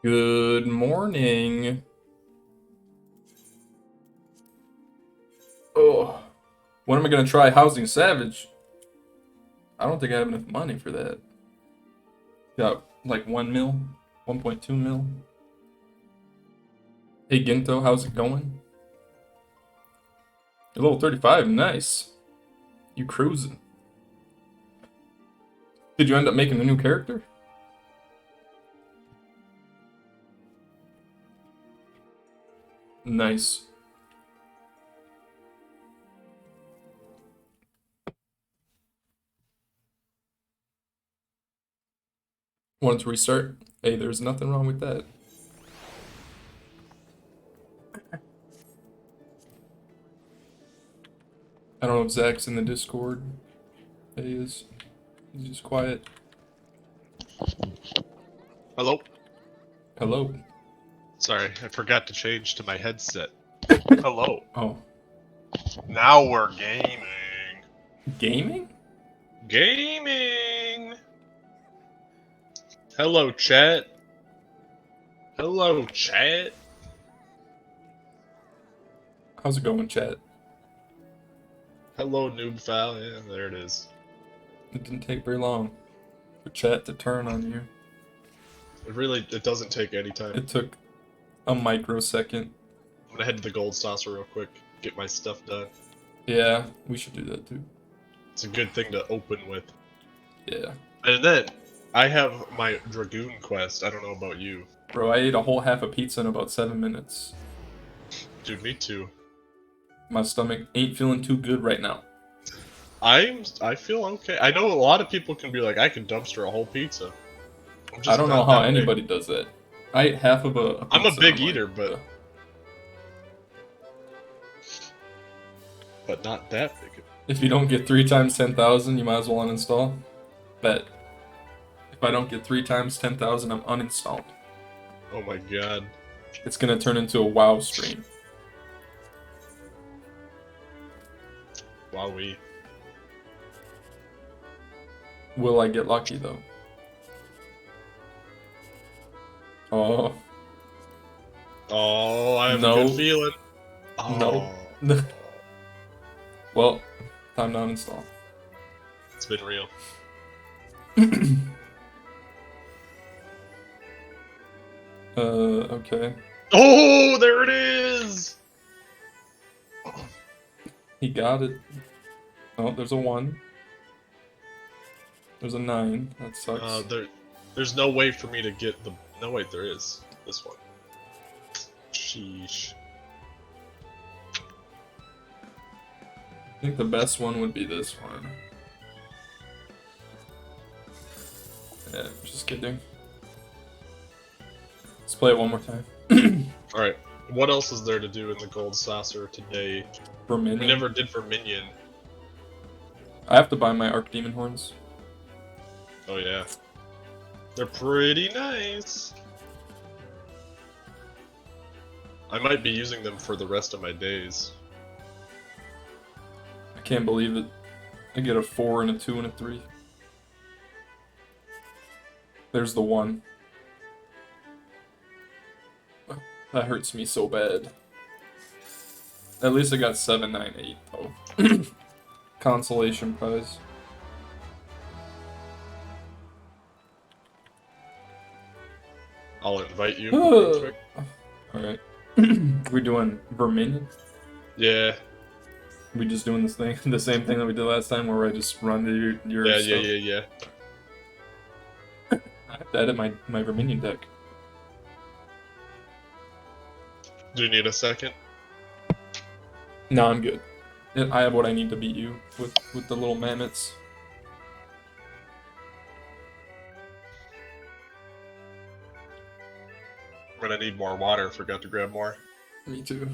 Good morning. Oh, when am I gonna try Housing Savage? I don't think I have enough money for that. Got like 1 mil, 1.2 mil. Hey Ginto, how's it going? You're level 35, nice. You cruising. Did you end up making a new character? Nice. Want to restart? Hey, there's nothing wrong with that. I don't know if Zach's in the Discord. He is. He's just quiet. Hello? Hello. Sorry, I forgot to change to my headset. Hello. Oh, Now we're gaming. gaming? Gaming! Hello, chat. Hello, chat. How's it going, chat? Hello, noob file. Yeah, there it is. It didn't take very long for chat to turn on you. It doesn't take any time. It took a microsecond. I'm gonna head to the gold saucer real quick, get my stuff done. Yeah, we should do that too. It's a good thing to open with. Yeah. And then, I have my Dragoon quest. I don't know about you. Bro, I ate a whole half a pizza in about 7 minutes. Dude, me too. My stomach ain't feeling too good right now. I feel okay. I know a lot of people can be like, I can dumpster a whole pizza. I don't know how that big. anybody does that. I ate half of a pizza. I'm a big and I'm eater, like, but not that big. if you don't get 3 times 10,000, you might as well uninstall. Bet. If I don't get 3 times 10,000, I'm uninstalled. Oh my god. It's gonna turn into a WoW stream. Wowee. Will I get lucky though? Oh. Oh, I have No. a good feeling. Oh. No. Well, time to uninstall. It's been real. Okay. Oh, there it is! He got it. Oh, there's a 1. There's a 9. That sucks. There's no way for me to get the... No, wait, there is. This one. Sheesh. I think the best one would be this one. Yeah, just kidding. Let's play it one more time. Alright, what else is there to do in the gold saucer today? Verminion. We never did Verminion. I have to buy my Archdemon horns. Oh yeah. They're pretty nice. I might be using them for the rest of my days. I can't believe it. I get a 4 and a 2 and a 3. There's the 1. That hurts me so bad. At least I got 7, 9, 8 though. Consolation prize. I'll invite you real quick. Alright. We're doing Verminion? Yeah. We just doing this thing, the same thing that we did last time, where I just run to your Yeah, stuff. yeah. I have to edit my Verminion deck. Do you need a second? No, I'm good. I have what I need to beat you with the little mammoths. I'm gonna need more water. Forgot to grab more. Me too.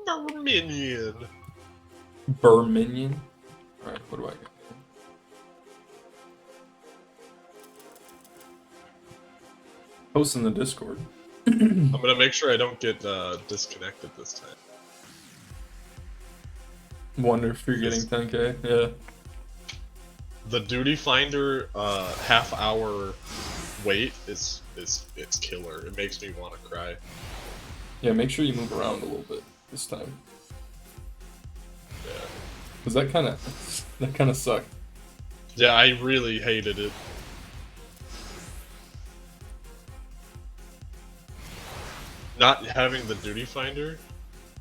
Verminion. Verminion? Alright, what do I got? Post in the Discord. I'm gonna make sure I don't get disconnected this time. Wonder if you're getting 10k. Yeah. The duty finder half hour wait is it's killer. It makes me want to cry. Yeah, make sure you move around a little bit this time. Yeah. Cause that kind of sucked. Yeah, I really hated it. Not having the duty finder.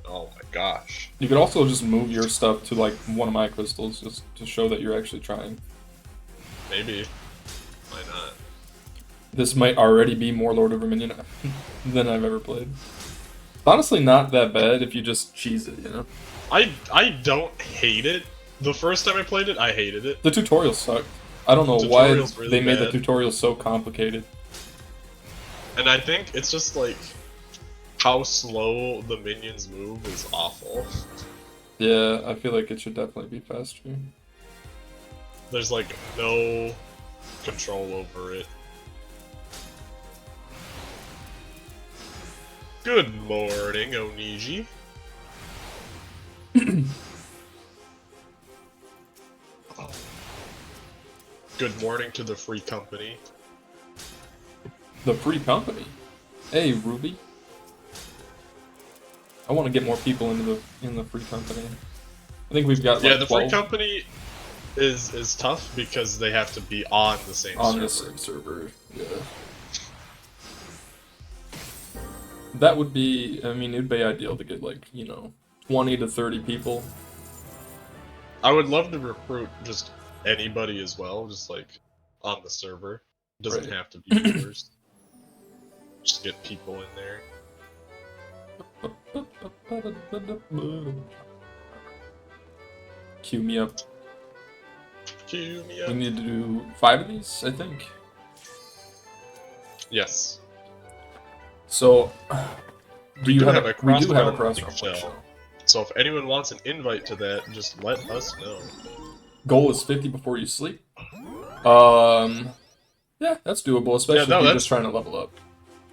Oh my gosh. You could also just move your stuff to like one of my crystals just to show that you're actually trying. Maybe. Why not? This might already be more Lord of Verminion than I've ever played. It's honestly not that bad if you just cheese it, you know? I don't hate it. The first time I played it, I hated it. The tutorial sucked. I don't know The why tutorial's really they made the bad. tutorial so complicated. And I think it's just like how slow the minions move is awful. Yeah, I feel like it should definitely be faster. There's like no control over it. Good morning, Oniji. Good morning to the free company. The free company. Hey, Ruby. I want to get more people into the free company. I think we've got like Yeah, the 12 free company is tough because they have to be on the same on server. the same server. Yeah. That would be, I mean, it'd be ideal to get like, 20 to 30 people. I would love to recruit just anybody as well, just like on the server. Doesn't Right. have to be viewers. Just get people in there. Cue me up. Cue me We up. need to do 5 of these, I think. Yes. So, We do have a we do have a cross-realm cross link realm shell. So if anyone wants an invite to that, just let us know. Goal is 50 before you sleep. Yeah, that's doable, especially no, if you're that's- just trying to level up.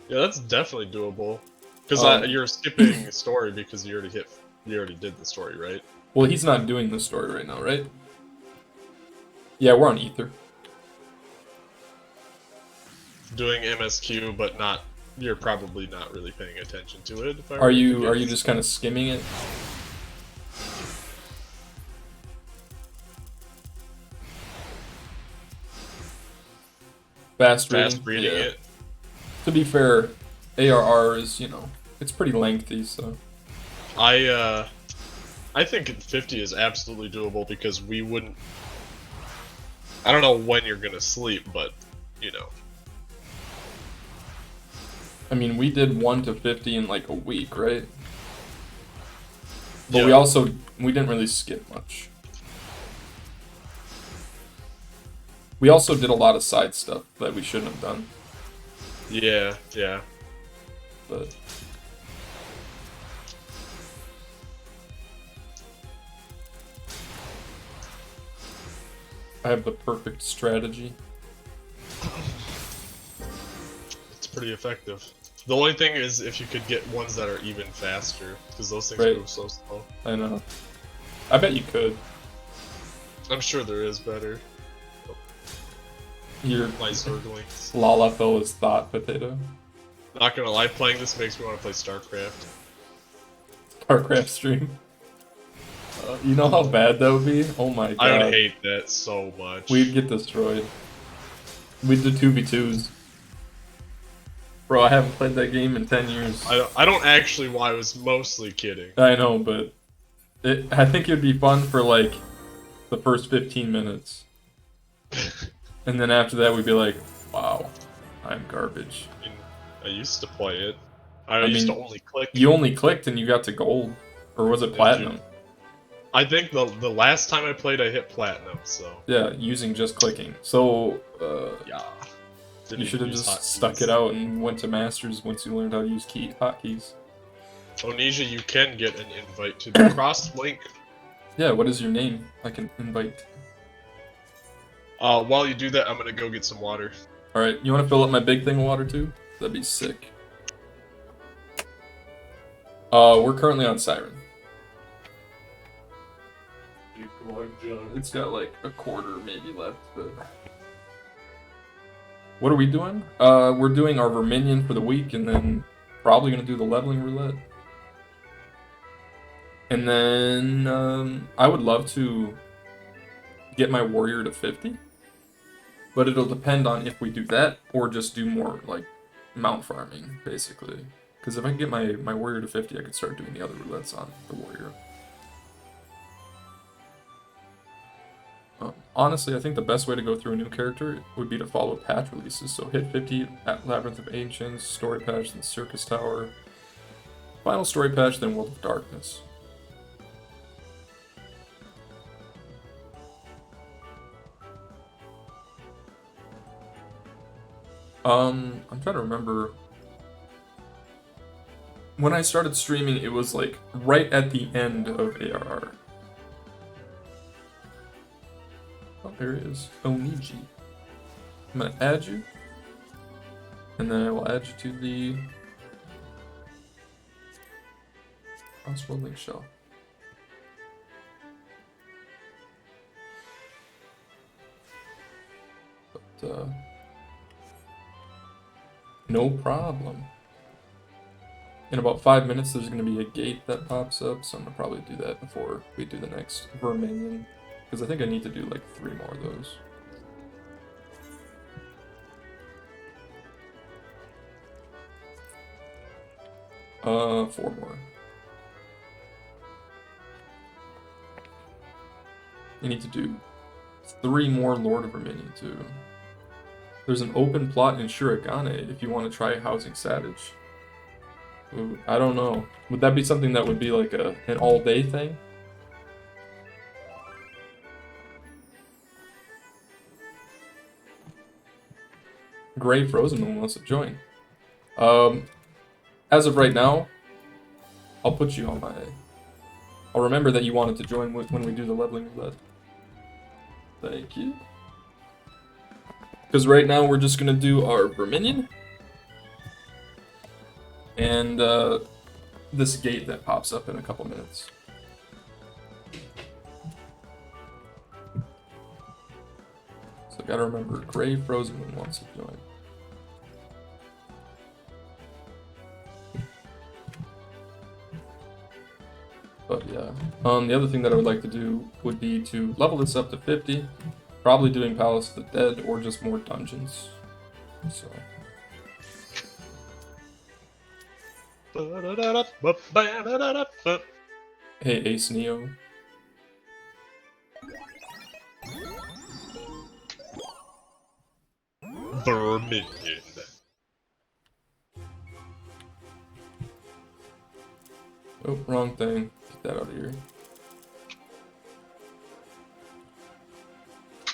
Yeah, that's definitely doable. Because you're skipping story because you already did the story, right? Well, he's not doing the story right now, right? Yeah, we're on Ether. Doing MSQ, but not. You're probably not really paying attention to it. If I Are were to you guess. just kind of skimming it? Fast reading yeah. it? To be fair, ARR is, it's pretty lengthy, so. I think 50 is absolutely doable because we wouldn't. I don't know when you're gonna sleep, but I mean, we did 1 to 50 in like a week, right? But Yeah. we didn't really skip much. We also did a lot of side stuff that we shouldn't have done, Yeah. but. I have the perfect strategy. It's pretty effective. The only thing is if you could get ones that are even faster, because those things Right. move so slow. I know. I bet you could. I'm sure there is better. Your My Zerglings. Lalafell is thought potato. Not gonna lie, playing this makes me want to play StarCraft. StarCraft stream. You know how bad that would be? Oh my god. I would hate that so much. We'd get destroyed. We'd do 2v2s. Bro, I haven't played that game in 10 years. I don't actually. Well, I was mostly kidding. I know, but I think it'd be fun for like the first 15 minutes. And then after that, we'd be like, wow, I'm garbage. I mean, I used to play it. I I used mean, to only click. You only clicked and you got to gold. Or was it platinum? I think the last time I played, I hit platinum. So Yeah, using just clicking. So, yeah. you should have just stuck it out and went to Masters once you learned how to use hotkeys. Onija, you can get an invite to the cross link. Yeah, what is your name? I can invite. While you do that, I'm gonna go get some water. Alright, you want to fill up my big thing of water too? That'd be sick. We're currently on Siren. It's got like a quarter maybe left, but. What are we doing? We're doing our Verminion for the week, and then probably gonna do the leveling roulette. And then I would love to get my warrior to 50, but it'll depend on if we do that or just do more like mount farming, basically. Because if I can get my warrior to 50, I could start doing the other roulettes on the warrior. Honestly, I think the best way to go through a new character would be to follow patch releases. So hit 50 at Labyrinth of Ancients, story patch, then Circus Tower, final story patch, then World of Darkness. I'm trying to remember. When I started streaming, it was like right at the end of ARR. Oh, there it is. Oniji. I'm gonna add you. And then I will add you to the Oswald Link Shell. But, no problem. In about 5 minutes, there's going to be a gate that pops up, so I'm going to probably do that before we do the next Verminion. Because I think I need to do like 3 more of those. Four more. You need to do 3 more Lord of Verminion too. There's an open plot in Shirogane if you want to try housing Savage. Ooh, I don't know. Would that be something that would be like an all-day thing? Gray Frozen Moon wants to join. As of right now, I'll put you on my... I'll remember that you wanted to join when we do the leveling roulette. Thank you. Because right now we're just going to do our Verminion. And this gate that pops up in a couple minutes. So I gotta remember, Gray Frozen Moon wants to join. But yeah, the other thing that I would like to do would be to level this up to 50. Probably doing Palace of the Dead or just more dungeons. So. Hey, Ace Neo. Verminion. Oh, wrong thing. Get that out of here.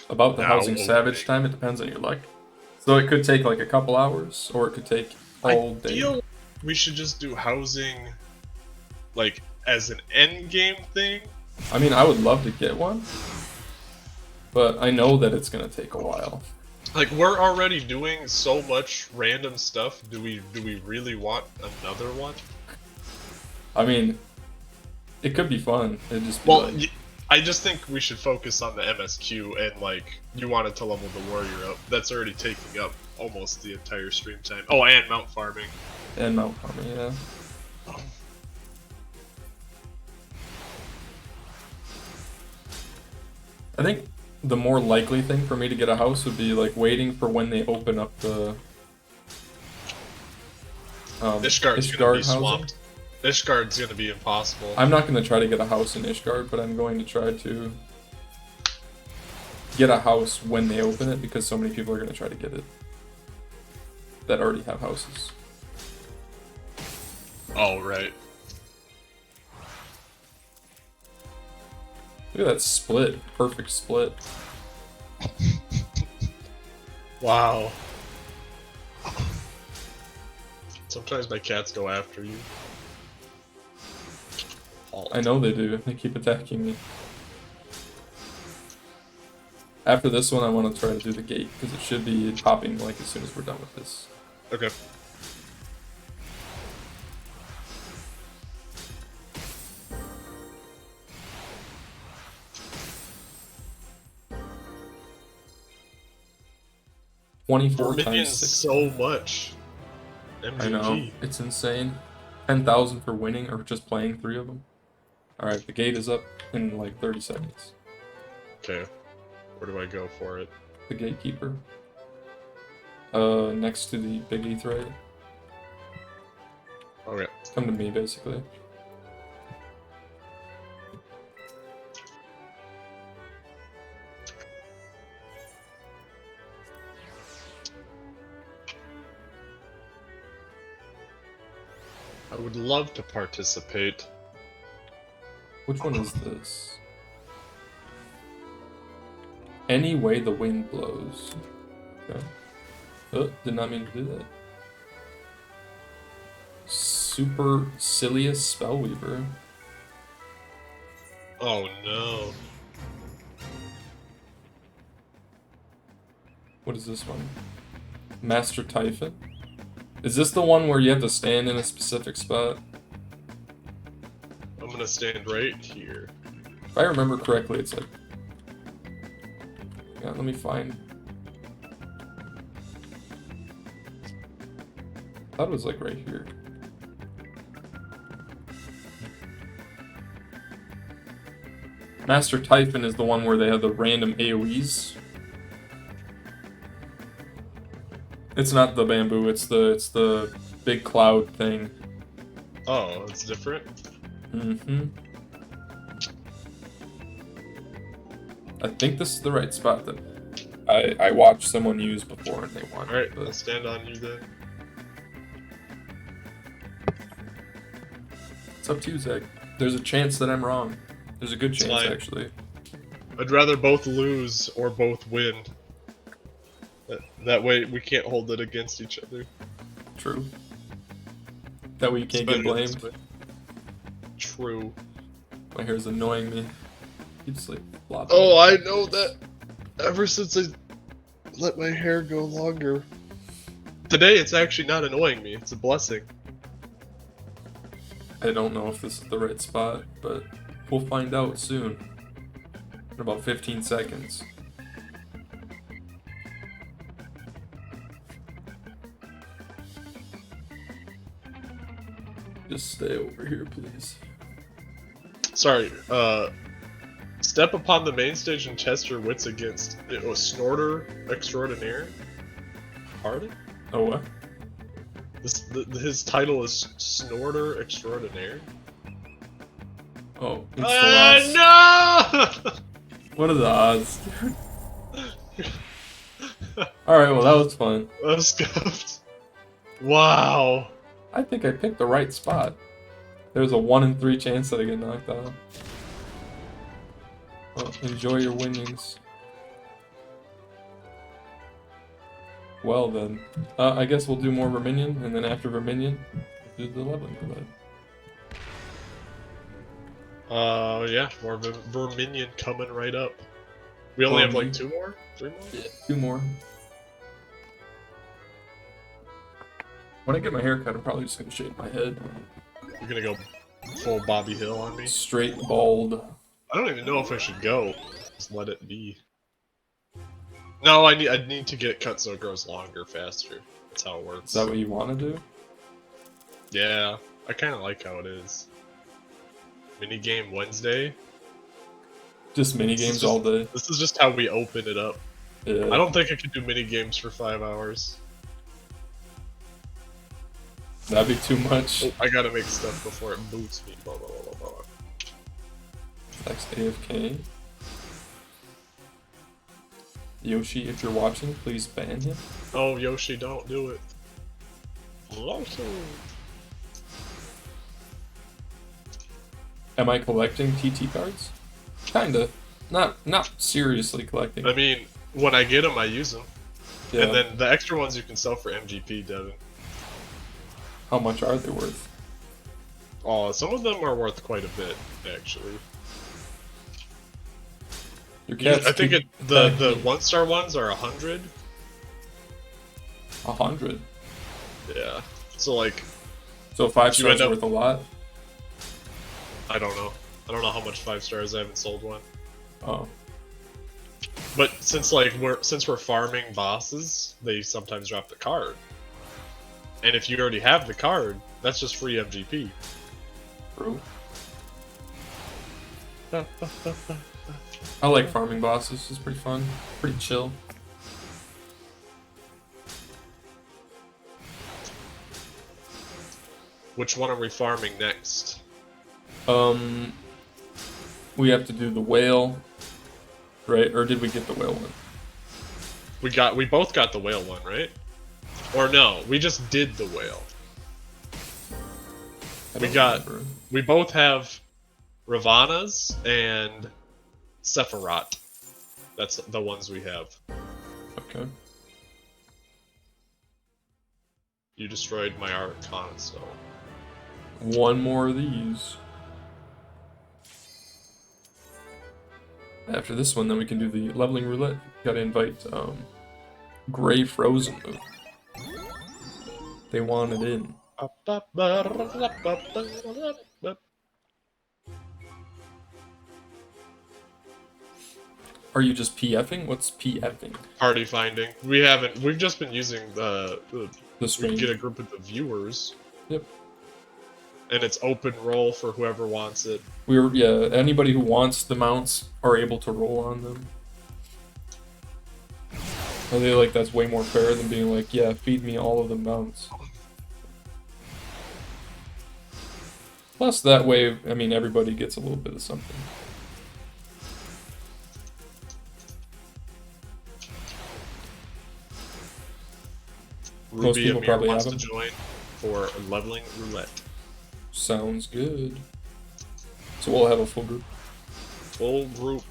About the housing Savage time, it depends on your luck. So it could take like a couple hours, or it could take all day. I feel we should just do housing, like, as an end game thing. I mean, I would love to get one, but I know that it's gonna take a while. Like, we're already doing so much random stuff. Do we really want another one? I mean, it could be fun. It'd just be well, like... I just think we should focus on the MSQ, and like, you wanted to level the warrior up. That's already taking up almost the entire stream time. Oh, and mount farming. And mount farming, yeah. I think the more likely thing for me to get a house would be like waiting for when they open up the Ishgard's gonna be swamped. Ishgard's gonna be impossible. I'm not gonna try to get a house in Ishgard, but I'm going to try to get a house when they open it because so many people are gonna try to get it that already have houses. Oh, right. Look at that split. Perfect split. Wow. Sometimes my cats go after you. I know they do. They keep attacking me. After this one, I want to try to do the gate, because it should be popping like as soon as we're done with this. Okay. 24 times Verminion's 6. so much. I know, MGG. it's insane. 10,000 for winning or just playing 3 of them. Alright, the gate is up in like 30 seconds. Okay. Where do I go for it? The gatekeeper. Next to the big ETH right. Okay. Come to me, basically. I would love to participate. Which one is this? Any way the wind blows. Okay. Oh, did not mean to do that. Supercilious Spellweaver. Oh no. What is this one? Master Typhon. Is this the one where you have to stand in a specific spot? I'm gonna stand right here. If I remember correctly, it's like... Yeah, let me find... I thought it was like right here. Master Typhon is the one where they have the random AoEs. It's not the bamboo, it's the big cloud thing. Oh, it's different? Mm-hmm. I think this is the right spot that I watched someone use before and they won. Alright, but I'll stand on you then. it's up to you, Zach. There's a chance that I'm wrong. There's a good chance, fine. actually. I'd rather both lose or both win. That way we can't hold it against each other. True. That way you can't It's get better this blamed. way. True. My hair's annoying me. Keeps like flopping. Oh, I know that ever since I let my hair go longer. Today it's actually not annoying me, it's a blessing. I don't know if this is the right spot, but we'll find out soon. In about 15 seconds. Just stay over here, please. Sorry, step upon the main stage and test your wits against it was Snorter Extraordinaire. Pardon? Oh, what? His title is Snorter Extraordinaire. Oh, it's the last. No! What are the odds? Alright, well, that was fun. I'm scuffed. Wow. I think I picked the right spot. There's a 1 in 3 chance that I get knocked out. Well, enjoy your winnings. Well then, I guess we'll do more Verminion, and then after Verminion, do the leveling event. Yeah, more Verminion coming right up. We only have like 2 more? 3 more? Yeah, 2 more. When I get my hair cut, I'm probably just gonna shave my head. You're gonna go full Bobby Hill on me? Straight bald. I don't even know if I should go. Just let it be. No, I need to get cut so it grows longer, faster. That's how it works. Is that what you want to do? Yeah, I kind of like how it is. Minigame Wednesday. Just mini This is games just- all day. This is just how we open it up. Yeah. I don't think I could do minigames for 5 hours. That'd be too much. Oh, I gotta make stuff before it boots me. Blah, blah, blah, blah, blah. Next AFK. Yoshi, if you're watching, please ban him. Oh, Yoshi, don't do it. Yoshi. Am I collecting TT cards? Kinda. Not seriously collecting. I mean, when I get them, I use them. Yeah. And then the extra ones you can sell for MGP, Devin. How much are they worth? Oh, some of them are worth quite a bit, actually. Your cats I think keep the attacking me. 1-star ones are 100. 100. Yeah. So like, So 5 You stars end up- worth a lot? I don't know. I don't know how much 5 stars. I haven't sold one. Oh. But since we're farming bosses, they sometimes drop the card. And if you already have the card, that's just free MGP. True. I like farming bosses. It's pretty fun. Pretty chill. Which one are we farming next? We have to do the whale, right? Or did we get the whale one? We both got the whale one, right? Or no, we just did the whale. We both have Ravana's and Sephiroth. That's the ones we have. Okay. You destroyed my Arcana Stone. One more of these. After this one, then we can do the leveling roulette. Gotta invite Gray Frozen. They want it in. Are you just PFing? What's PFing? Party finding. We've just been using the stream. We get a group of the viewers. Yep. And it's open roll for whoever wants it. Anybody who wants the mounts are able to roll on them. I feel like that's way more fair than being like, yeah, feed me all of the mounts. Plus, that way, I mean, everybody gets a little bit of something. Most Ruby people Amir probably wants have to them. join for leveling roulette. Sounds good. So we'll have a full group. Full group.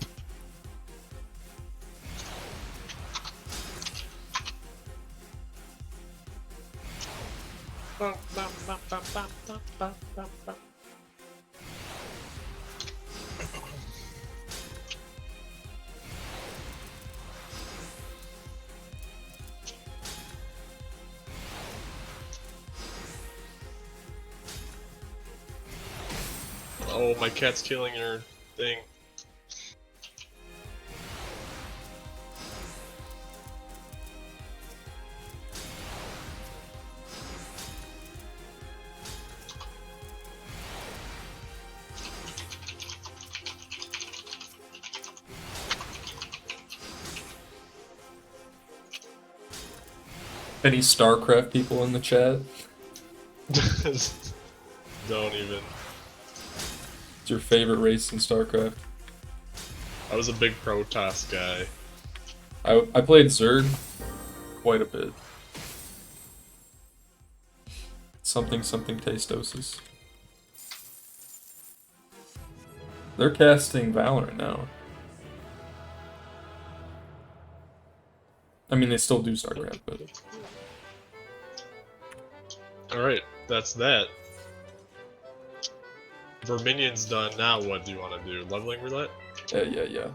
Oh, my cat's killing her thing. Any StarCraft people in the chat? Don't even. What's your favorite race in StarCraft? I was a big Protoss guy. I played Zerg quite a bit. Something Tastosis. They're casting Valorant now. I mean, they still do StarCraft, but... Alright, that's that. Verminion's done, now what do you want to do? Leveling roulette? Yeah.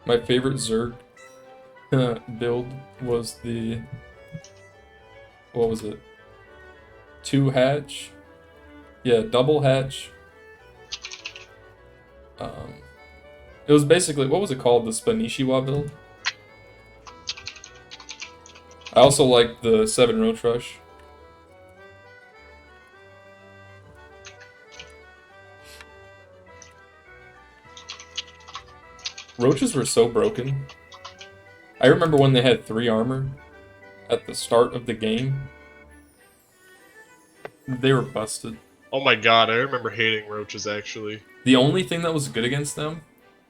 My favorite Zerg build was the... What was it? 2 hatch? Yeah, double hatch. It was basically... What was it called? The Spanishiwa build? I also like the 7 Roach Rush. Roaches were so broken. I remember when they had 3 armor at the start of the game. They were busted. Oh my god, I remember hating roaches actually. The only thing that was good against them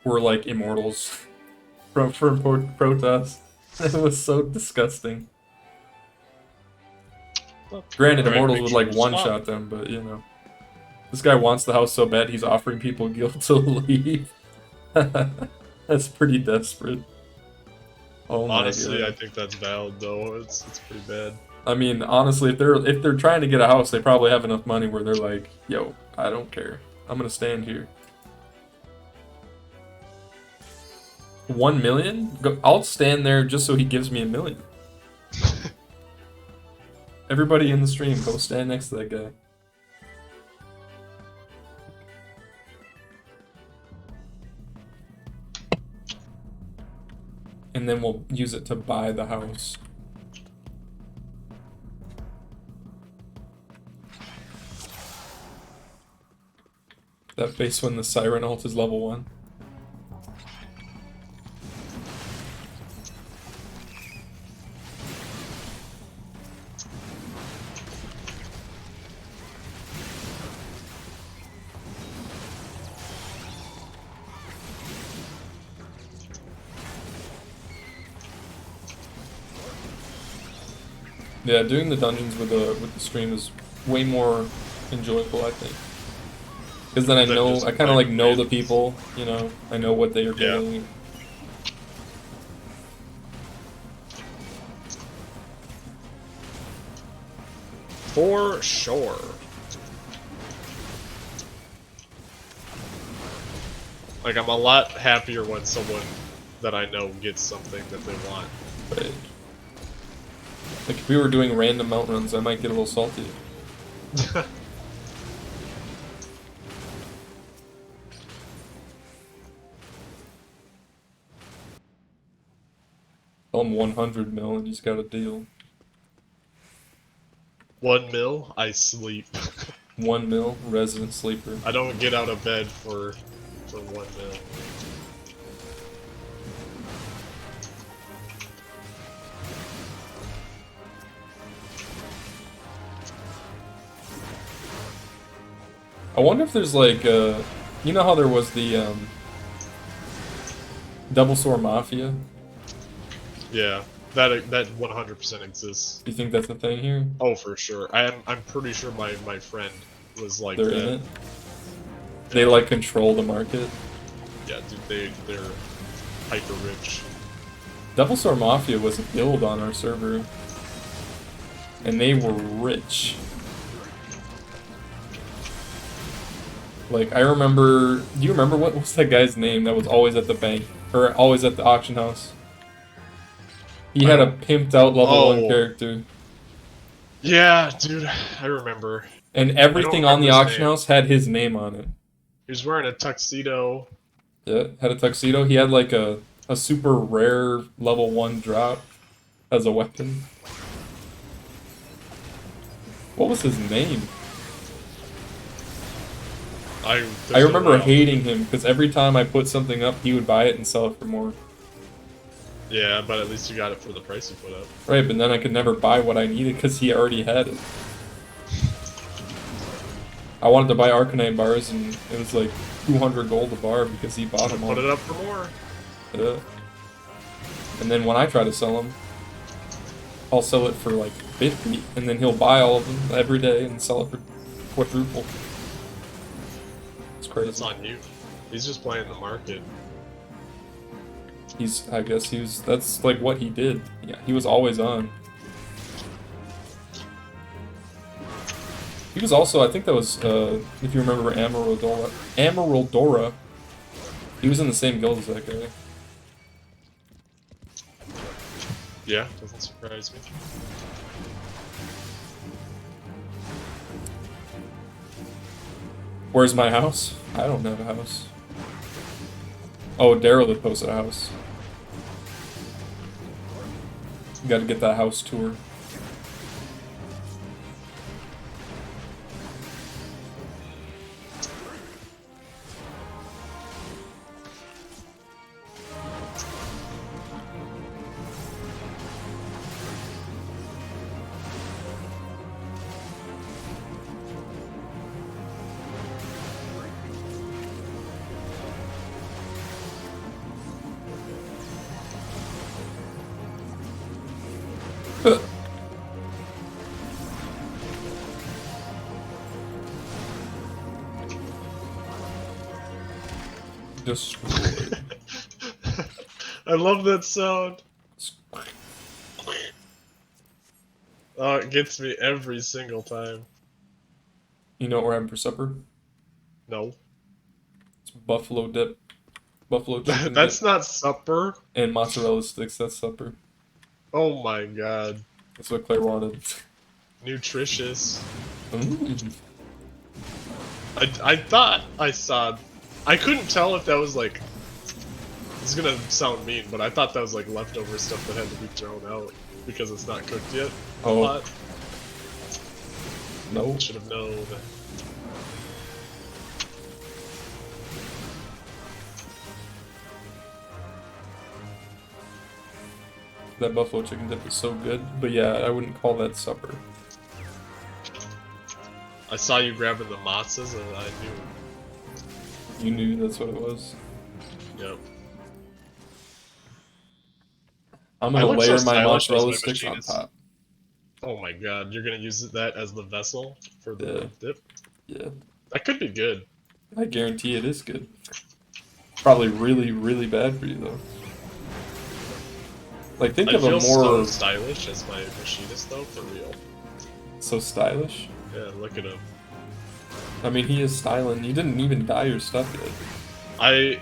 were like immortals from Protoss. It was so disgusting. Granted, Alright, immortals make would sure like you one-shot them, but you know. This guy wants the house so bad he's offering people guild to leave. That's pretty desperate. Oh my Honestly, God. I think that's valid though. It's pretty bad. I mean, honestly, if they're trying to get a house, they probably have enough money where they're like, yo, I don't care. I'm gonna stand here. 1 million? I'll stand there just so he gives me 1 million. Everybody in the stream, go stand next to that guy. and then we'll use it to buy the house. That base when the Siren ult is level 1. Yeah, doing the dungeons with the stream is way more enjoyable, I think. Because then I kind of like know the people, you know, I know what they are doing. For sure. Like, I'm a lot happier when someone that I know gets something that they want. Right. Like, if we were doing random mount runs, I might get a little salty. Tell him 100 mil and he's got a deal. 1 mil, I sleep. 1 mil, resident sleeper. I don't get out of bed for 1 mil. I wonder if there's like, you know how there was the Double Sword Mafia? Yeah, that 100% exists. Do you think that's a thing here? Oh, for sure. I'm pretty sure my friend was like They're that. in it? They like control the market? Yeah, dude, they're hyper rich. Double Sword Mafia was a guild on our server. And they were rich. Like, I remember... Do you remember what was that guy's name that was always at the bank? Or always at the auction house? He had a pimped out level 1 character. Yeah, dude, I remember. And everything on the auction house had his name on it. He was wearing a tuxedo. Yeah, had a tuxedo. He had like a super rare level 1 drop as a weapon. What was his name? I remember hating him because every time I put something up, he would buy it and sell it for more. Yeah, but at least you got it for the price you put up. Right, but then I could never buy what I needed because he already had it. I wanted to buy Arcanine bars and it was like 200 gold a bar because he bought them all. Put it up for more. Yeah. And then when I try to sell them, I'll sell it for like 50 and then he'll buy all of them every day and sell it for quadruple. It's crazy. It's on you. He's just playing the market. I guess that's like what he did. Yeah, he was always on. He was also, I think that was, if you remember Amaraldora. He was in the same guild as that guy. Yeah, doesn't surprise me. Where's my house? I don't have a house. Oh, Daryl had posted a house. Gotta get that house tour. Destroyed. I love that sound. Oh, it gets me every single time. You know what we're having for supper? No. It's buffalo dip. Buffalo chicken That's dip. not supper. And mozzarella sticks, that's supper. Oh my god. That's what Claire wanted. Nutritious. Mm. I thought I saw... I couldn't tell if that was like This is gonna sound mean, but I thought that was like leftover stuff that had to be thrown out because it's not cooked yet. Oh. A lot. No. Should have known. That buffalo chicken dip is so good, but yeah, I wouldn't call that supper. I saw you grabbing the matzahs and I knew. You knew that's what it was. Yep. I'm I gonna look layer so my stylish as mozzarella my sticks on machinist. top. Oh my god, you're gonna use that as the vessel for the dip? Yeah, That could be good. I guarantee it is good. Probably really, really bad for you though. Like think I of a feel so more stylish as my machinist though, for real. so stylish. Yeah, look at him. I mean, he is styling. You didn't even dye your stuff yet.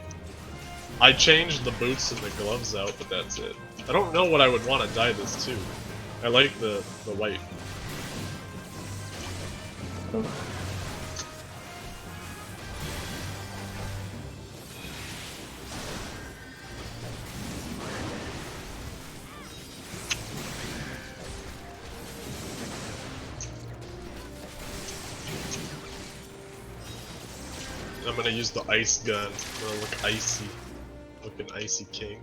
I changed the boots and the gloves out, but that's it. I don't know what I would want to dye this to. I like the white. I'm gonna use the ice gun. I'm gonna look icy. Look an icy king.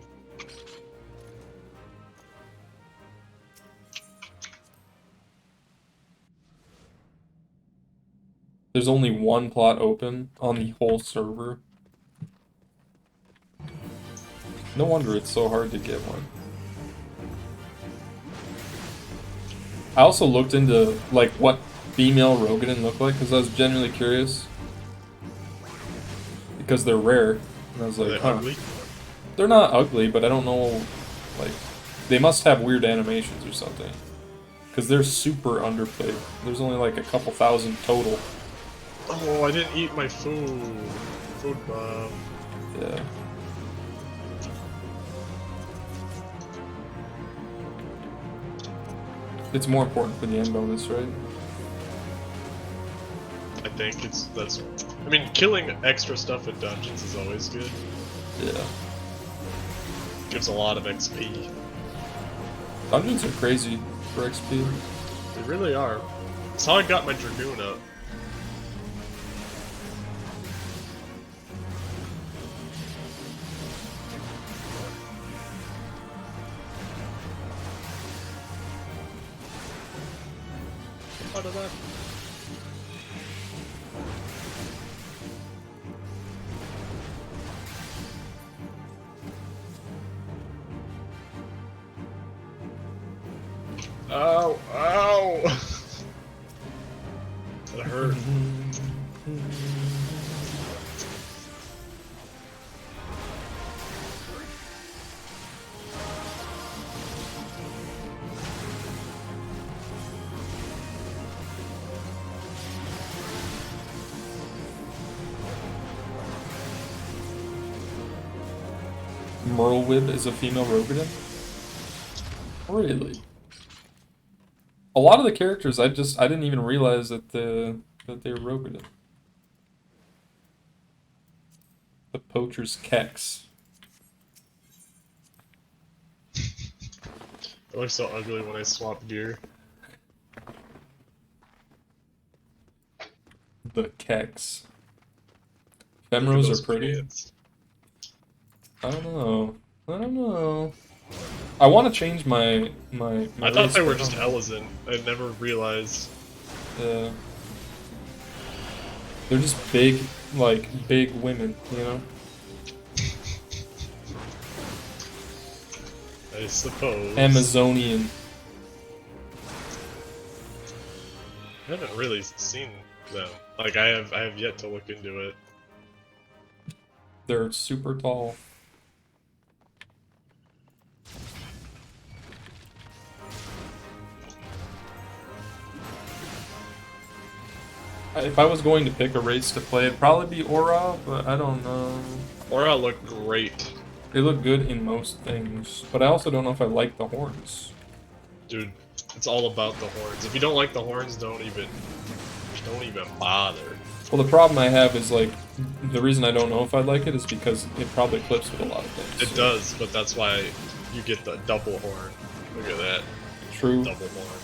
There's only one plot open on the whole server. No wonder it's so hard to get one. I also looked into like what female Rogadin look like because I was genuinely curious. Because they're rare. And I was Are like, they huh. ugly? They're not ugly, but I don't know, like, they must have weird animations or something. Because they're super underplayed. There's only like a couple thousand total. Oh, I didn't eat my food. Food bomb. Yeah. It's more important for the end bonus, right? I think that's. I mean, killing extra stuff in dungeons is always good. Yeah. Gives a lot of XP. Dungeons are crazy for XP. They really are. That's how I got my Dragoon up. Out of that. Ow! Ow! That hurt. Merlwyb is a female Rogadin? Really? A lot of the characters I didn't even realize that they were Rogadin. The Poacher's Kex. It looks so ugly when I swap gear. The Kex. Look at Femros those are pretty. pants. I don't know. I don't know. I want to change my I thought race, they were but just I don't know. Ellison. I never realized. Yeah. They're just big, like, big women, you know? I suppose. Amazonian. I haven't really seen them. Like I have yet to look into it. They're super tall. If I was going to pick a race to play, it'd probably be Aura, but I don't know. Aura looked great. They look good in most things, but I also don't know if I like the horns. Dude, it's all about the horns. If you don't like the horns, don't even bother. Well, the problem I have is like the reason I don't know if I'd like it is because it probably clips with a lot of things. It does, but that's why you get the double horn. Look at that. True. Double horn.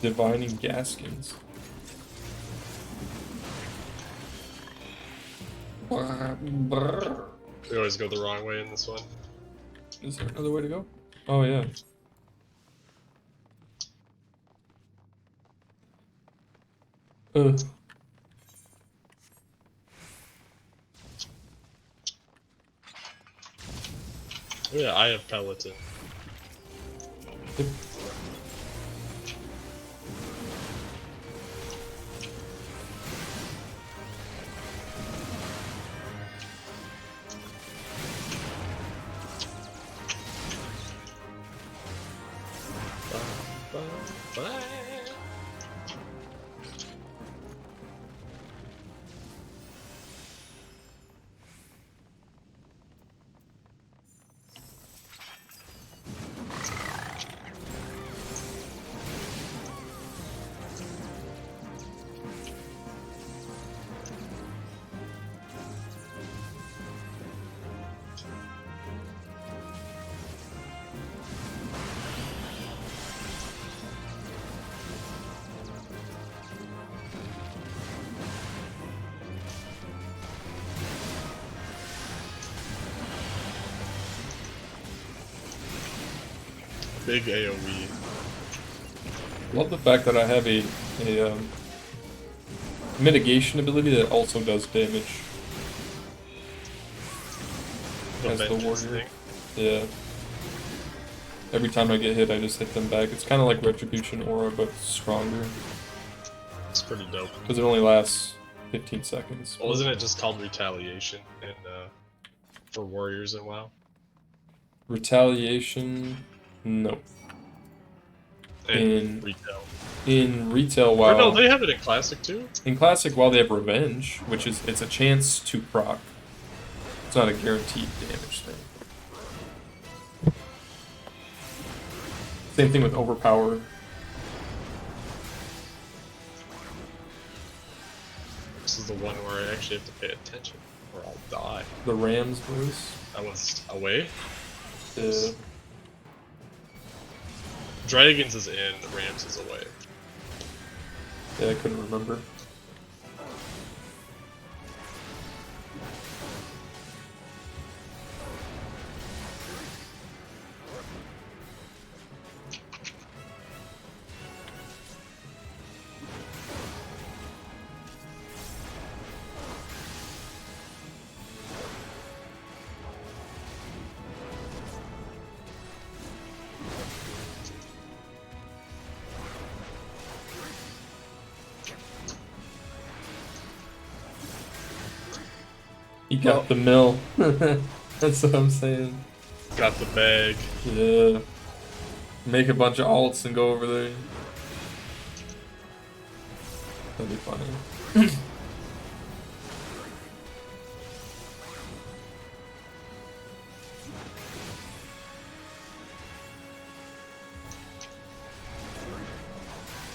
Divining Gaskins. We always go the wrong way in this one. Is there another way to go? Oh yeah. Oh yeah, I have Peloton. Yep. Big AoE. Love the fact that I have a mitigation ability that also does damage. As the warrior. Yeah. Every time I get hit, I just hit them back. It's kind of like Retribution Aura, but stronger. It's pretty dope. Because it only lasts 15 seconds. Well, isn't it just called Retaliation for warriors in WoW? Retaliation? No. In retail. In retail, Or WoW. no, they have it in Classic too. In Classic, WoW, they have Revenge, which is it's a chance to proc. It's not a guaranteed damage thing. Same thing with Overpower. This is the one where I actually have to pay attention, or I'll die. The Ram's voice. I was away. Uh, Dragons is in, Rams is away. yeah, I couldn't remember. He got the mill. That's what I'm saying. Got the bag. Yeah. Make a bunch of alts and go over there. That'd be funny.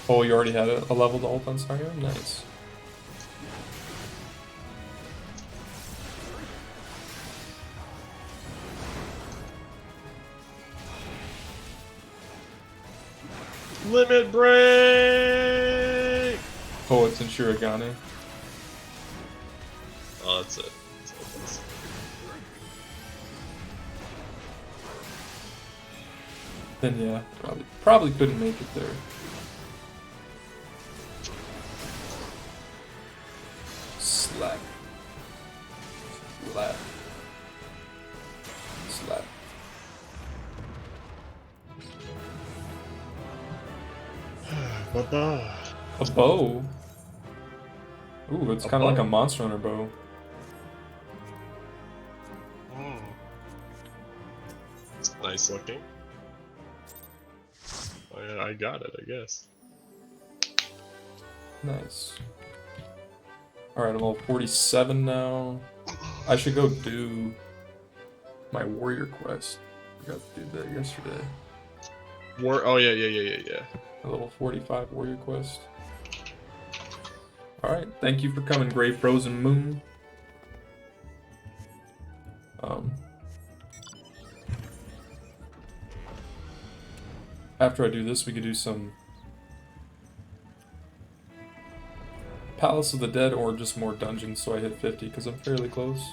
Oh, you already had a leveled ult on Sargo? Nice. Limit break! Oh, it's in Shirogane. Oh, that's it. Then yeah, probably couldn't make it there. Slap. Slap. Slap. Bye-bye. A bow? Ooh, it's kind of like bow? a Monster Hunter bow. It's nice looking. I got it, I guess. Nice. Alright, I'm level 47 now. I should go do my warrior quest. Forgot to do that yesterday. Oh yeah. A level 45 warrior quest. Alright, thank you for coming, Grey Frozen Moon. After I do this, we could do some Palace of the Dead or just more dungeons so I hit 50 because I'm fairly close.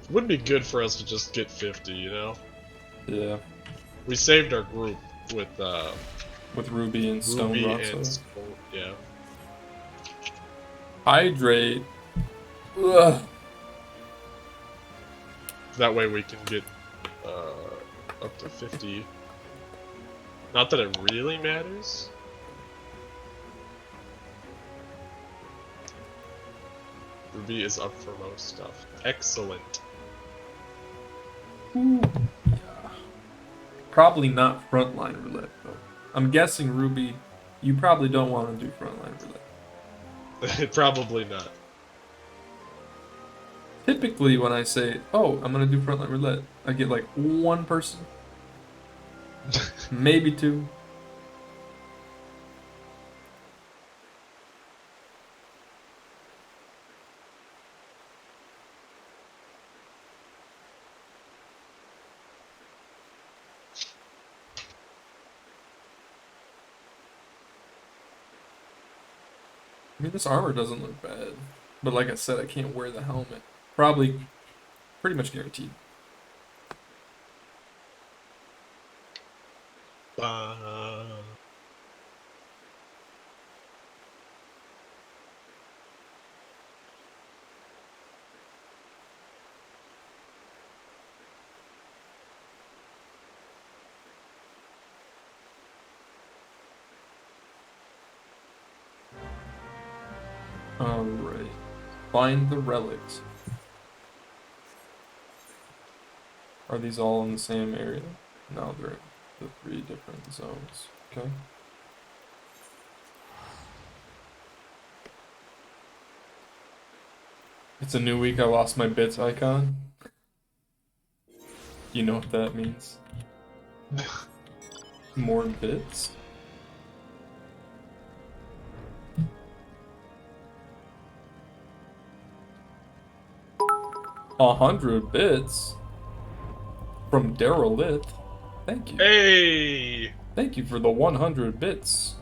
It would be good for us to just get 50, you know? Yeah. We saved our group with Ruby and Stone Ruby Rotso. and Stone, yeah. Hydrate. Ugh. That way we can get up to 50. Not that it really matters. Ruby is up for most stuff. Excellent. Ooh. Yeah. Probably not frontline roulette though. I'm guessing Ruby, you probably don't want to do frontline roulette. Probably not. Typically, when I say, "Oh, I'm gonna do frontline roulette," I get like one person, maybe two. I mean, this armor doesn't look bad, but like I said, I can't wear the helmet. Probably, pretty much guaranteed. Alright. Find the relics. Are these all in the same area? No, they're in the 3 different zones. Okay. It's a new week, I lost my bits icon. You know what that means? More bits? A 100 bits? From Derelict. Thank you. Hey! Thank you for the 100 bits.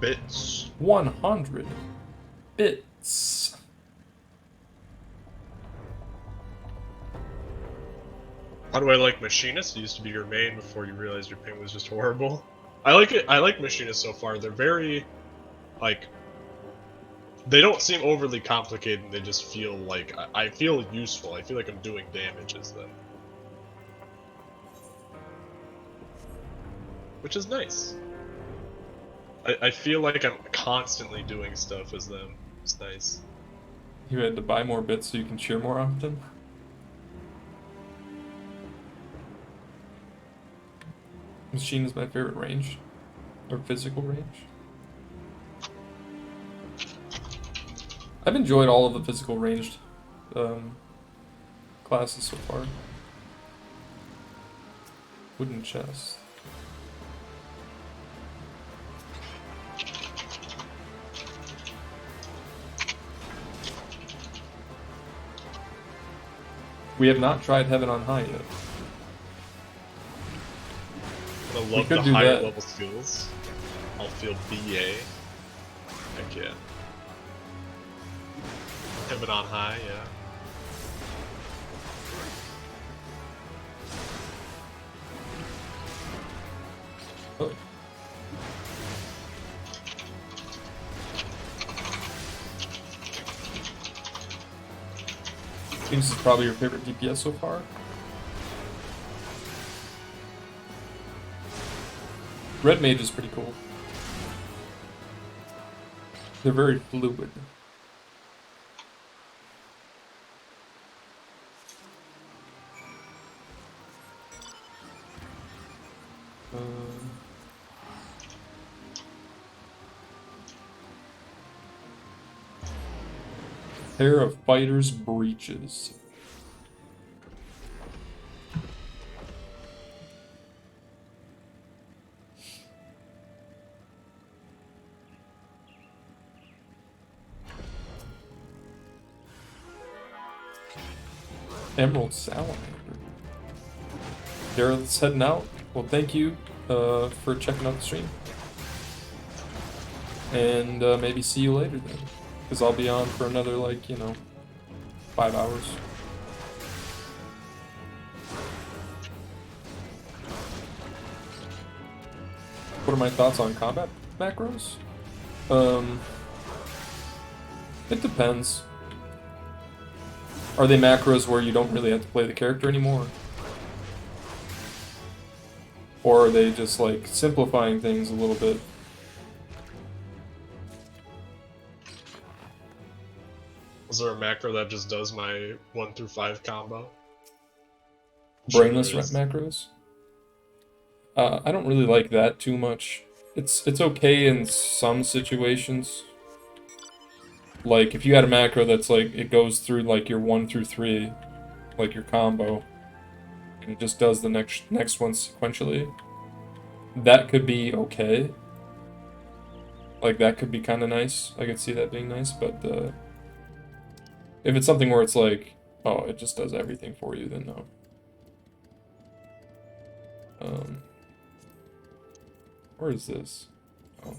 Bits. 100 bits. How do I like Machinist? It used to be your main before you realized your ping was just horrible. I like it. I like Machinist so far. They're very, like, they don't seem overly complicated. They just feel like I feel useful. I feel like I'm doing damage as them, which is nice. I feel like I'm constantly doing stuff as them. It's nice. You had to buy more bits so you can cheer more often? Machine is my favorite range. Or physical range. I've enjoyed all of the physical ranged classes so far. Wooden chest. We have not tried Heaven on High yet. I love the higher level skills. I'll feel BA. Heck yeah. Heaven on High, yeah. Oh. This is probably your favorite DPS so far. Red Mage is pretty cool. They're very fluid. Pair of fighters' breeches. Emerald Salamander. Garrett's heading out. Well, thank you for checking out the stream. And maybe see you later then. Because I'll be on for another, like, 5 hours. What are my thoughts on combat macros? It depends. Are they macros where you don't really have to play the character anymore? Or are they just like simplifying things a little bit? Is there a macro that just does my 1 through 5 combo? Brainless macros? I don't really like that too much. It's okay in some situations. Like if you had a macro that's like it goes through like your 1 through 3, like your combo, and it just does the next one sequentially. That could be okay. Like that could be kind of nice. I could see that being nice, but if it's something where it's like, oh, it just does everything for you, then no. Where is this? Oh.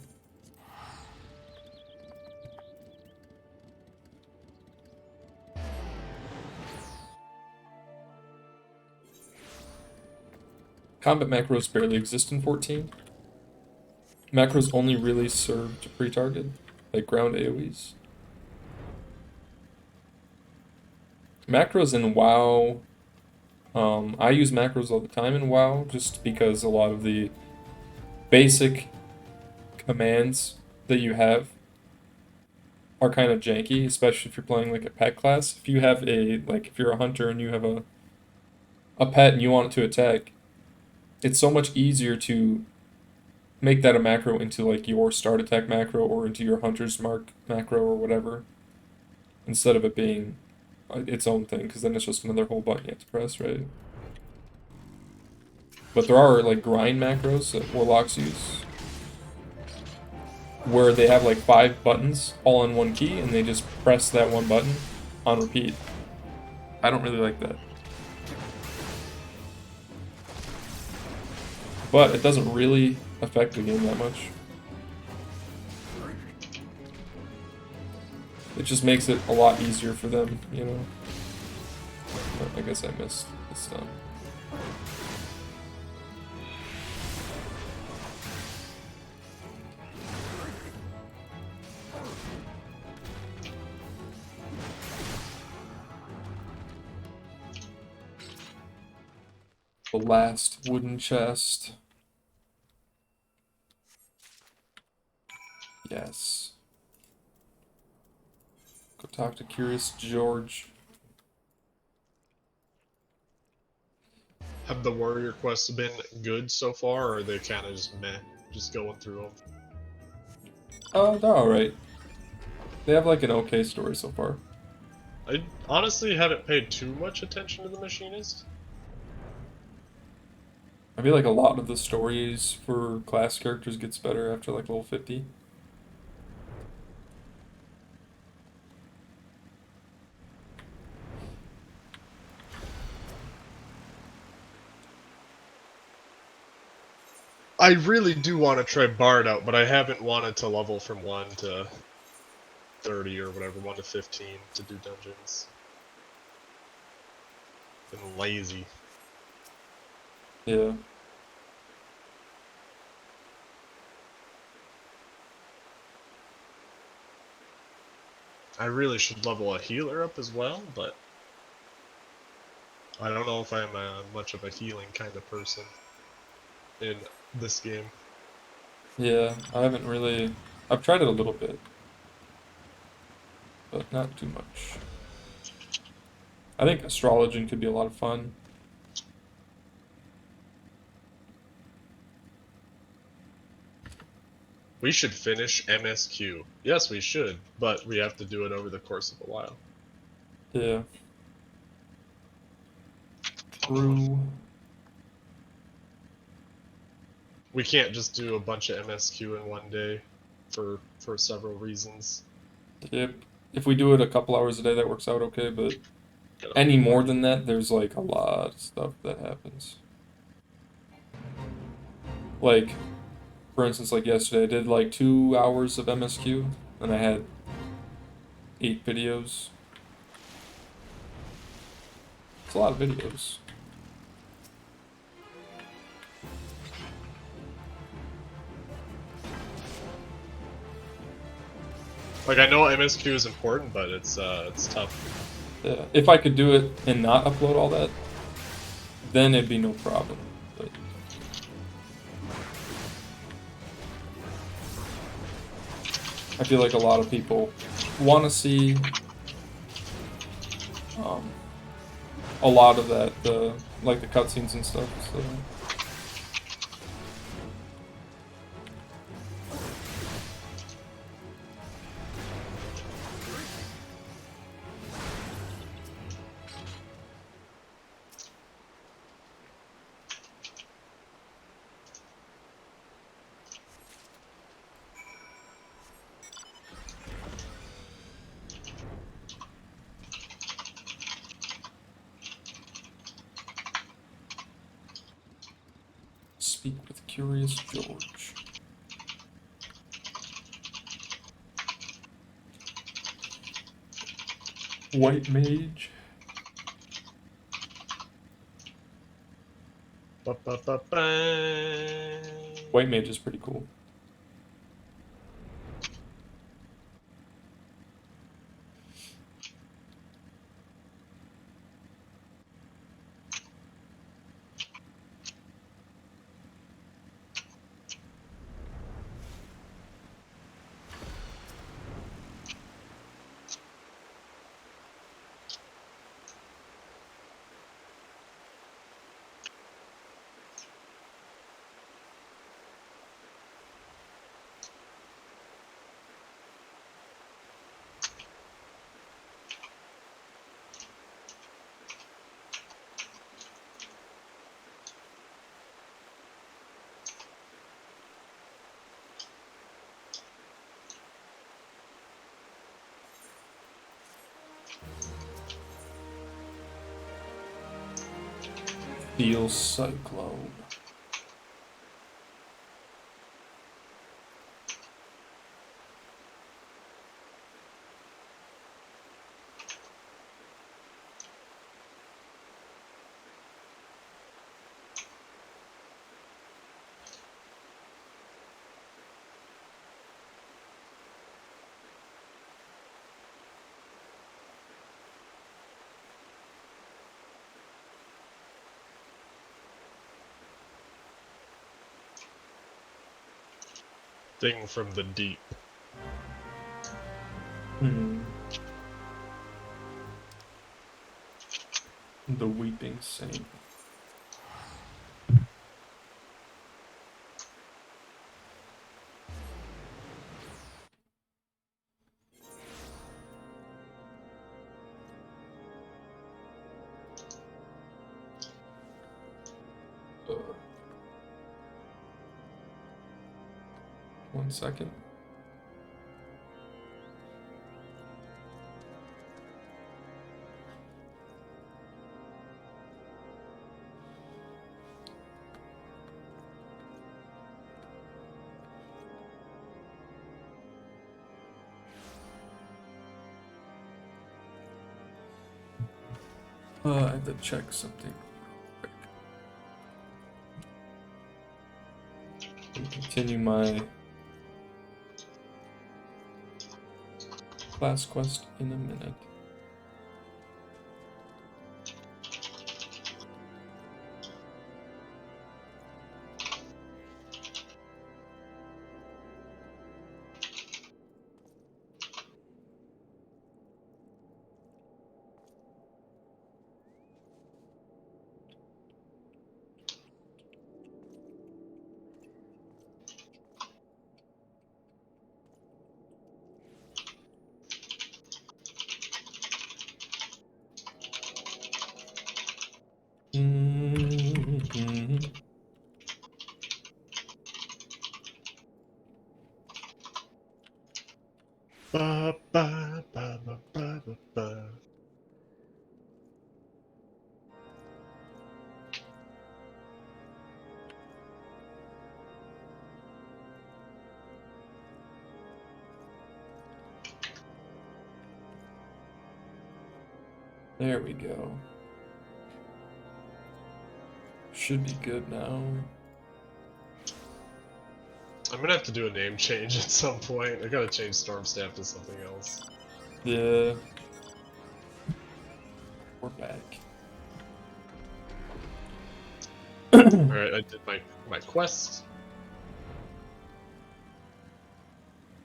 Combat macros barely exist in 14. Macros only really serve to pre-target, like ground AoEs. Macros in WoW, I use macros all the time in WoW just because a lot of the basic commands that you have are kind of janky, especially if you're playing like a pet class. If you have if you're a hunter and you have a pet and you want it to attack, it's so much easier to make that a macro into like your start attack macro or into your hunter's mark macro or whatever, instead of it being its own thing, because then it's just another whole button you have to press, right? But there are like grind macros that warlocks use, where they have like 5 buttons all on one key and they just press that one button on repeat. I don't really like that. But it doesn't really affect the game that much. It just makes it a lot easier for them, But I guess I missed the stun. The last wooden chest. Yes. Go talk to Curious George. Have the warrior quests been good so far, or are they kind of just meh, just going through them? Oh, they're alright. They have like an okay story so far. I honestly haven't paid too much attention to the machinist. I feel like a lot of the stories for class characters gets better after like level 50. I really do want to try Bard out, but I haven't wanted to level from 1 to 30 or whatever, 1 to 15 to do dungeons. Been lazy. Yeah. I really should level a healer up as well, but I don't know if I'm much of a healing kind of person in this game. Yeah, I haven't really... I've tried it a little bit. But not too much. I think astrologing could be a lot of fun. We should finish MSQ. Yes, we should, but we have to do it over the course of a while. Yeah. True. We can't just do a bunch of MSQ in one day for several reasons. Yep. If we do it a couple hours a day, that works out okay, but Any more than that, there's like a lot of stuff that happens. Like, for instance, like yesterday, I did like 2 hours of MSQ, and I had 8 videos. It's a lot of videos. Like I know MSQ is important, but it's tough. Yeah. If I could do it and not upload all that, then it'd be no problem. But I feel like a lot of people want to see a lot of that, like the cutscenes and stuff. So. Speak with Curious George. White Mage. White Mage is pretty cool. Steel Cyclone. Thing from the deep. The Weeping Saint. One second. I have to check something. Continue my class quest in a minute. Ba, ba, ba, ba, ba, ba, ba. There we go. Should be good now. I'm gonna have to do a name change at some point. I gotta change Stormstaff to something else. Yeah. We're back. Alright, I did my quest.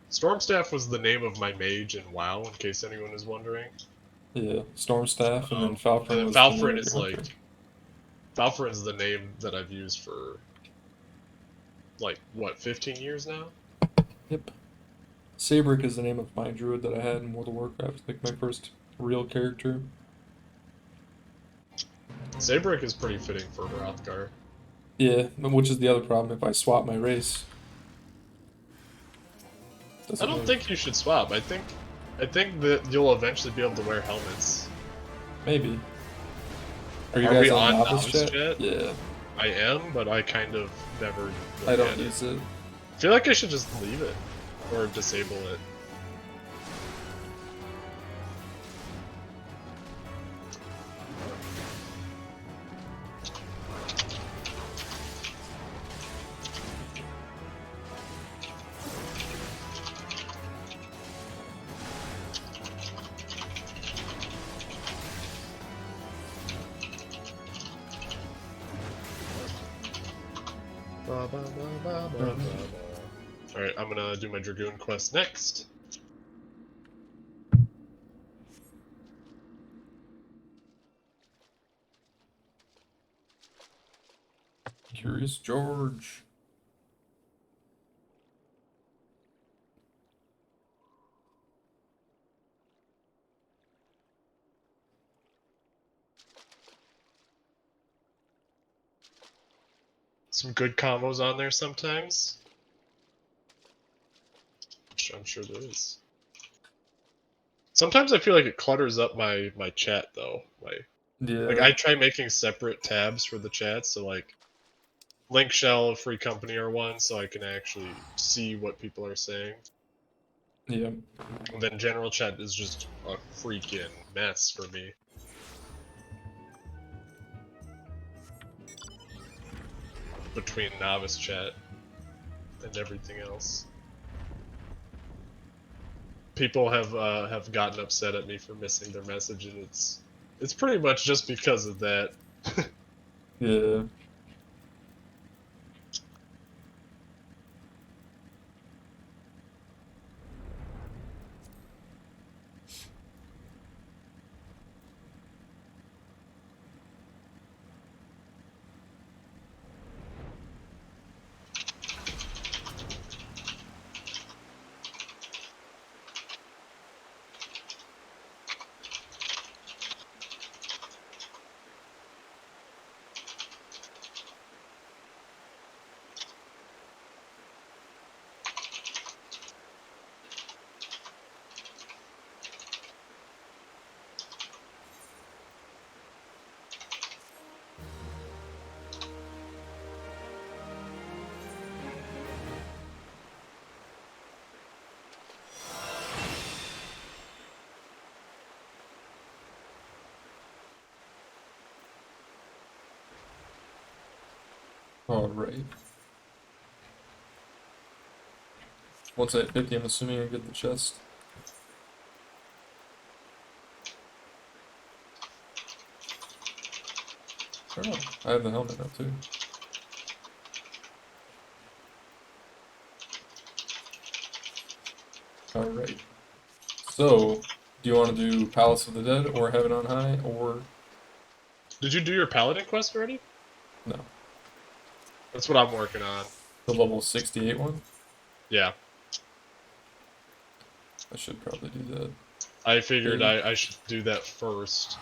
Stormstaff was the name of my mage in WoW, in case anyone is wondering. Yeah, Stormstaff, and then And Falfrin then was the name Valfrin of is your hunter. like Valfrin's the name that I've used for like what, 15 years now? Yep. Sabric is the name of my druid that I had in World of Warcraft, like my first real character. Sabric is pretty fitting for Hrothgar. Yeah, which is the other problem if I swap my race. I Doesn't don't really... think you should swap. I think that you'll eventually be able to wear helmets. Maybe. Are you Are guys we on on novice novice chat? chat? Yeah, I am, but I kind of never I look don't at it. use it. I feel like I should just leave it or disable it. Alright, I'm gonna do my Dragoon quest next. Curious George. Some good combos on there sometimes. Which I'm sure there is. Sometimes I feel like it clutters up my chat though. Like Yeah, I try making separate tabs for the chat, so like Link Shell, Free Company are one, so I can actually see what people are saying. yeah. And then general chat is just a freaking mess for me. Between novice chat and everything else. People have gotten upset at me for missing their message, and it's pretty much just because of that. Yeah. All right. Once I hit 50, I'm assuming I get the chest. Oh, I have the helmet now too. All right. So, do you want to do Palace of the Dead or Heaven on High or Did you do your paladin quest already? no? That's what I'm working on. The level 68 one? Yeah, I should probably do that. I figured Maybe. I should do that first.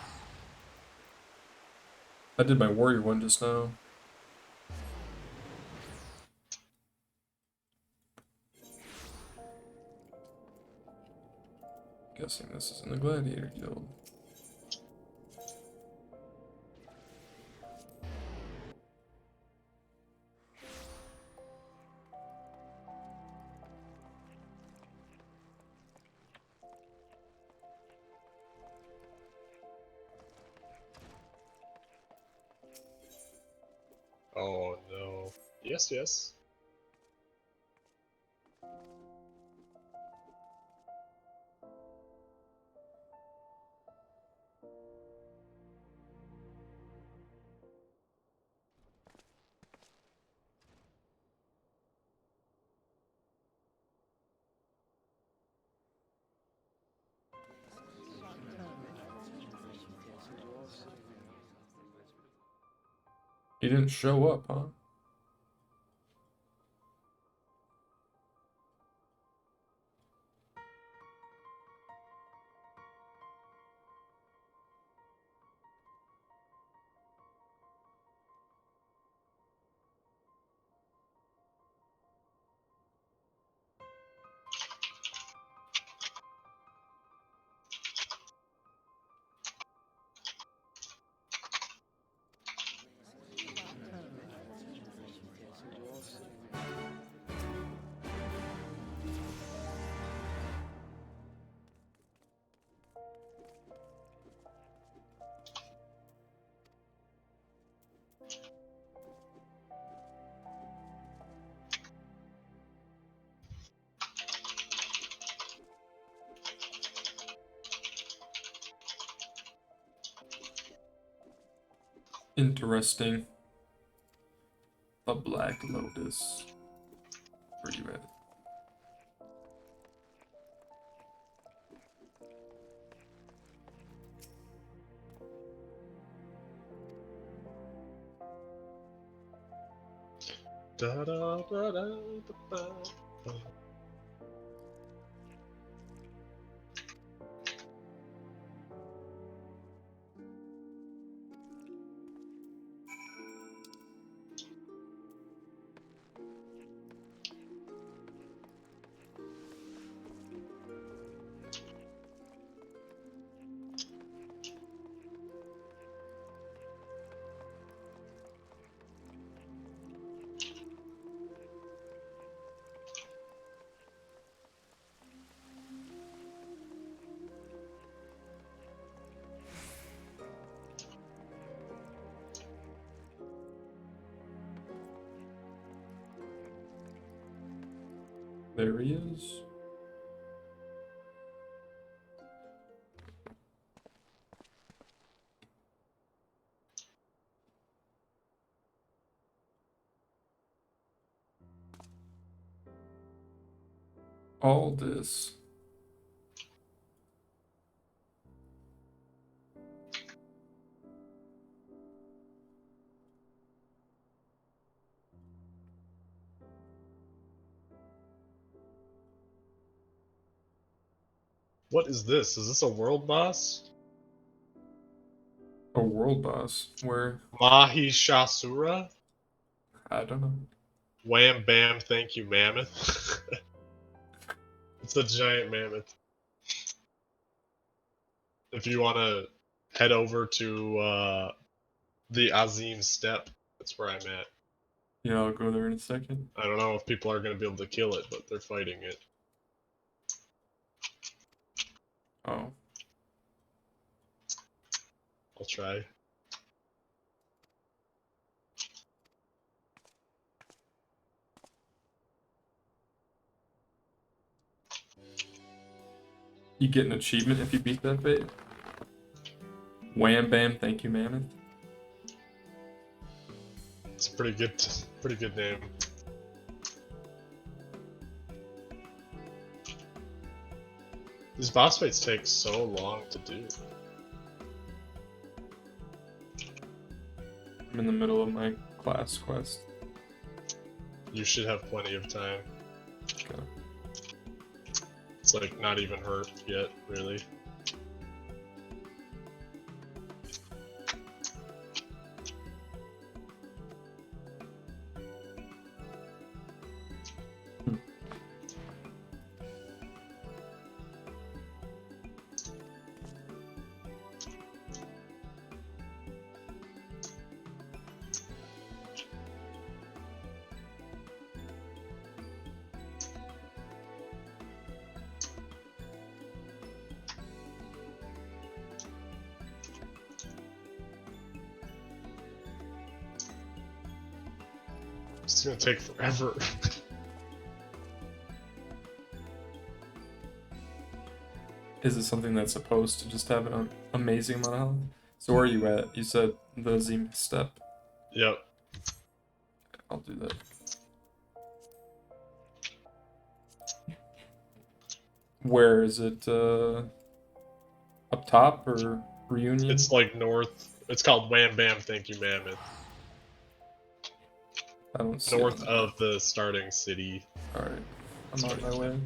I did my warrior one just now. Guessing this is in the Gladiator Guild. Oh no. Yes, yes. He didn't show up, huh? Interesting. A Black Lotus. Where you at? Da da da da da da. There he is. All this. What is this? Is this a world boss? A world boss. Where? Mahishasura? I don't know. Wham bam, thank you, mammoth. It's a giant mammoth. If you want to head over to the Azim Steppe, that's where I'm at. Yeah, I'll go there in a second. I don't know if people are going to be able to kill it, but they're fighting it. Oh. I'll try. You get an achievement if you beat that fate. Wham bam, thank you, mammoth. It's a pretty good name. These boss fights take so long to do. I'm in the middle of my class quest. You should have plenty of time. Okay. It's like not even hurt yet, really. It's gonna take forever. Is it something that's supposed to just have an amazing amount of health? So where are you at? You said the Z step. Yep. I'll do that. Where is it? Up top or Reunion? It's like north. It's called Wham Bam Thank You Mammoth. I don't see North it. of the starting city. Alright, I'm on my way.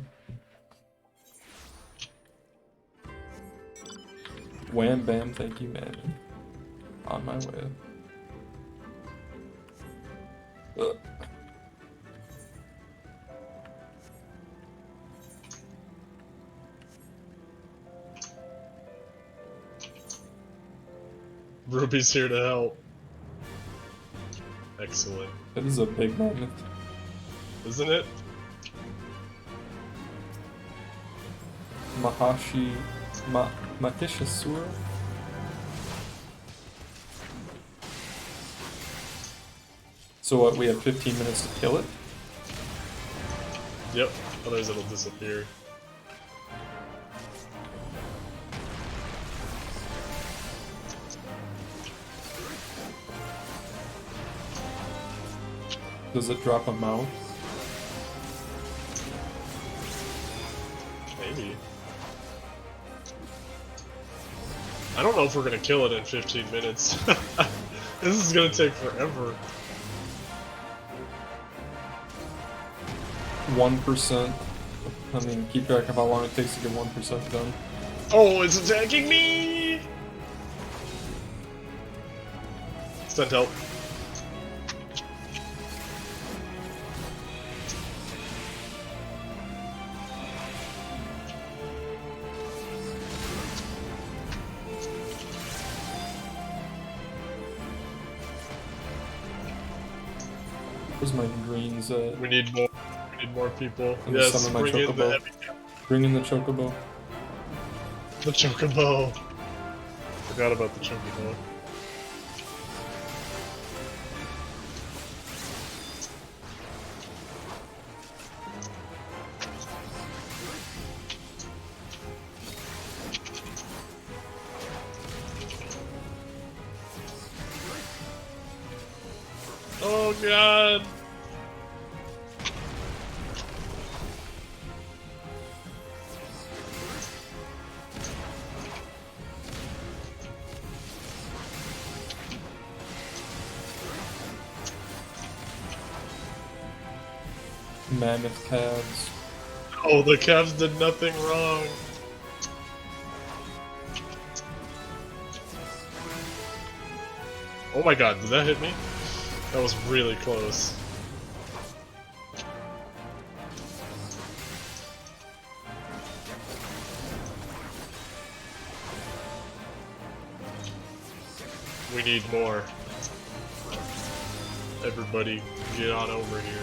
Wham bam, thank you, man. On my way. Ugh. Ruby's here to help. Excellent. That is a big mammoth. Isn't it? Mahishasura? So what, we have 15 minutes to kill it? Yep. Otherwise it'll disappear. Does it drop a mouth? Maybe. I don't know if we're gonna kill it in 15 minutes. This is gonna take forever. 1%. I mean, keep track of how long it takes to get 1% done. Oh, it's attacking me! Send help. Where's my greens at? We need more. We need more people. And Yes, summon my bring in the chocobo. heavy. Bring in the chocobo. The chocobo. Forgot about the chocobo. Oh god! Mammoth calves. Oh, the calves did nothing wrong. Oh my god, did that hit me? That was really close. We need more. Everybody, get on over here.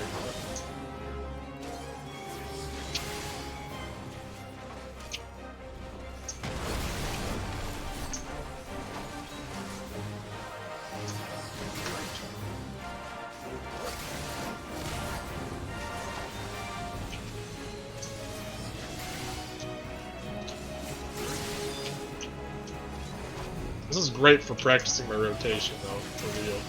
This is great for practicing my rotation, though, for real.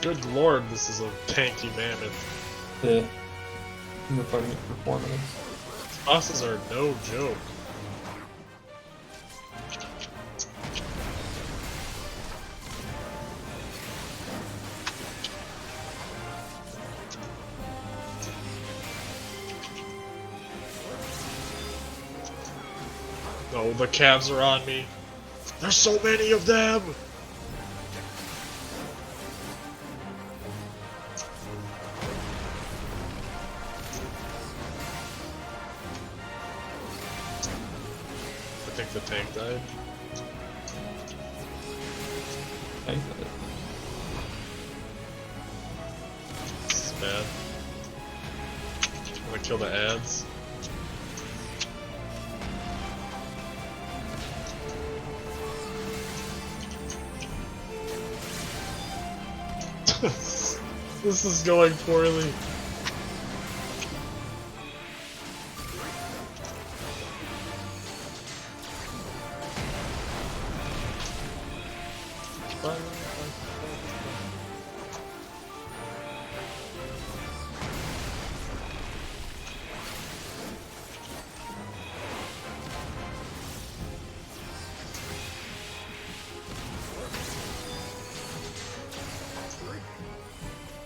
Good lord, this is a tanky mammoth. Yeah. In the fighting performance. Bosses are no joke. No, the calves are on me. There's so many of them! I think the tank died. Tank that. This is bad. I'm gonna kill the ads. This is going poorly.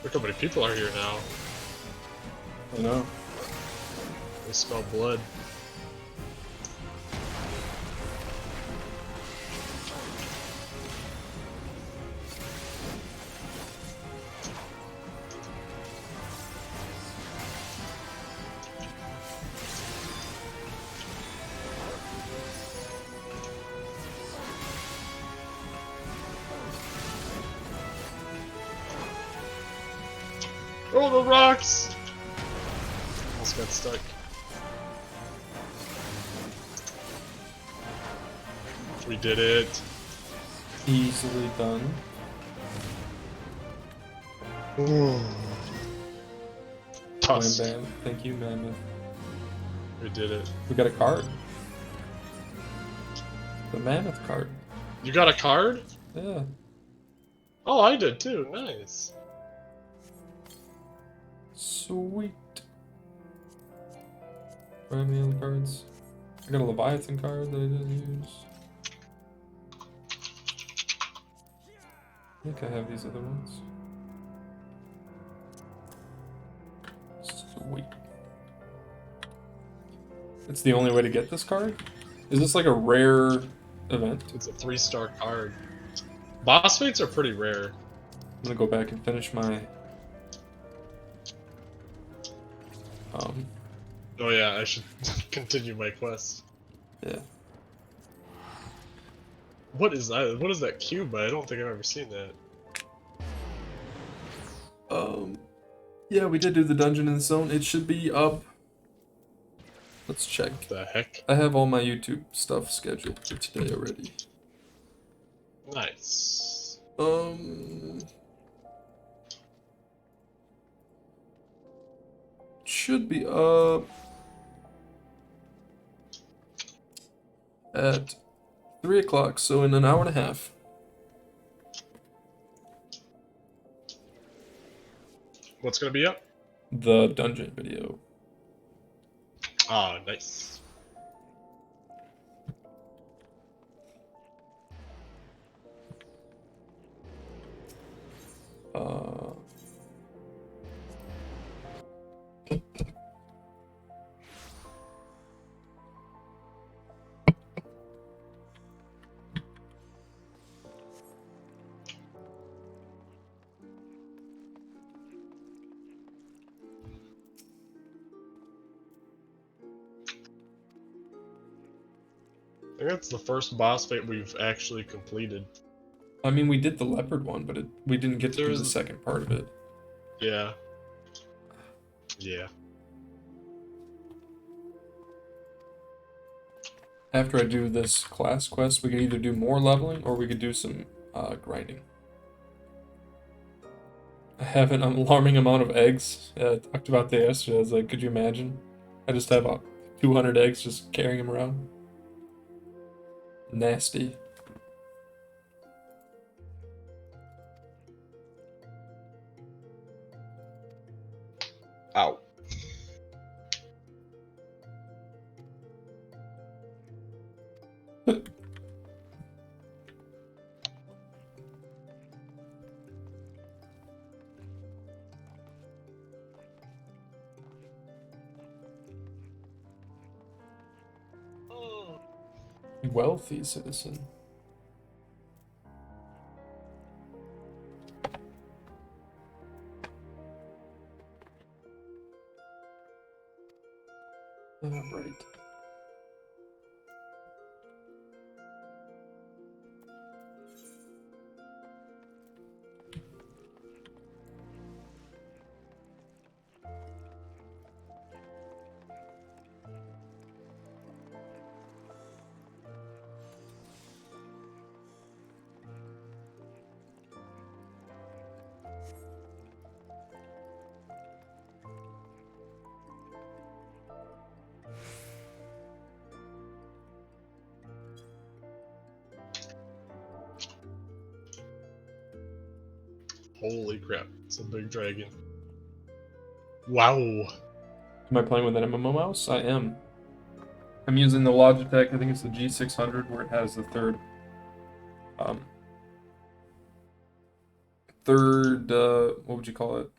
Look how many people are here now. I know. They smell blood. Oh, the rocks! Almost got stuck. We did it. Easily done. Tusk. Bam, bam. Thank you, Mammoth. We did it. We got a card. The Mammoth card. You got a card? Yeah. Oh, I did too. Nice. Sweet. Do I have any other cards? I got a Leviathan card that I didn't use. I think I have these other ones. Sweet. It's the only way to get this card? Is this like a rare event? It's a 3-star card. Boss fights are pretty rare. I'm gonna go back and finish my... Oh yeah, I should continue my quest. yeah. What is that? What is that cube? I don't think I've ever seen that. Yeah, we did do the dungeon in the zone. It should be up. Let's check. What the heck? I have all my YouTube stuff scheduled for today already. Nice. Should be up at 3 o'clock, so in an hour and a half. What's gonna be up? The dungeon video. Ah, nice. I think that's the first boss fight we've actually completed. I mean, we did the leopard one, but we didn't get to do the There's- second part of it. Yeah. Yeah. After I do this class quest, we can either do more leveling or we could do some grinding. I have an alarming amount of eggs. I talked about that yesterday. I was like, could you imagine? I just have 200 eggs just carrying them around. Nasty. Ow. Wealthy citizen. Right. Holy crap, it's a big dragon. Wow. Am I playing with an MMO mouse? I am. I'm using the Logitech, I think it's the G600, where it has the um, what would you call it?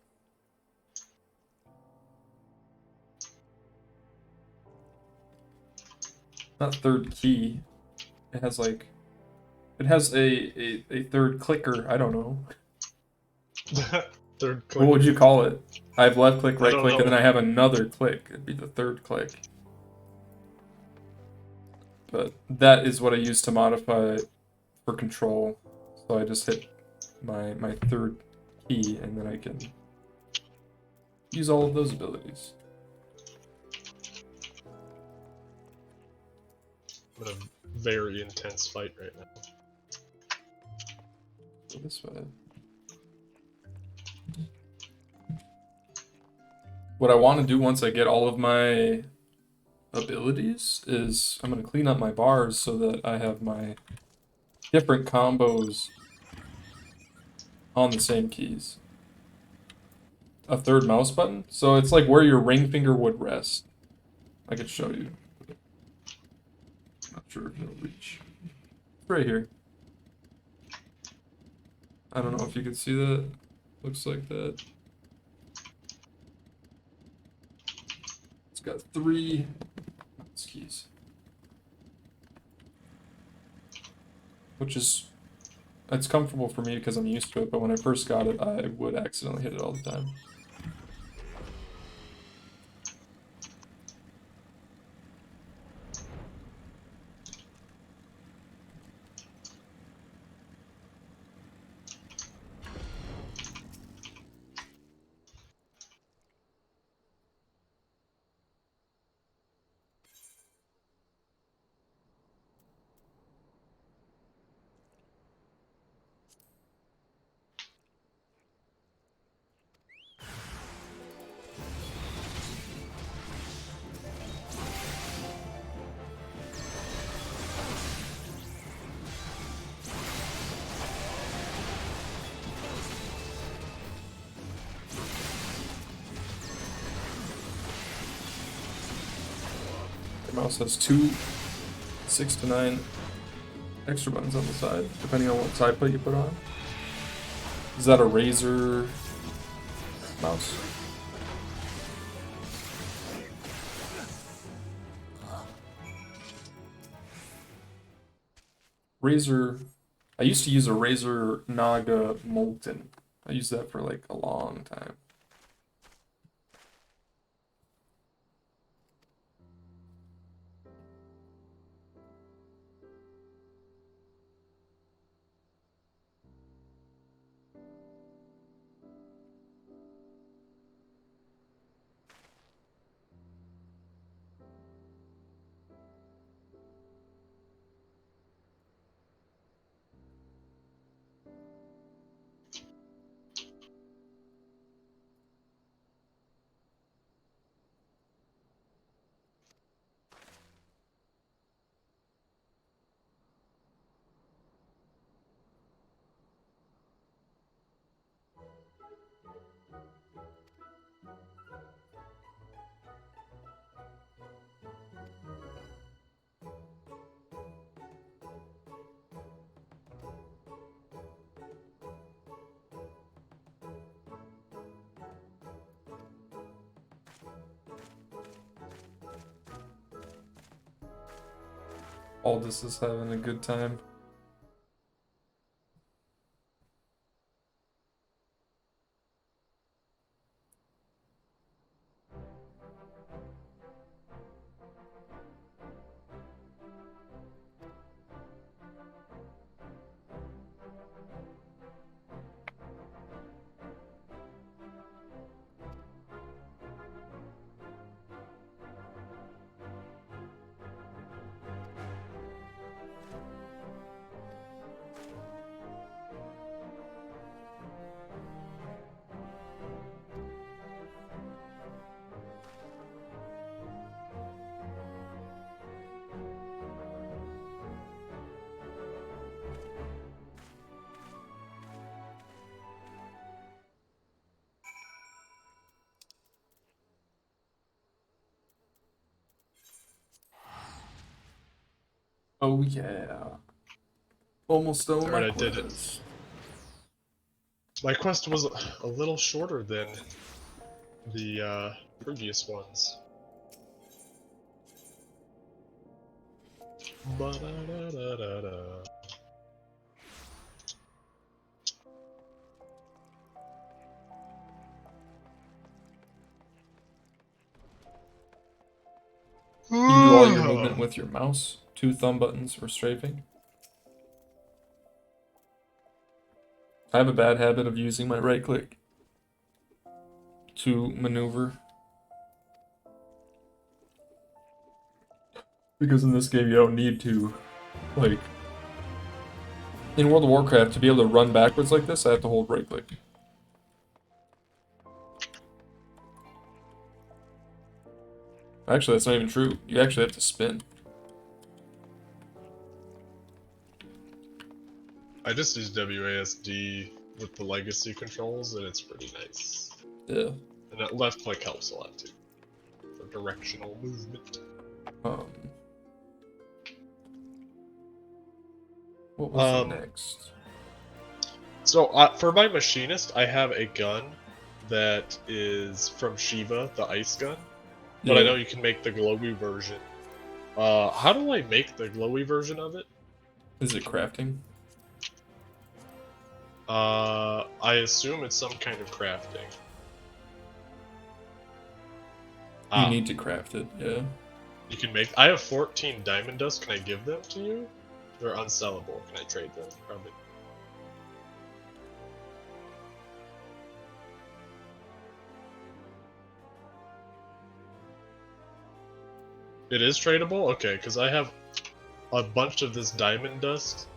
Not third key. It has like, it has a third clicker. I don't know. Third click. What would you call it? I have left click, I right don't click, and know. then I have another click. It'd be the third click. But that is what I use to modify for control. So I just hit my third key, and then I can use all of those abilities. I'm in a very intense fight right now. Go this way. What I want to do once I get all of my abilities is I'm going to clean up my bars so that I have my different combos on the same keys. A third mouse button? So it's like where your ring finger would rest. I could show you. Not sure if it'll reach. It's right here. I don't know if you can see that. Looks like that. It's got 3 mouse keys. Which is, it's comfortable for me because I'm used to it, but when I first got it, I would accidentally hit it all the time. The mouse has 2 6 to 9 extra buttons on the side, depending on what side plate you put on. Is that a Razer mouse? Razer. I used to use a Razer Naga Molten. I used that for like a long time. Aldous is having a good time. Oh yeah. Almost done with my Alright, I did it. quest. My quest was a little shorter than the previous ones. Ba-da-da-da-da-da. You can do all your movement with your mouse, 2 thumb buttons, or strafing. I have a bad habit of using my right click to maneuver. Because in this game you don't need to. Like, in World of Warcraft, to be able to run backwards like this, I have to hold right click. Actually, that's not even true. You actually have to spin. I just use WASD with the legacy controls, and it's pretty nice. Yeah. And that left click helps a lot too for directional movement. Um. What was next? So for my machinist, I have a gun that is from Shiva, the ice gun. But I know you can make the glowy version. How do I make the glowy version of it? Is it crafting? I assume it's some kind of crafting. You need to craft it, yeah. You can make. I have 14 diamond dust. Can I give them to you? They're unsellable. Can I trade them? Probably. It is tradable? Okay, because I have a bunch of this diamond dust.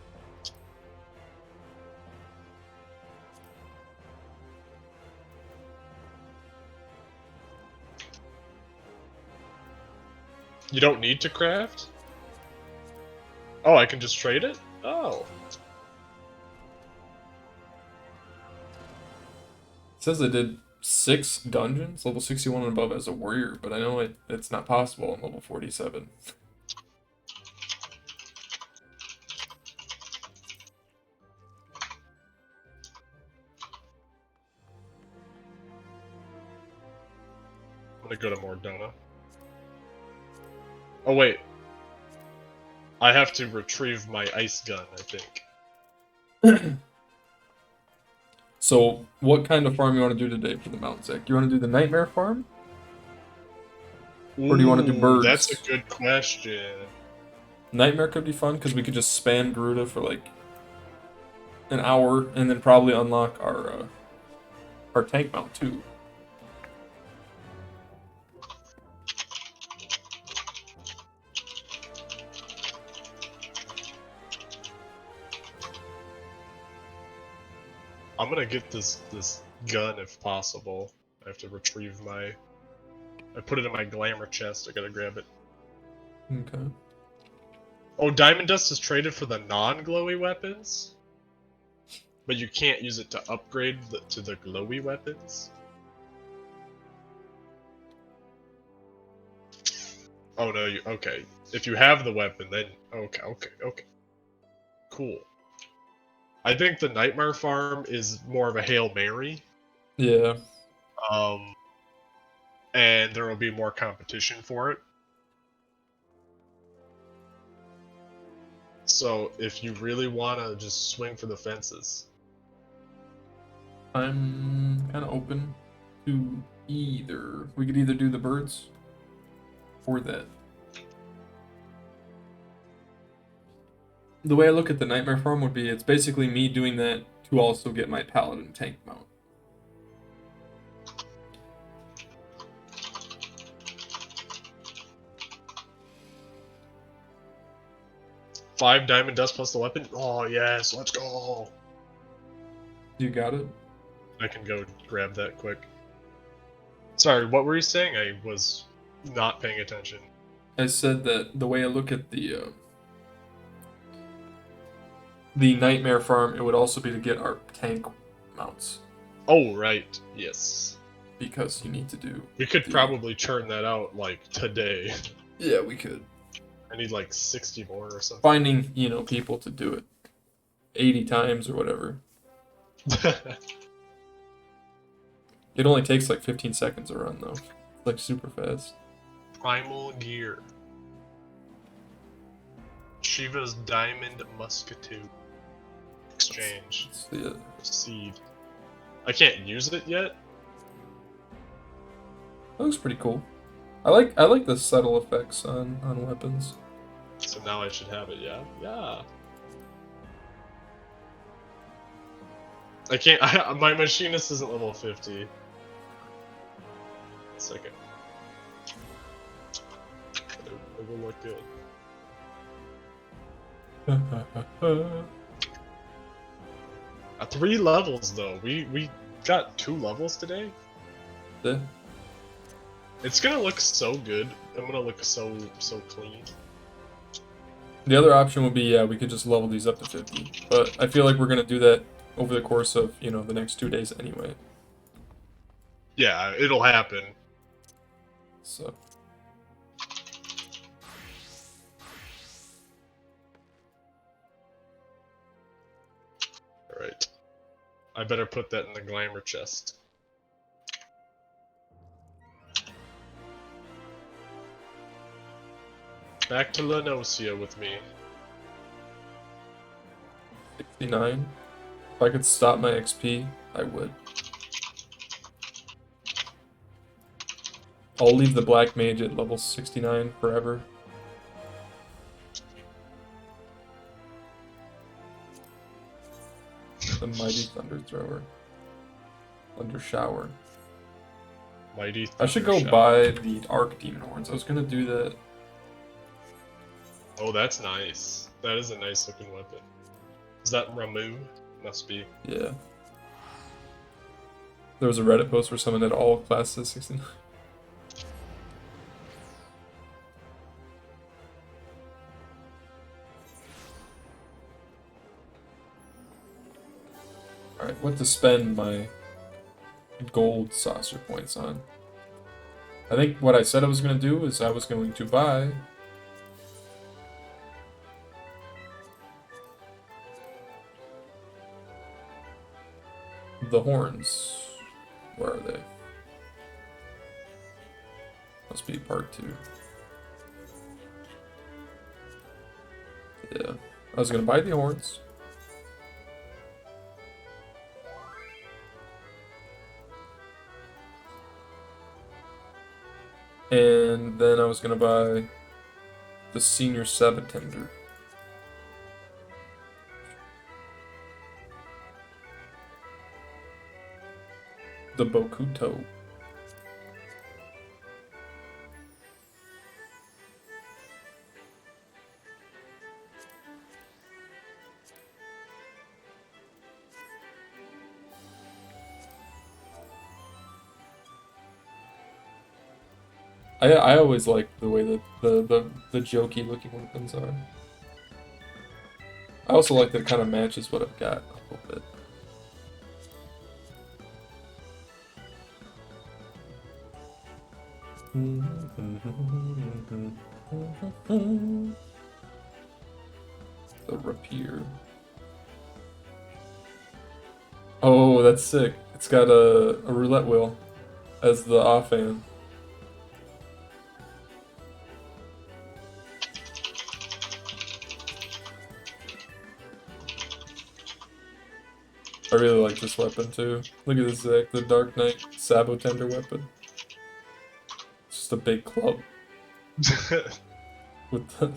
You don't need to craft? Oh, I can just trade it? Oh. It says I did 6 dungeons, level 61 and above as a warrior, but I know it's not possible on level 47. I'm gonna go to Mordona. Oh wait. I have to retrieve my ice gun, I think. So, what kind of farm you want to do today for the Mount Zek? You want to do the Nightmare farm? Or do you want to do birds? That's a good question. Nightmare could be fun because we could just spam Garuda for like an hour and then probably unlock our tank mount too. I'm gonna get this gun if possible. I have to retrieve my. I put it in my glamour chest. I gotta grab it. Okay. Oh, diamond dust is traded for the non-glowy weapons, but you can't use it to upgrade to the glowy weapons. Oh no, you okay? If you have the weapon, then okay. Cool. I think the Nightmare farm is more of a Hail Mary. Yeah. And there will be more competition for it. So if you really wanna just swing for the fences, I'm kind of open to either. We could either do the birds or that. The way I look at the Nightmare Farm would be it's basically me doing that to also get my Paladin tank mount. 5 diamond dust plus the weapon. Oh yes, let's go. You got it? I can go grab that quick. Sorry, what were you saying? I was not paying attention. I said that the way I look at the Nightmare Farm, it would also be to get our tank mounts Oh right, yes. because you need to do. We could the- probably churn that out like today. Yeah, we could. I need like 60 more or something. Finding people to do it 80 times or whatever. It only takes like 15 seconds to run though. It's like super fast. Primal gear. Shiva's diamond musketoon. Exchange. Let's see it. Received. I can't use it yet. That looks pretty cool. I like the subtle effects on weapons. So now I should have it, yeah? Yeah. I can't. My machinist isn't level 50. Second. It will look good. At 3 levels though. We got 2 levels today. Yeah. It's gonna look so good. I'm gonna look so clean. The other option would be, yeah, we could just level these up to 50. But I feel like we're going to do that over the course of, the next 2 days anyway. Yeah, it'll happen. So. Alright. I better put that in the glamour chest. Back to Lenosia with me. 69. If I could stop my XP, I would. I'll leave the Black Mage at level 69 forever. The Mighty Thunder Thrower. Thunder Shower. Mighty I should go Thunder Shower. buy the Arc Demon Horns. I was gonna do that. Oh, that's nice. That is a nice looking weapon. Is that Ramu? Must be. Yeah. There was a Reddit post where someone had all classes 69. Alright, what to spend my gold saucer points on? I think what I said I was going to do is I was going to buy the horns. Where are they? Must be part 2. Yeah. I was gonna buy the horns. And then I was gonna buy the Senior Sabatender. The Bokuto. I always like the way that the jokey looking weapons are. I also like that it kind of matches what I've got a little bit. The rapier. Oh, that's sick. It's got a roulette wheel as the offhand. really like this weapon too. Look at this, Zach, the Dark Knight Sabotender weapon. It's just a big club with the.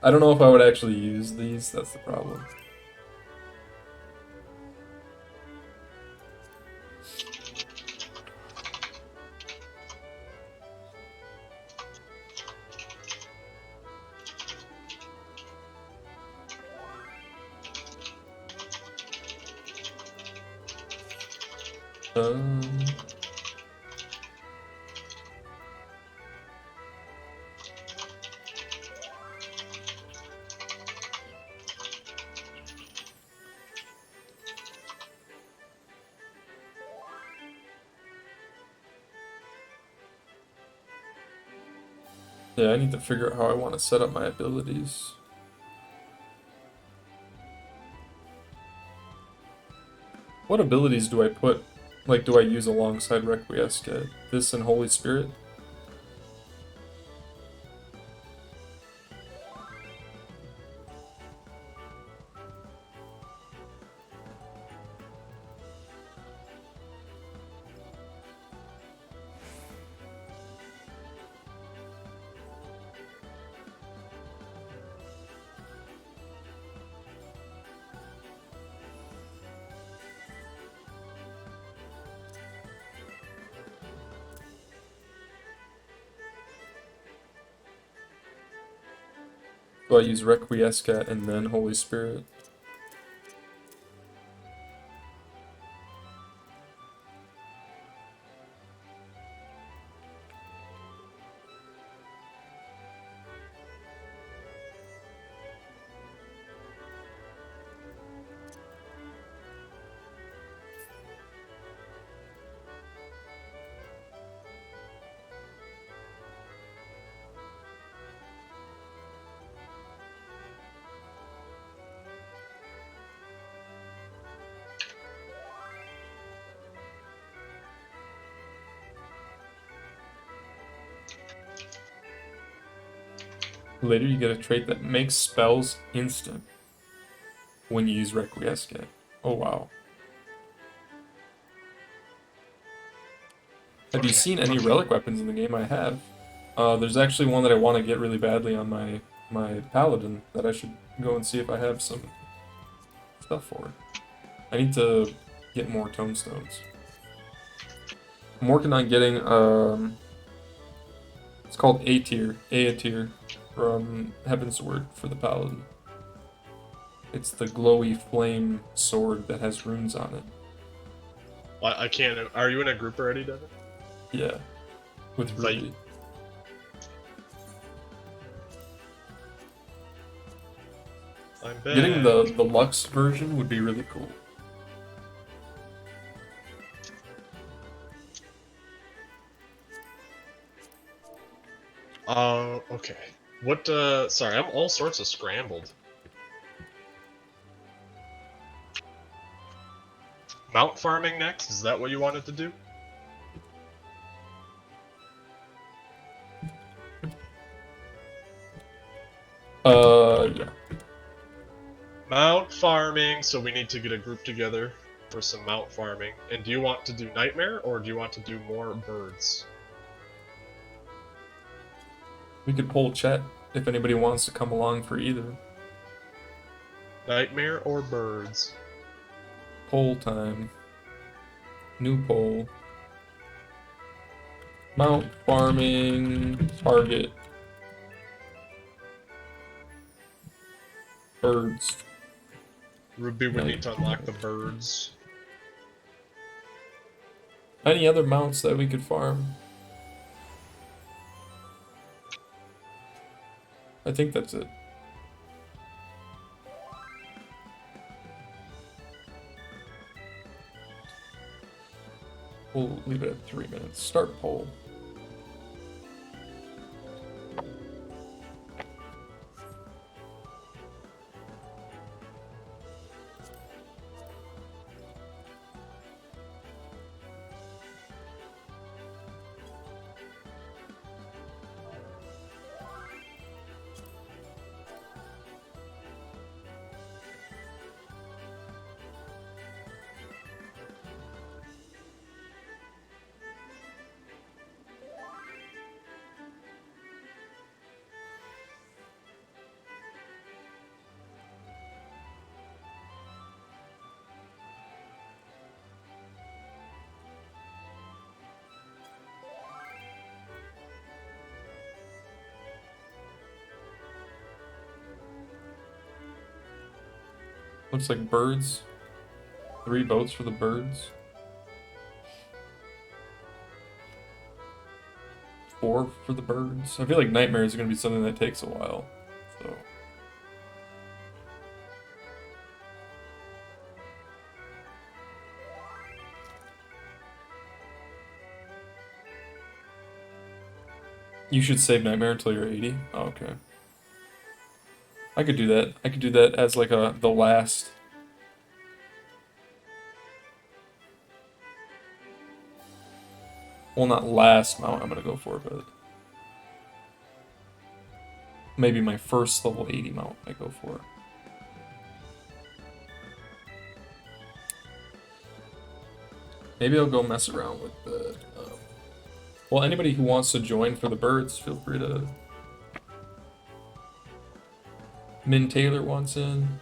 I don't know if I would actually use these. That's the problem. Um, yeah, I need to figure out how I want to set up my abilities. What abilities do I put? Like, do I use alongside Requiescat? This and Holy Spirit? Do I use Requiescat and then Holy Spirit? Later, you get a trait that makes spells instant when you use Requiescat. Oh, wow. Have you seen any relic weapons in the game? I have. There's actually one that I want to get really badly on my paladin that I should go and see if I have some stuff for. I need to get more tomestones. I'm working on getting it's called A tier from Heaven's Word for the paladin. It's the glowy flame sword that has runes on it. I can't. Are you in a group already, Devin? Yeah, with Ruby. I'm back. Getting the Lux version would be really cool. Okay. What, sorry, I'm all sorts of scrambled. Mount farming next? Is that what you wanted to do? Yeah. Mount farming, so we need to get a group together for some mount farming. And do you want to do Nightmare, or do you want to do more birds? We could poll chat if anybody wants to come along for either. Nightmare or birds? Poll time. New poll. Mount farming target. Birds. Ruby would need to unlock the birds. Any other mounts that we could farm? I think that's it. We'll leave it at 3 minutes. Start poll. Looks like birds. 3 boats for the birds. 4 for the birds. I feel like nightmares are gonna be something that takes a while. So you should save nightmare until you're 80. Oh, okay. I could do that. I could do that as like the last. Well, not last mount I'm gonna go for, but maybe my first level 80 mount I go for. Maybe I'll go mess around with the. Well, anybody who wants to join for the birds, feel free to. Min Taylor wants in.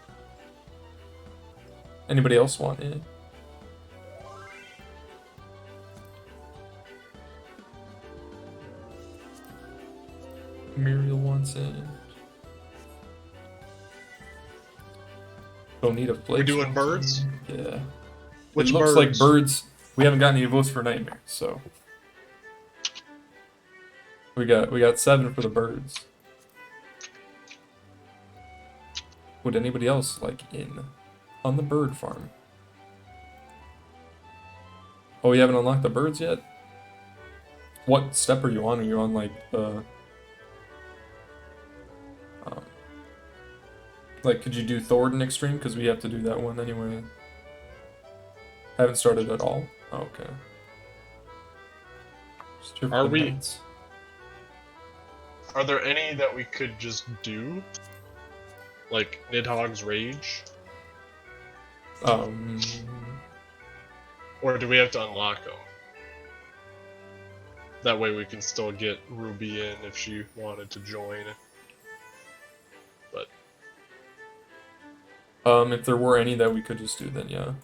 Anybody else want in? Muriel wants in. Bonita Flakes. We're doing birds? Yeah. Which it looks birds? like birds. We haven't gotten any votes for Nightmare, so we got 7 for the birds. Would anybody else like in on the bird farm? Oh, you haven't unlocked the birds yet? What step are you on? Are you on like the like, could you do Thornton Extreme? Because we have to do that one anyway. Haven't started at all? Oh, okay. Just here for Are the we- knights. Are there any that we could just do? Like Nidhogg's Rage? Or do we have to unlock them? That way we can still get Ruby in if she wanted to join. But if there were any that we could just do, then yeah.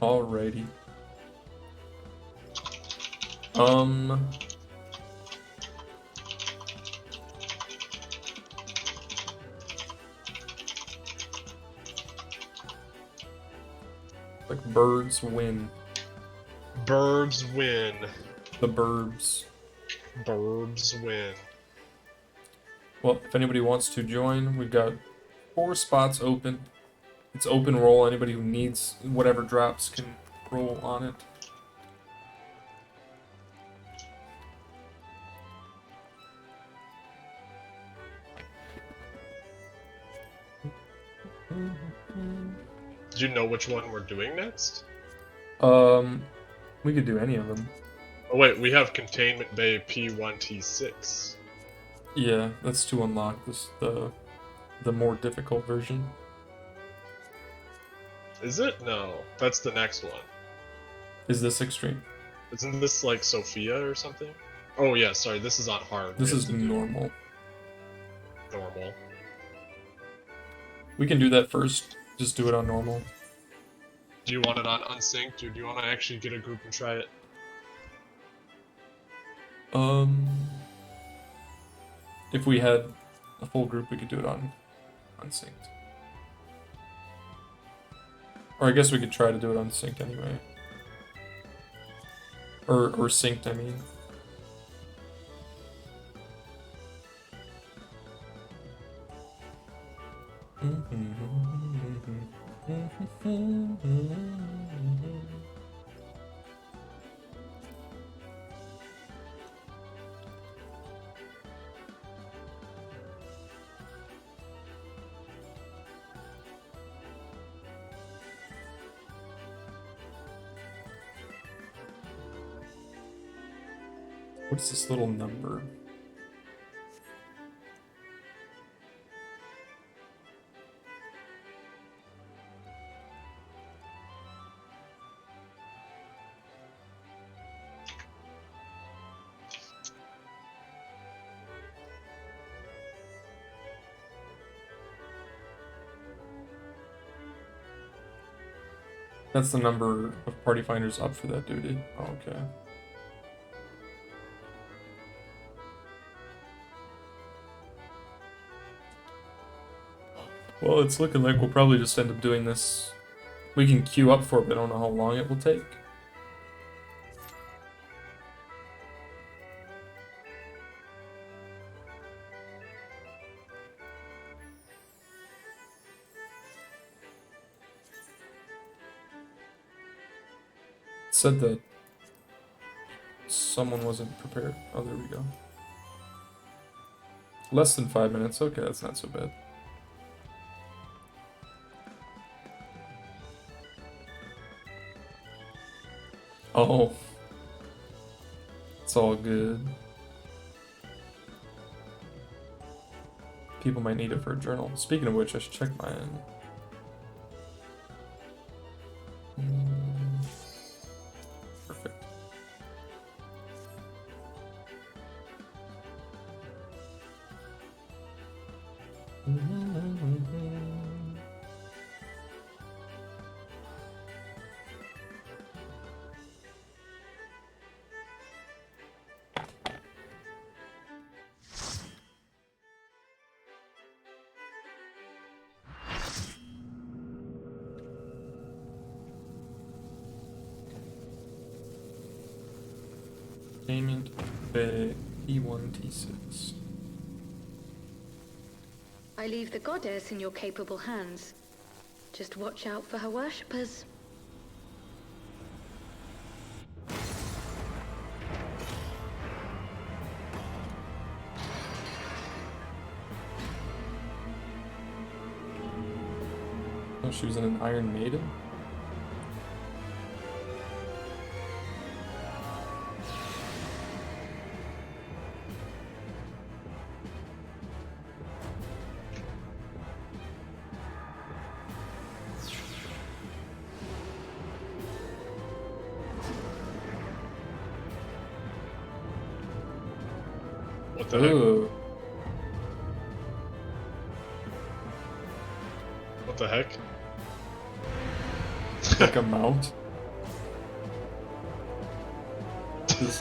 Alrighty. Like birds win. Burbs win. The burbs. Burbs win. Well, if anybody wants to join, we've got 4 spots open. It's open roll. Anybody who needs whatever drops can roll on it. Do you know which one we're doing next? We could do any of them. Oh wait, we have Containment Bay P1T6. Yeah, that's to unlock this the more difficult version. Is it? No, that's the next one. Is this extreme? Isn't this like Sophia or something? Oh yeah, sorry, this is on hard. This We is have to do normal. normal. We can do that first. Just do it on normal. Do you want it on unsynced, or do you want to actually get a group and try it? If we had a full group, we could do it on unsynced. Or I guess we could try to do it on synced anyway. Or synced, I mean. What's this little number? That's the number of party finders up for that duty. Oh, okay. Well, it's looking like we'll probably just end up doing this. We can queue up for it, but I don't know how long it will take. It said that someone wasn't prepared. Oh, there we go. Less than 5 minutes. Okay, that's not so bad. Oh. It's all good. People might need it for a journal. Speaking of which, I should check mine. Perfect. Payment Bay T1 T6. I leave the goddess in your capable hands. Just watch out for her worshippers. Oh, she was in an Iron Maiden? What the heck? Ooh. What the heck? Like a mount?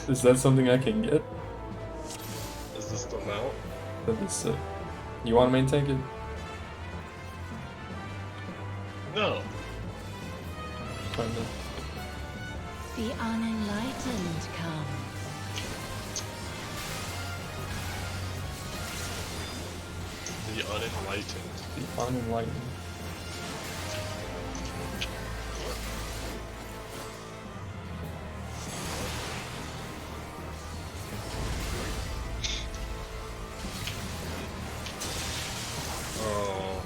Is that something I can get? Is this the mount? That'd be sick. You want to main tank it? No. Kinda. The unenlightened come. The unenlightened. The unenlightened. Oh.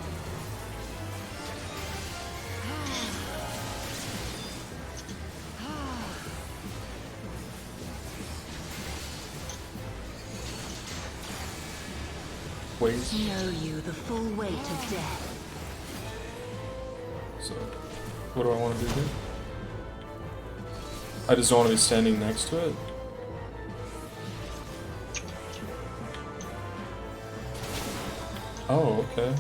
Ways. Know you the full weight of death. So, what do I want to do here? I just don't want to be standing next to it. Oh, okay.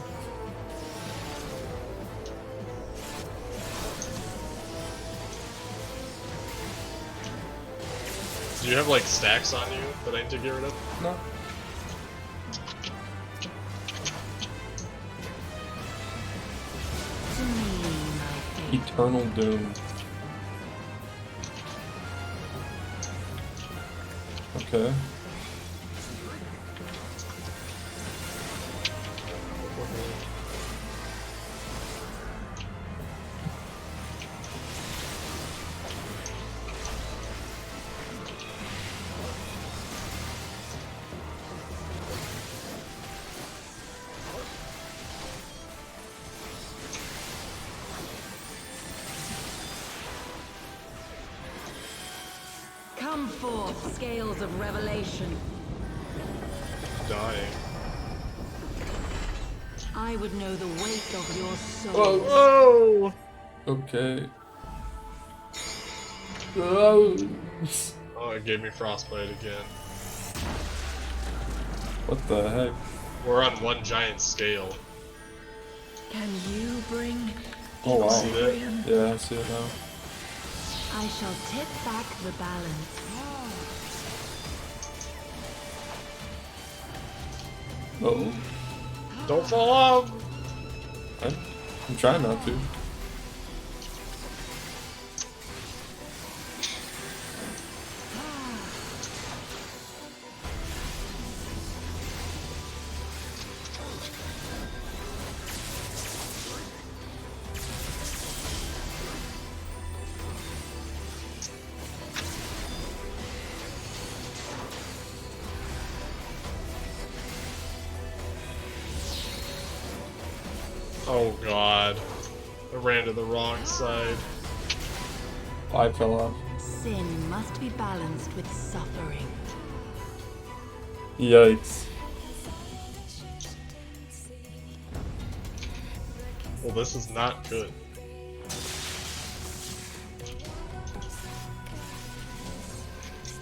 Do you have like stacks on you that I need to get rid of? No. To me, my fate. Eternal Doom. Okay. Come forth, scales of revelation. Dying. I would know the weight of your soul. Whoa! Okay. Oh. Oh, it gave me frostbite again. What the heck? We're on one giant scale. Can you bring Oh wow. See that? Yeah, I see it now. I shall tip back the balance. Oh, Don't fall off! I'm trying not to. Oh god. I ran to the wrong side. I fell off. Sin must be balanced with suffering. Yikes. Well, this is not good.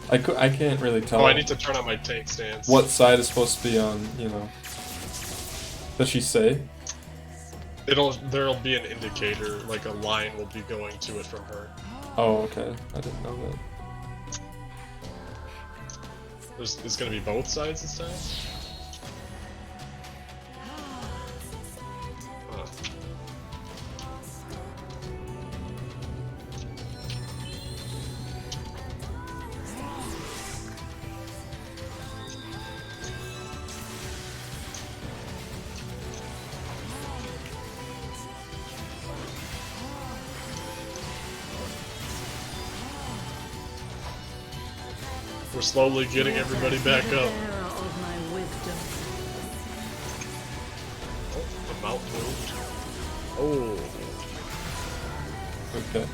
I can't really tell Oh, I need to turn on my tank stance. what side is supposed to be on, you know. Does she say? There'll be an indicator, like a line will be going to it from her. Oh, okay. I didn't know that. It's gonna be both sides this time? Huh. We're slowly getting everybody back up. Bearer of my wisdom. Oh, the mount moved. Oh, Okay.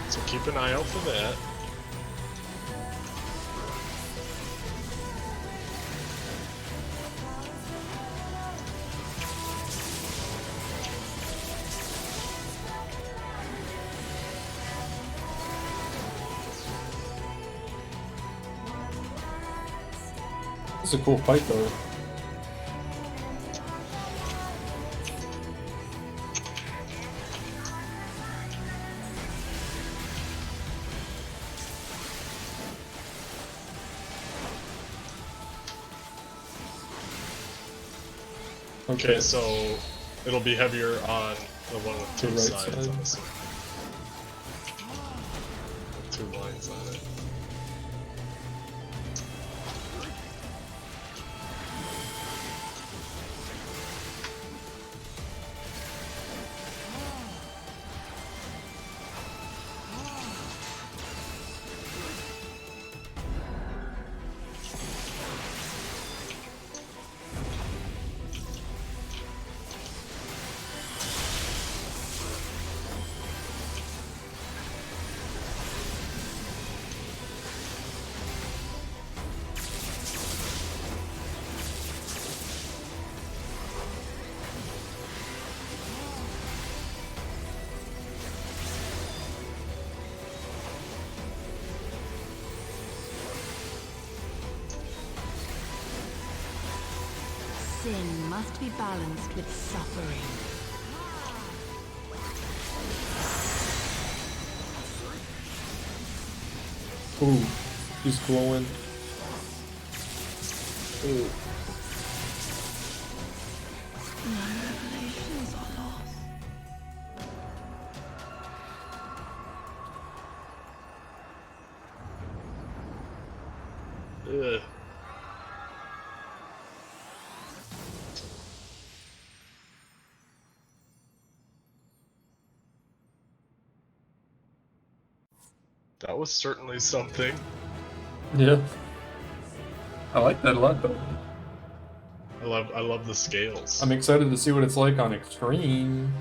so keep an eye out for that. It's a cool fight though. Okay, so it'll be heavier on the one with The two right sides, side. I'm assuming. Two lines on it. Sin must be balanced with suffering. Ooh, he's glowing. Ooh. My revelations are lost. Ugh. That was certainly something. Yeah. I like that a lot though. I love the scales. I'm excited to see what it's like on Extreme.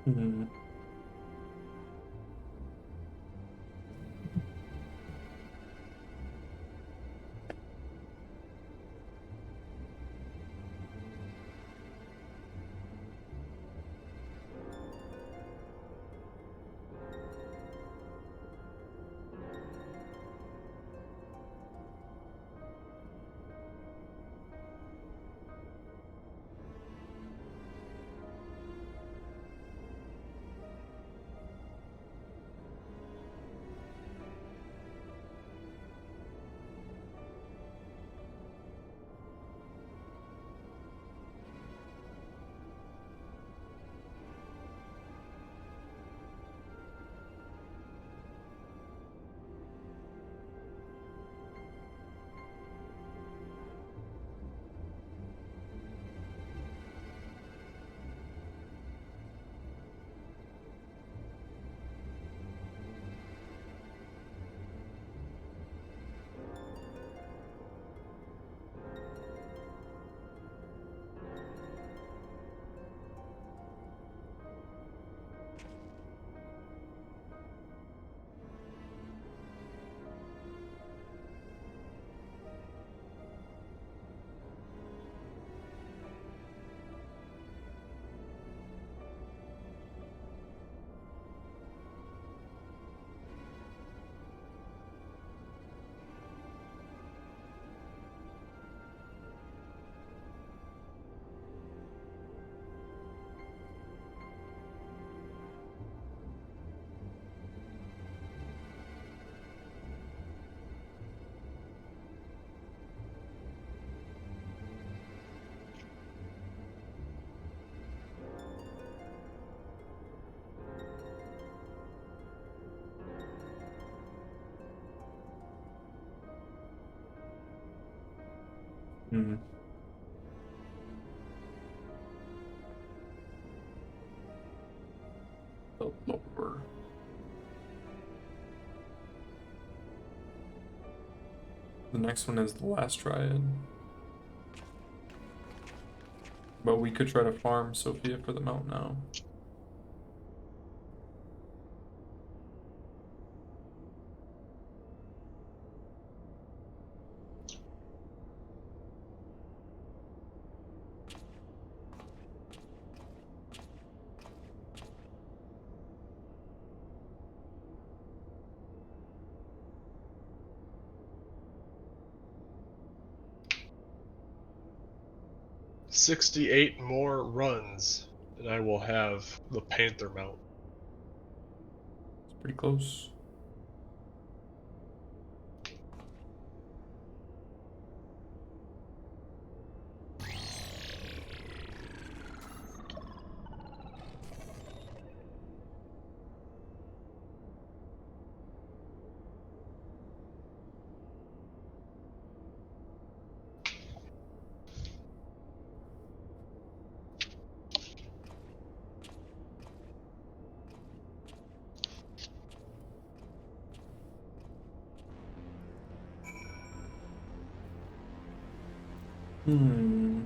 Hmm. Hmm. The lower. The next one is the last triad. But we could try to farm Sophia for the mount now. $68 more runs, and I will have the Panther mount. It's pretty close. Hmm.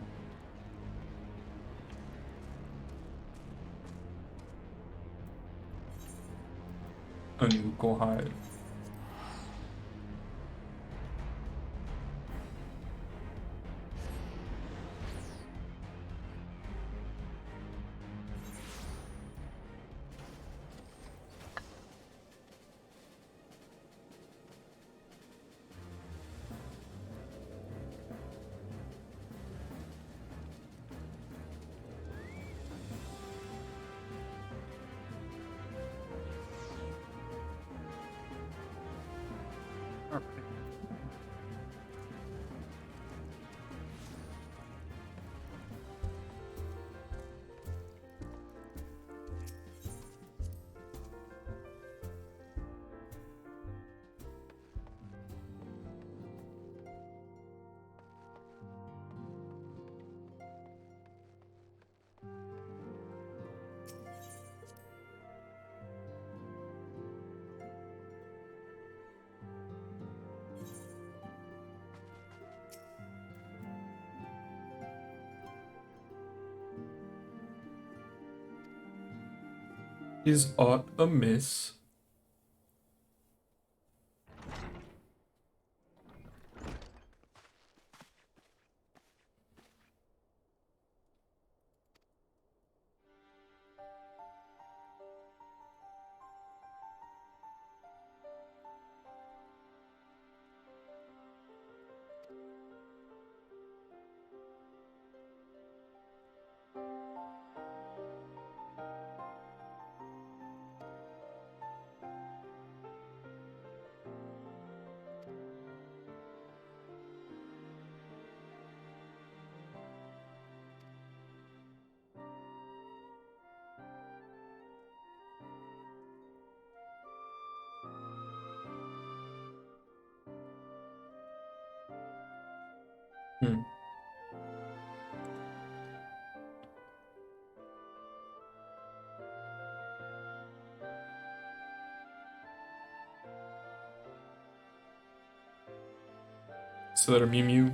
A nuclear hive. Is aught amiss? Hmm. So that are Mew Mew.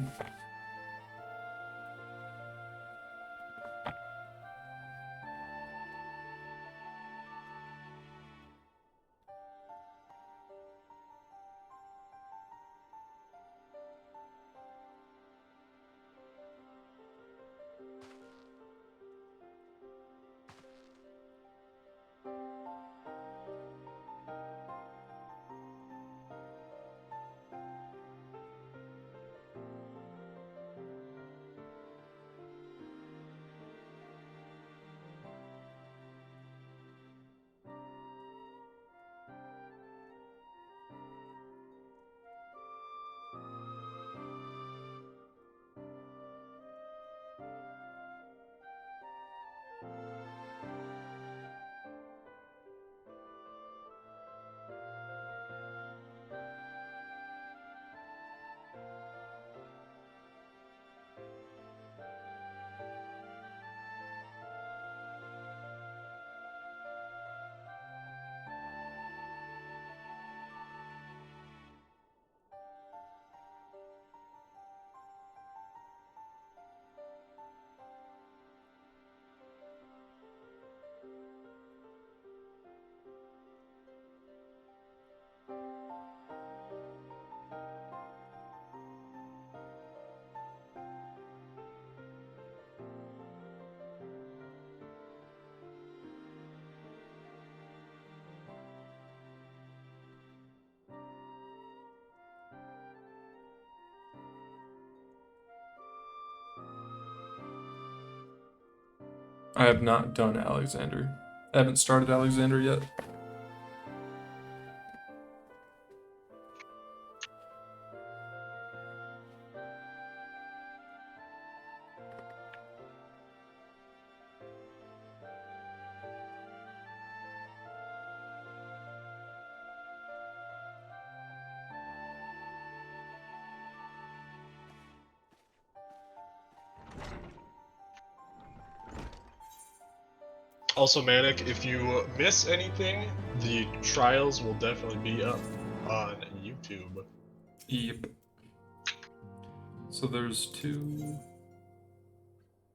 I have not done Alexander. I haven't started Alexander yet. Also, Manic, if you miss anything, the trials will definitely be up on YouTube. Yep. So there's two.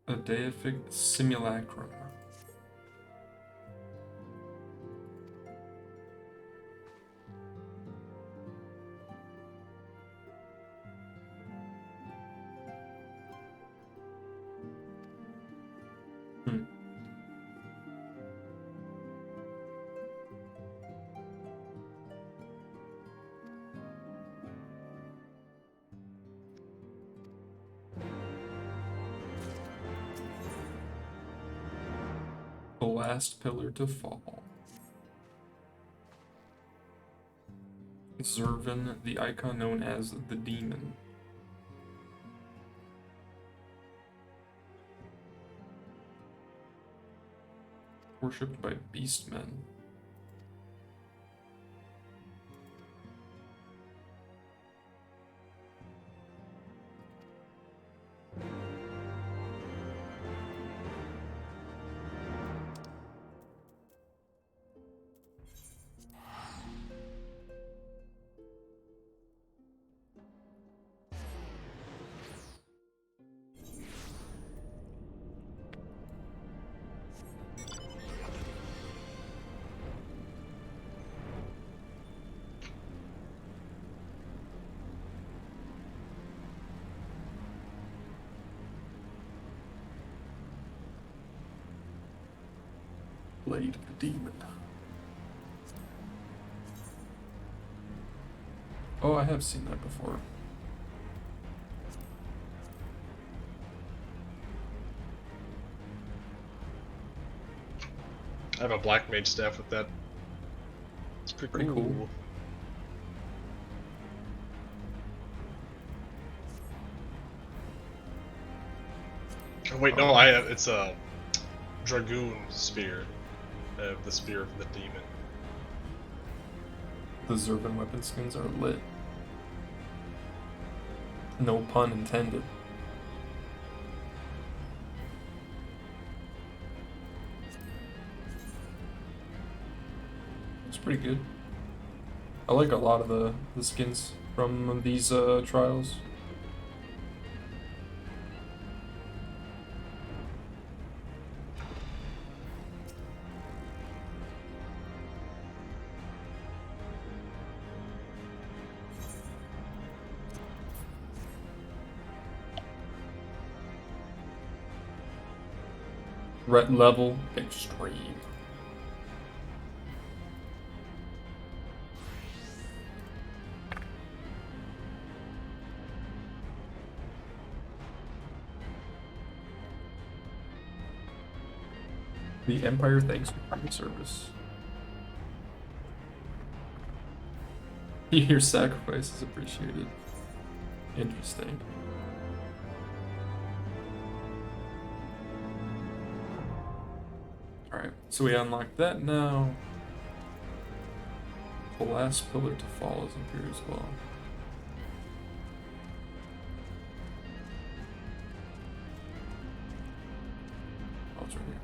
A deific simulacrum. Hmm. The last pillar to fall. Zervan, the icon known as the Demon. Worshipped by beastmen. Blade of the Demon. Oh, I have seen that before. I have a black mage staff with that. It's pretty Pretty cool. Oh, wait, no, I have. It's a dragoon spear. I have the spear of the demon. The Zervan weapon skins are lit. No pun intended. It's pretty good. I like a lot of the skins from these trials. Red level extreme. The Empire thanks for your service. Your sacrifice is appreciated. Interesting. Alright, so we unlocked that now. The last pillar to fall is Imperial's Law. Oh, it's right here.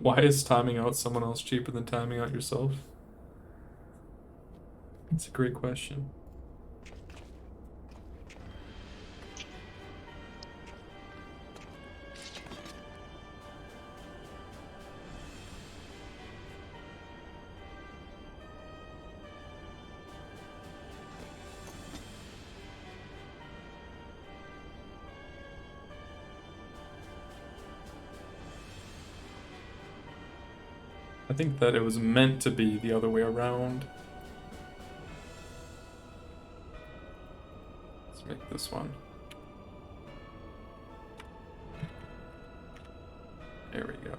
Why is timing out someone else cheaper than timing out yourself? It's a great question. I think that it was meant to be the other way around. Let's make this one. There we go.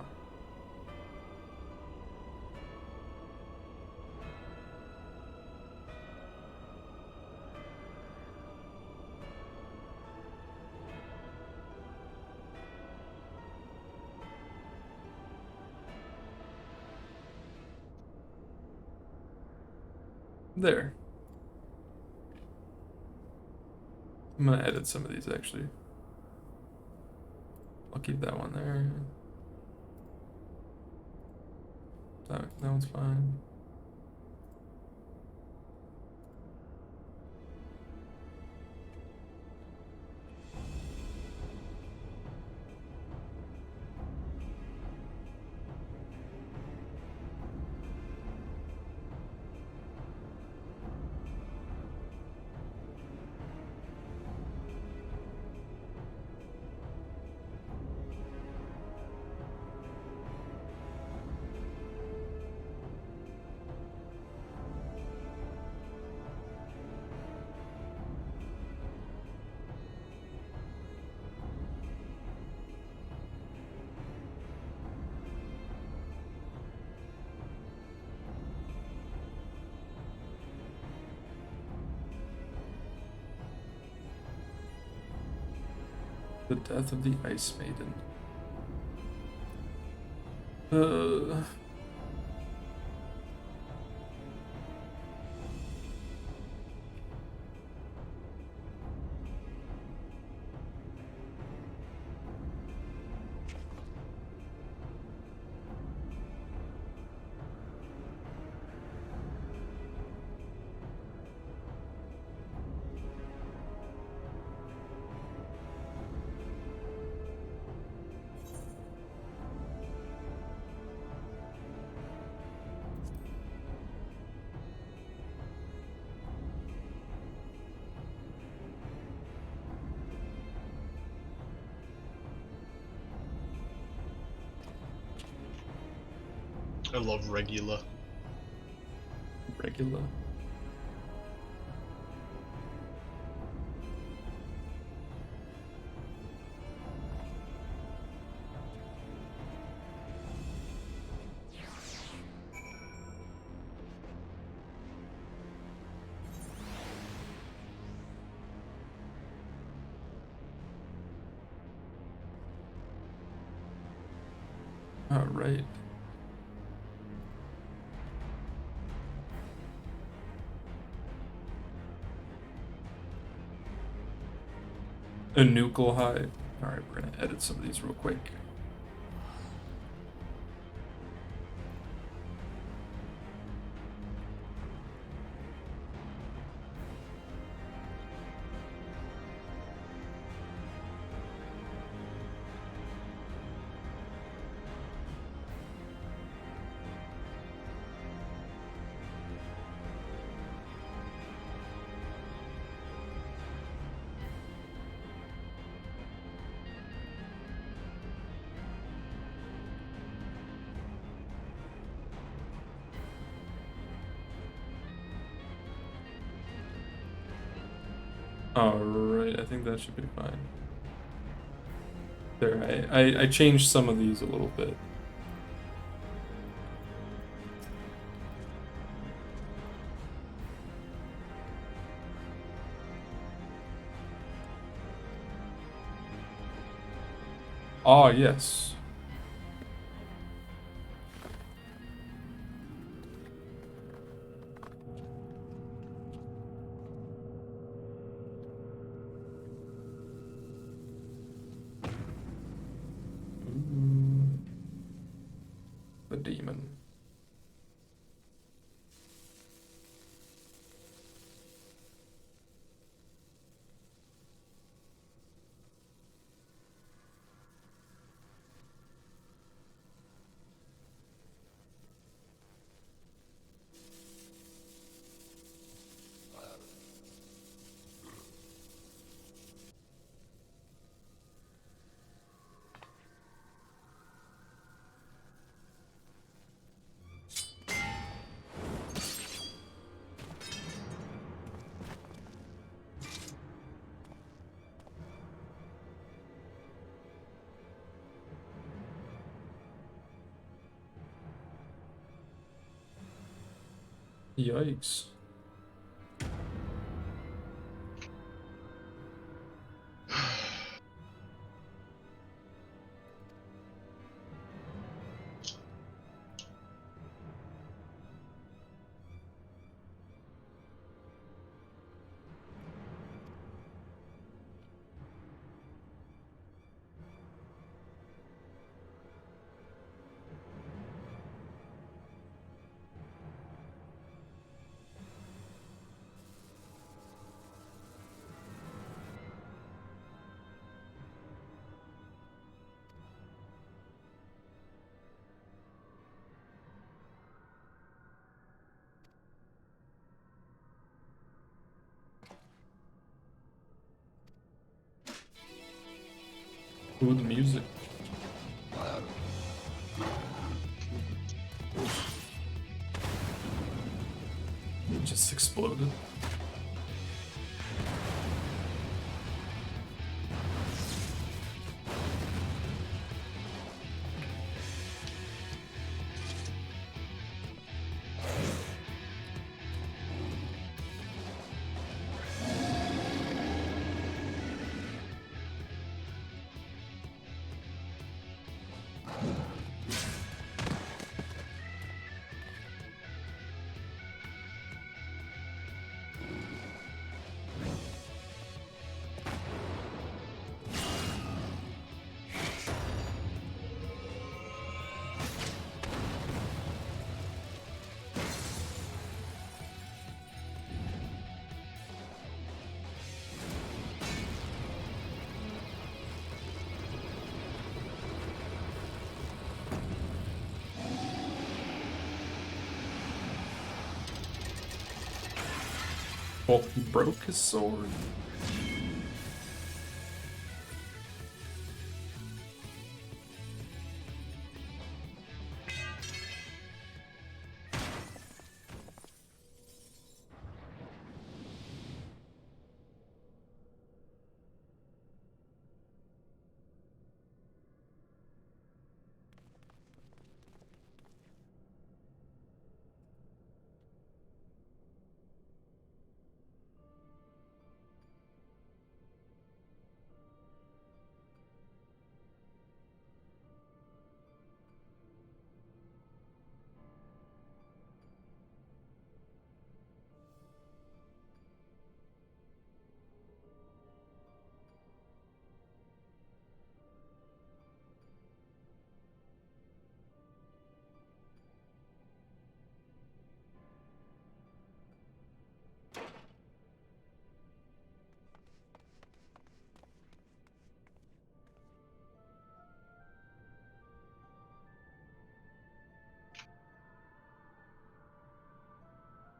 There. I'm gonna edit some of these actually. I'll keep that one there. That one's fine. The death of the Ice Maiden. I love Regula. Regular. All right. A nuclear hive. All right, we're gonna edit some of these real quick. Alright, I think that should be fine. There, I changed some of these a little bit. Ah, yes. The demon. Yikes. Ooh, the music. It just exploded. Well, he broke his sword.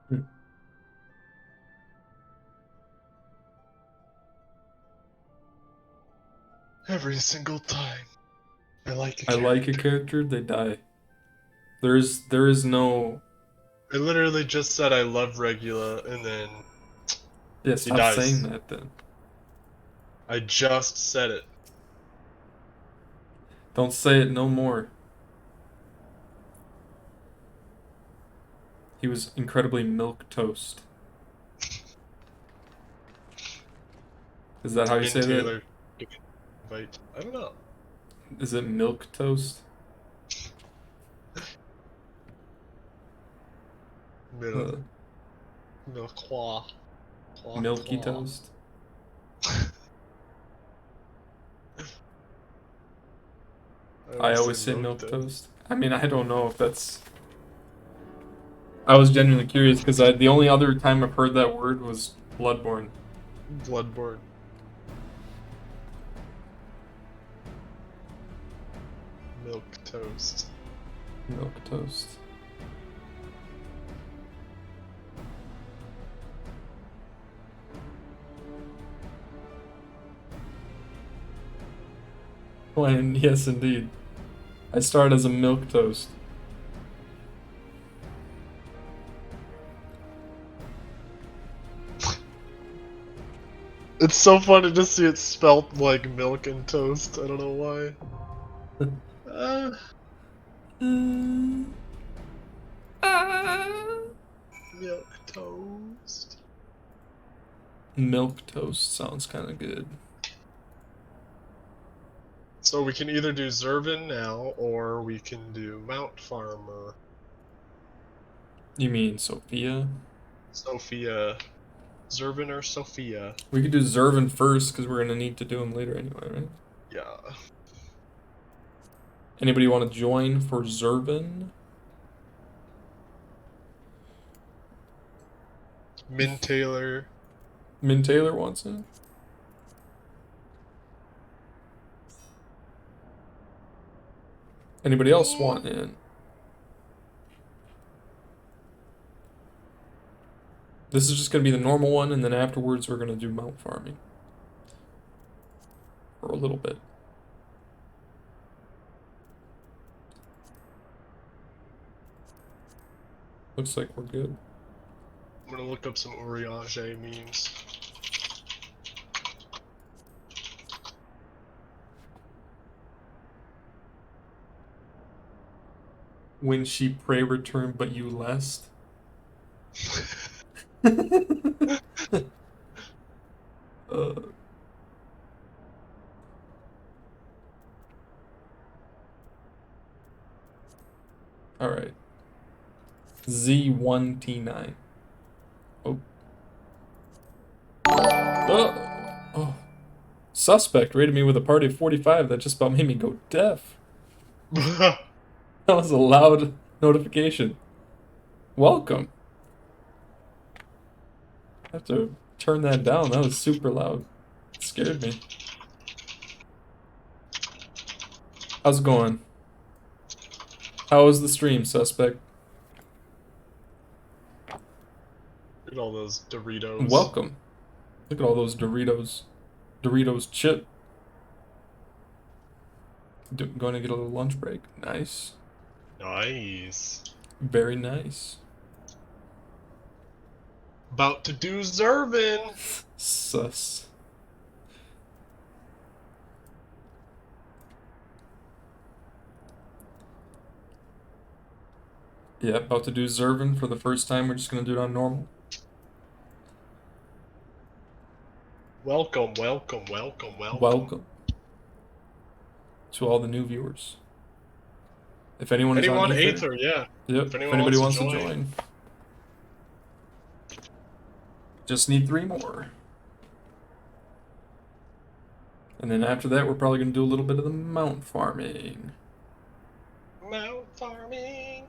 Hmm. Every single time. I like a I like a character, they die. There is no. I literally just said I love Regula, and then Yeah, he stop saying dies. that then. I just said it. Don't say it no more. He was incredibly milk toast. Is that how you Min say that? Taylor, give me an invite. I don't know. Is it milk toast? Mil, Uh, Milquois. Milky toast? I always say milk toast. I mean, I don't know if that's. I was genuinely curious because the only other time I've heard that word was Bloodborne. Bloodborne. Milk toast. Milk toast. When, yes, indeed. I started as a milk toast. It's so funny to see it spelt like milk and toast. I don't know why. Milk toast. Milk toast sounds kind of good. So we can either do Zervin now, or we can do Mount Farmer. You mean Sophia? Sophia. Zervin or Sophia? We could do Zervin first because we're gonna need to do him later anyway, right? Yeah. Anybody want to join for Zervin? Min Taylor. Min Taylor wants it. Anybody else want in? This is just gonna be the normal one, and then afterwards we're gonna do mount farming for a little bit. Looks like we're good. I'm gonna look up some Urianger memes. When she pray return, but you lest. uh, all right. Z1T9. Oh. Oh. Suspect rated me with a party of 45 that just about made me go deaf. That was a loud notification. Welcome. I have to turn that down. That was super loud. It scared me. How's it going? How was the stream, Suspect? Look at all those Doritos. Welcome. Look at all those Doritos. Doritos chip. Going to get a little lunch break. Nice. Nice. Very nice. About to do Zervin. Sus. Yeah, about to do Zervin for the first time. We're just gonna do it on normal. Welcome, welcome, welcome, welcome. Welcome to all the new viewers. If anyone is Anyone on Ether, Aether, yeah. yep. If If anyone anybody wants wants to to join. join, just need 3 more. And then after that, we're probably gonna do a little bit of the mount farming. Mount farming.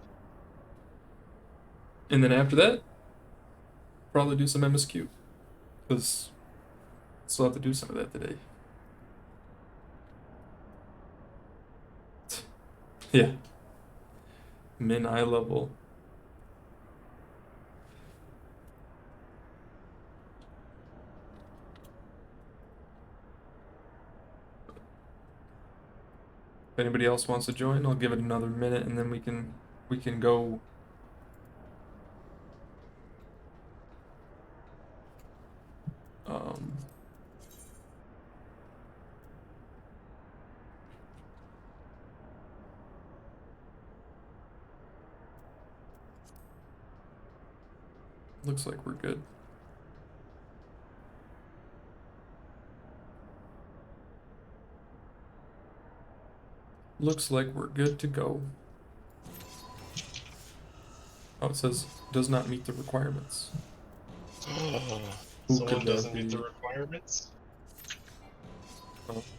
And then after that, probably do some MSQ. Because still have to do some of that today. Yeah. Min eye level. If anybody else wants to join, I'll give it another minute and then we can go. Um, looks like we're good. Looks like we're good to go. Oh, it says does not meet the requirements. Who Someone could that doesn't meet the be? requirements?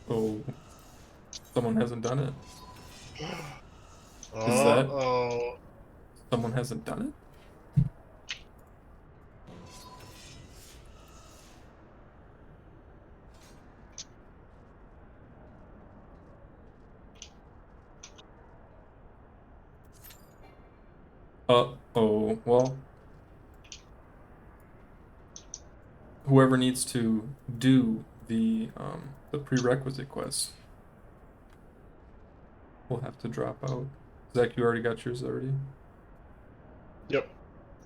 Oh, someone hasn't done it. Oh. Someone hasn't done it? Oh, well. Whoever needs to do the prerequisite quest will have to drop out. Zach, you already got yours already? Yep.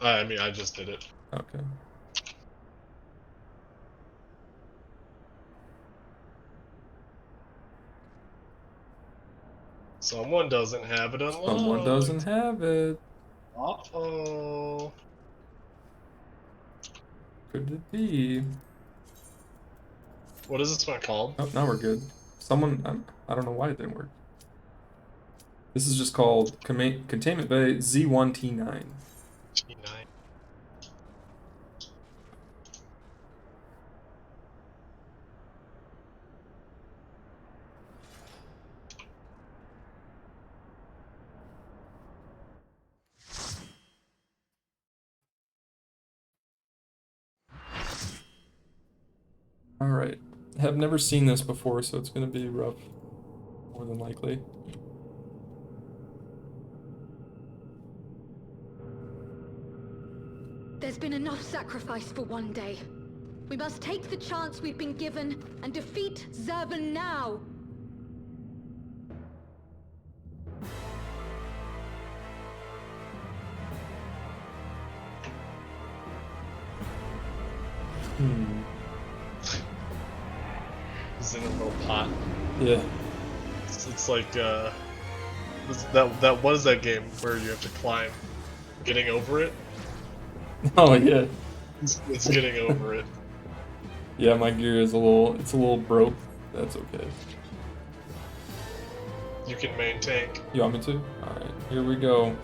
I mean, I just did it. Okay. Someone doesn't have it unlocked. Someone doesn't have it. Uh-oh. Could it be? What is this one called? Oh, now we're good. Someone, I don't know why it didn't work. This is just called Containment Bay Z1T9. T9. Alright. Have never seen this before, so it's gonna be rough. More than likely. There's been enough sacrifice for one day. We must take the chance we've been given and defeat Zurban now. He's in a little pot. Yeah. It's like that what is that game where you have to climb? Getting over it? Oh yeah. It's getting over it. Yeah, my gear is a little broke. That's okay. You can main tank. You want me to? Alright, here we go.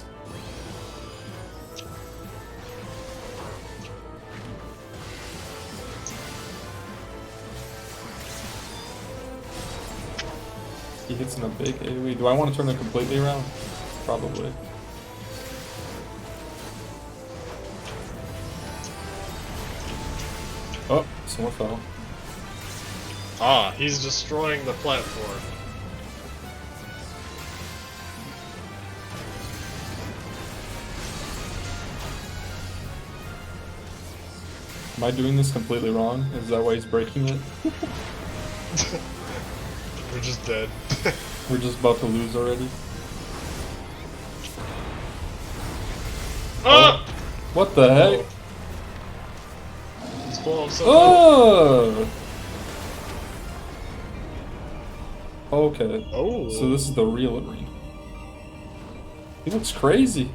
He hits in a big AoE. Do I want to turn it completely around? Probably. Oh, someone fell. Ah, he's destroying the platform. Am I doing this completely wrong? Is that why he's breaking it? We're just dead. We're just about to lose already. Ah! What the heck? He's blowing himself Oh! Okay. Oh. So this is the real arena. He looks crazy.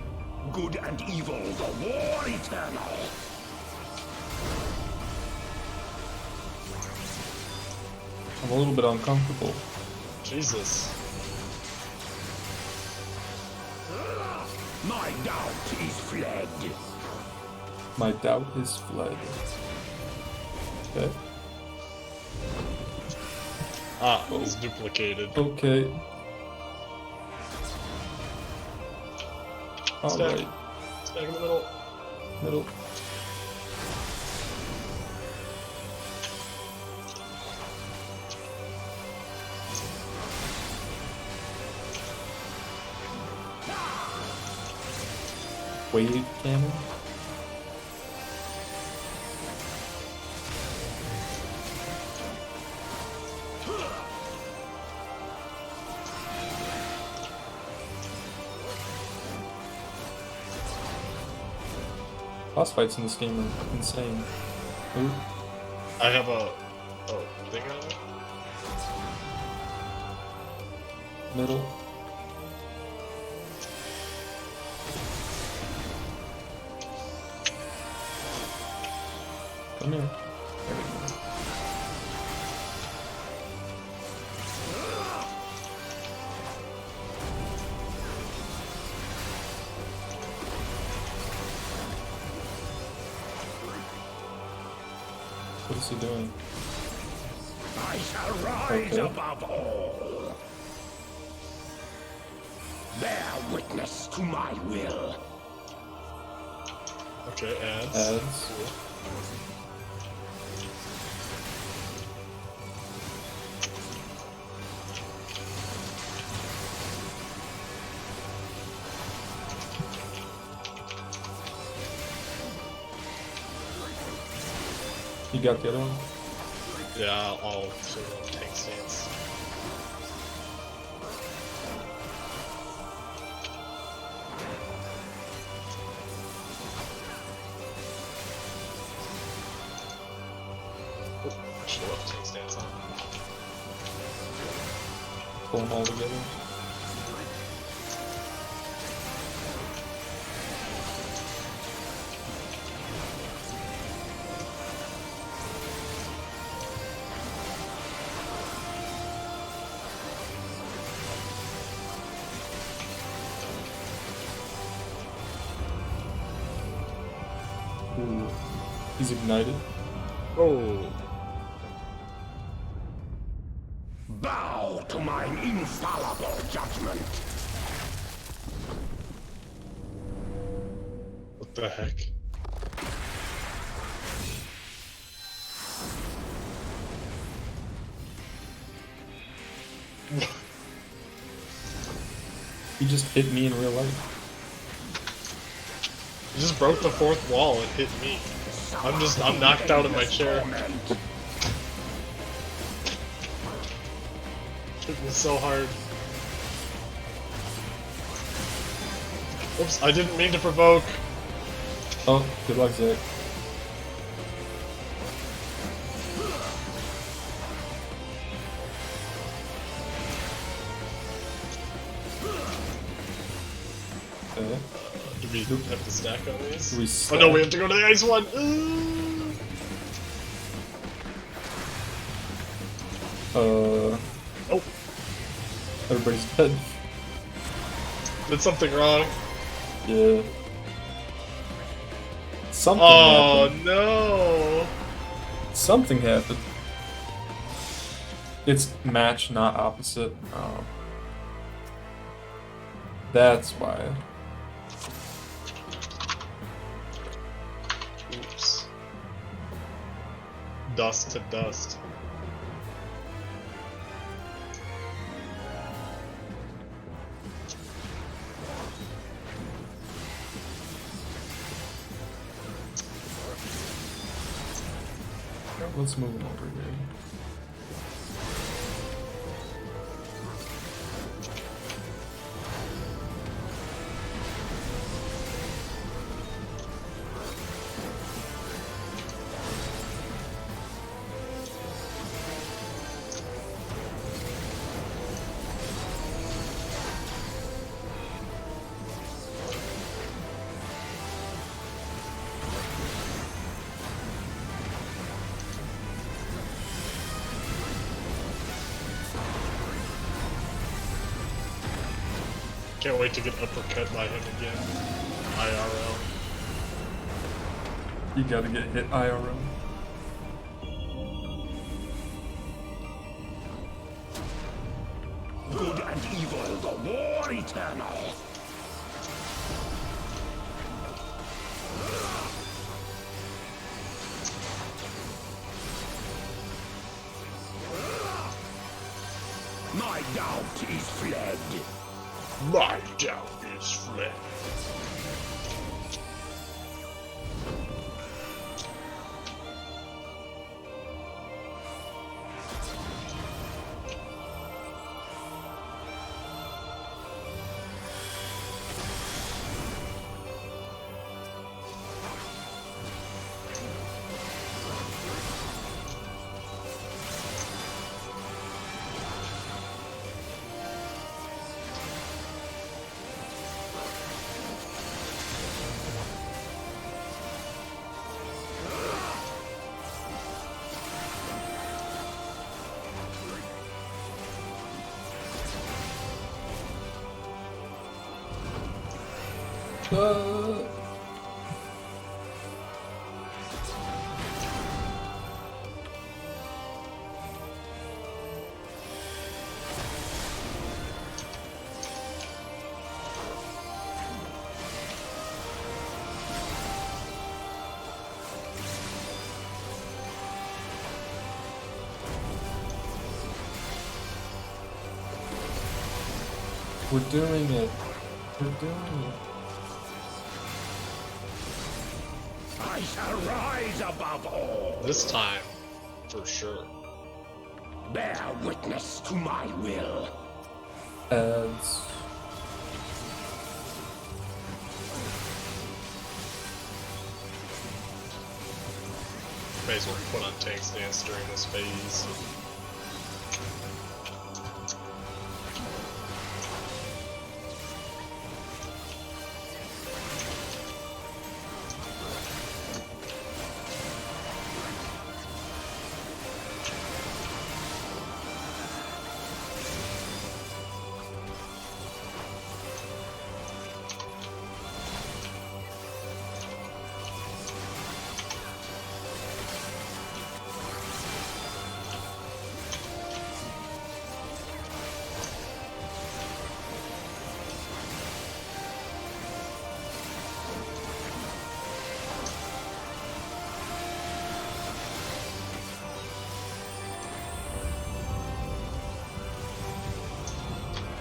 Good and evil, the war eternal. I'm a little bit uncomfortable. Jesus. My doubt is fled. My doubt is fled. Okay. Ah, it's duplicated. Okay. Stack. Alright. Stack in the middle. Middle. Wave cannon. boss fights in this game are insane. Ooh, I have a thing on it. middle. Come here. There we go. What is he doing? I shall rise Okay. above all. Bear witness to my will. Okay, ads. Ads. You got the other one? Yeah, I'll sort of tank stance. Oop, I should have left tank stance on. Pull them all together. Ooh. He's ignited. Oh, Bow to mine infallible judgment. what the heck? He just hit me in real life. You just broke the fourth wall and hit me. I'm knocked out of my chair. Hit me so hard. Oops, I didn't mean to provoke. Oh, good luck, Zach. Okay. Do we have to stack on these? Do we Oh no, stack? we have to go to the ice one! Oh, Everybody's dead. did something wrong. Yeah. Something Oh happened. no! Something happened. It's match, not opposite. Oh. That's why. Oops. Dust to dust. Let's move him over here. Can't wait to get uppercut by him again. IRL. You gotta get hit IRL. Good and evil, the war eternal. My doubt is fled. My doubt is fled. Uh, we're doing it. We're doing it. I shall rise above all. This time, for sure. Bear witness to my will. Ads. May as well put on tank stance during this phase.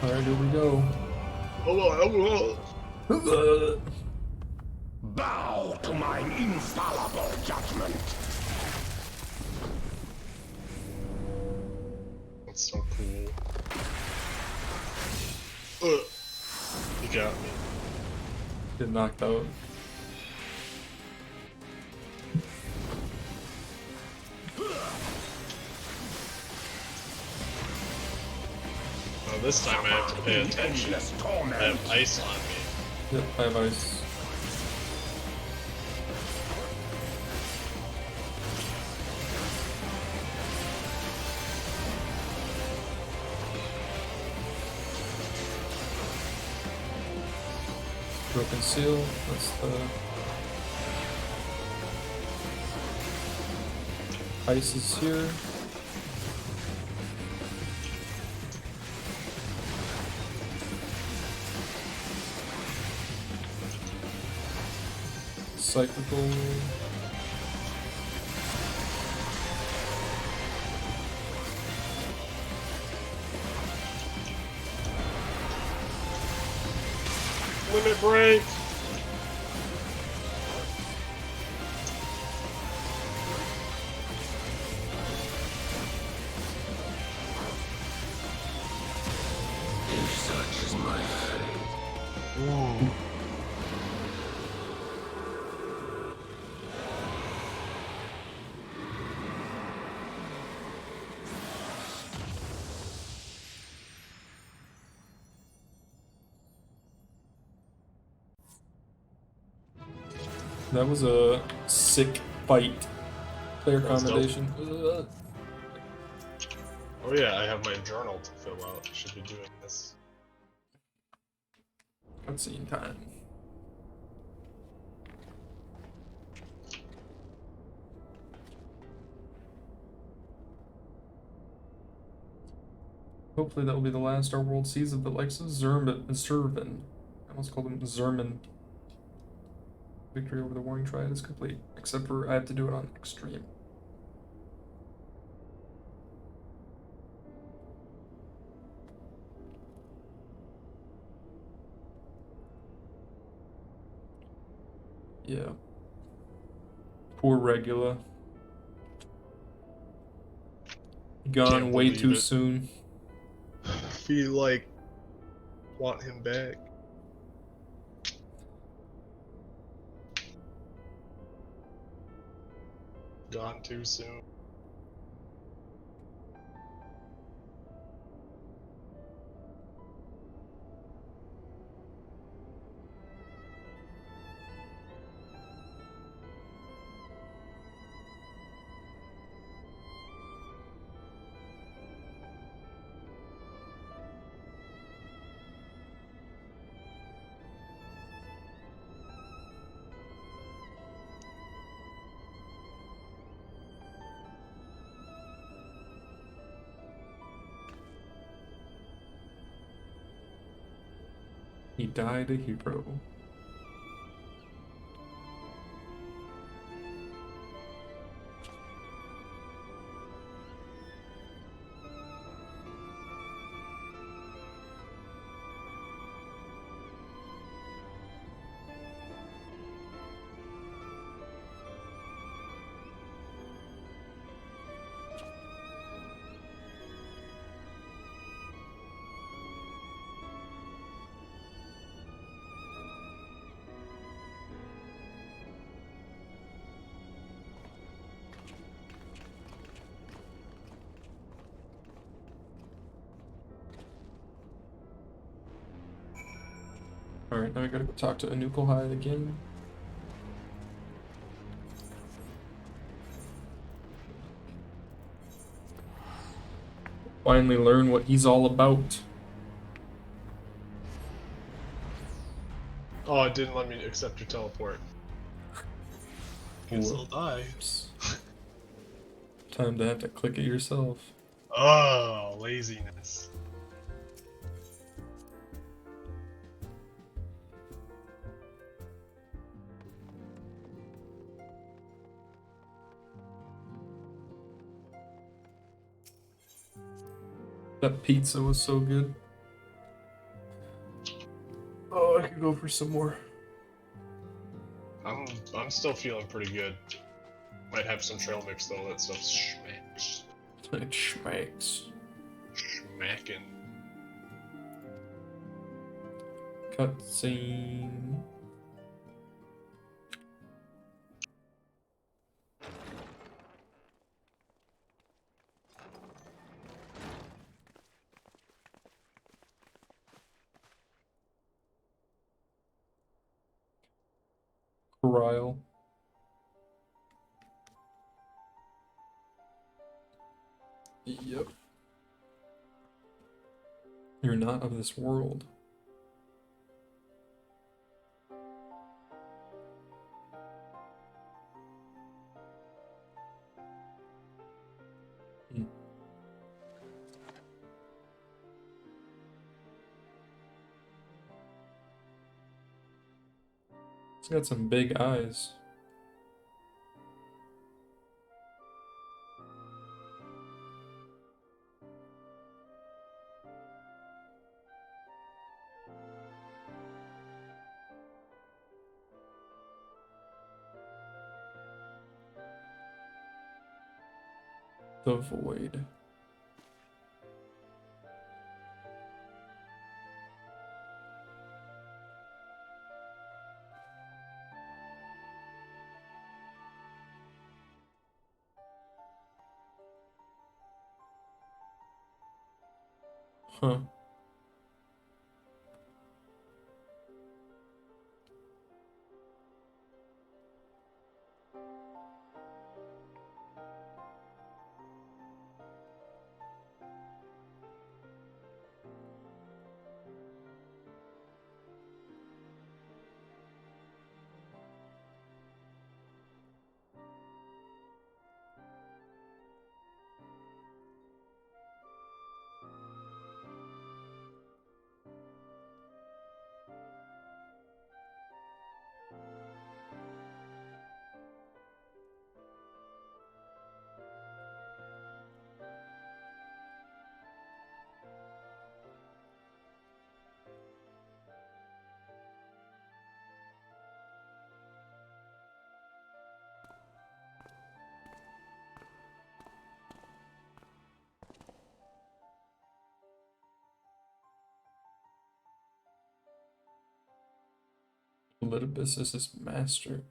Alright, here we go. Bow to mine infallible judgment. That's so cool. You got me. Get knocked out. Oh, this time I have to pay attention. Endless I torment. have ice on me. Yep, I have ice. Broken seal, that's the ice is here. Cyclical. Limit break! Such is my fate. Whoa. That was a sick fight. Player That's dope. commendation. Oh yeah, I have my journal to fill out. I should be doing this. Cutscene time. Hopefully that will be the last our world sees of the likes of Zervan. I almost called him Zerman. Victory over the Warring Triad is complete, except for I have to do it on extreme. Yeah. Poor Regula. Gone Can't way believe too it. soon. Feel like want him back. Gone too soon. He died a hero. Alright, now I gotta go talk to Anukelhide again. Finally learn what he's all about. Oh, it didn't let me accept your teleport. Guess I'll die. Whoops. Time to have to click it yourself. Oh, laziness. That pizza was so good. Oh, I could go for some more. I'm still feeling pretty good. Might have some trail mix though. That stuff smacks. It schmacks. Smacking. Cutscene. Ryle. Yep. You're not of this world. Hmm. It's got some big eyes. The Void. Huh. Litibus is his master.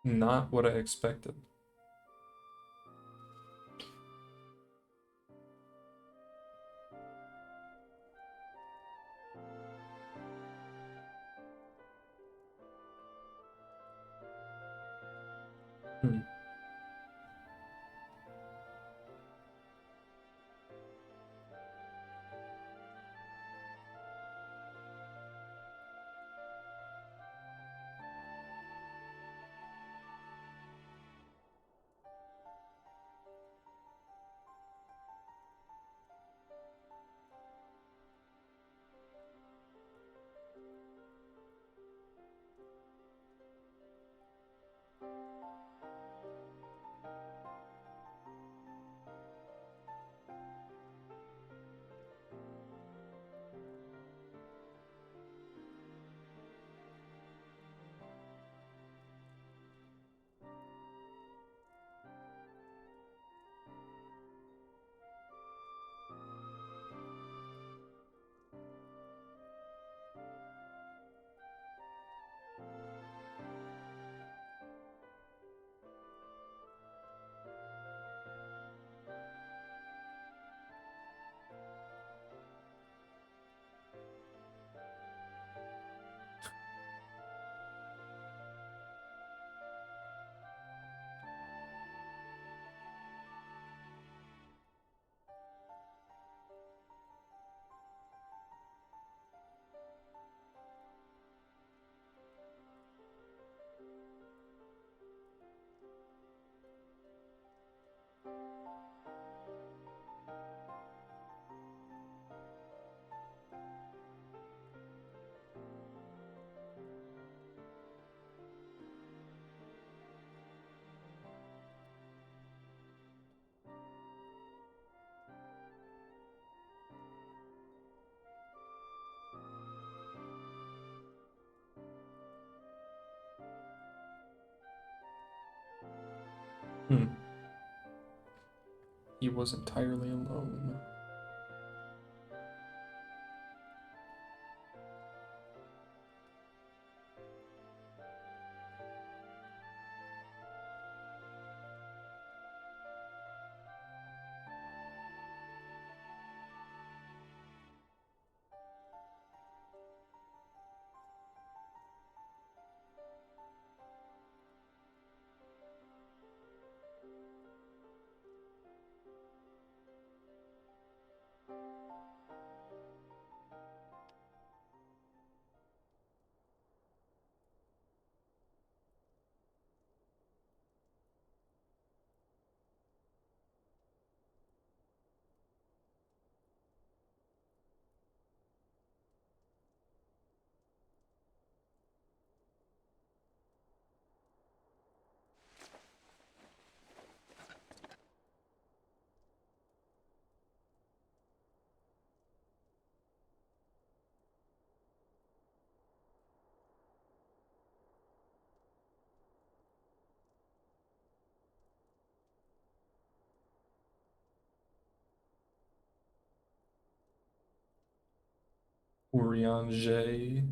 Not what I expected. Hmm. He was entirely alone. Urianger.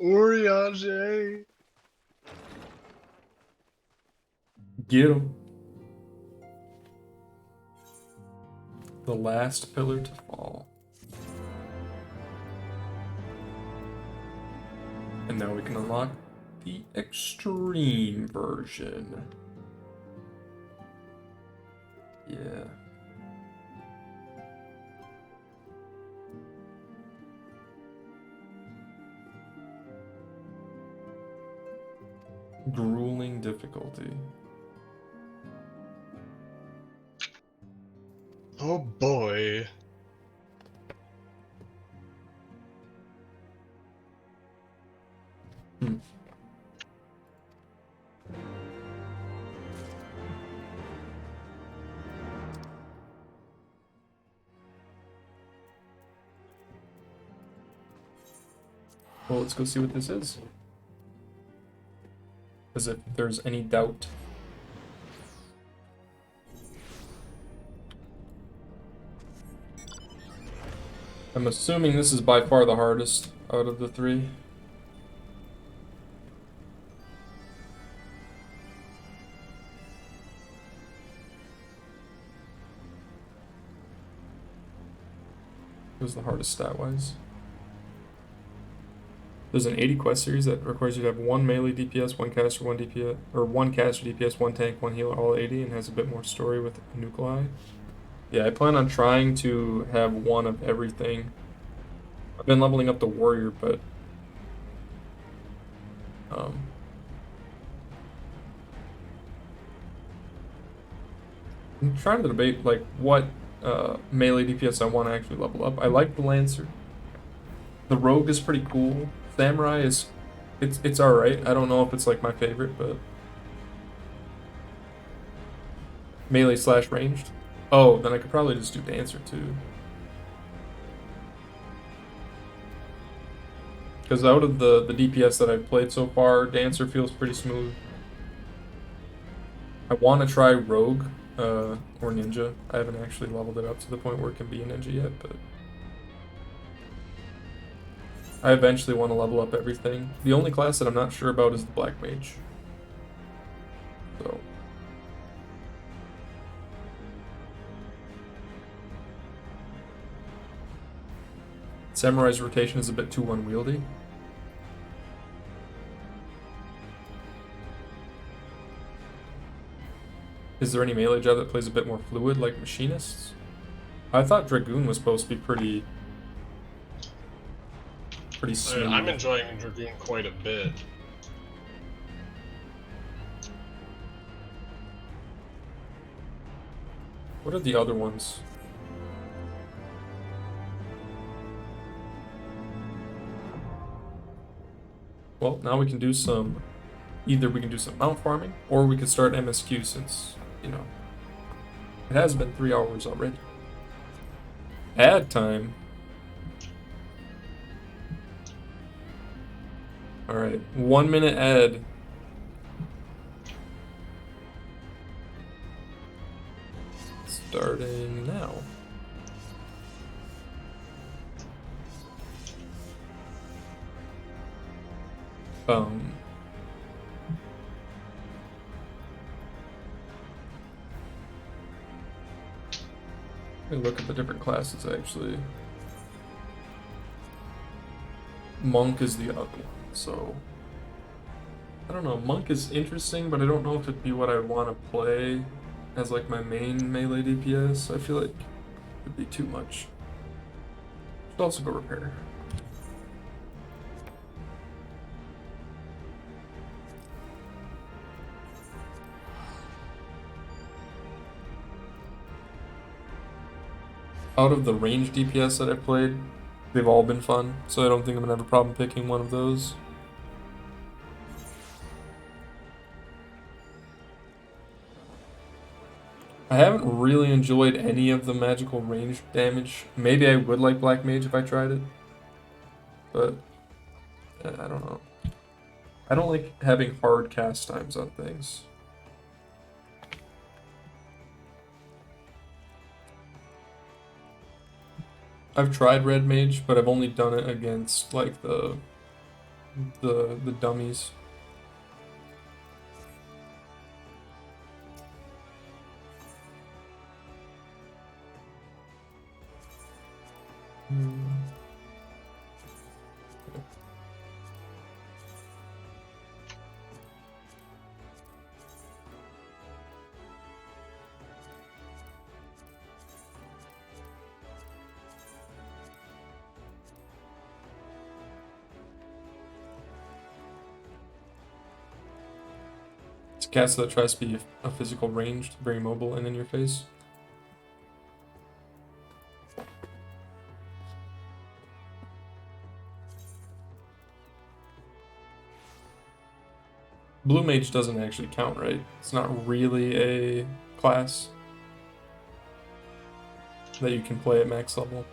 Urianger. Get him. The last pillar to fall. And now we can unlock the extreme version. Yeah. Grueling difficulty. Oh boy. Well, let's go see what this is. As if there's any doubt. I'm assuming this is by far the hardest out of the three. It was the hardest stat-wise. There's an 80 quest series that requires you to have one melee DPS, one caster, one DPS, or one caster DPS, one tank, one healer, all 80, and has a bit more story with nuclei. Yeah, I plan on trying to have one of everything. I've been leveling up the warrior, but I'm trying to debate like what melee DPS I want to actually level up. I like the Lancer. The Rogue is pretty cool. Samurai is, it's alright. I don't know if it's like my favorite, but melee / ranged. Oh, then I could probably just do Dancer too. Because out of the DPS that I've played so far, Dancer feels pretty smooth. I want to try Rogue or Ninja. I haven't actually leveled it up to the point where it can be a Ninja yet, but I eventually want to level up everything. The only class that I'm not sure about is the Black Mage. So Samurai's rotation is a bit too unwieldy. Is there any melee job that plays a bit more fluid like Machinists? I thought Dragoon was supposed to be pretty smooth. I'm enjoying Dragoon quite a bit. What are the other ones? Well, now we can do some, either we can do some mount farming, or we could start MSQ since, you know, it has been 3 hours already. Ad time. Alright, 1 minute ad. Starting now. Um, let me look at the different classes actually. Monk is the other one, so I don't know. Monk is interesting, but I don't know if it'd be what I'd want to play as like my main melee DPS. I feel like it'd be too much. Should also go repair. Out of the range DPS that I've played, they've all been fun, so I don't think I'm gonna have a problem picking one of those. I haven't really enjoyed any of the magical range damage. Maybe I would like Black Mage if I tried it, but I don't know. I don't like having hard cast times on things. I've tried Red Mage, but I've only done it against like the dummies. It's a cast that tries to be a physical range, very mobile and in your face. Blue Mage doesn't actually count, right? It's not really a class that you can play at max level.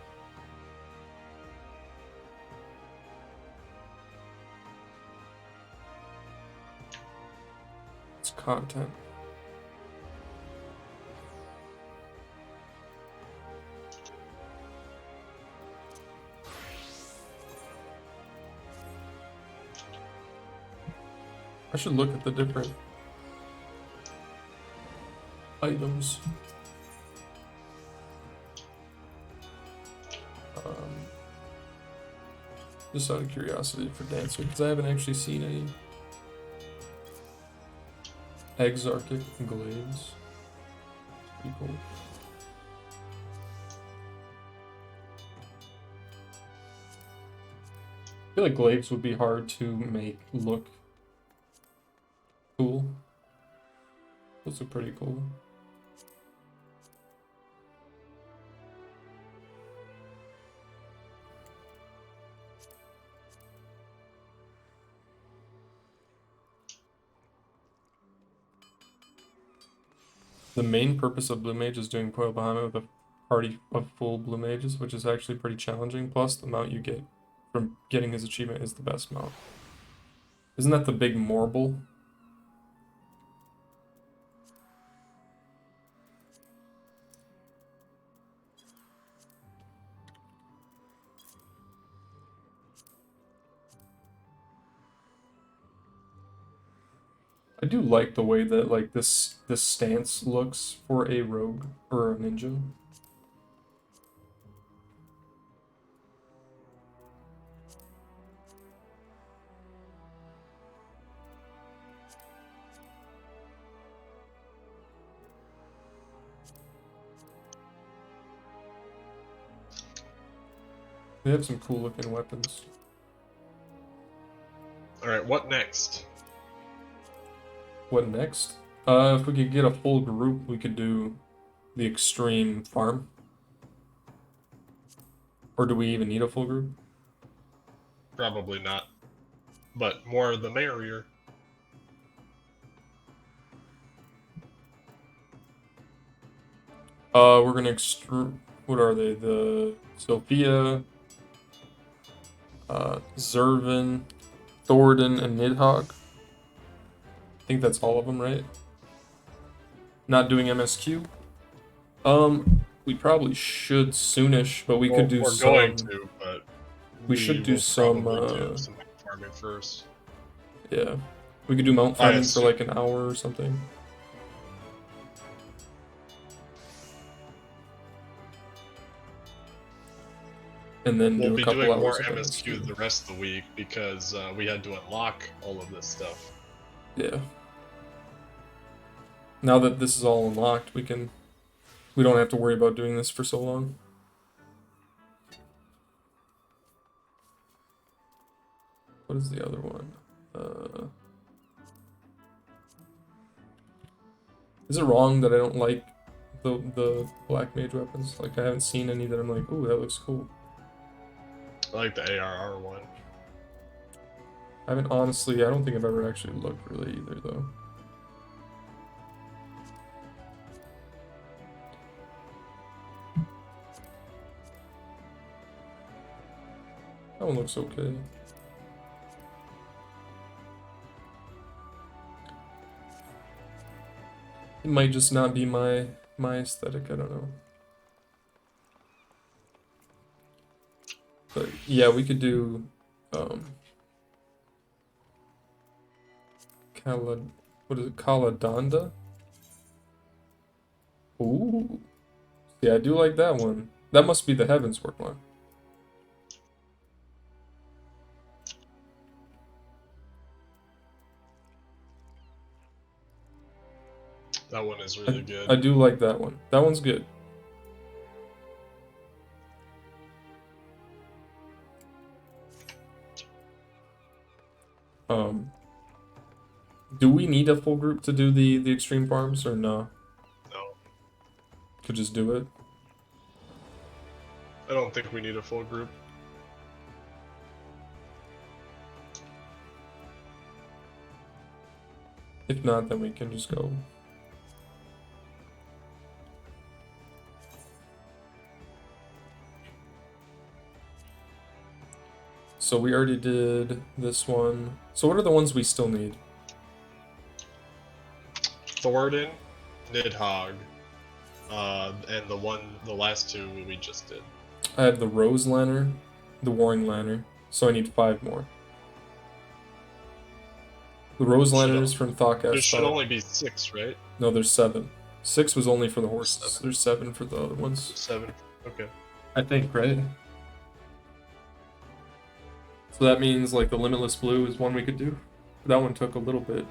It's content. I should look at the different items. Just out of curiosity for Dancer, because I haven't actually seen any. Exarchic Glaives. Pretty cool. I feel like Glaives would be hard to make look cool. Those are pretty cool. The main purpose of Blue Mage is doing Coil Bahamut with a party of full Blue Mages, which is actually pretty challenging. Plus, the mount you get from getting his achievement is the best mount. Isn't that the big Morble? I do like the way that like this stance looks for a rogue or a ninja. They have some cool looking weapons. Alright, what next? What next? If we could get a full group, we could do the extreme farm. Or do we even need a full group? Probably not. But more the merrier. We're gonna what are they? The Sophia, Zervin, Thoradin and Nidhogg. I think that's all of them, right? Not doing MSQ. We probably should soonish, but we could do we're some. going to, but We should do will some, probably do some farming first. Yeah, we could do mount farming for like an hour or something. And then We'll do a be couple doing hours more of MSQ the rest of the week because we had to unlock all of this stuff. Yeah. Now that this is all unlocked, we don't have to worry about doing this for so long. What is the other one? Is it wrong that I don't like the black mage weapons? Like, I haven't seen any that I'm like, ooh, that looks cool. I like the ARR one. I haven't honestly, I don't think I've ever actually looked really either though. That one looks okay. It might just not be my aesthetic, I don't know. But yeah, we could do what is it, Caladonda? Ooh. Yeah, I do like that one. That must be the Heavensward one. That one is really good. I do like that one. That one's good. Do we need a full group to do the extreme farms or no? No. Could just do it. I don't think we need a full group. If not, then we can just go. So we already did this one. So what are the ones we still need? Thoradin, Nidhogg, and the last two we just did. I have the Rose Lanner, the Warring Lanner, so I need 5 more. The Rose Lanner is from Thokast. There should only be 6, right? No, there's 7. 6 was only for the horses. 7. There's 7 for the other ones. 7. Okay. I think, right? So that means like the Limitless Blue is one we could do. That one took a little bit.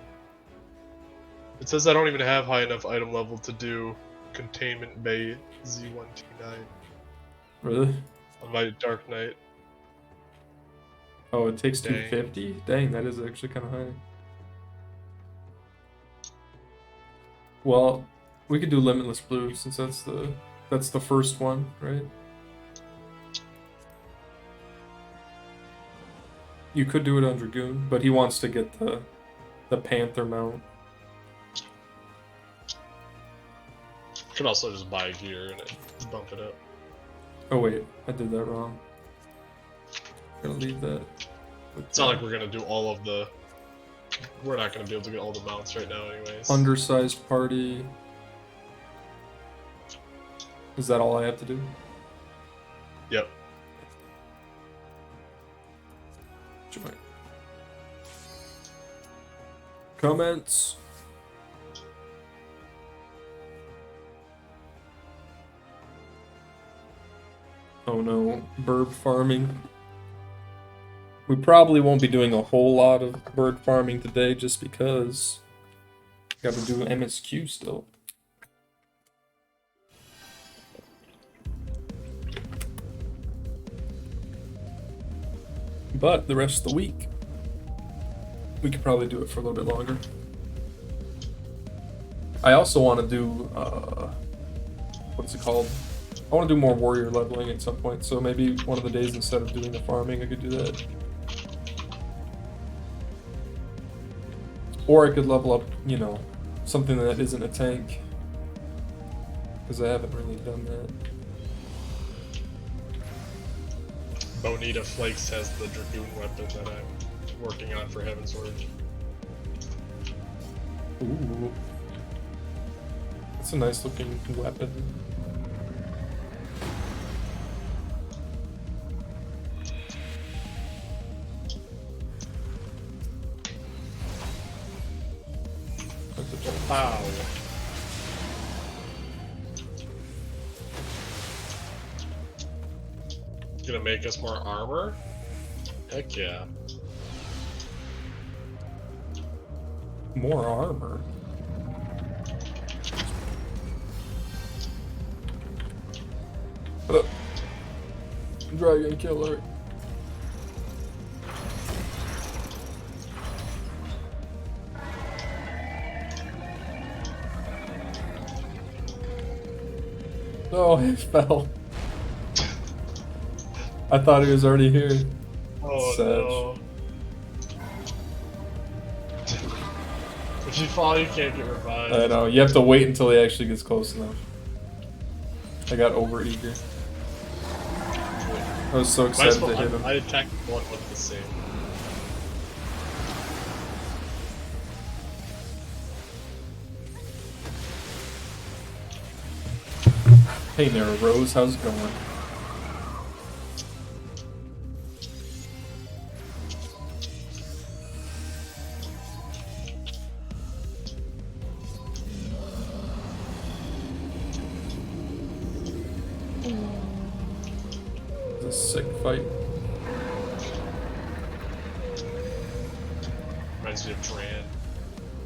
It says I don't even have high enough item level to do Containment Bay Z129 Really? on my Dark Knight. Oh, it takes Dang. 250? Dang, that is actually kind of high. Well, we could do Limitless Blue since that's the first one, right? You could do it on Dragoon, but he wants to get the Panther mount. Could also just buy gear and bump it up. Oh wait, I did that wrong. Gonna leave that. It's not like we're gonna do all of the. We're not gonna be able to get all the mounts right now, anyways. Undersized party. Is that all I have to do? Yep. Join. Comments. Oh no, bird farming. We probably won't be doing a whole lot of bird farming today just because gotta do MSQ still. But the rest of the week, we could probably do it for a little bit longer. I also want to do, what's it called? I want to do more warrior leveling at some point, so maybe one of the days instead of doing the farming, I could do that. Or I could level up, you know, something that isn't a tank. Because I haven't really done that. Bonita Flakes has the Dragoon weapon that I'm working on for Heavensward. Ooh. That's a nice looking weapon. Wow. Gonna make us more armor? Heck yeah. More armor. Dragon killer. Oh, he fell. I thought he was already here. Oh Sad. no. If you fall, you can't get revived. I know, you have to wait until he actually gets close enough. I got over eager. I was so excited to hit him. I attacked one with the same. Hey there, Rose, how's it going? It's a sick fight. Reminds me of Dran.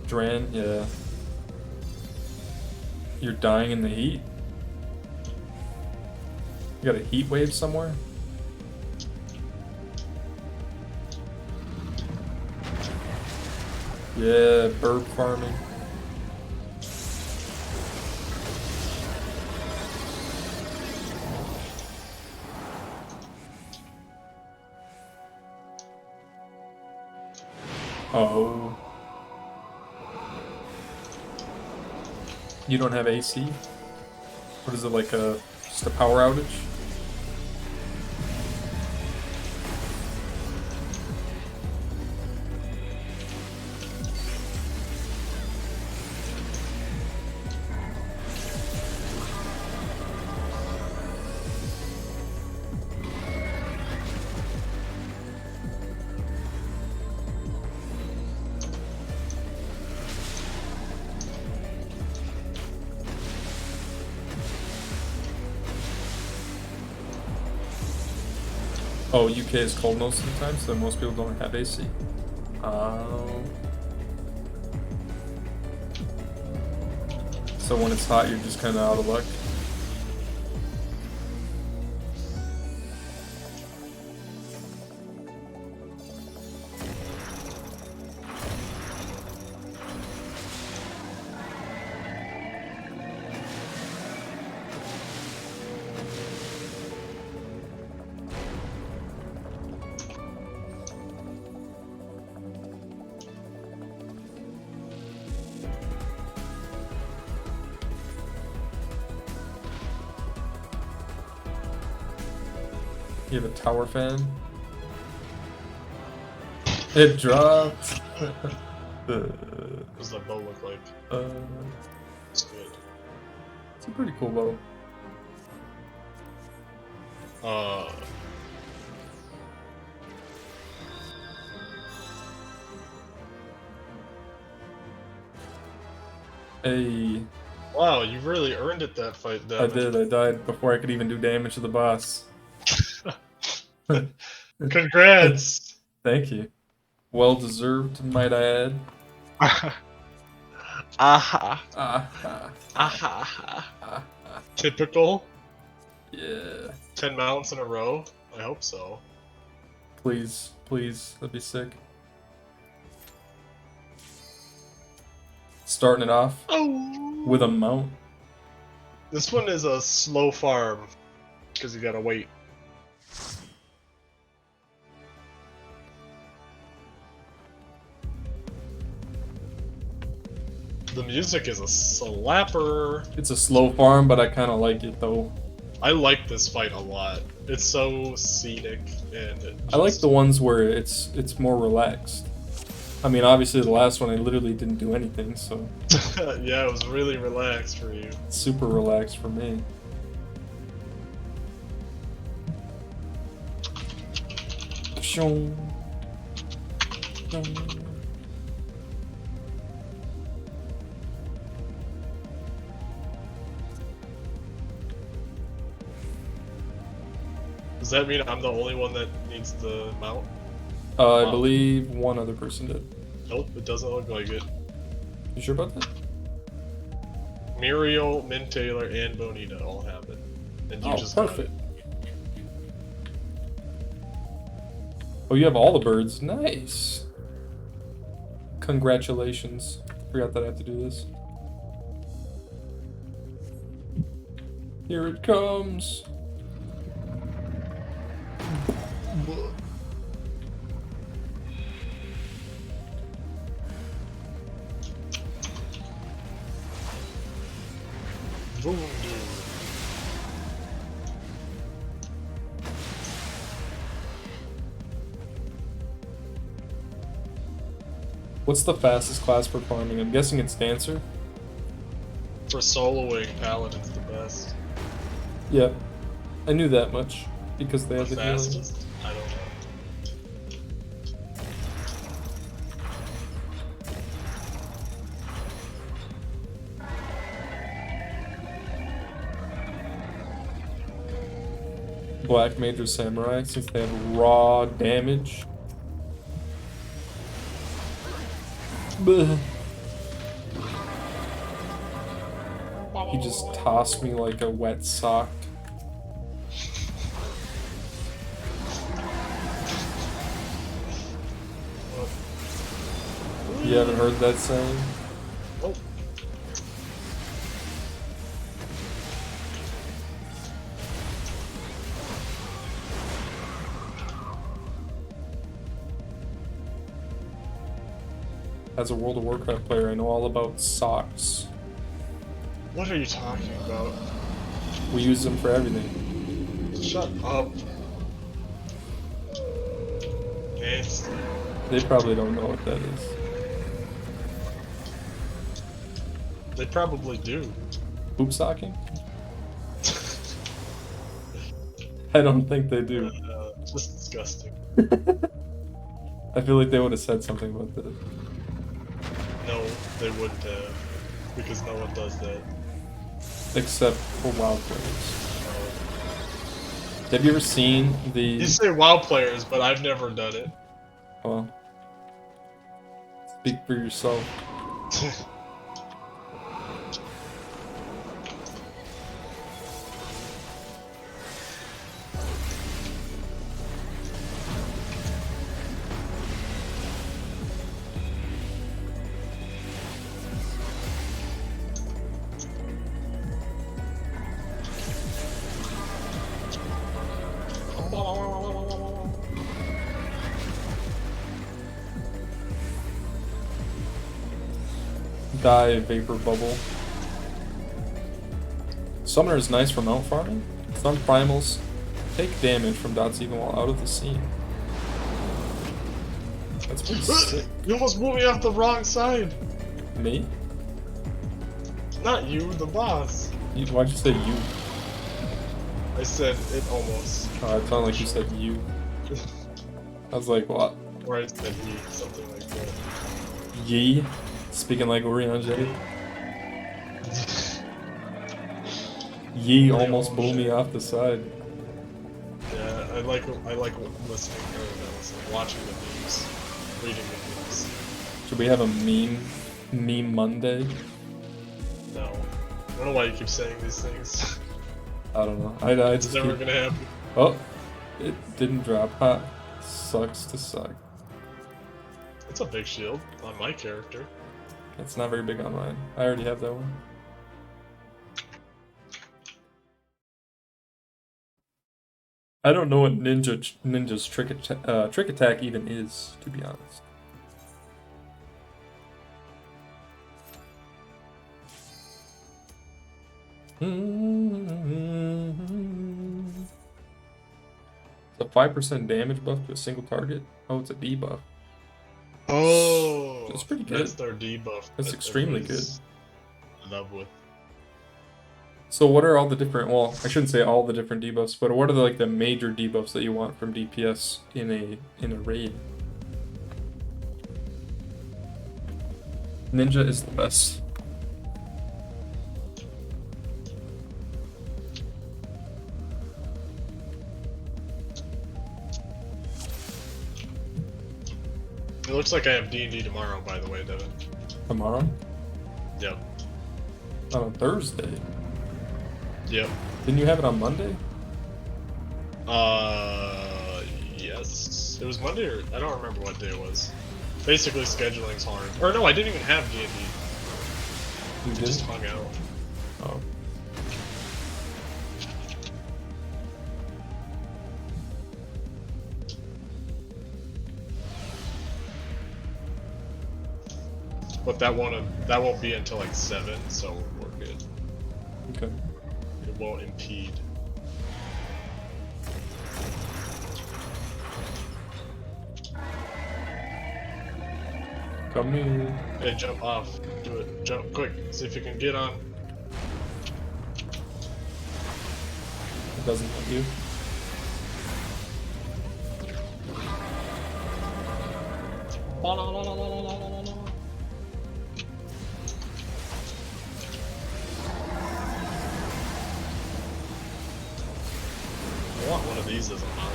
Dran, yeah. You're dying in the heat? You got a heat wave somewhere? Yeah, bird farming. Oh. You don't have AC? What is it, like just a power outage? Oh, UK is cold most of the time, so most people don't have AC. Oh. So when it's hot, you're just kind of out of luck. You have a tower fan? It dropped. What does that bow look like? It's good. It's a pretty cool bow. Hey. Wow, you really earned it that fight. I did. I died before I could even do damage to the boss. Congrats! Thank you. Well deserved, might I add. Aha. Ah, Aha. Typical. yeah. 10 mounts in a row? I hope so. Please, please, that'd be sick. Starting it off Oh! with a mount. This one is a slow farm, because you gotta wait. The music is a slapper. It's a slow farm, but I kind of like it though. I like this fight a lot. It's so scenic and I like just- the ones where it's more relaxed. I mean, obviously the last one I literally didn't do anything, so yeah, it was really relaxed for you. it's super relaxed for me. Shoo. Shoo. Does that mean I'm the only one that needs the mount? I believe one other person did. Nope, it doesn't look like it. You sure about that? Muriel, Min Taylor, and Bonita all have it. And you Oh, just got perfect. it. Oh, you have all the birds. Nice. Congratulations. Forgot that I have to do this. Here it comes. Boom. What's the fastest class for farming? I'm guessing it's Dancer. For soloing, Paladin's the best. Yeah, I knew that much because they The have the healing. fastest? I don't know. Black Mage or Samurai since they have raw damage. Bleh. He just tossed me like a wet sock. You haven't heard that saying? Oh. As a World of Warcraft player, I know all about socks. What are you talking about? We use them for everything. Shut up. It's They probably don't know what that is. they probably do. Poop socking? I don't think they do. Just disgusting. I feel like they would have said something about that. No, they wouldn't have. Because no one does that. Except for WoW players. Have you ever seen the... You say WoW players, but I've never done it. Well... Speak for yourself. Die Vapor Bubble. Summoner is nice for mount farming. Some primals take damage from dots even while out of the scene. That's pretty sick. You almost moved me off the wrong side! Me? Not you, the boss. Why'd you say you? I said it almost. Oh, it sounded like you said you. I was like, what? Or I said he, something like that. Ye? Speaking like Orion J. Ye almost blew me off the side. Yeah, I like listening or not listening, watching the memes, reading the memes. Should we have a meme Monday? No. I don't know why you keep saying these things. I don't know. I It's just never keep... gonna happen. Oh, it didn't drop. Ha. Sucks to suck. It's a big shield on my character. It's not very big on mine. I already have that one. I don't know what Ninja's trick attack even is, to be honest. It's a 5% damage buff to a single target. Oh, it's a debuff. Oh, That's pretty good. That's their debuff. That's that extremely good. everybody's in love with. So what are all the different, well, I shouldn't say all the different debuffs, but what are the, like the major debuffs that you want from DPS in a raid? Ninja is the best. It looks like I have D&D tomorrow, by the way, Devin. Tomorrow? Yep. On Thursday. Yep. Didn't you have it on Monday? Yes. It was Monday or I don't remember what day it was. Basically, scheduling's hard. Or no, I didn't even have D&D. You I did? just hung out. Oh. But that won't be until like 7, so we're good. Okay. It won't impede. Come here. Hey, jump off. Do it. Jump quick. See if you can get on. It doesn't let you. La, la, la, la, la, la, la, la, la. I want one of these as a mount.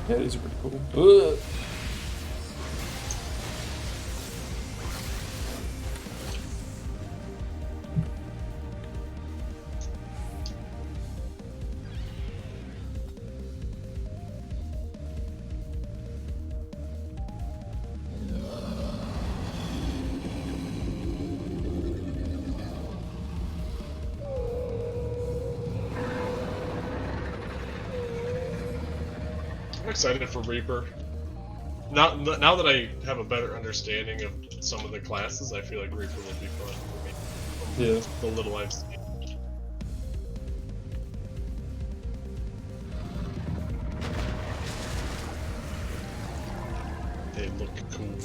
Yeah, these are pretty cool. Ugh. I'm excited for Reaper. Now that I have a better understanding of some of the classes, I feel like Reaper would be fun for me. Yeah. The little I've seen. They look cool.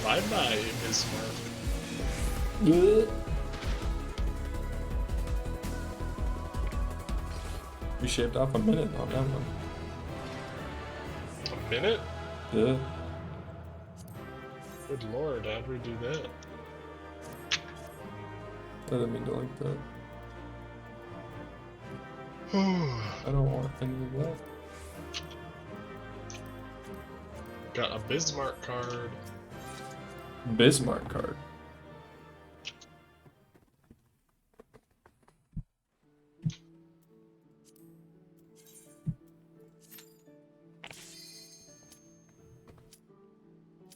Bye bye, Bismarck. Ugh. We shaved off a minute on that one. A minute? Yeah. Good lord, how'd we do that? I didn't mean to like that. I don't want any of that. Got a Bismarck card. Bismarck card.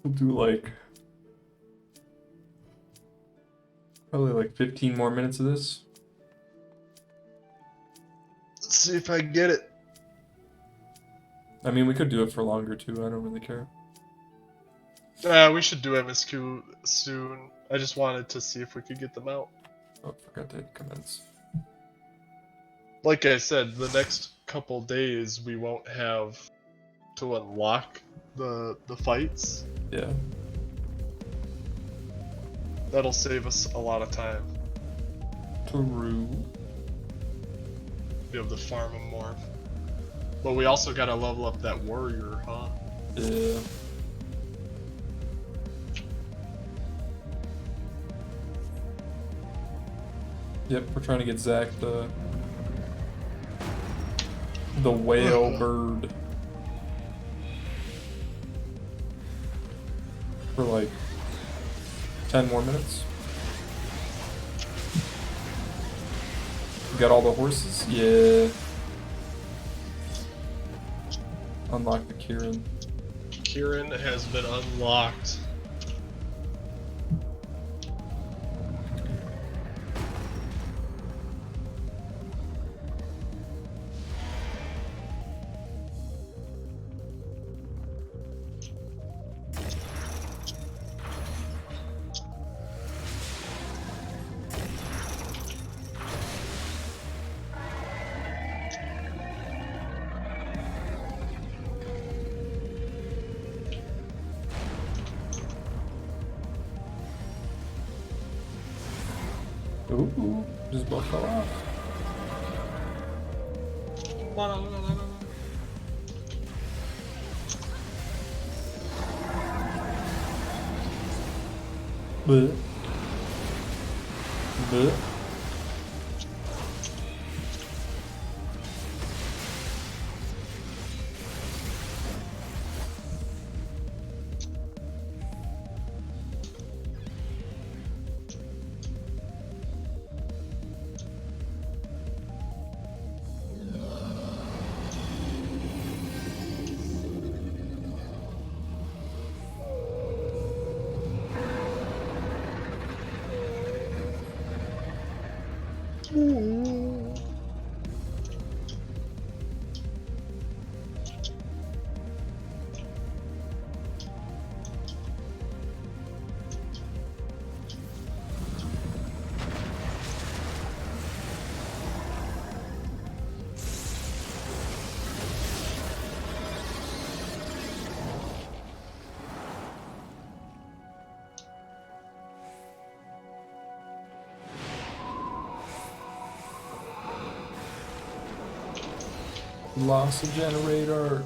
We'll do like probably like 15 more minutes of this. Let's see if I can get it. I mean, we could do it for longer too. I don't really care. We should do MSQ soon. I just wanted to see if we could get them out. Oh, forgot to hit commence. Like I said, the next couple days we won't have to unlock the fights. Yeah. That'll save us a lot of time. True. Be able to farm them more. But we also gotta level up that warrior, huh? Yeah. Yep, we're trying to get Zach the whale bird for like 10 more minutes. We got all the horses? Yeah. Unlock the Kieran. Kieran has been unlocked. Ooh, just both fell off. Bleh. Bleh. Lost a generator.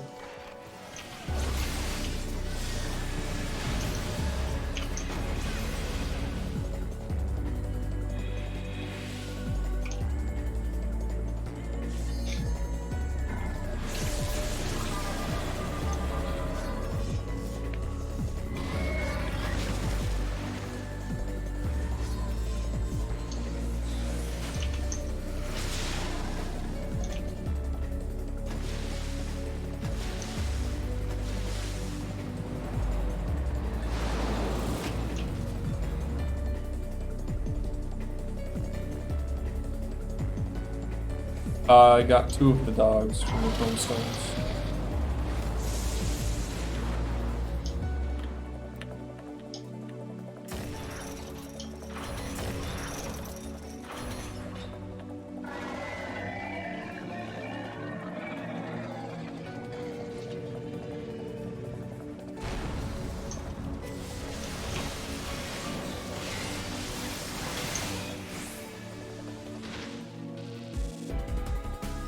I got 2 of the dogs from the tombstones.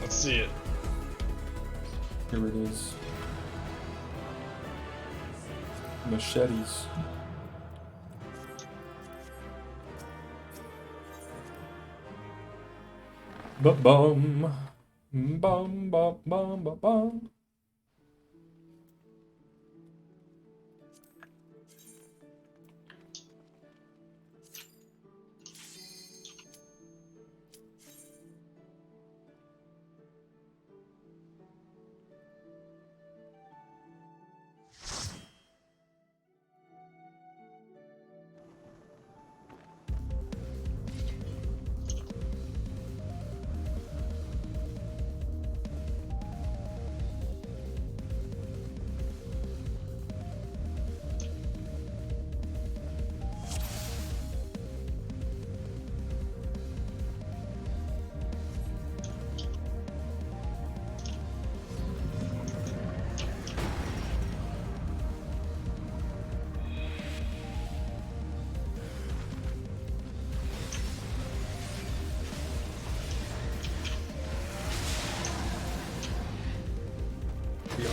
Let's see it. Here it is. Machetes. Ba-bum. Bum bum bum bum bum.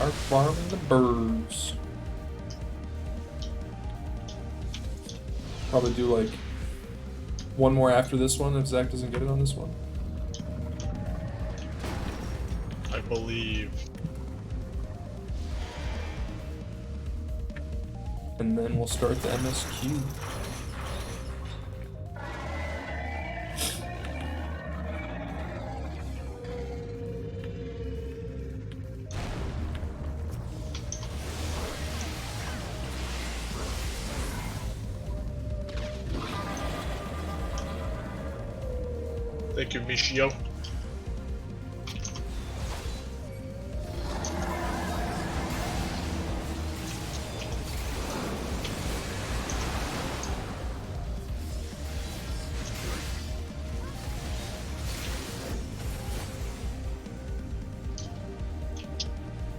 Start farming the birds. Probably do like one more after this one if Zach doesn't get it on this one. I believe. And then we'll start the MSQ. Thank you, Michio.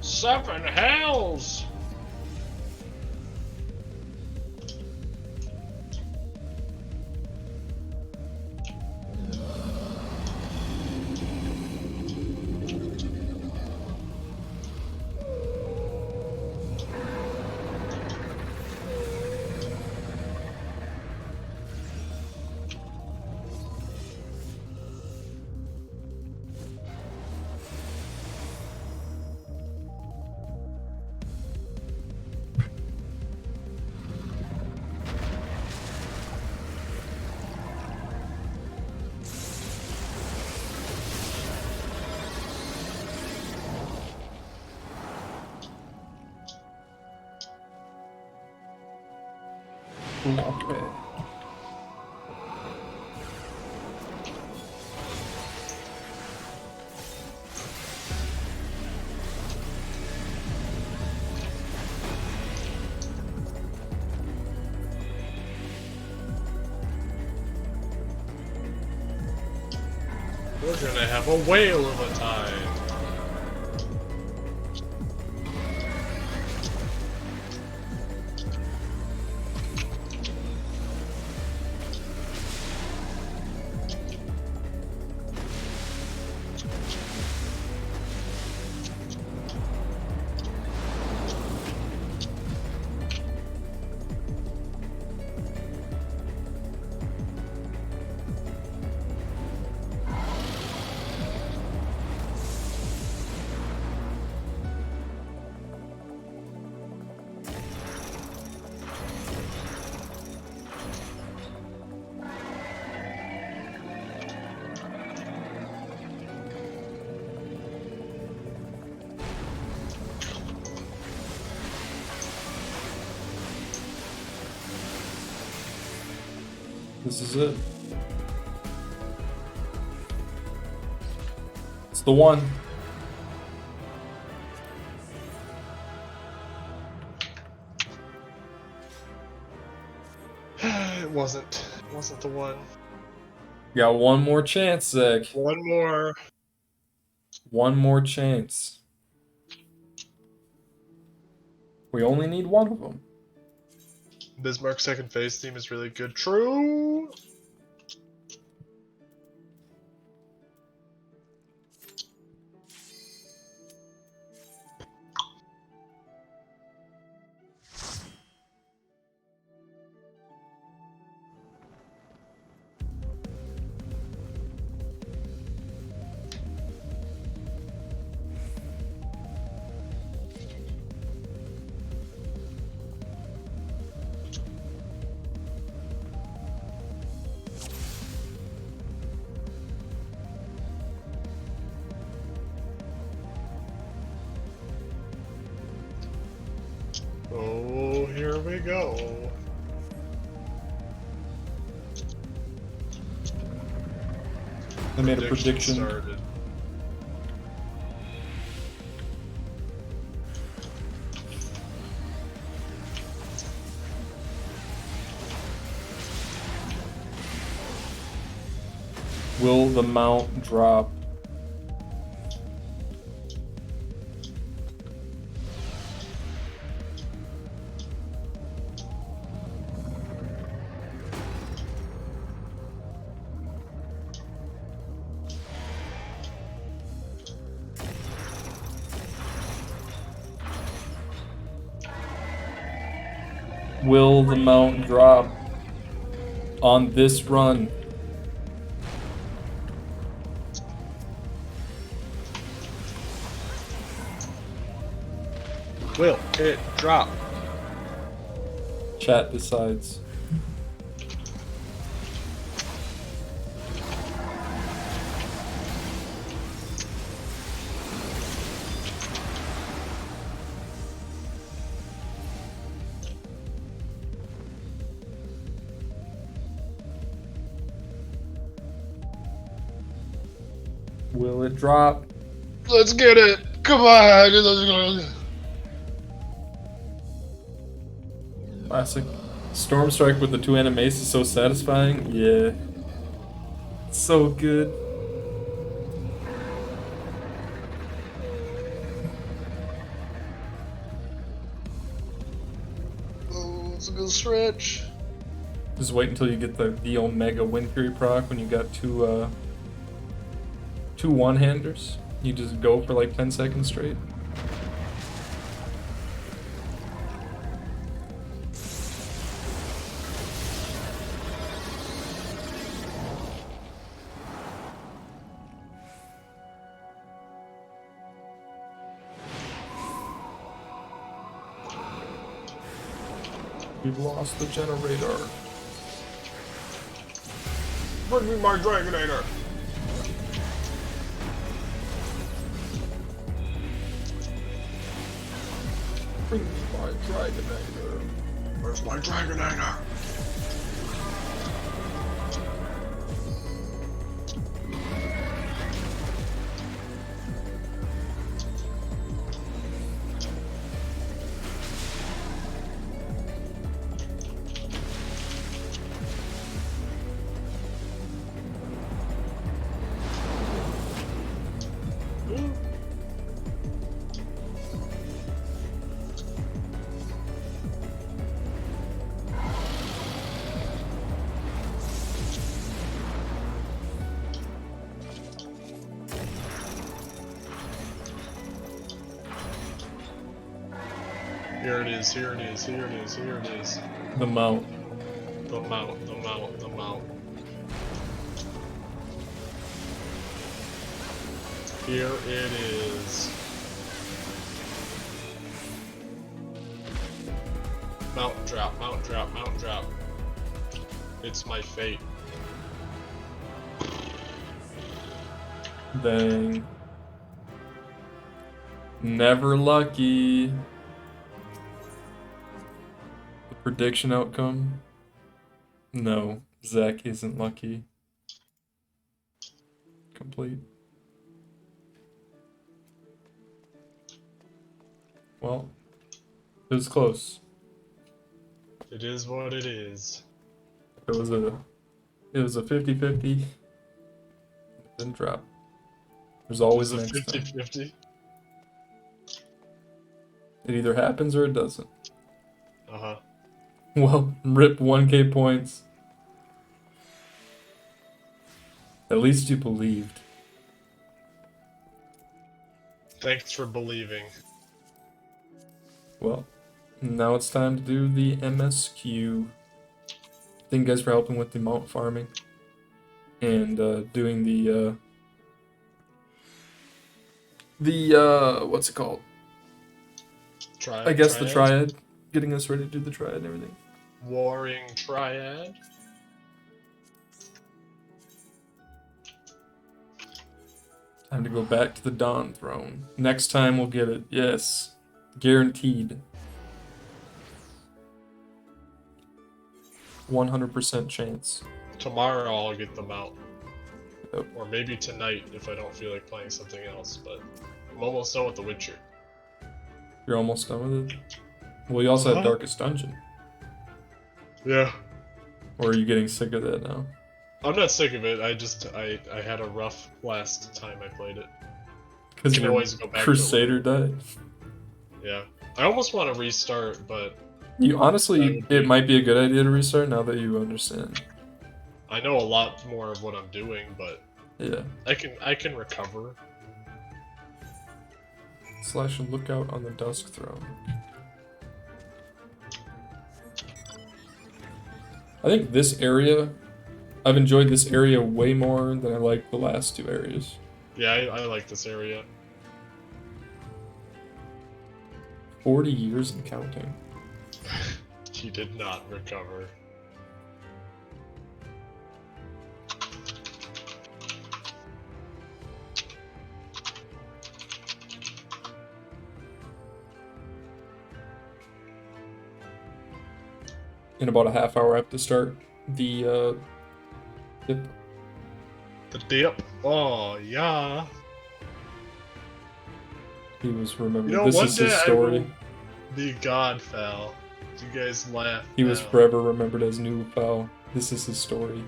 Seven hells! Okay. We're gonna have a whale of a time. This is it. It's the one. It wasn't. It wasn't the one. You got one more chance, Zach. One more. One more chance. We only need one of them. Bismarck's second phase theme is really good. True. Oh, here we go. I made a prediction. Started. Will the mount drop? Will the mount drop on this run? Will it drop? Chat decides. Will it drop? Let's get it! Come on! Classic. Storm Strike with the 2 animates is so satisfying. Yeah. So good. Oh, it's a good stretch. Just wait until you get the Omega Wind Fury proc when you got two one-handers. You just go for like 10 seconds straight. We've lost the generator. Bring me my Dragonator! Bring me my Dragonator. Where's my Dragonator? Here it is, here it is, here it is, here it is. The mount. The mount, the mount, the mount. Here it is. Mount drop, mount drop, mount drop. It's my fate. Dang. Never lucky. The prediction outcome? No, Zach isn't lucky. Complete. Well, it was close. It is what it is. It was a 50-50. It didn't drop. There's always It's a next time. 50-50. It either happens or it doesn't. Uh-huh. Well, rip 1k points. At least you believed. Thanks for believing. Well, now it's time to do the MSQ. Thank you guys for helping with the mount farming. And doing the what's it called? Triad, I guess the triad. Getting us ready to do the triad and everything. Warring Triad. Time to go back to the Dawn Throne. Next time we'll get it. Yes. Guaranteed. 100% chance. Tomorrow I'll get them out. Yep. Or maybe tonight if I don't feel like playing something else, but I'm almost done with The Witcher. You're almost done with it? Well, you also have Uh-huh. Darkest Dungeon. Yeah. Or are you getting sick of that now? I'm not sick of it, I had a rough last time I played it. Because can your always go back to it. Crusader died. Yeah. I almost want to restart, but You honestly, That would be- it might be a good idea to restart now that you understand. I know a lot more of what I'm doing, but Yeah. I can recover. / lookout on the Dusk Throne. I think this area, I've enjoyed this area way more than I like the last two areas. Yeah, I like this area. 40 years and counting. He did not recover. In about a half hour, I have to start the dip. The dip. Oh, yeah. He was remembered. You know, This one is day his I story. will be Godfell. You guys laugh. He was now. forever remembered as Newfell. This is his story.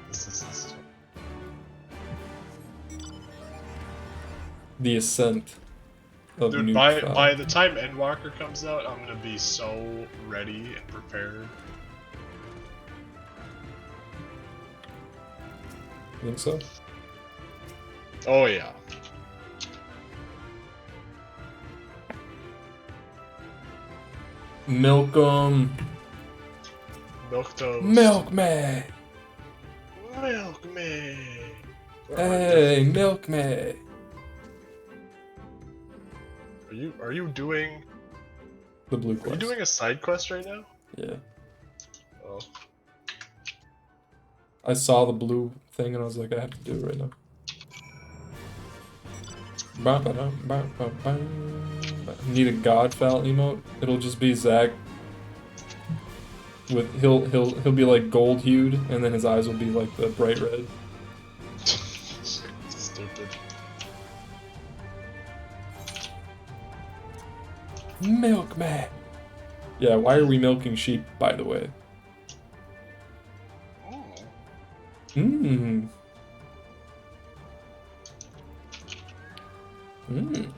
This is his- The ascent of Dude, by Newfell. the time Endwalker comes out, I'm gonna be so ready and prepared. Think so? Oh yeah. Milk 'em. Milk toast. Milk me. Milk me. Hey, milk me. Are you doing The blue are you quest. doing a side quest right now? Yeah. Oh. I saw the blue thing and I was like, I have to do it right now. Need a Godfall emote? It'll just be Zach with he'll be like gold hued and then his eyes will be like the bright red. Stupid. Milk man. Yeah, why are we milking sheep, by the way? Oh. Mmm. Mmm.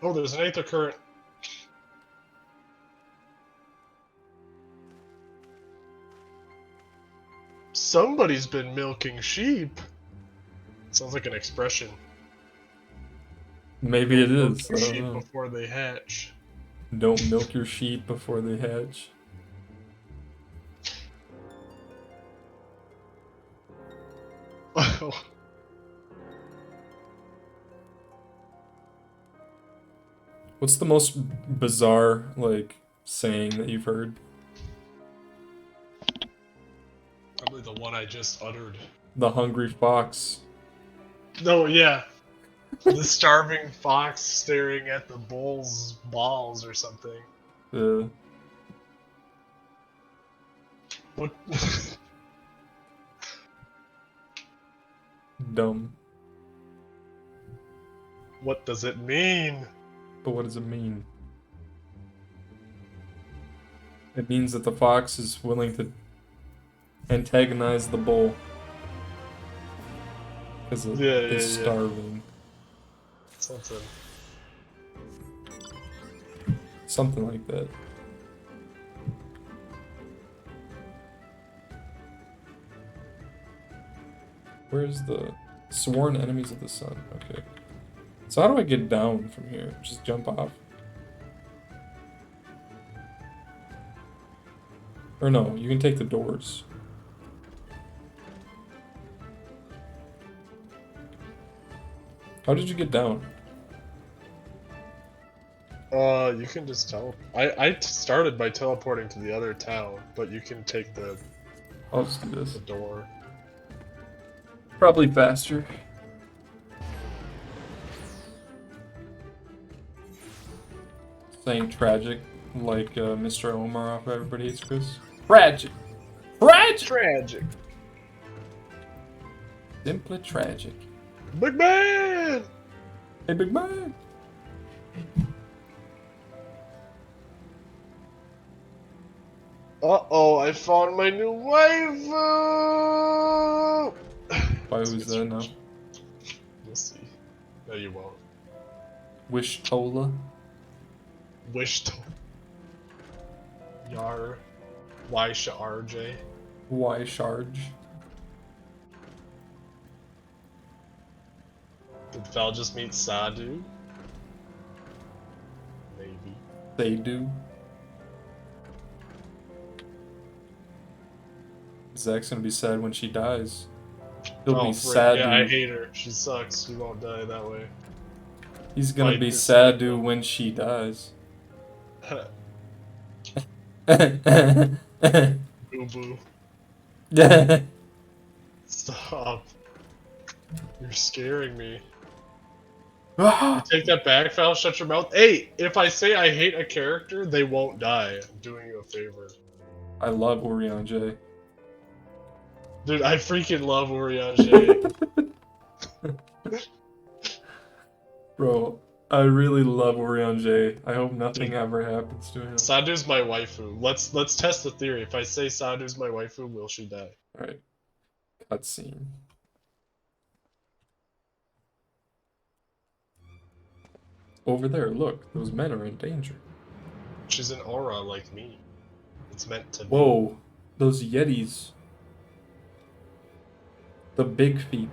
Oh, there's an Aether Current. Somebody's been milking sheep. Sounds like an expression. Maybe it Milk is. your I don't sheep know. before they hatch. Don't milk your sheep before they hatch. What's the most bizarre, like, saying that you've heard? Probably the one I just uttered. The hungry fox. No, yeah. The starving fox staring at the bull's balls or something. What? Dumb. What does it mean? But what does it mean? It means that the fox is willing to antagonize the bull. Because it is Yeah. starving. Something. Something like that. Where's the sworn enemies of the sun? Okay. So how do I get down from here? Just jump off? Or no, you can take the doors. How did you get down? You can just tell. I started by teleporting to the other town, but you can take the I'll just do this. door. Probably faster. Saying tragic, like Mr. Omar off Everybody Hates Chris. Tragic! Tragic! Tragic. Simply tragic. Big man! Hey, big man! Uh-oh, I found my new waifu! Why who's that now? You'll see. No, you won't. Wish Tola. Wish to... Yar. Ysha RJ. Why Charge? Did Val just meet Sadu? Maybe. They do. Zach's gonna be sad when she dies. He'll Oh, be frick, sad. yeah, I Dude. hate her. She sucks. She won't die that way. He's gonna Fight be this sad, thing. dude, when she dies. Boo boo. Stop. You're scaring me. You take that back, Val. Shut your mouth. Hey, if I say I hate a character, they won't die. I'm doing you a favor. I love Urianger. Dude, I freaking love Urianger. Bro, I really love Urianger. I hope nothing Dude. ever happens to him. Sadu's my waifu. Let's test the theory. If I say Sadu's my waifu, will she die? Alright. Cutscene. Over there, look, those men are in danger. She's an aura like me. It's meant to be. Whoa, those Yetis. The big feet.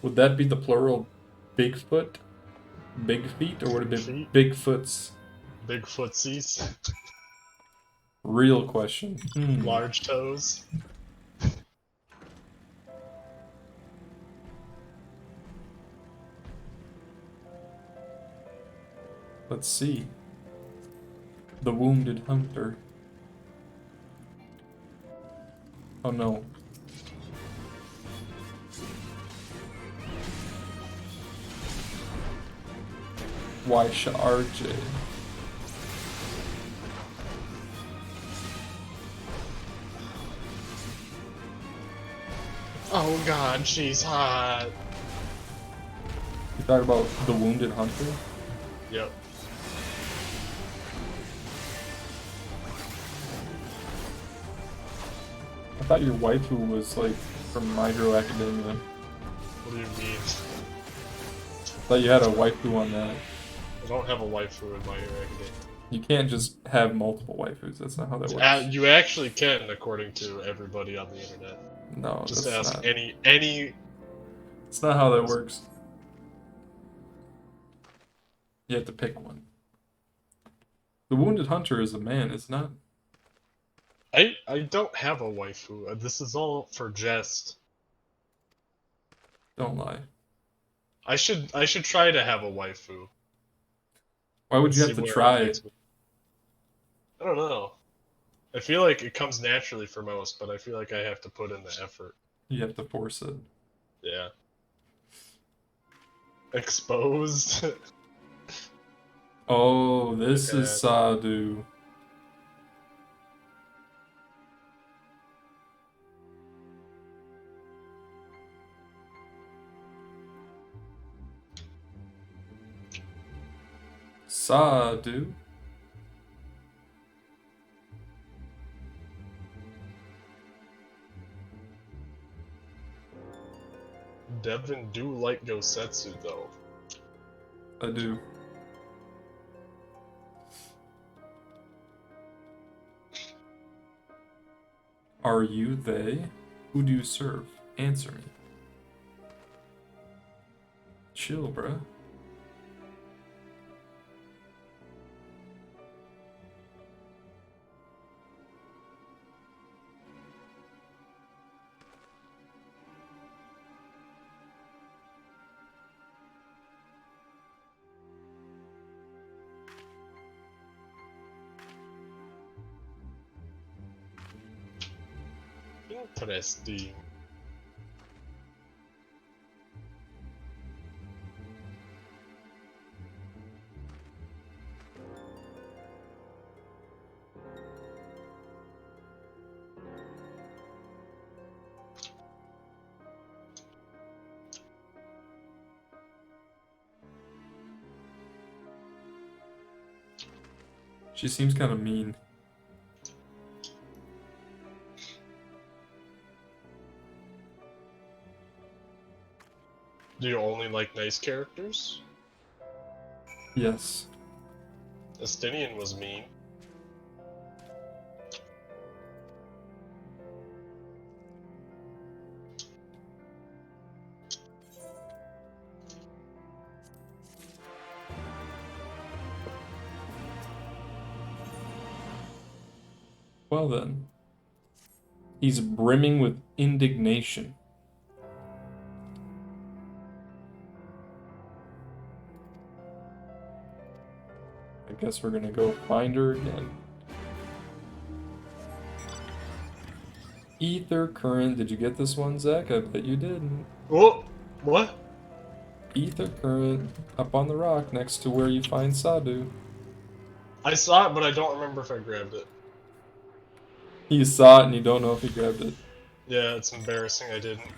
Would that be the plural Bigfoot? Big feet? Or would it be Bigfoots? Big footsies. Real question. Large toes. Let's see. The wounded hunter. Oh no. Why RJ? Oh god, she's hot. You talk about the wounded hunter? Yep. I thought your waifu was like from My Hero Academia. What do you mean? I thought you had a waifu on that. I don't have a waifu in my Hero Academia. You can't just have multiple waifus. That's not how that works. You actually can, according to everybody on the internet. No, Just that's ask not. any. It's not how that works. You have to pick one. The wounded hunter is a man, it's not. I don't have a waifu. This is all for jest. Don't lie. I should try to have a waifu. Why would you See have to where try takes it? me. I don't know. I feel like it comes naturally for most, but I feel like I have to put in the effort. You have to force it. Yeah. Exposed. Oh, this Okay. is Sadu. Sadu. Devin do like Gosetsu though. I do. Are you they? Who do you serve? Answer me. Chill, bruh. Interesting. She seems kind of mean. Do you only like nice characters? Yes. Estinian was mean. Well then. He's brimming with indignation. I guess we're gonna go find her again. Ether current. Did you get this one, Zach? I bet you didn't. Whoa! What? Ether current up on the rock next to where you find Sadu. I saw it, but I don't remember if I grabbed it. You saw it and you don't know if you grabbed it. Yeah, it's embarrassing I didn't.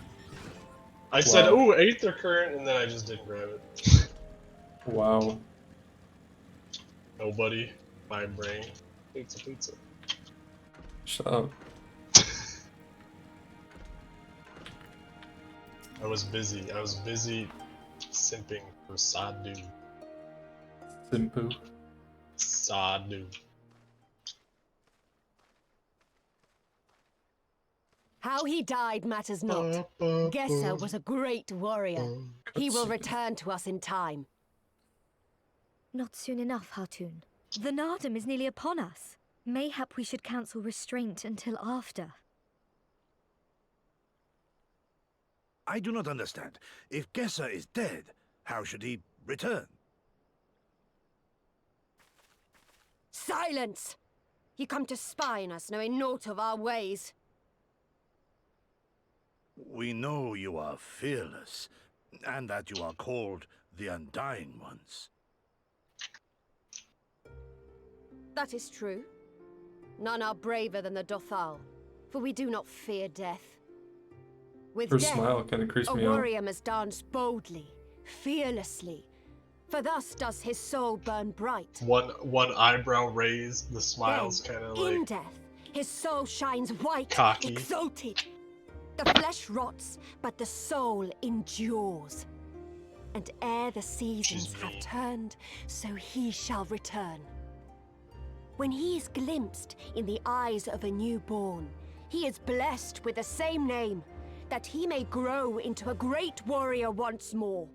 I said, ooh, Aether Current, and then I just didn't grab it. Wow. Nobody. My brain. Pizza, pizza. Shut up. I was busy simping for Sadu. Simpu. Sadu. How he died matters not. Gesser was a great warrior. He will return to us in time. Not soon enough, Hartoon. The Nardum is nearly upon us. Mayhap we should counsel restraint until after. I do not understand. If Gesser is dead, how should he return? Silence! Ye come to spy on us, knowing naught of our ways. We know you are fearless, and that you are called the Undying Ones. That is true. None are braver than the Dothal, for we do not fear death. With Her death, smile kind of creeps a me out. warrior must dance boldly, fearlessly, for thus does his soul burn bright. One eyebrow raised, the smile's Then, kind of in like death, his soul shines white, cocky. exalted. The flesh rots, but the soul endures. And ere the seasons She's have mean. turned, so he shall return. When he is glimpsed in the eyes of a newborn, he is blessed with the same name, that he may grow into a great warrior once more.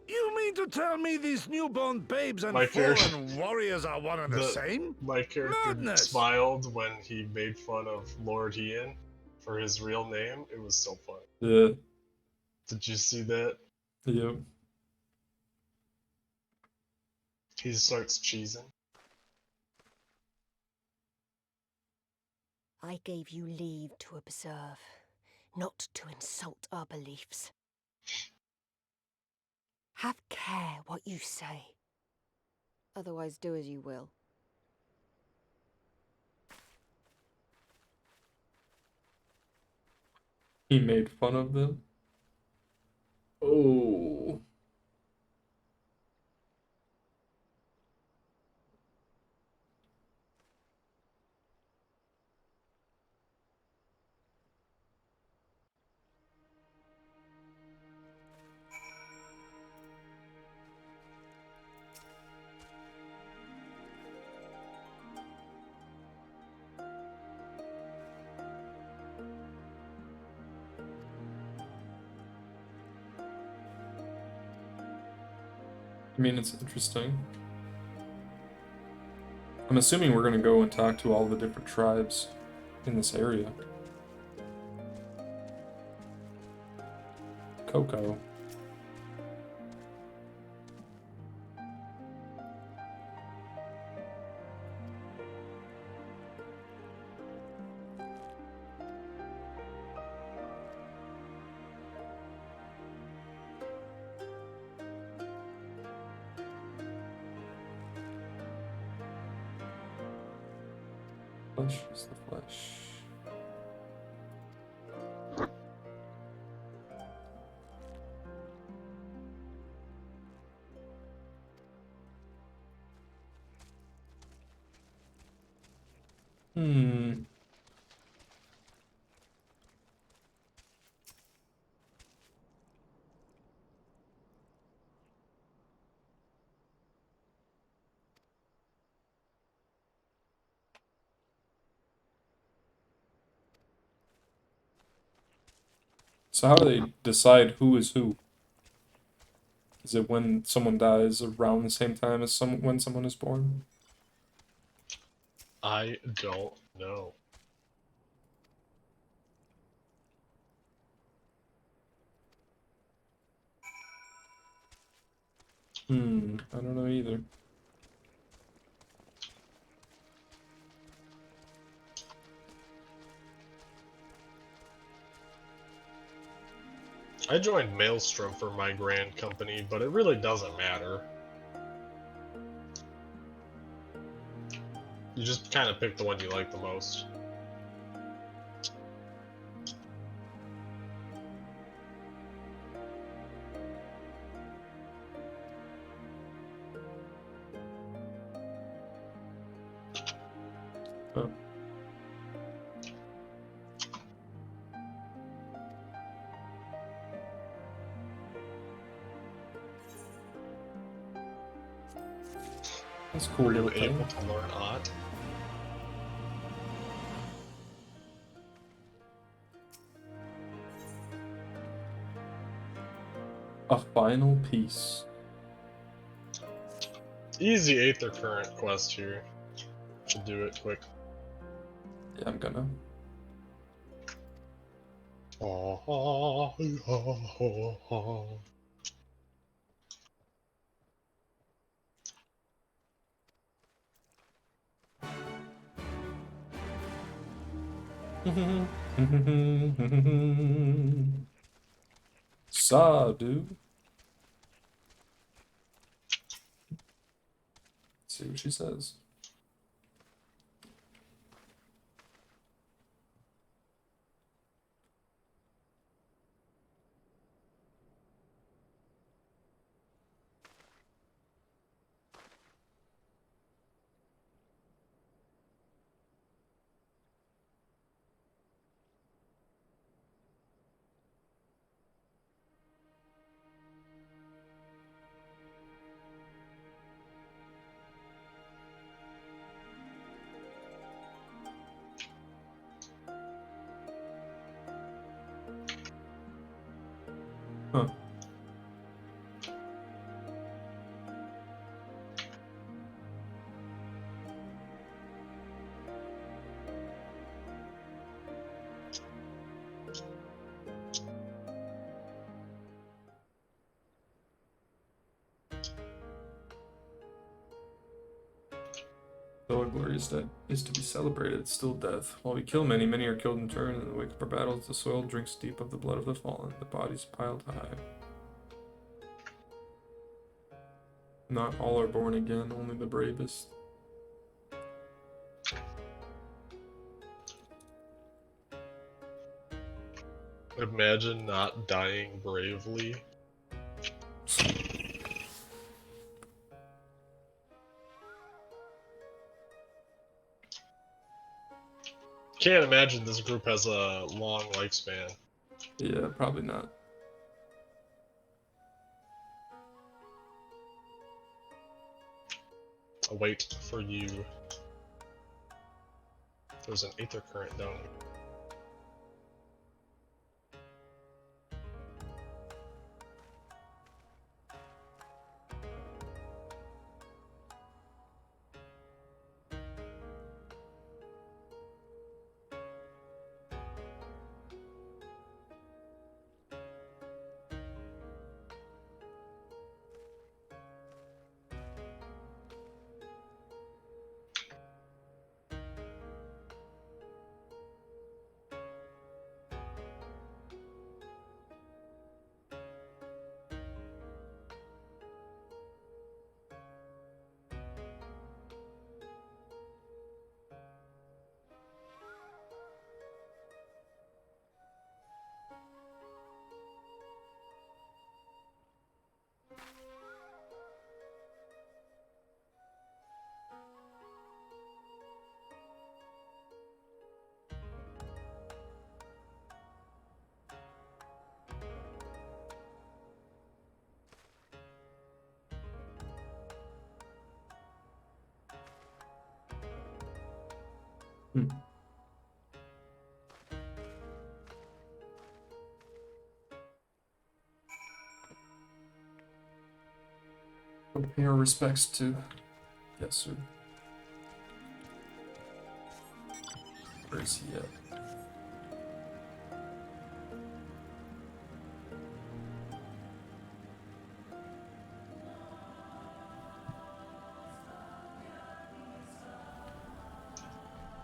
You mean to tell me these newborn babes and My fear- fallen warriors are one and the same? My character Madness! smiled when he made fun of Lord Ian for his real name. It was so fun. Yeah. Did you see that? Yep. He starts cheesing. I gave you leave to observe, not to insult our beliefs. Have care what you say. Otherwise do as you will. He made fun of them. Oh. I mean, it's interesting. I'm assuming we're gonna go and talk to all the different tribes in this area. Coco. Flesh is the flesh. Hmm. So how do they decide who is who? Is it when someone dies around the same time as when someone is born? I don't know. I don't know either. I joined Maelstrom for my grand company, but it really doesn't matter. You just kind of pick the one you like the most. Oh. That's a cool Were you little thing. able to learn Odd? A final piece. Easy Aether Current quest here. Should do it quick. Yeah, I'm gonna. Sadu. Let's see what she says. Huh. Though a glorious death is to be celebrated, still death. While we kill many, many are killed in turn. In the wake of our battles, the soil drinks deep of the blood of the fallen, the bodies piled high. Not all are born again, only the bravest. Imagine not dying bravely. Can't imagine this group has a long lifespan. Yeah, probably not. I'll wait for you. There's an Aether Current down here. We'll pay our respects to Yesu. Where is he at?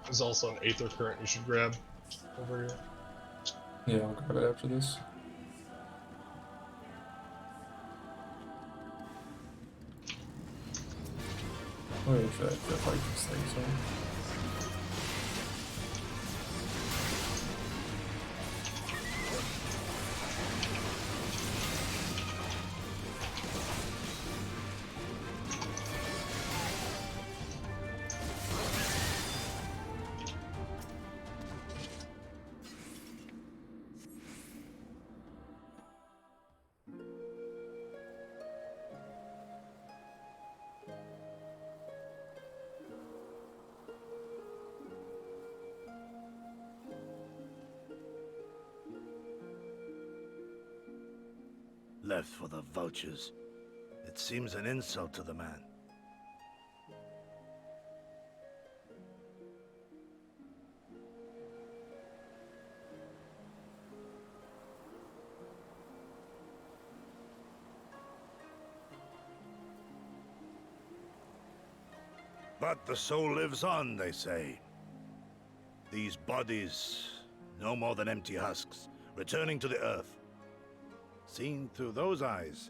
There's also an Aether Current you should grab over here. Yeah, I'll grab it after this. Wait, should I fight this thing? So. Left for the vultures. It seems an insult to the man. But the soul lives on, they say. These bodies, no more than empty husks, returning to the earth. Seen through those eyes,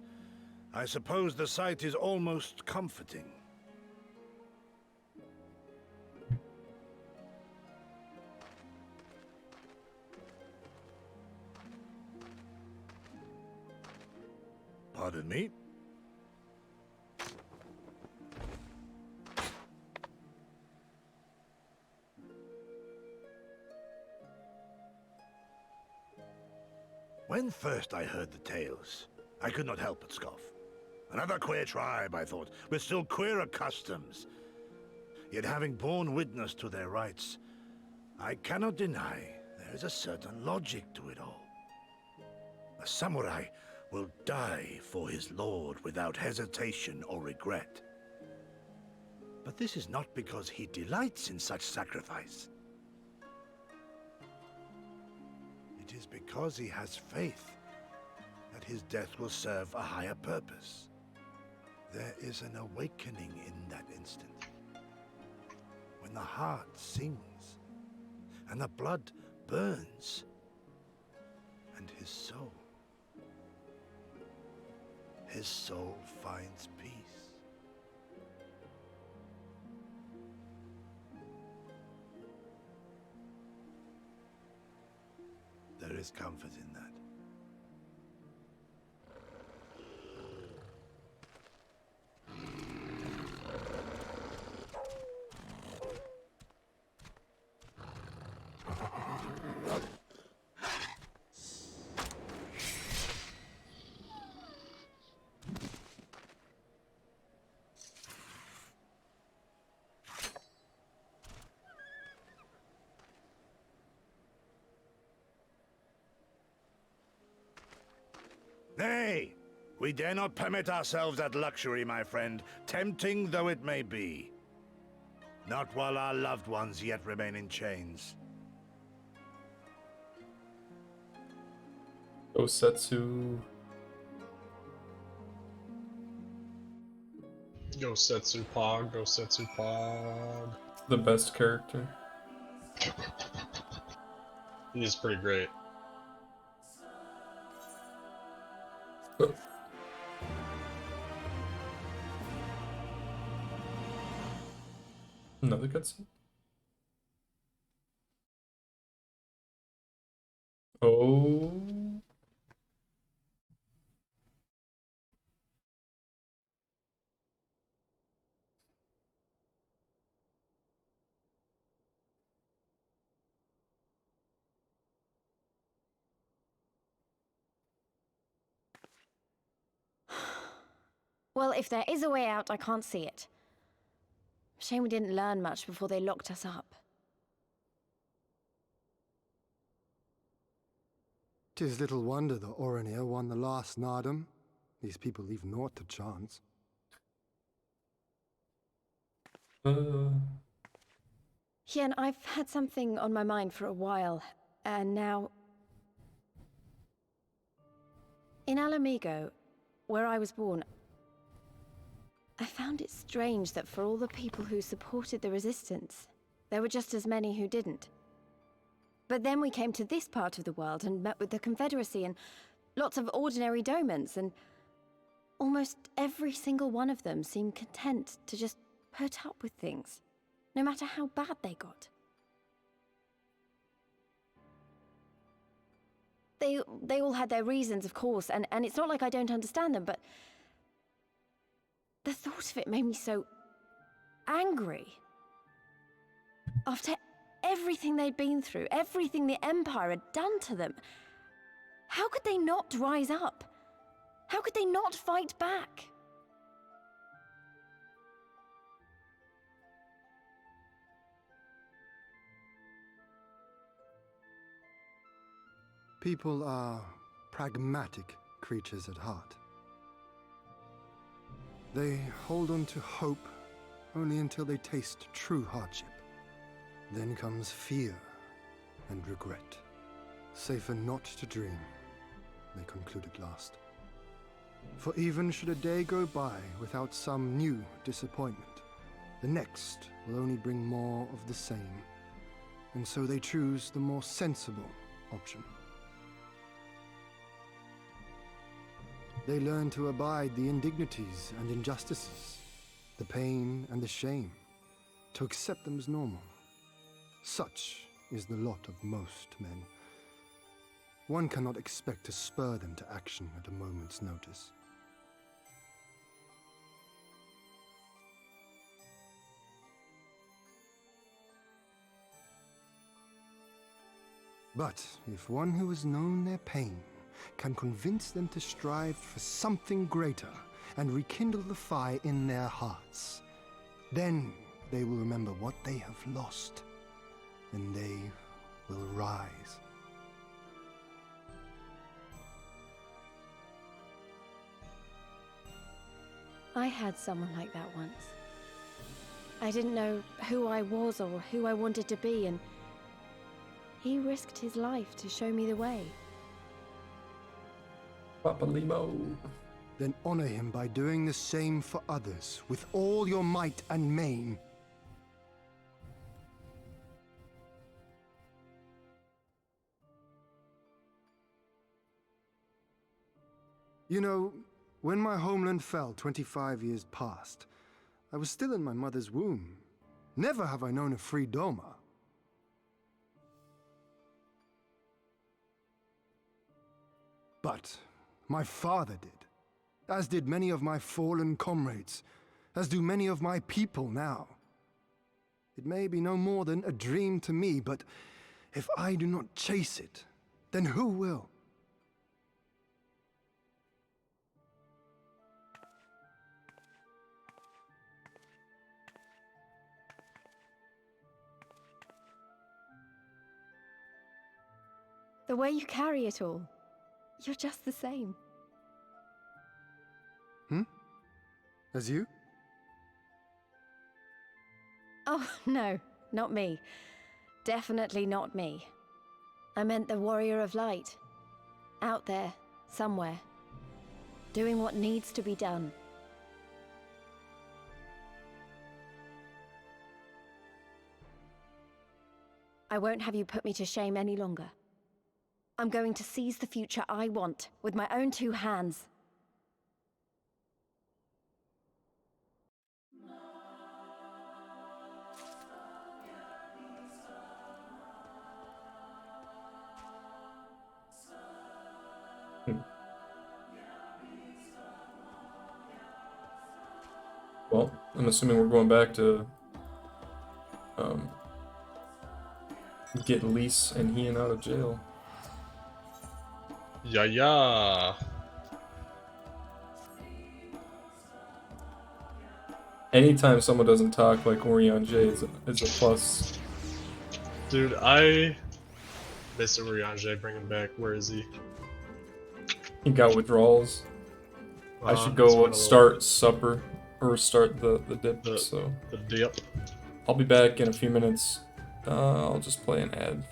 I suppose the sight is almost comforting. Pardon me? When first I heard the tales, I could not help but scoff. Another queer tribe, I thought, with still queerer customs. Yet having borne witness to their rites, I cannot deny there is a certain logic to it all. A samurai will die for his lord without hesitation or regret. But this is not because he delights in such sacrifice. It is because he has faith that his death will serve a higher purpose. There is an awakening in that instant. When the heart sings and the blood burns and his soul finds peace. There is comfort in that. Nay, we dare not permit ourselves that luxury, my friend, tempting though it may be. Not while our loved ones yet remain in chains. Osetsu. Go Setsu Pog, go Setsu Pog. The best character. He is pretty great. Another cutscene. Oh. Well, if there is a way out, I can't see it. Shame we didn't learn much before they locked us up. 'Tis little wonder the Orinir won the last Nardum. These people leave naught to chance. Tien, I've had something on my mind for a while, and now... In Alamigo, where I was born, I found it strange that for all the people who supported the Resistance, there were just as many who didn't. But then we came to this part of the world and met with the Confederacy and lots of ordinary Domans, and almost every single one of them seemed content to just put up with things, no matter how bad they got. They all had their reasons, of course, and it's not like I don't understand them, but the thought of it made me so angry. After everything they'd been through, everything the Empire had done to them, how could they not rise up? How could they not fight back? People are pragmatic creatures at heart. They hold on to hope only until they taste true hardship. Then comes fear and regret. Safer not to dream, they conclude at last. For even should a day go by without some new disappointment, the next will only bring more of the same, and so they choose the more sensible option. They learn to abide the indignities and injustices, the pain and the shame, to accept them as normal. Such is the lot of most men. One cannot expect to spur them to action at a moment's notice. But if one who has known their pain can convince them to strive for something greater and rekindle the fire in their hearts, then they will remember what they have lost, and they will rise. I had someone like that once. I didn't know who I was or who I wanted to be, and he risked his life to show me the way. Papa Limo. Then honor him by doing the same for others with all your might and main. You know, when my homeland fell 25 years past, I was still in my mother's womb. Never have I known a free Doma. But my father did, as did many of my fallen comrades, as do many of my people now. It may be no more than a dream to me, but if I do not chase it, then who will? The way you carry it all, you're just the same. As you? Oh, no, not me. Definitely not me. I meant the Warrior of Light. Out there, somewhere. Doing what needs to be done. I won't have you put me to shame any longer. I'm going to seize the future I want, with my own two hands. Well, I'm assuming we're going back to get Lise and Hien out of jail. Yeah. Anytime someone doesn't talk like Orion J is a plus. Dude, I miss Orion J. Bring him back. Where is he? He got withdrawals. I should It's go been a start supper or start the dip. So the dip. I'll be back in a few minutes. I'll just play an ad.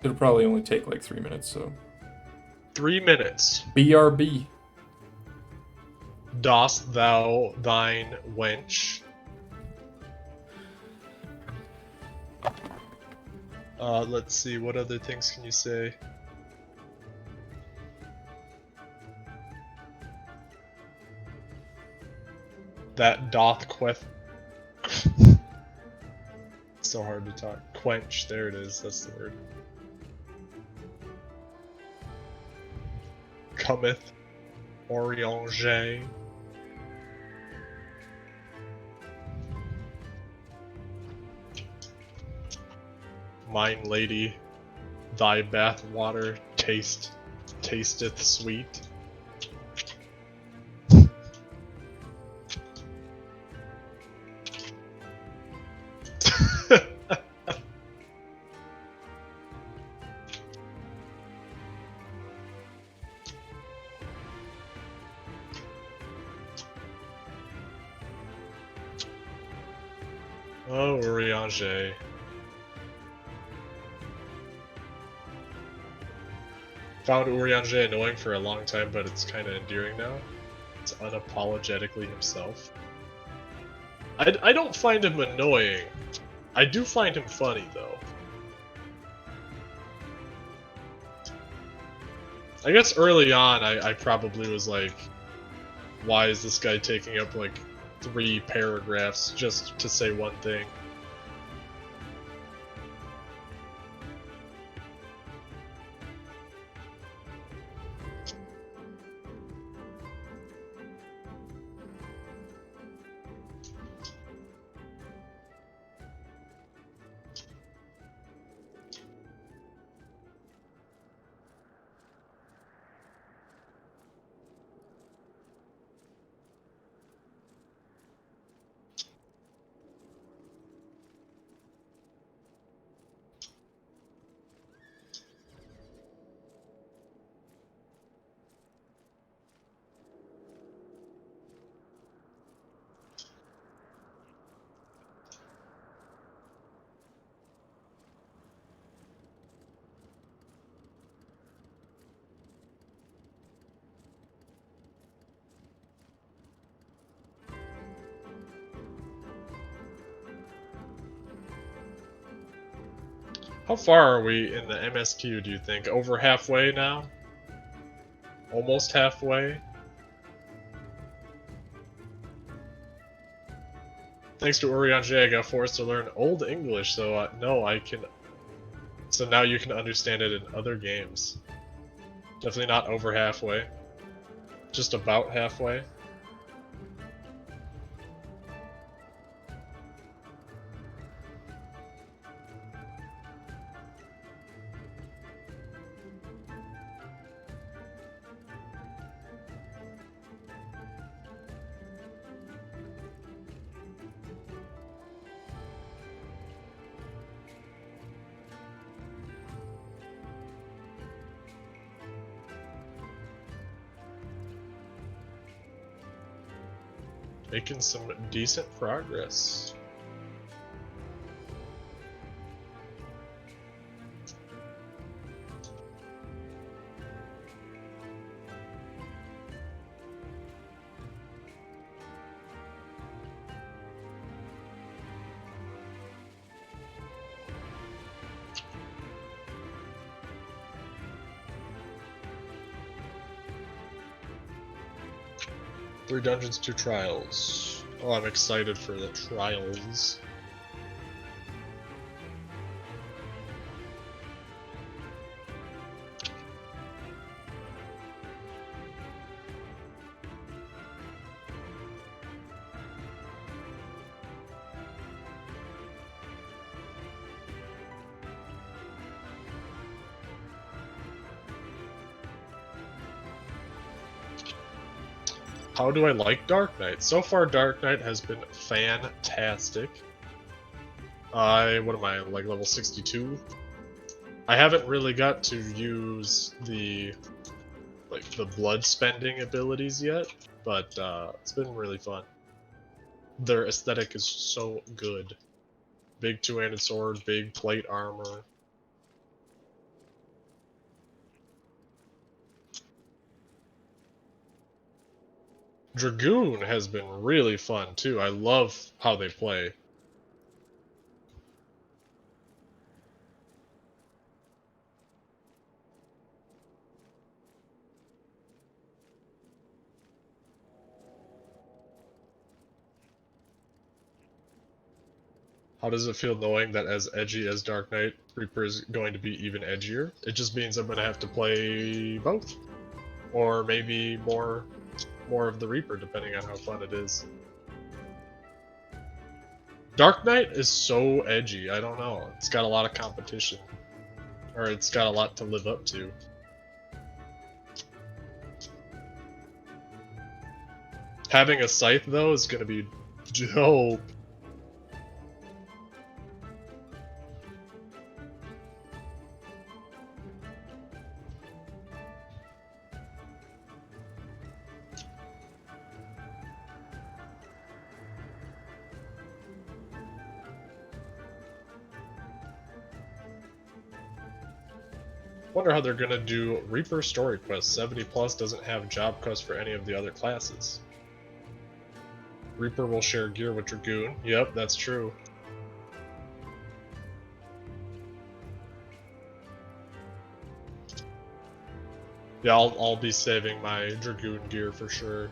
It'll probably only take like 3 minutes, so. 3 minutes. BRB. Dost thou thine wench? Let's see, what other things can you say? That doth so hard to talk. Quench, there it is, that's the word. Cometh Orianger. Mine lady, thy bath water tasteth sweet. Oh, Orianger. Found Orianger annoying for a long time, but it's kind of endearing now. It's unapologetically himself. I don't find him annoying. I do find him funny, though. I guess early on, I probably was like, why is this guy taking up like 3 paragraphs just to say one thing? How far are we in the MSQ, do you think? Over halfway now? Almost halfway? Thanks to Orianger, I got forced to learn Old English, so no, I can... So now you can understand it in other games. Definitely not over halfway. Just about halfway. Making some decent progress. Three dungeons, 2 trials. Oh, I'm excited for the trials. How do I like Dark Knight? So far, Dark Knight has been fantastic. What am I, like level 62? I haven't really got to use the blood spending abilities yet, but it's been really fun. Their aesthetic is so good. Big two-handed sword, big plate armor. Dragoon has been really fun too. I love how they play. How does it feel knowing that as edgy as Dark Knight, Reaper is going to be even edgier? It just means I'm gonna have to play both. Or maybe more of the Reaper, depending on how fun it is. Dark Knight is so edgy, I don't know. It's got a lot of competition. Or it's got a lot to live up to. Having a scythe, though, is gonna be dope. Wonder how they're gonna do Reaper story quests. 70 plus doesn't have job quests for any of the other classes. Reaper will share gear with Dragoon. Yep, that's true. Yeah, I'll be saving my Dragoon gear for sure.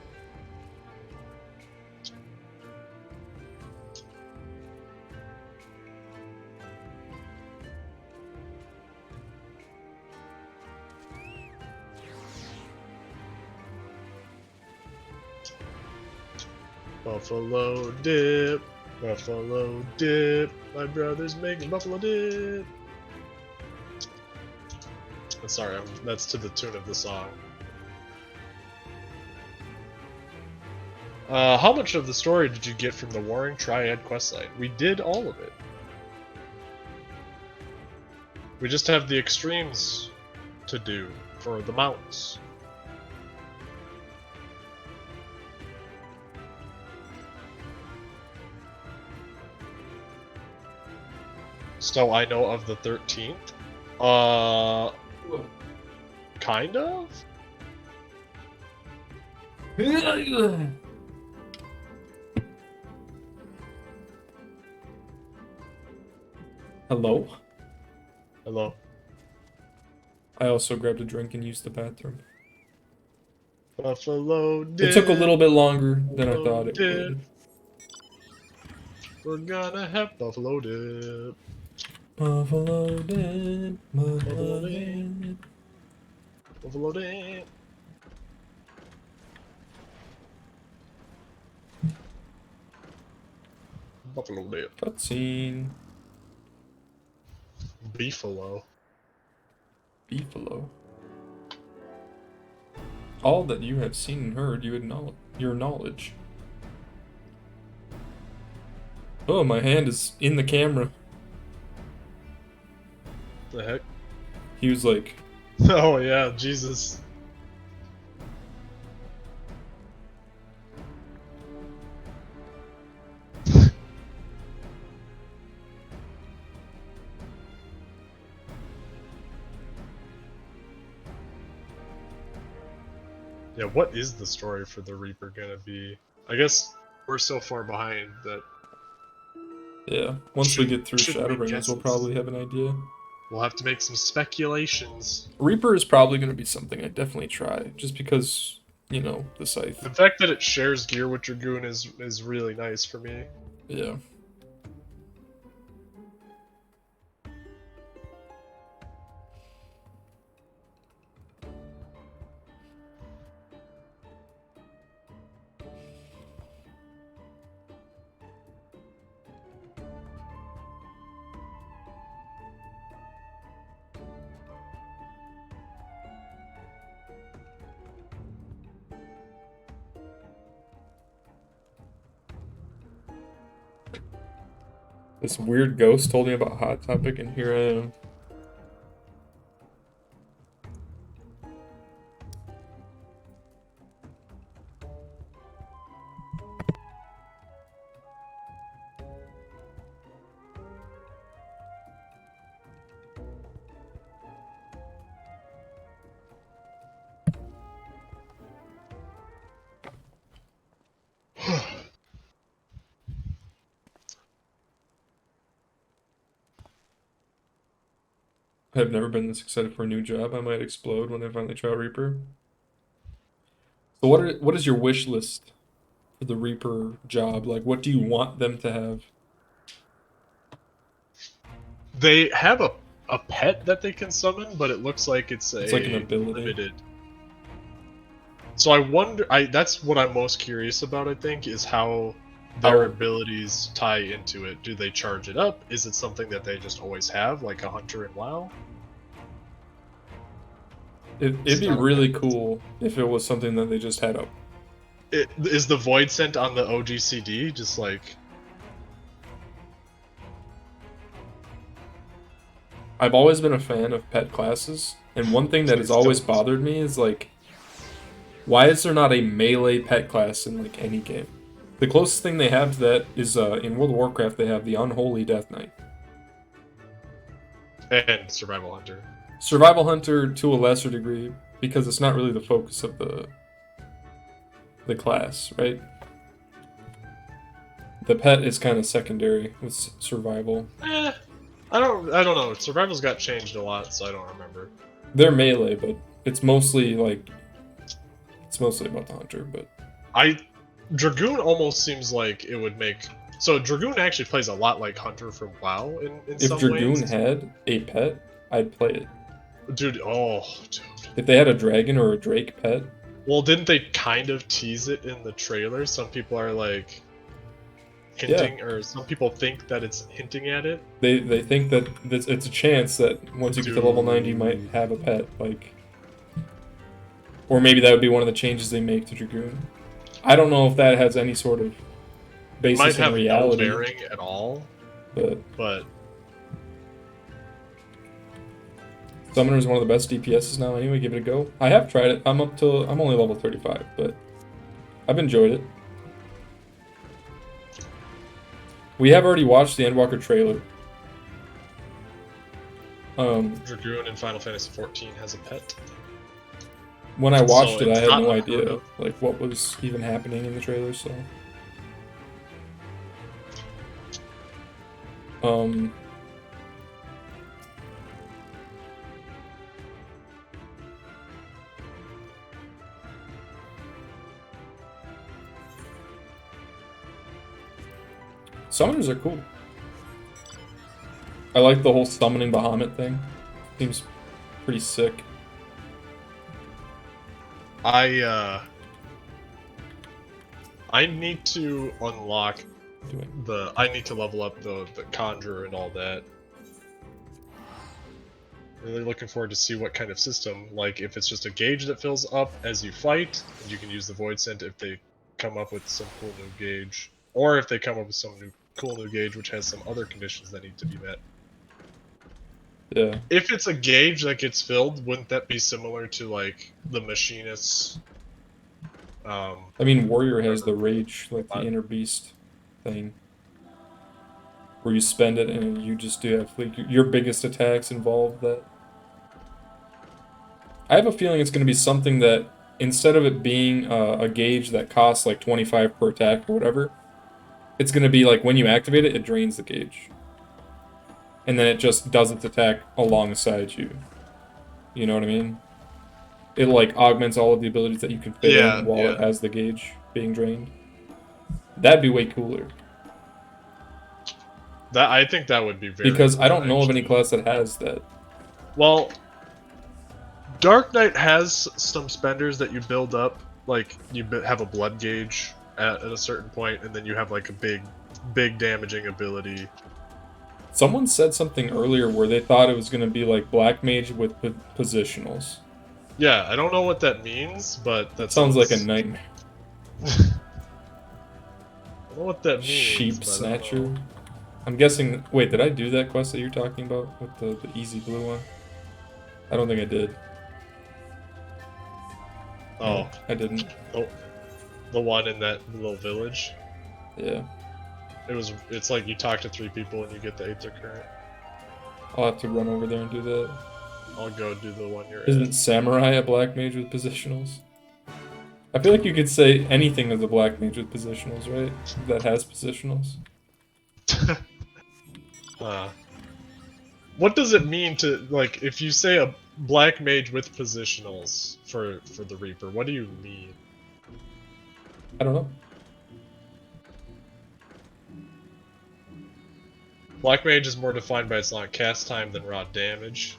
Buffalo dip, buffalo dip. My brother's making buffalo dip. Sorry, that's to the tune of the song. How much of the story did you get from the Warring Triad questline? We did all of it. We just have the extremes to do for the mountains. So I know of the 13th. Kind of? Hello? Hello. I also grabbed a drink and used the bathroom. Buffalo dip. It took a little bit longer than I thought it dip. would. We're gonna have buffalo dip. Buffalo dip, buffalo dip. Buffalo dip. Buffalo dip. Cutscene. Beefalo. Beefalo. All that you have seen and heard, you acknowledge your knowledge. Oh, my hand is in the camera. The heck? He was like, Oh yeah, Jesus. Yeah, what is the story for the Reaper gonna be? I guess we're so far behind that yeah, once we get through should make Shadowbringers, guesses. we'll probably have an idea. we'll have to make some speculations. Reaper is probably going to be something I definitely try, just because, you know, the scythe. The fact that it shares gear with Dragoon is really nice for me. Yeah. This weird ghost told me about Hot Topic, and here I am. I've never been this excited for a new job. I might explode when I finally try Reaper. So what is your wish list for the Reaper job? Like, what do you want them to have? They have a pet that they can summon, but it looks like it's like an ability. limited. So I wonder. That's what I'm most curious about. I think is how their abilities tie into it. Do they charge it up? Is it something that they just always have, like a hunter in WoW? It'd be really cool if it was something that they just had up. Is the Void Scent on the OGCD just like? I've always been a fan of pet classes, and one thing that has always bothered me is like, why is there not a melee pet class in like any game? The closest thing they have to that is in World of Warcraft they have the Unholy Death Knight. And Survival Hunter. Survival Hunter to a lesser degree, because it's not really the focus of the class, right? The pet is kind of secondary with survival. I don't know. Survival's got changed a lot, so I don't remember. They're melee, but it's mostly about the hunter. But Dragoon almost seems like it would make. So Dragoon actually plays a lot like Hunter from WoW in some ways. If Dragoon had a pet, I'd play it. Dude. If they had a dragon or a drake pet. Well, didn't they kind of tease it in the trailer? Some people are like hinting, or some people think that it's hinting at it. They think that it's a chance that once you get to level 90 you might have a pet, like, or maybe that would be one of the changes they make to Dragoon. I don't know if that has any sort of basis in reality. No bearing at all, but Summoner is one of the best DPSs now anyway, give it a go. I have tried it. I'm only level 35, but I've enjoyed it. We have already watched the Endwalker trailer. Dragoon in Final Fantasy XIV has a pet. When I watched it, I had no idea like what was even happening in the trailer, so summoners are cool. I like the whole summoning Bahamut thing. Seems pretty sick. I need to unlock I need to level up the Conjurer and all that. Really looking forward to see what kind of system, like if it's just a gauge that fills up as you fight, and you can use the Void Scent if they come up with some cool new gauge, or if they come up with some cool new gauge which has some other conditions that need to be met. Yeah. If it's a gauge that gets filled, wouldn't that be similar to like the Machinist's? I mean, Warrior has the Rage, like the Inner Beast thing, where you spend it and you just do have like your biggest attacks involve that. I have a feeling it's going to be something that instead of it being a gauge that costs like 25 per attack or whatever, it's going to be like when you activate it, it drains the gauge. And then it just does its attack alongside you. You know what I mean? It like augments all of the abilities that you can fit in while it has the gauge being drained. That'd be way cooler. I think that would be very because cool, I don't know of any class that has that. Well, Dark Knight has some spenders that you build up, like you have a blood gauge at a certain point, and then you have like a big damaging ability. Someone said something earlier where they thought it was going to be like Black Mage with positionals. Yeah, I don't know what that means, but that sounds like a nightmare. I don't know what that means. Sheep Snatcher. I'm guessing. Wait, did I do that quest that you're talking about with the easy blue one? I don't think I did. Oh, no, I didn't. Oh, the one in that little village. Yeah. It's like you talk to 3 people and you get the Aether Current. I'll have to run over there and do that. I'll go do the one you're Isn't Samurai a Black Mage with positionals? I feel like you could say anything as a Black Mage with positionals, right? That has positionals. What does it mean to, like, if you say a black mage with positionals for the Reaper, what do you mean? I don't know. Black mage is more defined by its long cast time than raw damage.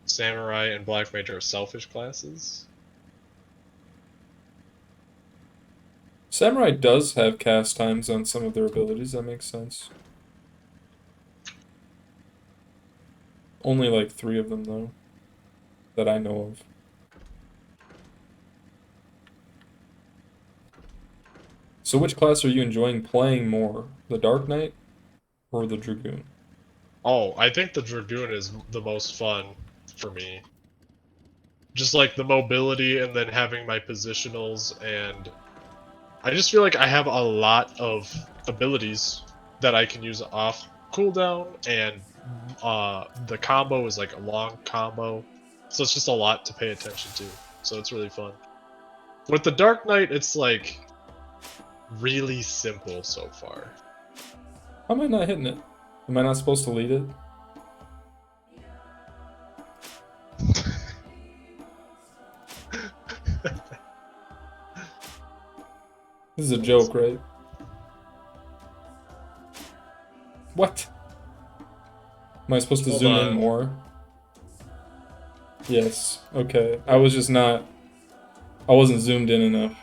Samurai and black mage are selfish classes. Samurai does have cast times on some of their abilities, that makes sense. Only like 3 of them, though, that I know of. So which class are you enjoying playing more? The Dark Knight or the Dragoon? Oh, I think the Dragoon is the most fun for me. Just like the mobility and then having my positionals, and I just feel like I have a lot of abilities that I can use off cooldown, and the combo is like a long combo, so it's just a lot to pay attention to, so it's really fun. With the Dark Knight, it's like really simple so far. How am I not hitting it? Am I not supposed to lead it? This is a joke, right? What? Am I supposed to Hold zoom on. in more? Yes. Okay. I was just not... I wasn't zoomed in enough.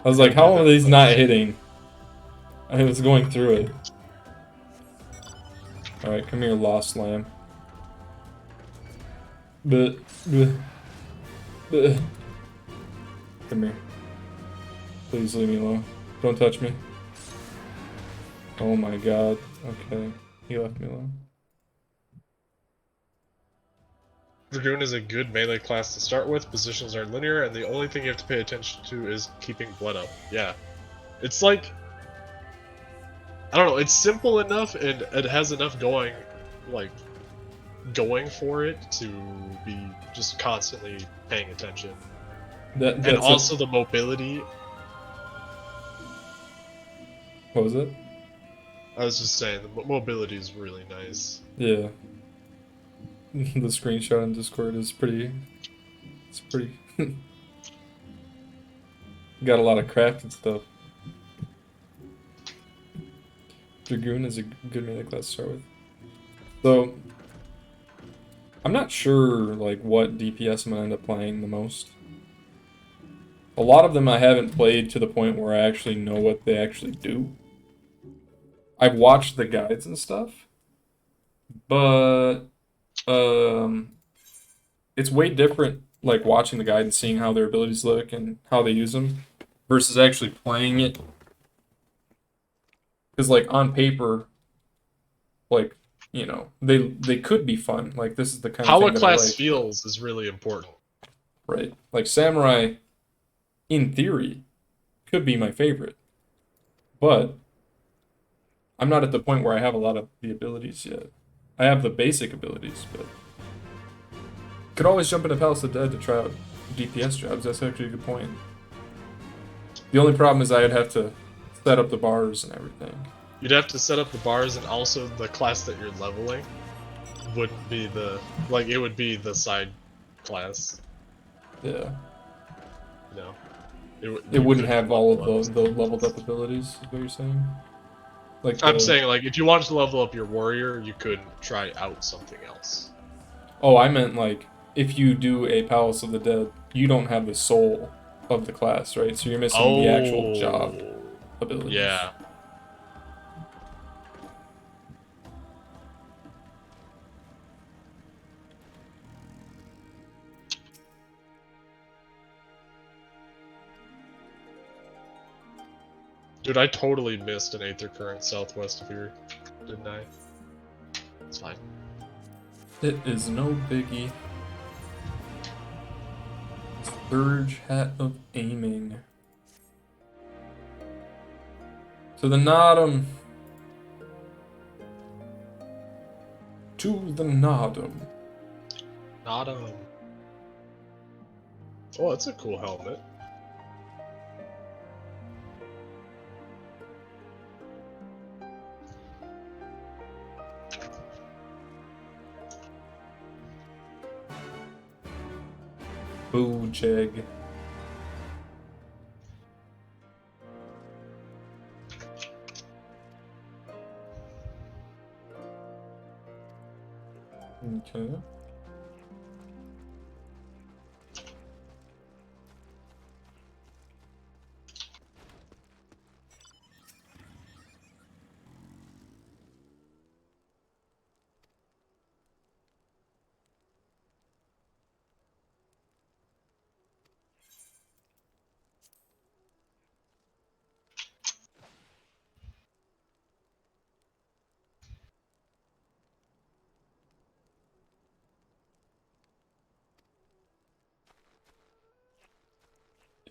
I was like, how are these not hitting? I was going through it. Alright, come here, Lost Lamb. But... Come here. Please leave me alone. Don't touch me. Oh my god. Okay. He left me alone. Dragoon is a good melee class to start with, positions are linear, and the only thing you have to pay attention to is keeping blood up. Yeah. It's like... I don't know, it's simple enough, and it has enough going, like, going for it to be just constantly paying attention. And also the mobility. What was it? I was just saying, the mobility is really nice. Yeah. The screenshot on Discord is pretty... It's pretty... Got a lot of crafted stuff. Dragoon is a good melee class to start with. So... I'm not sure, like, what DPS I'm gonna end up playing the most. A lot of them I haven't played to the point where I actually know what they actually do. I've watched the guides and stuff, but it's way different, like, watching the guide and seeing how their abilities look and how they use them versus actually playing it. Because, like, on paper, like, you know, they could be fun. Like, this is the kind of How thing a that class I like. feels is really important. Right. Like, Samurai, in theory, could be my favorite. But I'm not at the point where I have a lot of the abilities yet. I have the basic abilities, but... Could always jump into Palace of the Dead to try out DPS jobs. That's actually a good point. The only problem is I'd have to set up the bars and everything. You'd have to set up the bars, and also the class that you're leveling wouldn't be the... Like, it would be the side class. Yeah. No. It wouldn't have all of the leveled up abilities, is what you're saying? Like I'm saying, like, if you wanted to level up your warrior, you could try out something else. Oh, I meant, like, if you do a Palace of the Dead, you don't have the soul of the class, right? So you're missing the actual job abilities. Yeah. Dude, I totally missed an Aether Current southwest of here, didn't I? It's fine. It is no biggie. Surge Hat of Aiming. To the Nodum. To the Nodum. Nodum. Oh, that's a cool helmet. Boo, Chegg. Okay.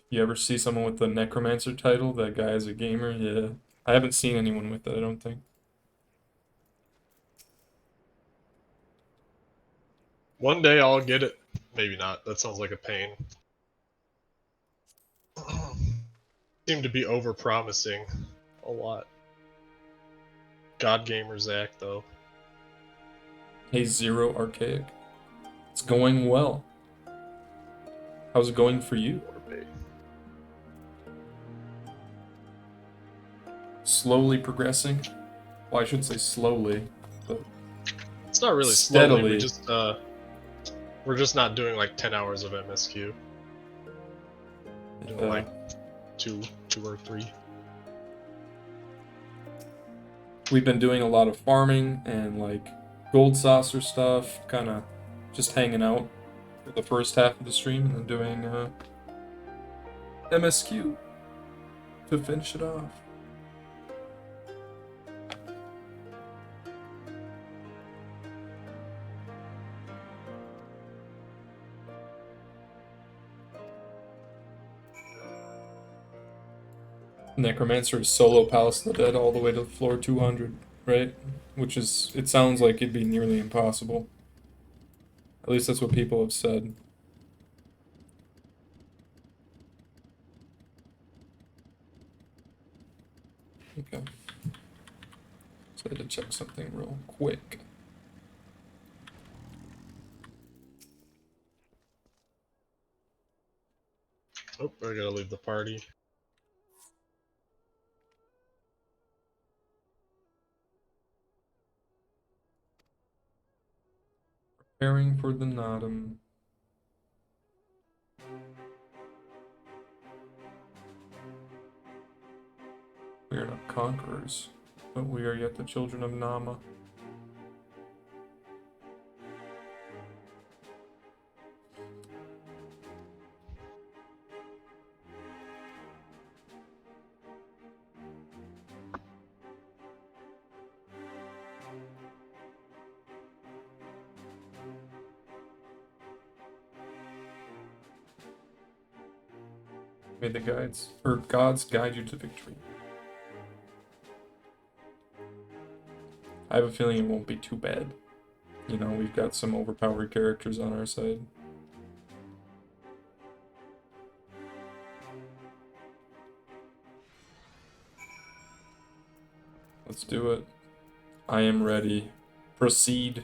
You ever see someone with the Necromancer title? That guy is a gamer? Yeah. I haven't seen anyone with that, I don't think. One day I'll get it. Maybe not. That sounds like a pain. Seem to be over-promising a lot. God Gamer Zach, though. Hey, Zero Archaic. It's going well. How's it going for you? Slowly progressing? Well, I shouldn't say slowly, but It's not really steadily. slowly. We're just not doing like 10 hours of MSQ. Doing like two or three. We've been doing a lot of farming and like gold saucer stuff, kind of just hanging out for the first half of the stream, and then doing MSQ to finish it off. Necromancer is solo Palace of the Dead all the way to floor 200, right? Which is, it sounds like it'd be nearly impossible. At least that's what people have said. Okay. So I had to check something real quick. Oh, I gotta leave the party. Preparing for the Nodum. We are not conquerors, but we are yet the children of Nama. May the gods guide you to victory. I have a feeling it won't be too bad. You know, we've got some overpowered characters on our side. Let's do it. I am ready. Proceed.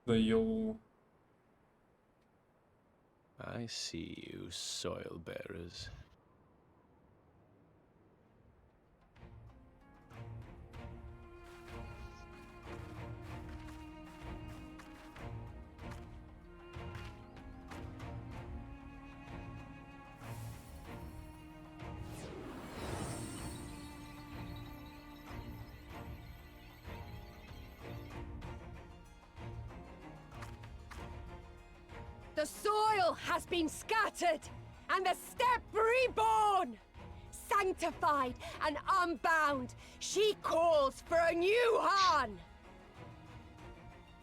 The yo. I see you, soil bearers. The soil has been scattered, and the steppe reborn! Sanctified and unbound, she calls for a new Han!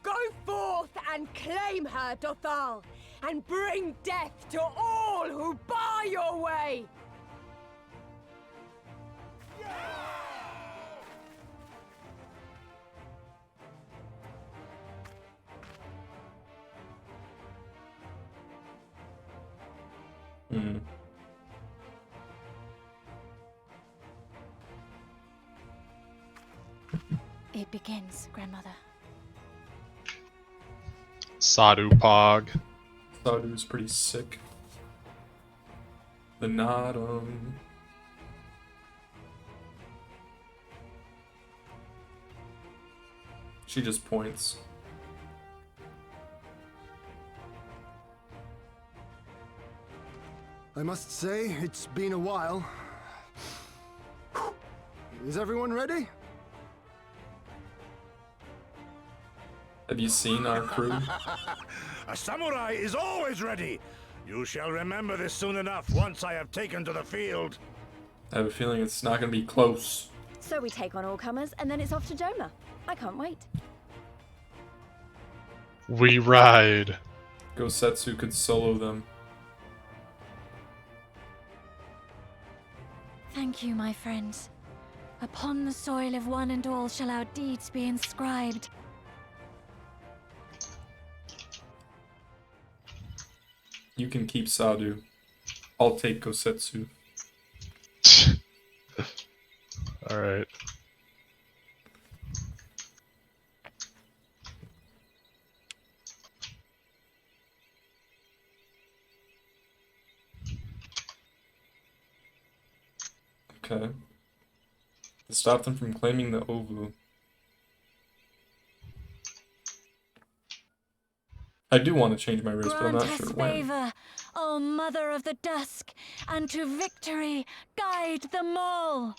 Go forth and claim her, Dothal, and bring death to all who bar your way! Hmm. It begins, Grandmother. Sadu Pog. Sadu's pretty sick. The Nadam. She just points. I must say, it's been a while. Is everyone ready? Have you seen our crew? A samurai is always ready. You shall remember this soon enough once I have taken to the field. I have a feeling it's not gonna be close. So we take on all comers, and then it's off to Doma. I can't wait. We ride. Gosetsu could solo them. Thank you, my friends. Upon the soil of one and all shall our deeds be inscribed. You can keep Sadu. I'll take Gosetsu. Alright. Okay. To stop them from claiming the Ovu. I do want to change my race, but I'm not sure when. Favor, O Mother of the Dusk, and to victory guide them all.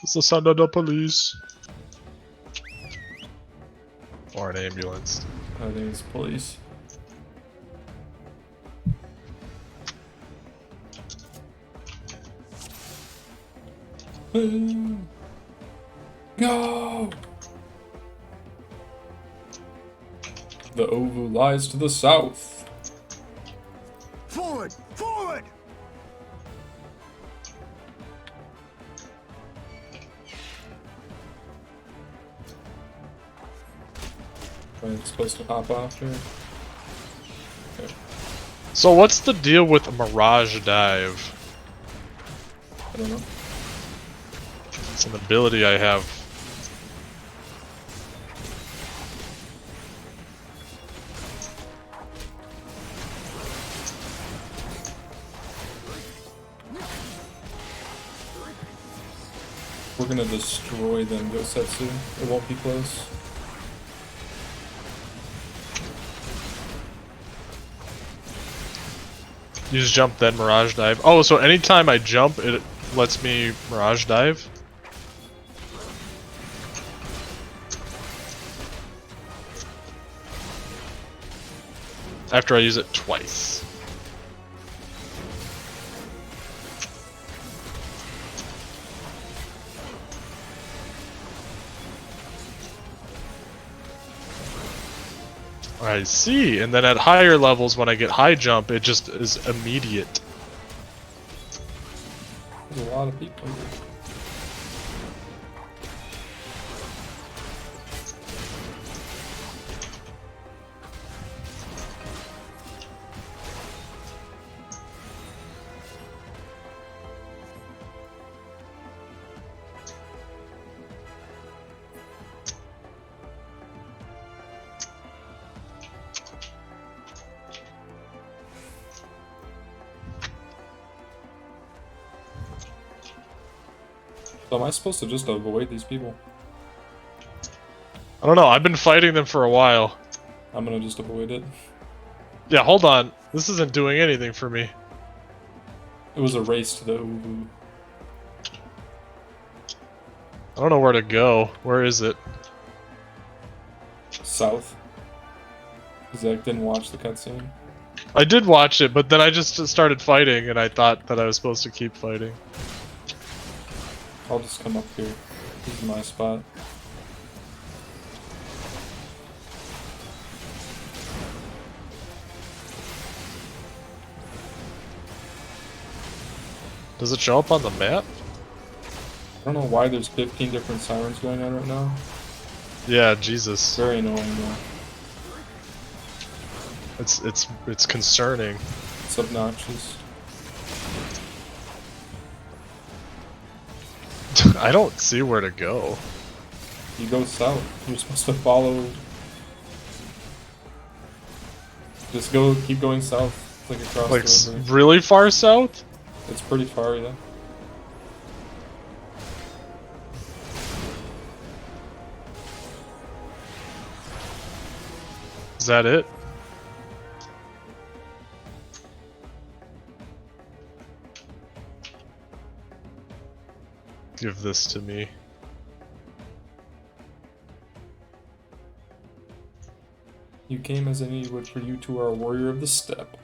It's the sound of the police. Or an ambulance. I think it's police. No! The Ovu lies to the south. Forward! Forward! I'm supposed to hop off here. Okay. So what's the deal with Mirage Dive? I don't know. It's an ability I have. We're gonna destroy them, Gosetsu. It won't be close. You just jump, then Mirage Dive. Oh, so anytime I jump, it lets me Mirage Dive? After I use it twice. I see, and then at higher levels when I get high jump, it just is immediate. There's a lot of people here. So am I supposed to just avoid these people? I don't know, I've been fighting them for a while. I'm gonna just avoid it. Yeah, hold on. This isn't doing anything for me. It was a race to the Ubu. I don't know where to go. Where is it? South. Zach didn't watch the cutscene. I did watch it, but then I just started fighting, and I thought that I was supposed to keep fighting. I'll just come up here. This is my spot. Does it show up on the map? I don't know why there's 15 different sirens going on right now. Yeah, Jesus. Very annoying though. It's concerning. It's obnoxious. I don't see where to go. You go south. You're supposed to follow. Just go, keep going south. Like across Like the river. really far south? It's pretty far, yeah. Is that it? Give this to me. You came as any would for you to our warrior of the steppe.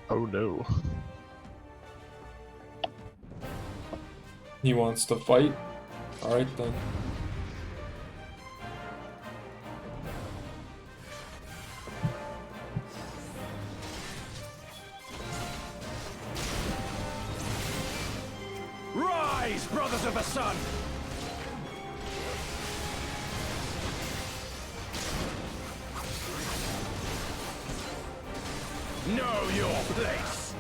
Oh no. He wants to fight? Alright then. Rise, brothers of the sun! Know your place!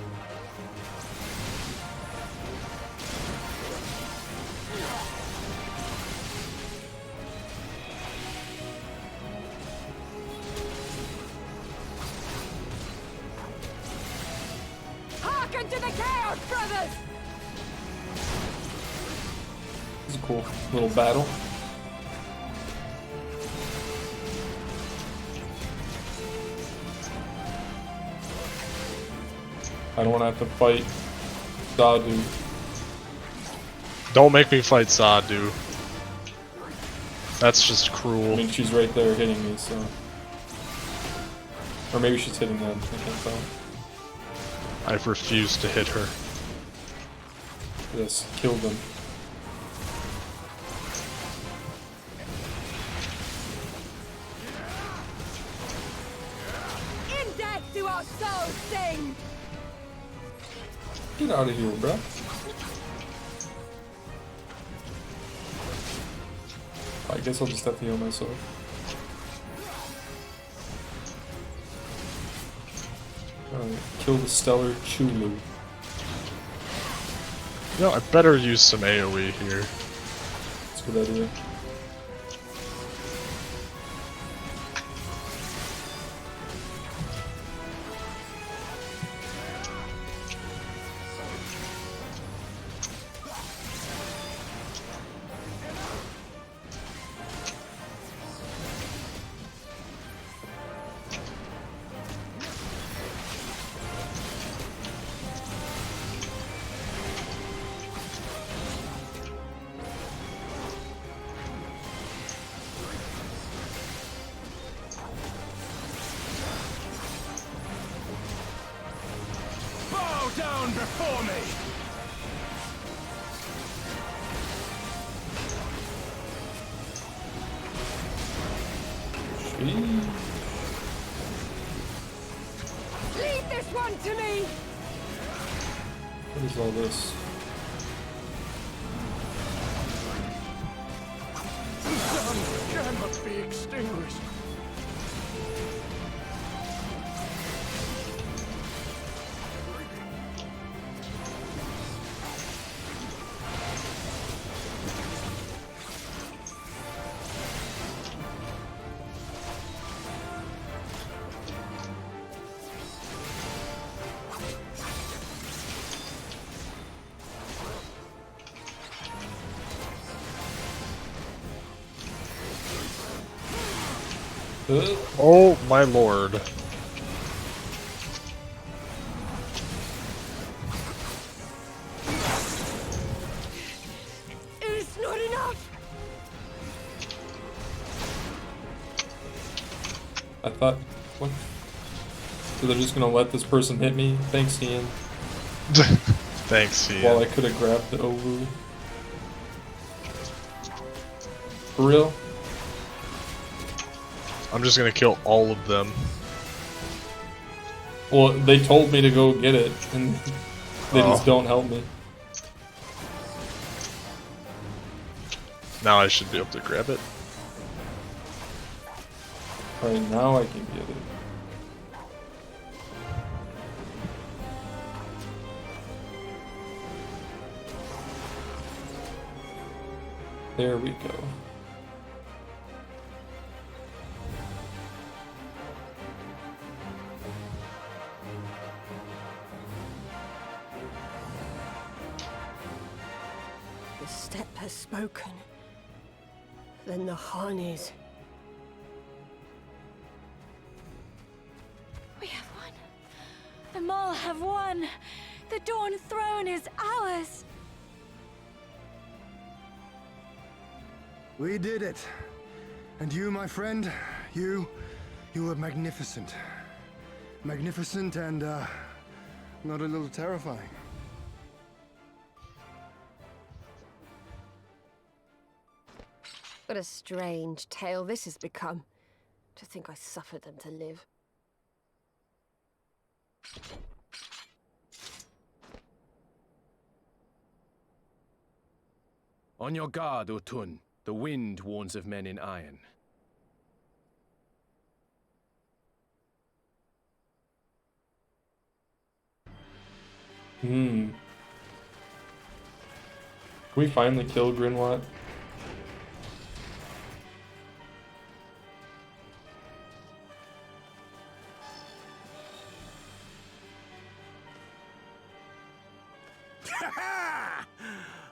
Hearken to the chaos, brothers! This is a cool little battle. I don't want to have to fight Sadu. Don't make me fight Sadu. That's just cruel. I mean, she's right there hitting me, so... Or maybe she's hitting them, I can't tell. I refuse to hit her. Yes, kill them. In death do our souls sing! Get out of here, bro. I guess I'll just have to heal myself. Alright, kill the Stellar Chulu. You know, I better use some AoE here. That's a good idea. Bow down before me! Leave this one to me! What is all this? The sun cannot be extinguished. Oh my lord. It's not enough! I thought... What? So they're just gonna let this person hit me? Thanks, Ian. Thanks, Ian. While I could have grabbed the Ovu. For real? I'm just gonna kill all of them. Well, they told me to go get it, and they just don't help me. Now I should be able to grab it. Alright, now I can get it. There we go. The steppe has spoken. Then the Khan is. We have won. The Mole have won. The Dawn Throne is ours. We did it. And you, my friend, you were magnificent. Magnificent and, not a little terrifying. What a strange tale this has become. To think I suffered them to live. On your guard, Otun. The wind warns of men in iron. Can we finally kill Grinwat?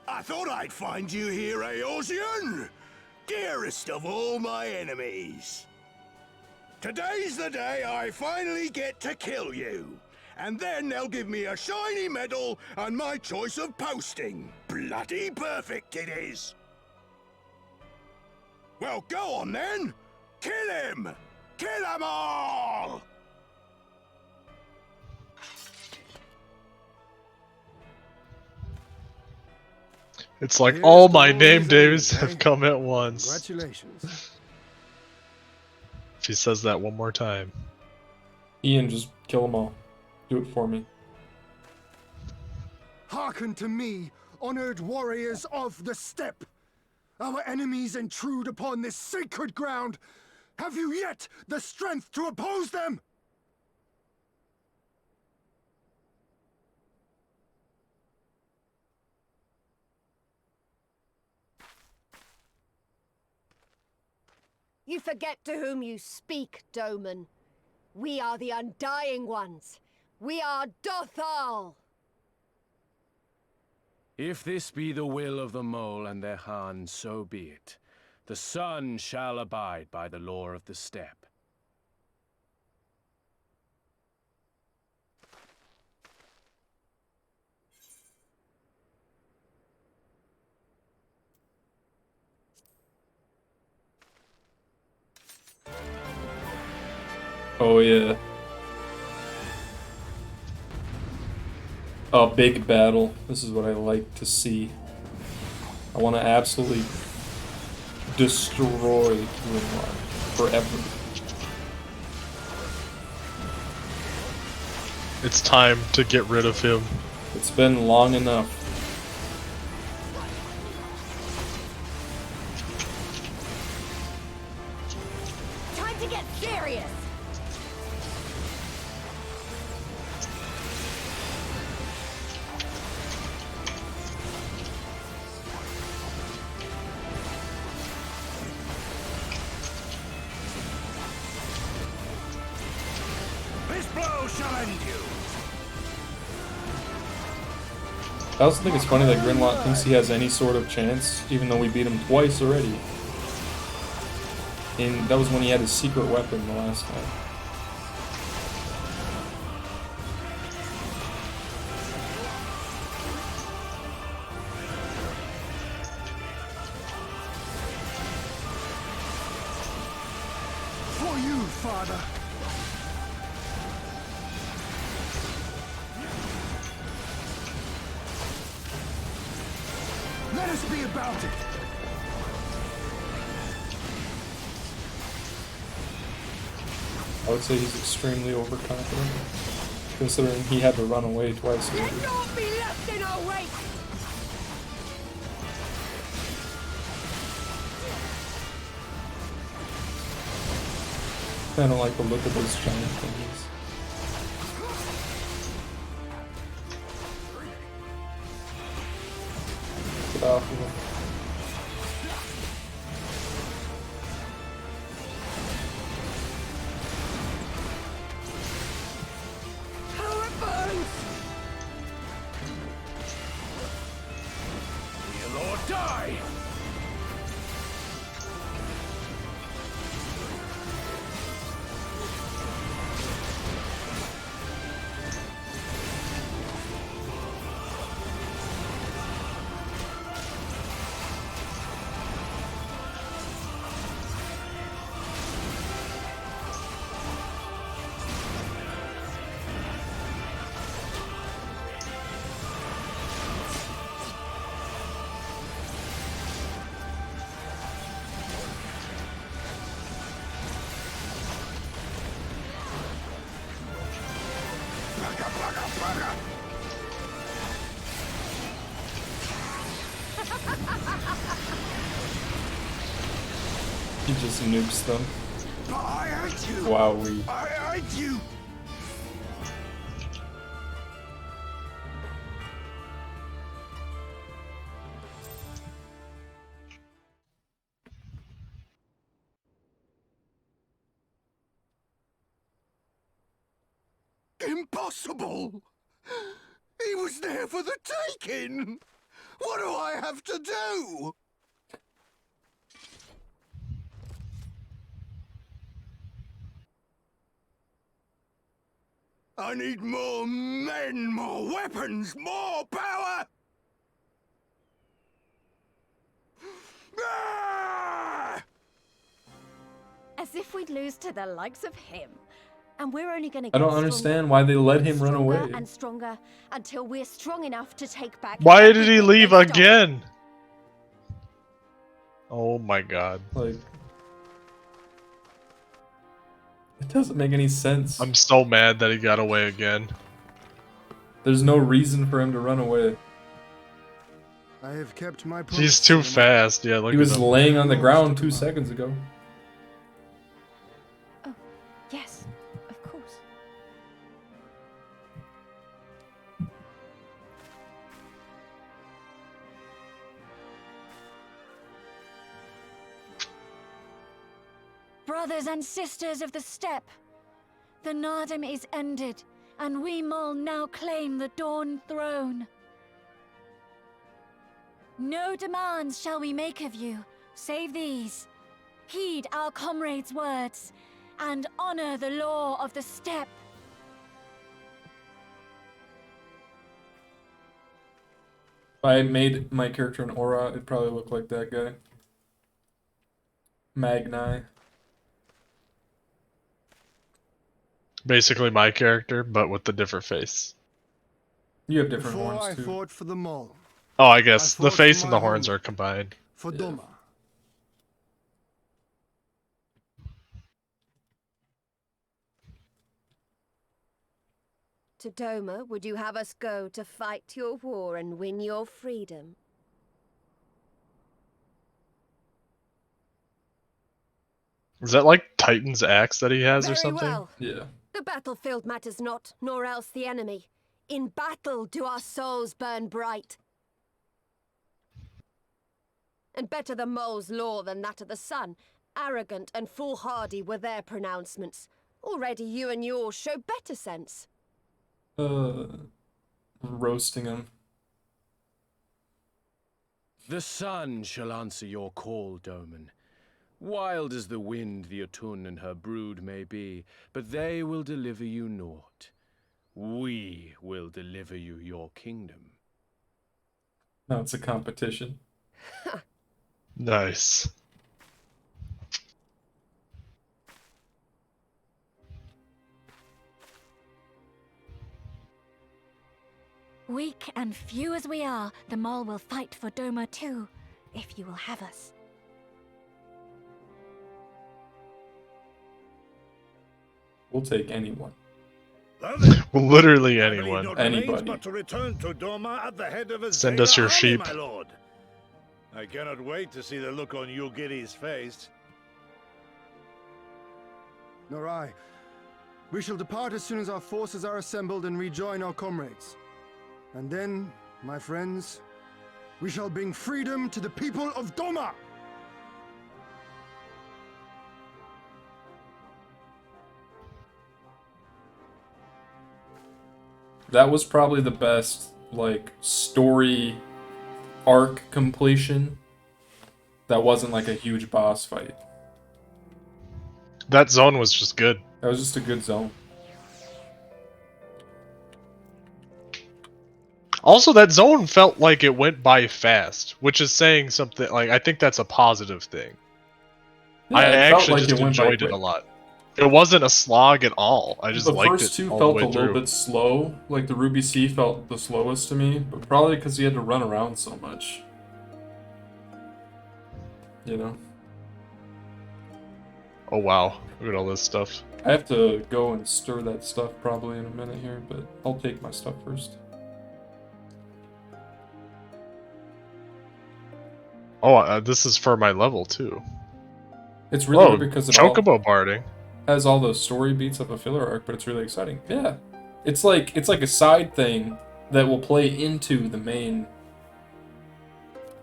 I thought I'd find you here, Eorzean! Dearest of all my enemies. Today's the day I finally get to kill you. And then they'll give me a shiny medal and my choice of posting. Bloody perfect it is! Well, go on then! Kill him! Kill them all! It's like all my name days have come at once. Congratulations. She says that one more time. Ian, just kill them all. Do it for me. Hearken to me, honored warriors of the steppe. Our enemies intrude upon this sacred ground. Have you yet the strength to oppose them? You forget to whom you speak, Doman. We are the Undying Ones. We are Dothal! If this be the will of the Mole and their Khan, so be it. The sun shall abide by the law of the steppe. Oh yeah. A big battle. This is what I like to see. I want to absolutely destroy Grinwat forever. It's time to get rid of him. It's been long enough. Time to get serious! This blow shall end you! I also think it's funny that Grinwat thinks he has any sort of chance, even though we beat him twice already. And that was when he had his secret weapon the last time. For you, Father. Let us be about it. I would say he's extremely overconfident, considering he had to run away twice. Let not be left in our wake! I don't like the look of those giant things. Get off of him. How it burns! May Lord die! He just nukes them. I hate you! Wowee. I hate you! Impossible! He was there for the taking! What do I have to do? I need more men, more weapons, more power! Ah! As if we'd lose to the likes of him. And we're only gonna I get don't stronger, understand why they let him run stronger away. and stronger until we're strong enough to take back. Why did he everything leave they stole. again? Oh my god. Like, it doesn't make any sense. I'm so mad that he got away again. There's no reason for him to run away. I have kept my promise. He's too fast. Yeah, look He at was him. laying on the ground 2 seconds ago. Yes, of course. Brothers and sisters of the steppe, the Nardom is ended, and we Mol now claim the Dawn Throne. No demands shall we make of you, save these. Heed our comrades' words, and honor the law of the steppe. If I made my character an aura, it'd probably look like that guy. Magni. Basically my character, but with a different face. You have different Before horns I too. fought for the Mall, Oh, I guess I the fought face for and the my horns home. are combined. for Yeah. Doma. To Doma, would you have us go to fight your war and win your freedom? Is that like Titan's axe that he has or Very something? well. Yeah. The battlefield matters not, nor else the enemy. In battle do our souls burn bright. And better the mole's law than that of the sun. Arrogant and foolhardy were their pronouncements. Already you and yours show better sense. Roasting him. The sun shall answer your call, Doman. Wild as the wind the Otun and her brood may be, but they will deliver you naught. We will deliver you your kingdom. Now it's a competition. Nice. Weak and few as we are, the Mol will fight for Doma too, if you will have us. We'll take anyone. Literally I believe anyone. not remains Anybody. but to return to Doma at the head of a Send us your Zeta army, sheep. my lord. I cannot wait to see the look on Yugiri's face. Nor I. We shall depart as soon as our forces are assembled and rejoin our comrades. And then, my friends, we shall bring freedom to the people of Doma! That was probably the best, like, story arc completion. That wasn't like a huge boss fight. That zone was just good. That was just a good zone. Also, that zone felt like it went by fast, which is saying something. Like, I think that's a positive thing. Yeah, I it felt actually like just it went by enjoyed it quick. a lot. It wasn't a slog at all. I just The liked first it two all felt the a way little through. bit slow. Like the Ruby Sea felt the slowest to me, but probably because he had to run around so much. You know? Oh wow, look at all this stuff. I have to go and stir that stuff probably in a minute here, but I'll take my stuff first. Oh, this is for my level too. It's really Whoa, good because it Chocobo barding. has all those story beats of a filler arc, but it's really exciting. Yeah, it's like a side thing that will play into the main.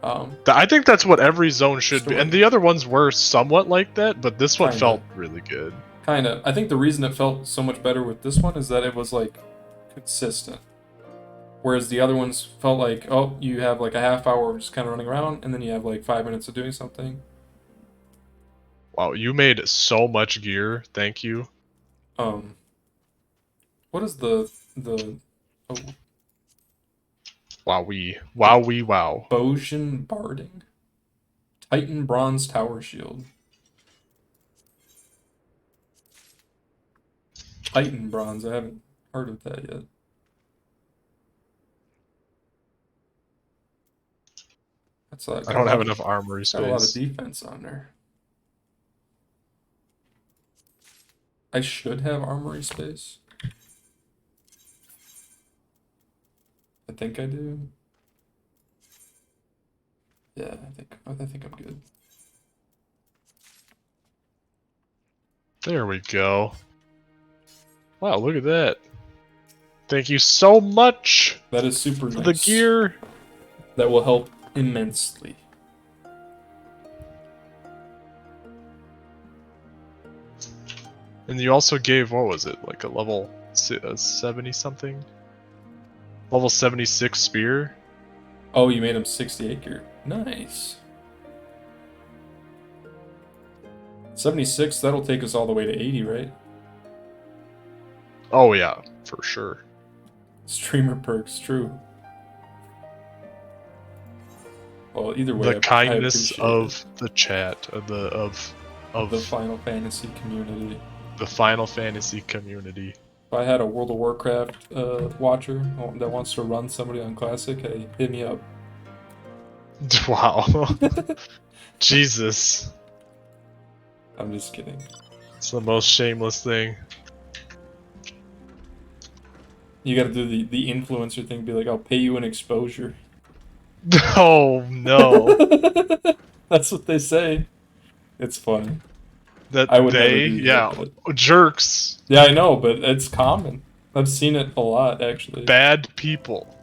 I think that's what every zone should be, Story. and the other ones were somewhat like that, but this one Kinda. felt really good. Kinda. I think the reason it felt so much better with this one is that it was like consistent. Whereas the other ones felt like, oh, you have like a half hour of just kind of running around, and then you have like 5 minutes of doing something. Wow, you made so much gear. Thank you. What is the oh, Wow. Bosian Barding? Titan Bronze Tower Shield. Titan Bronze, I haven't heard of that yet. That's like I don't have enough armory got a lot of space. defense on there. I should have armory space. I think I do. Yeah, I think I'm good. There we go. Wow, look at that. Thank you so much That is super for nice. the gear. That will help immensely. And you also gave, what was it, like a level 70 something? Level 76 spear? Oh, you made him 68 gear. Nice. 76, that'll take us all the way to 80, right? Oh yeah, for sure. Streamer perks, true. Well, either way, The kindness I appreciate of the chat, of the Final Fantasy community. The Final Fantasy community. If I had a World of Warcraft watcher that wants to run somebody on Classic, hey, hit me up. Wow. Jesus. I'm just kidding. It's the most shameless thing. You gotta do the influencer thing, be like, I'll pay you an exposure. Oh no. That's what they say. It's funny. That I would they, never do yeah, that, but... jerks. Yeah, I know, but it's common. I've seen it a lot, actually. Bad people.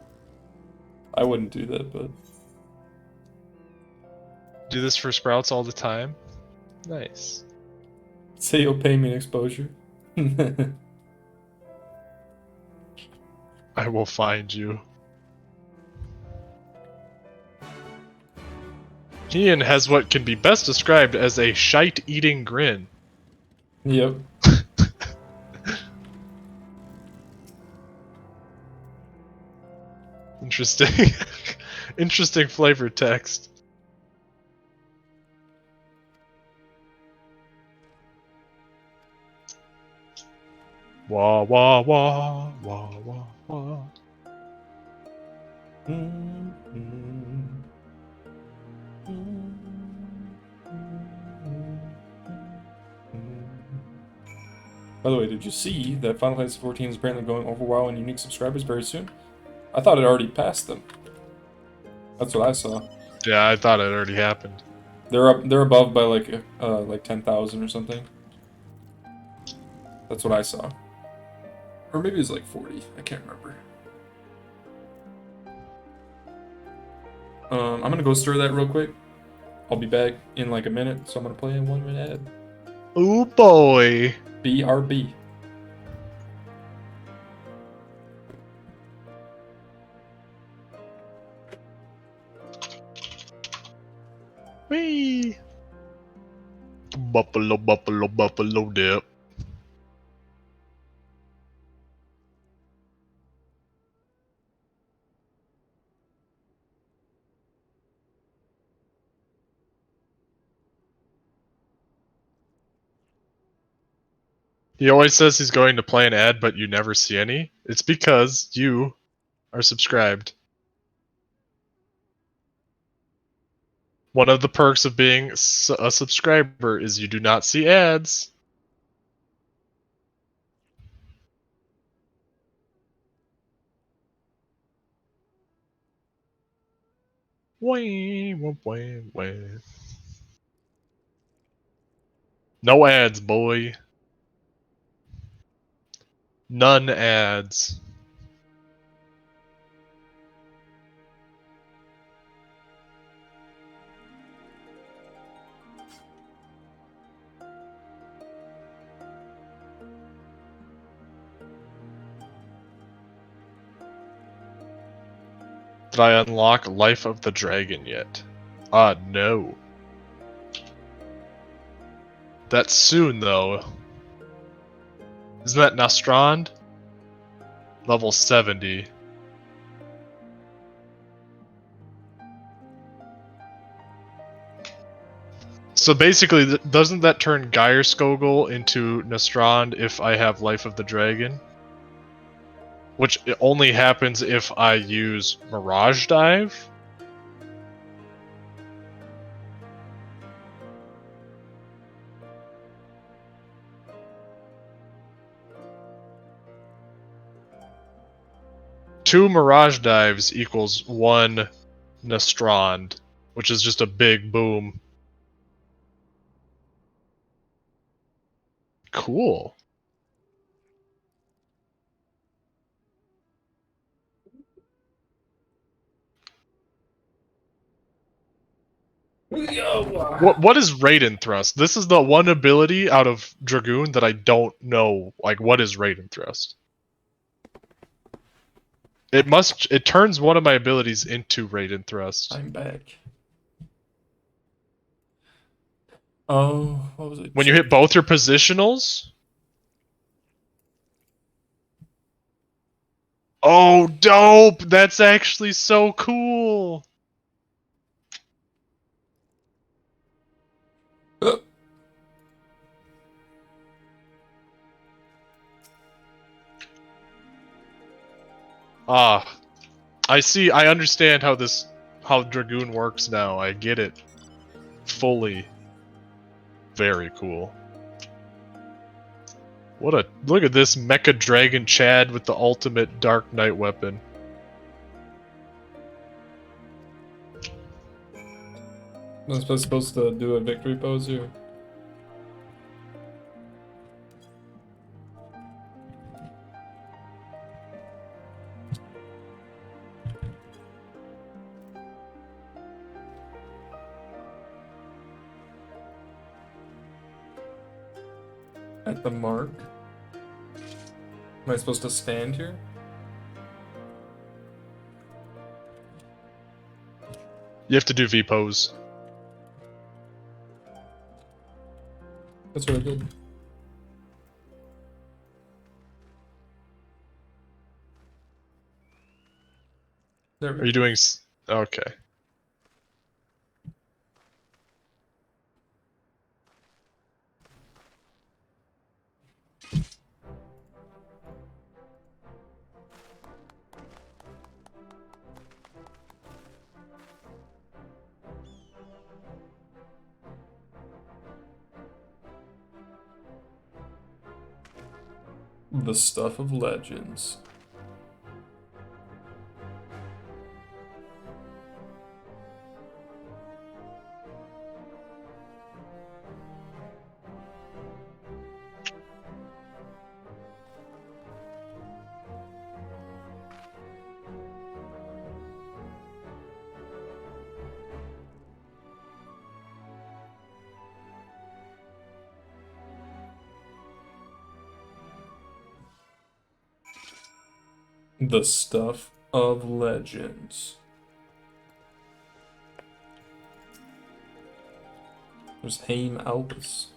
I wouldn't do that, but... Do this for Sprouts all the time? Nice. Say you'll pay me an exposure. I will find you. Ian has what can be best described as a shite-eating grin. Yep. Interesting. Interesting flavor text. Wah wah wah wah wah wah. By the way, did you see that Final Fantasy XIV is apparently going over WoW and unique subscribers very soon? I thought it already passed them. That's what I saw. Yeah, I thought it already happened. They're above by like 10,000 or something. That's what I saw. Or maybe it's like 40. I can't remember. I'm gonna go stir that real quick. I'll be back in like a minute, so I'm gonna play in 1 minute ad. Oh boy. BRB. Whee! Buffalo, buffalo, buffalo dip. He always says he's going to play an ad, but you never see any. It's because you are subscribed. One of the perks of being a subscriber is you do not see ads. Wah, wah, wah, wah. No ads, boy. None ads. Did I unlock Life of the Dragon yet? No. That's soon, though. Isn't that Nastrand? Level 70. So basically, doesn't that turn Geirskogel into Nastrand if I have Life of the Dragon? Which only happens if I use Mirage Dive? Two Mirage Dives equals one Nastrand, which is just a big boom. Cool. What is Raiden Thrust? This is the one ability out of Dragoon that I don't know. Like, what is Raiden Thrust? It turns one of my abilities into Raiden Thrust. I'm back. Oh, what was it? When you hit both your positionals? Oh, dope! That's actually so cool! I understand how Dragoon works now. I get it. Fully. Very cool. Look at this Mecha Dragon Chad with the ultimate Dark Knight weapon. Was I supposed to do a victory pose here? At the mark? Am I supposed to stand here? You have to do V-pose. That's what I did. There we go. Are you doing... Okay. The stuff of legends. The stuff of legends. There's Haim Albus.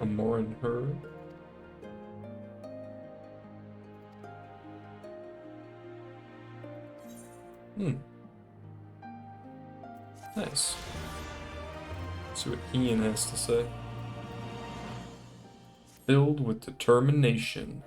Amoran Her. Nice. See what Ian has to say. Filled with determination.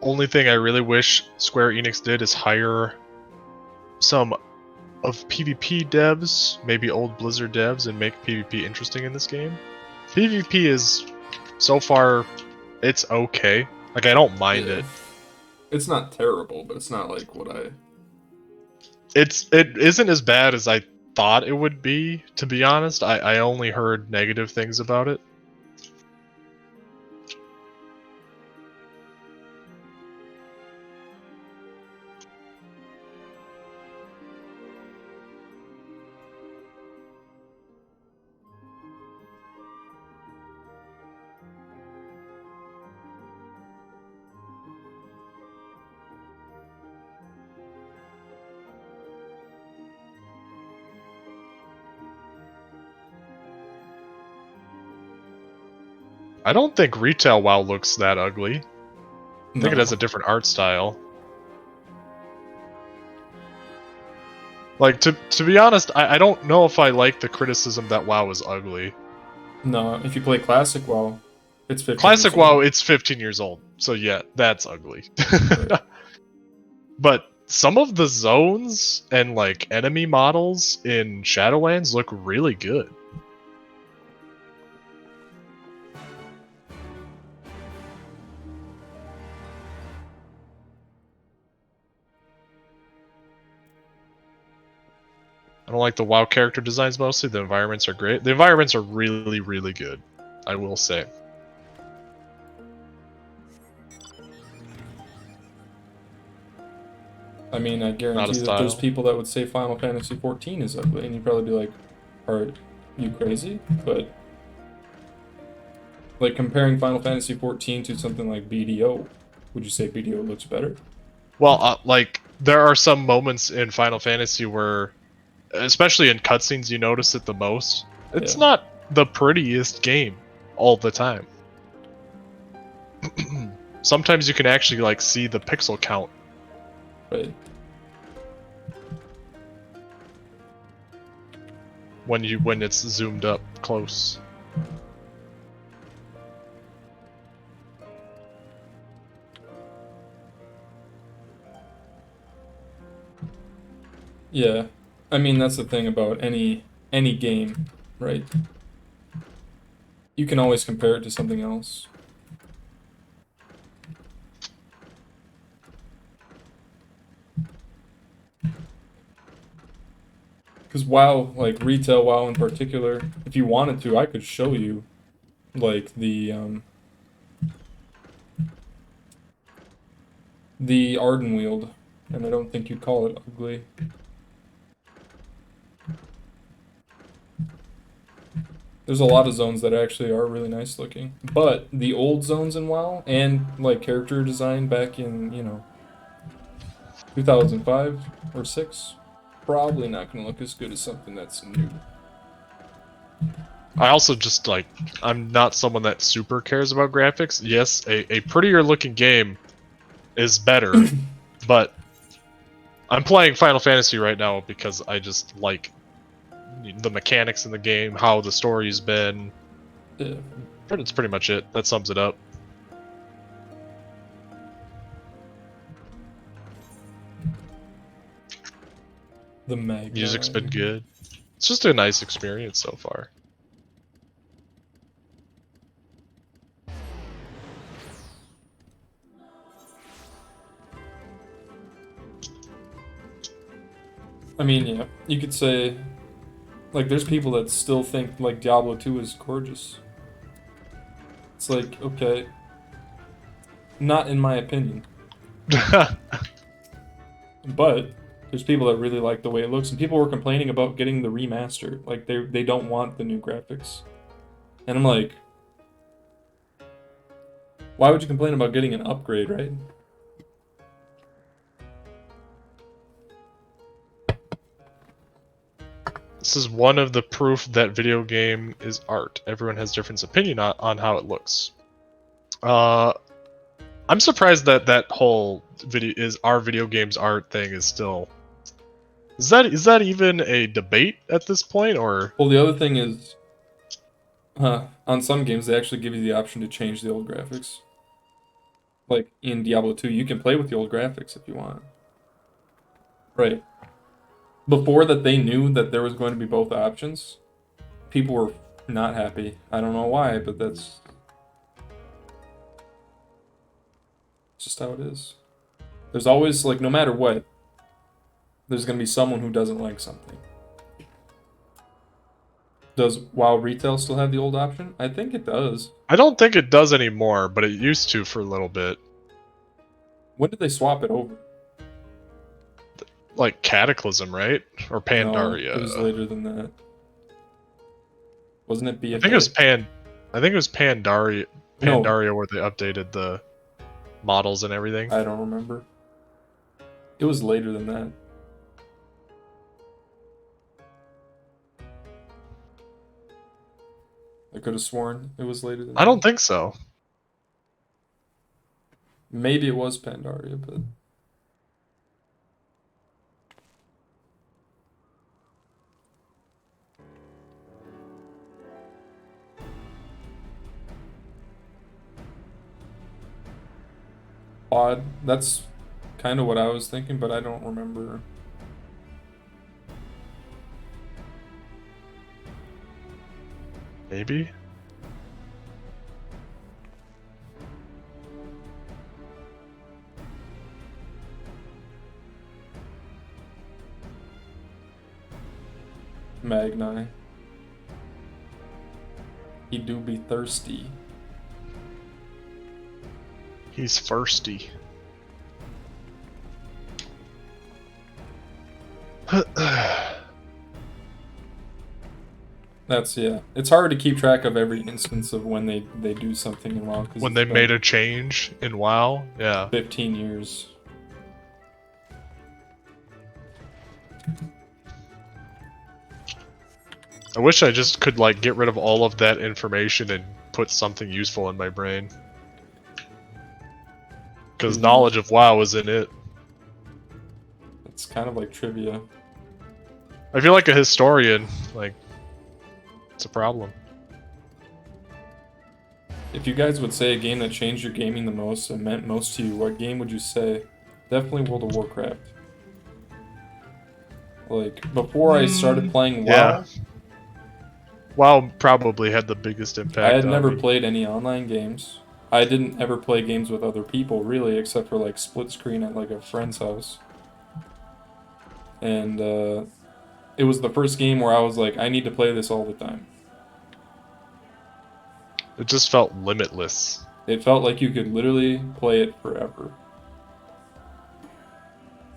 Only thing I really wish Square Enix did is hire some of PvP devs, maybe old Blizzard devs, and make PvP interesting in this game. PvP is, so far, it's okay. Like, I don't mind it. It's not terrible, but it's not like what I... It isn't as bad as I thought it would be, to be honest. I only heard negative things about it. I don't think retail WoW looks that ugly. I think it has a different art style. Like, to be honest, I don't know if I like the criticism that WoW is ugly. No, if you play Classic WoW, it's 15 Classic years old. WoW, it's 15 years old. So yeah, that's ugly. But some of the zones and, like, enemy models in Shadowlands look really good. I don't like the WoW character designs mostly. The environments are great. The environments are really, really good, I will say. I mean, I guarantee that there's people that would say Final Fantasy XIV is ugly, and you'd probably be like, are you crazy? But, like, comparing Final Fantasy XIV to something like BDO, would you say BDO looks better? Well, like, there are some moments in Final Fantasy where, especially in cutscenes, you notice it the most. It's not the prettiest game all the time. Sometimes you can actually, like, see the pixel count. Right. When it's zoomed up close. Yeah. I mean, that's the thing about any game, right? You can always compare it to something else. Because WoW, like retail WoW in particular, if you wanted to, I could show you, like, the Ardenweald, and I don't think you'd call it ugly. There's a lot of zones that actually are really nice looking. But the old zones in WoW and like character design back in, 2005 or 6, probably not going to look as good as something that's new. I also just like, I'm not someone that super cares about graphics. Yes, a prettier looking game is better, but I'm playing Final Fantasy right now because I just like the mechanics in the game, how the story's been. Yeah. That's pretty much it. That sums it up. The music's been good. It's just a nice experience so far. I mean, yeah, you could say, like, there's people that still think, like, Diablo 2 is gorgeous. It's like, okay, not in my opinion. But there's people that really like the way it looks, and people were complaining about getting the remaster. Like, they don't want the new graphics. And I'm like, why would you complain about getting an upgrade, right? This is one of the proof that video game is art. Everyone has different opinion on how it looks. I'm surprised that that whole video games art thing is still. Is that even a debate at this point, or? Well, the other thing is, on some games they actually give you the option to change the old graphics. Like in Diablo 2, you can play with the old graphics if you want. Right. Before that, they knew that there was going to be both options. People were not happy. I don't know why, but that's just how it is. There's always, like, no matter what, there's going to be someone who doesn't like something. Does WoW Retail still have the old option? I think it does. I don't think it does anymore, but it used to for a little bit. When did they swap it over? Like Cataclysm, right? Or Pandaria? No, it was later than that. Wasn't it BFA? I think it was Pandaria. Pandaria, where they updated the models and everything. I don't remember. It was later than that. I could have sworn it was later than that. I don't think so. Maybe it was Pandaria, but... Odd. That's kind of what I was thinking, but I don't remember. Maybe? Magni. He do be thirsty. He's thirsty. That's, yeah. It's hard to keep track of every instance of when they do something in WoW. When they made a change in WoW? Yeah. 15 years. I wish I just could, like, get rid of all of that information and put something useful in my brain. Because knowledge of WoW is in it. It's kind of like trivia. I feel like a historian, like, it's a problem. If you guys would say a game that changed your gaming the most and meant most to you, what game would you say? Definitely World of Warcraft. Like, before I started playing WoW... Yeah. WoW probably had the biggest impact. I had on never me. played any online games. I didn't ever play games with other people, really, except for, like, split screen at, like, a friend's house. And, it was the first game where I was like, I need to play this all the time. It just felt limitless. It felt like you could literally play it forever.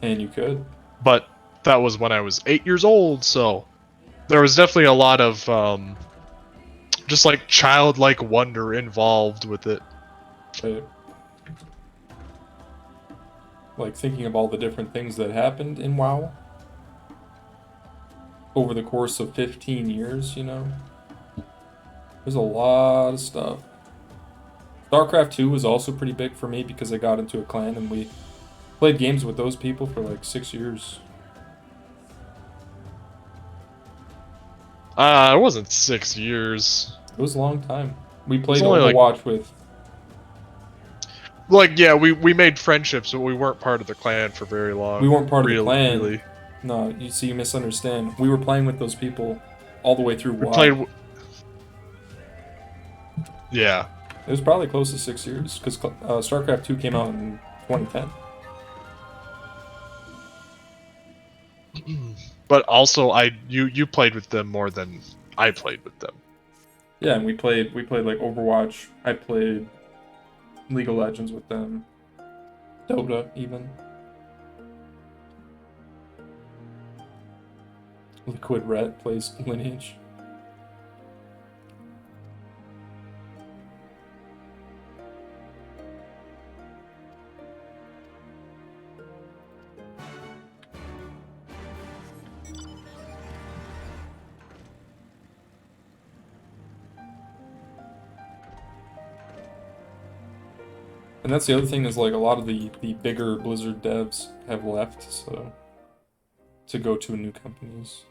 And you could. But that was when I was 8 years old, so there was definitely a lot of just like childlike wonder involved with it. Right. Like thinking of all the different things that happened in WoW over the course of 15 years, you know? There's a lot of stuff. StarCraft 2 was also pretty big for me because I got into a clan and we played games with those people for like 6 years. It wasn't 6 years. It was a long time. We played only, like- Overwatch with... Like, yeah, we made friendships, but we weren't part of the clan for very long. We weren't part of the Really, clan. really. No, you see, you misunderstand. We were playing with those people all the way through We WoW. played. Yeah. It was probably close to 6 years because StarCraft 2 came out in 2010. But also, you played with them more than I played with them. Yeah, and we played like Overwatch. I played League of Legends with them. Dota even. Liquid Ret plays Lineage. And that's the other thing is like a lot of the bigger Blizzard devs have left, so to go to new companies.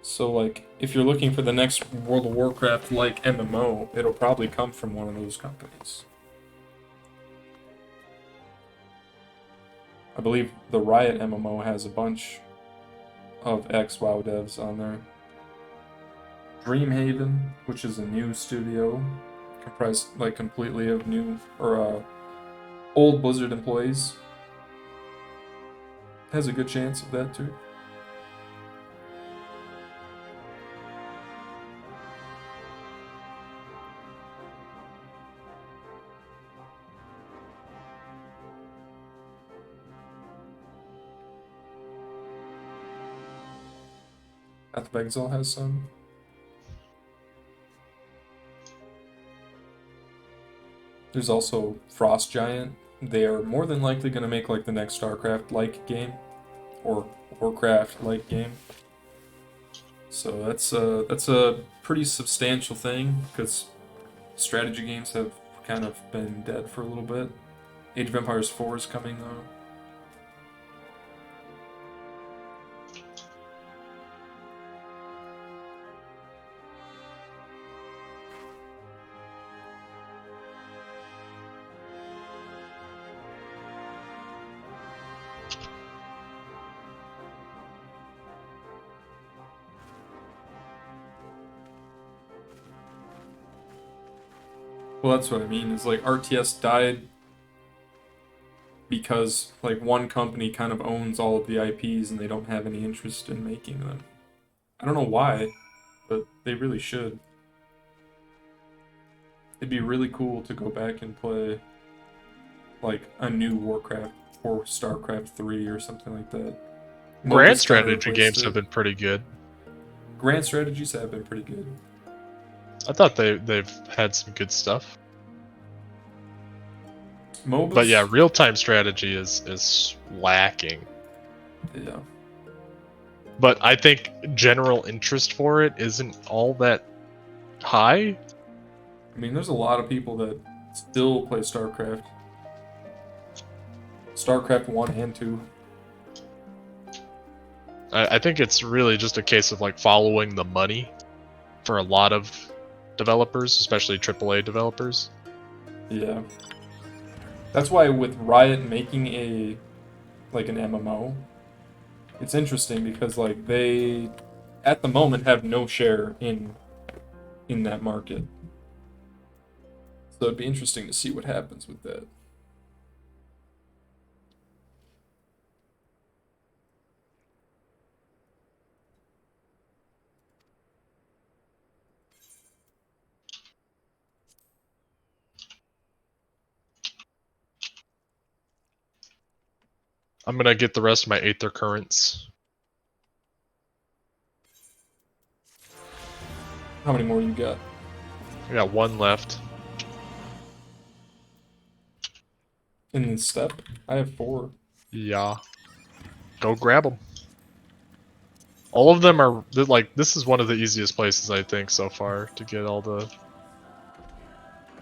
So like if you're looking for the next World of Warcraft like MMO, it'll probably come from one of those companies. I believe the Riot MMO has a bunch of ex-WoW devs on there. Dreamhaven, which is a new studio, comprised like completely of new or old Blizzard employees, has a good chance of that too. Path of Exile has some. There's also Frost Giant. They are more than likely going to make like the next StarCraft-like game, or Warcraft-like game. So that's a pretty substantial thing because strategy games have kind of been dead for a little bit. Age of Empires 4 is coming though. Well, that's what I mean, is like RTS died because like one company kind of owns all of the IPs and they don't have any interest in making them. I don't know why, but they really should. It'd be really cool to go back and play like a new Warcraft or StarCraft 3 or something like that. Grand strategy games have been pretty good. Grand strategies have been pretty good. I thought they've had some good stuff. MOBAs? But yeah, real-time strategy is lacking. Yeah. But I think general interest for it isn't all that high. I mean, there's a lot of people that still play StarCraft. StarCraft 1 and 2. I think it's really just a case of like following the money for a lot of developers, especially AAA developers. Yeah. That's why with Riot making an MMO, it's interesting because like they at the moment have no share in that market. So it'd be interesting to see what happens with that. I'm gonna get the rest of my Aether Currents. How many more you got? I got one left. In the step? I have 4. Yeah. Go grab them. All of them are, like, this is one of the easiest places, I think, so far, to get all the...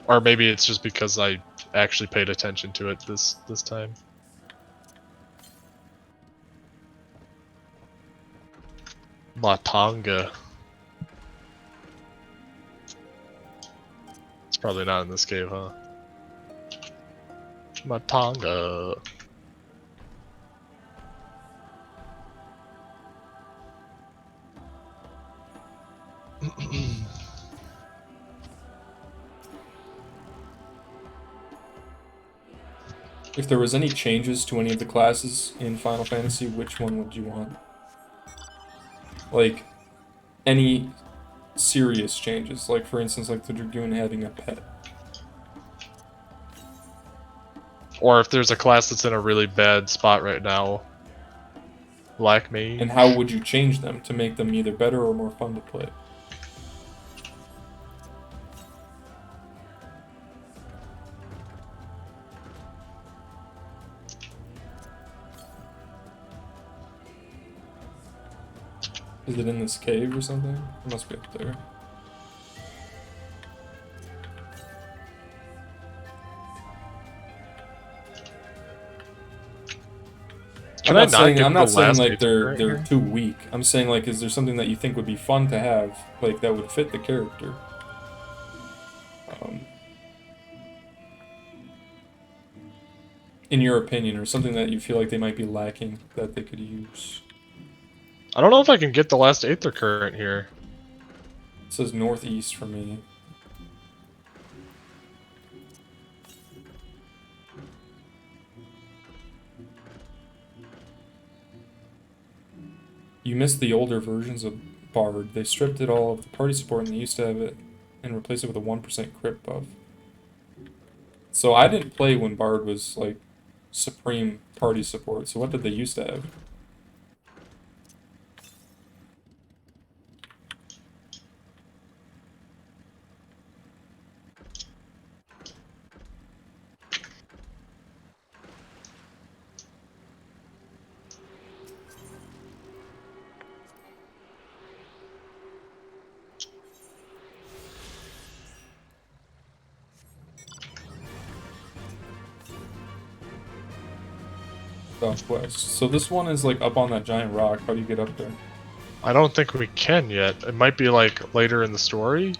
Or maybe it's just because I actually paid attention to it this time. Matanga. It's probably not in this cave, huh? Matanga. If there was any changes to any of the classes in Final Fantasy, which one would you want? Like, any serious changes, like for instance, like the Dragoon having a pet. Or if there's a class that's in a really bad spot right now, like me. And how would you change them to make them either better or more fun to play? Is it in this cave or something? It must be up there. Can I not saying, give I'm the not saying last like Aether they're Current too weak. I'm saying like, is there something that you think would be fun to have, like that would fit the character? In your opinion, or something that you feel like they might be lacking that they could use. I don't know if I can get the last Aether Current here. It says northeast for me. You missed the older versions of Bard. They stripped it all of the party support and they used to have it and replaced it with a 1% crit buff. So I didn't play when Bard was like supreme party support. So what did they used to have? Southwest. So this one is like up on that giant rock. How do you get up there? I don't think we can yet. It might be like later in the story. You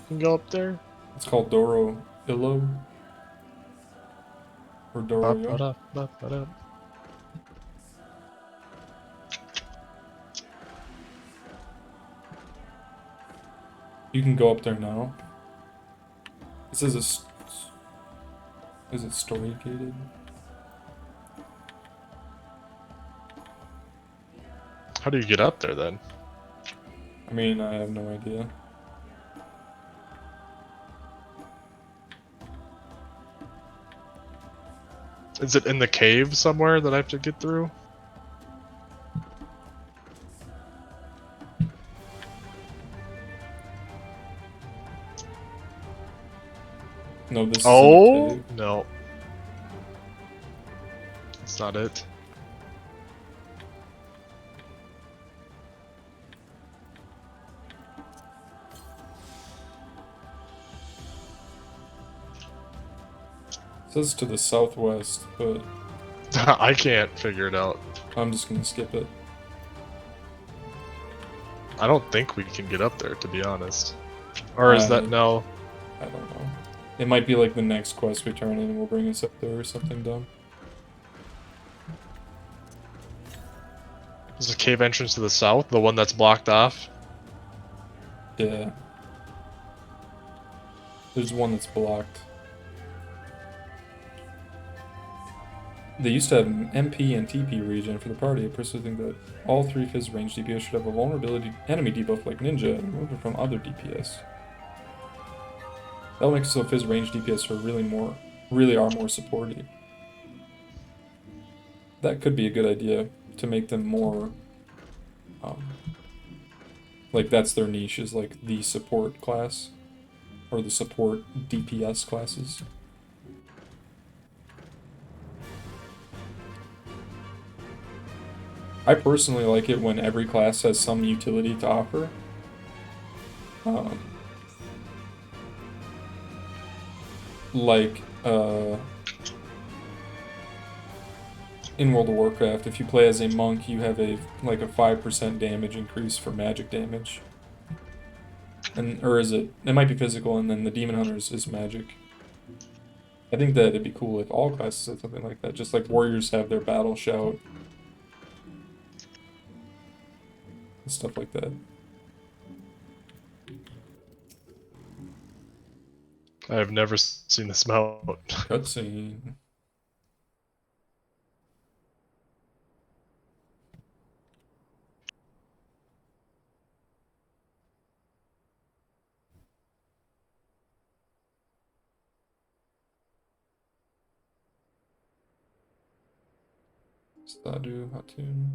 can go up there. It's called Doro Illo. Or Doro. Ba-ba-da-ba-ba-da. You can go up there now. This is is it story gated? How do you get up there then? I mean, I have no idea. Is it in the cave somewhere that I have to get through? No, this is Oh in the cave. no. That's not it. It says to the southwest, but I can't figure it out. I'm just gonna skip it. I don't think we can get up there, to be honest. Or is that no? I don't know. It might be like the next quest we turn in and will bring us up there or something dumb. There's a cave entrance to the south, the one that's blocked off. Yeah. There's one that's blocked. They used to have MP and TP regen for the party. I personally think that all 3 Fizz range DPS should have a vulnerability enemy debuff like Ninja and remove it from other DPS. That will make it so Fizz range DPS are really are more supported. that could be a good idea to make them more, like that's their niche, is like the support class, or the support DPS classes. I personally like it when every class has some utility to offer. Like, in World of Warcraft, if you play as a monk, you have a 5% damage increase for magic damage. Or is it? It might be physical, and then the Demon Hunters is magic. I think that it'd be cool if all classes had something like that. Just like warriors have their battle shout. And stuff like that. I have never seen this mount. Cutscene. Stardew Hatun.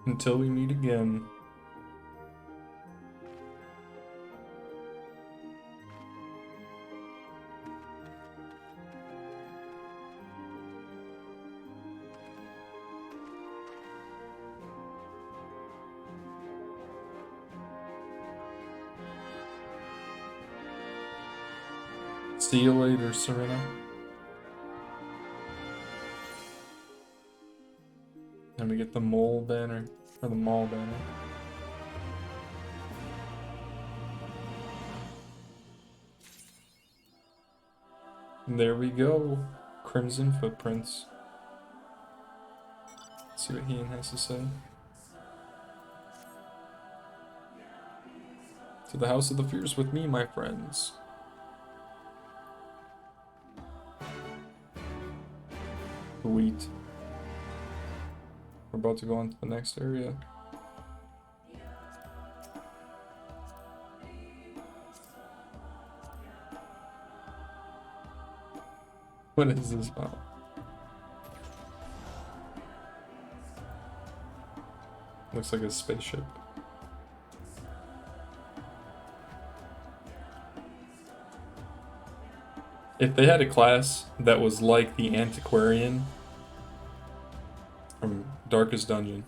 Until we meet again. See you later, Serena. And we get the mole banner, or the mall banner. And there we go. Crimson Footprints. Let's see what Ian has to say. To the House of the Fierce with me, my friends. Sweet. We're about to go on to the next area. What is this about? Looks like a spaceship. If they had a class that was like the Antiquarian from Darkest Dungeon,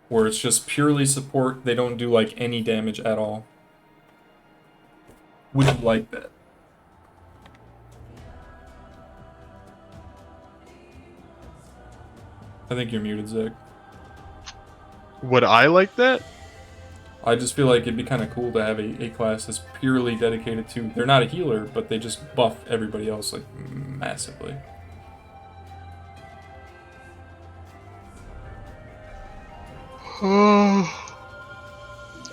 where it's just purely support, they don't do like any damage at all, would you like that? I think you're muted, Zach. Would I like that? I just feel like it'd be kind of cool to have a class that's purely dedicated to... They're not a healer, but they just buff everybody else, like, massively. I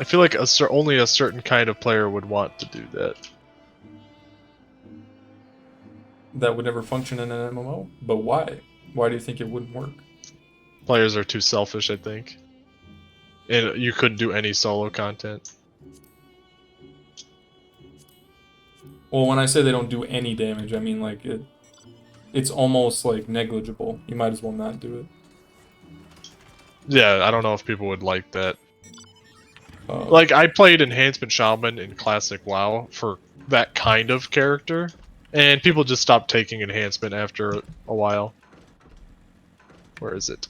feel like only a certain kind of player would want to do that. That would never function in an MMO? But why? Why do you think it wouldn't work? Players are too selfish, I think. And you couldn't do any solo content. Well, when I say they don't do any damage, I mean like it's almost like negligible. You might as well not do it. Yeah, I don't know if people would like that. Like, I played Enhancement Shaman in Classic WoW for that kind of character, and people just stopped taking Enhancement after a while. Where is it?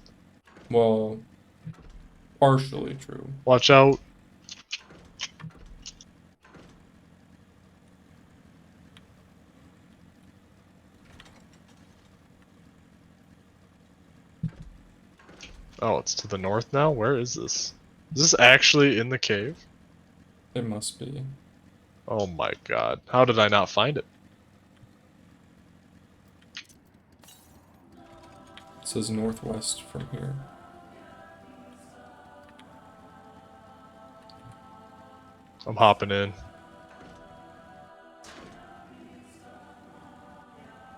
Well, partially true. Watch out. Oh, it's to the north now? Where is this? Is this actually in the cave? It must be. Oh my god. How did I not find it? It says northwest from here. I'm hopping in.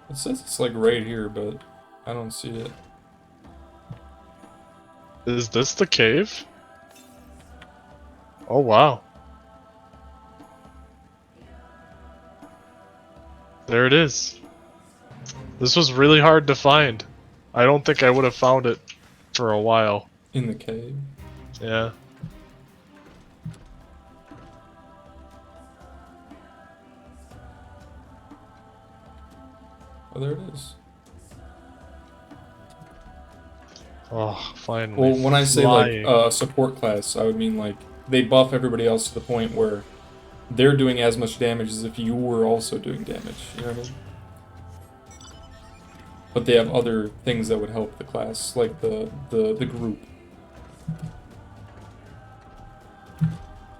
It says it's like right here, but I don't see it. Is this the cave? Oh wow. There it is. This was really hard to find. I don't think I would have found it for a while. In the cave? Yeah. Oh, there it is. Oh, finally. Well, when I say flying. like support class, I would mean like they buff everybody else to the point where they're doing as much damage as if you were also doing damage. You know what I mean? But they have other things that would help the class, like the group.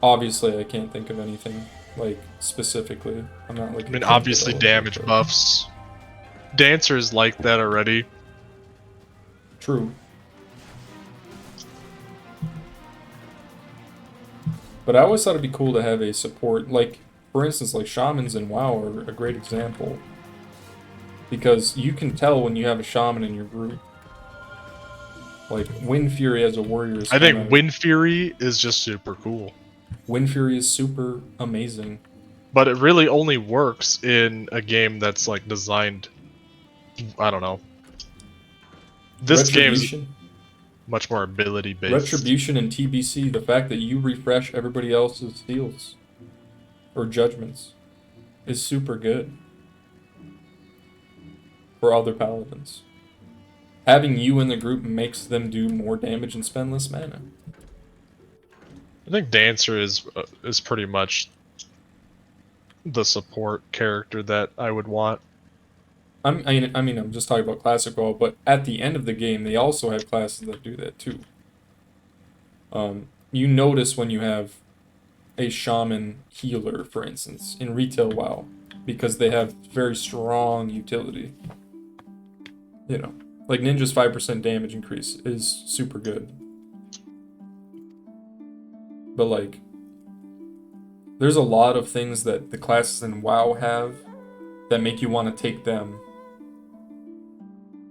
Obviously, I can't think of anything like specifically. I'm not like. I mean, obviously, damage buffs. Dancer's like that already. True. But I always thought it'd be cool to have a support, like, for instance, like Shamans in WoW are a great example. Because you can tell when you have a Shaman in your group. Like, Wind Fury as a warrior is I think Wind Fury is just super cool. Wind Fury is super amazing. But it really only works in a game that's, like, designed... I don't know. This game is much more ability-based. Retribution and TBC, the fact that you refresh everybody else's heals or judgments is super good for other paladins. Having you in the group makes them do more damage and spend less mana. I think Dancer is pretty much the support character that I would want. I mean, I'm just talking about Classic WoW, but at the end of the game, they also have classes that do that too. You notice when you have a Shaman healer, for instance, in Retail WoW, because they have very strong utility. You know, like Ninja's 5% damage increase is super good. But like, there's a lot of things that the classes in WoW have that make you want to take them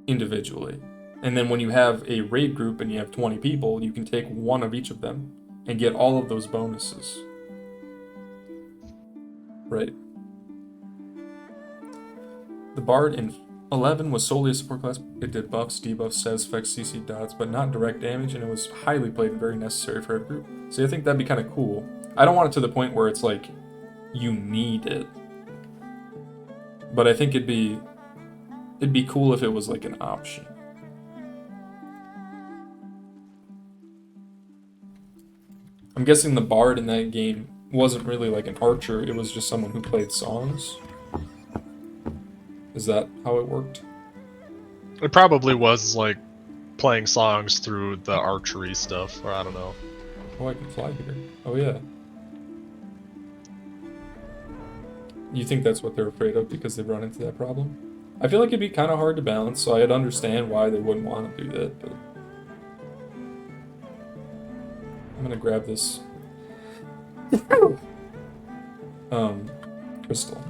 individually. And then when you have a raid group and you have 20 people, you can take one of each of them and get all of those bonuses. Right. The Bard in 11 was solely a support class. It did buffs, debuffs, status effects, CC dots, but not direct damage, and it was highly played and very necessary for every group. So I think that'd be kind of cool. I don't want it to the point where it's like, you need it. But I think it'd be cool if it was like an option. I'm guessing the Bard in that game wasn't really like an archer, it was just someone who played songs. Is that how it worked? It probably was like playing songs through the archery stuff, or I don't know. Oh, I can fly here. Oh yeah. You think that's what they're afraid of because they've run into that problem? I feel like it'd be kind of hard to balance, so I'd understand why they wouldn't want to do that, but... I'm gonna grab this... crystal.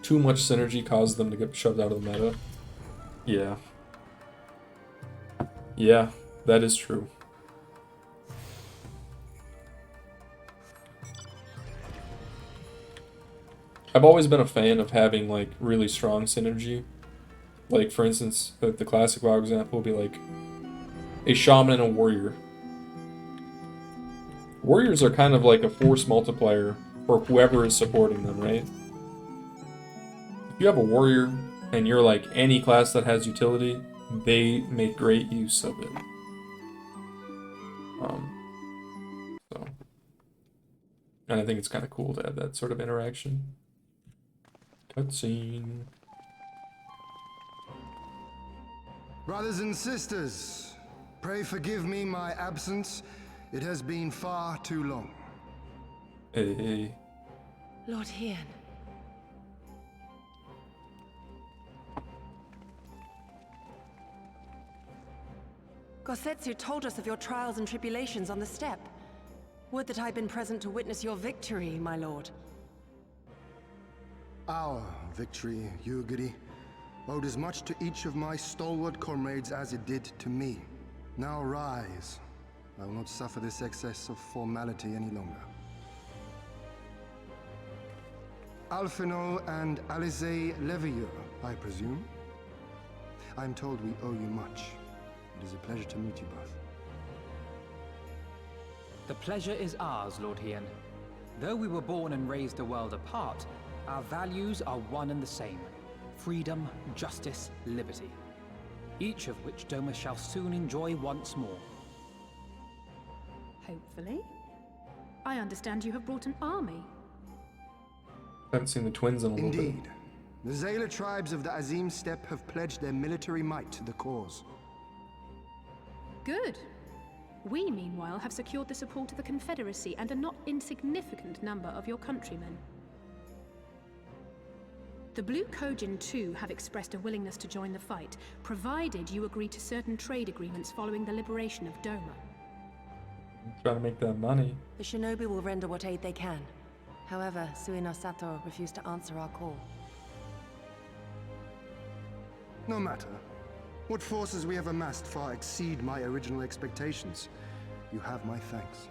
Too much synergy caused them to get shoved out of the meta. Yeah. Yeah, that is true. I've always been a fan of having like really strong synergy. Like for instance, the classic WoW example would be like a shaman and a warrior. Warriors are kind of like a force multiplier for whoever is supporting them, right? If you have a warrior and you're like any class that has utility, they make great use of it. So, and I think it's kind of cool to have that sort of interaction. Cutscene. Brothers and sisters, pray forgive me my absence. It has been far too long. Hey. Lord Hien. Gosetsu told us of your trials and tribulations on the steppe. Would that I'd been present to witness your victory, my lord. Our victory, Yugiri, owed as much to each of my stalwart comrades as it did to me. Now rise. I will not suffer this excess of formality any longer. Alphino and Alizé Levieux, I presume? I'm told we owe you much. It is a pleasure to meet you both. The pleasure is ours, Lord Hien. Though we were born and raised a world apart, our values are one and the same. Freedom, justice, liberty. Each of which Doma shall soon enjoy once more. Hopefully. I understand you have brought an army. Haven't seen the twins in a little bit. Indeed. The Zayla tribes of the Azim Steppe have pledged their military might to the cause. Good. We, meanwhile, have secured the support of the Confederacy and a not insignificant number of your countrymen. The Blue Kojin too have expressed a willingness to join the fight, provided you agree to certain trade agreements following the liberation of Doma. Trying to make that money. The shinobi will render what aid they can. However, Suino Sato refused to answer our call. No matter. What forces we have amassed far exceed my original expectations. You have my thanks.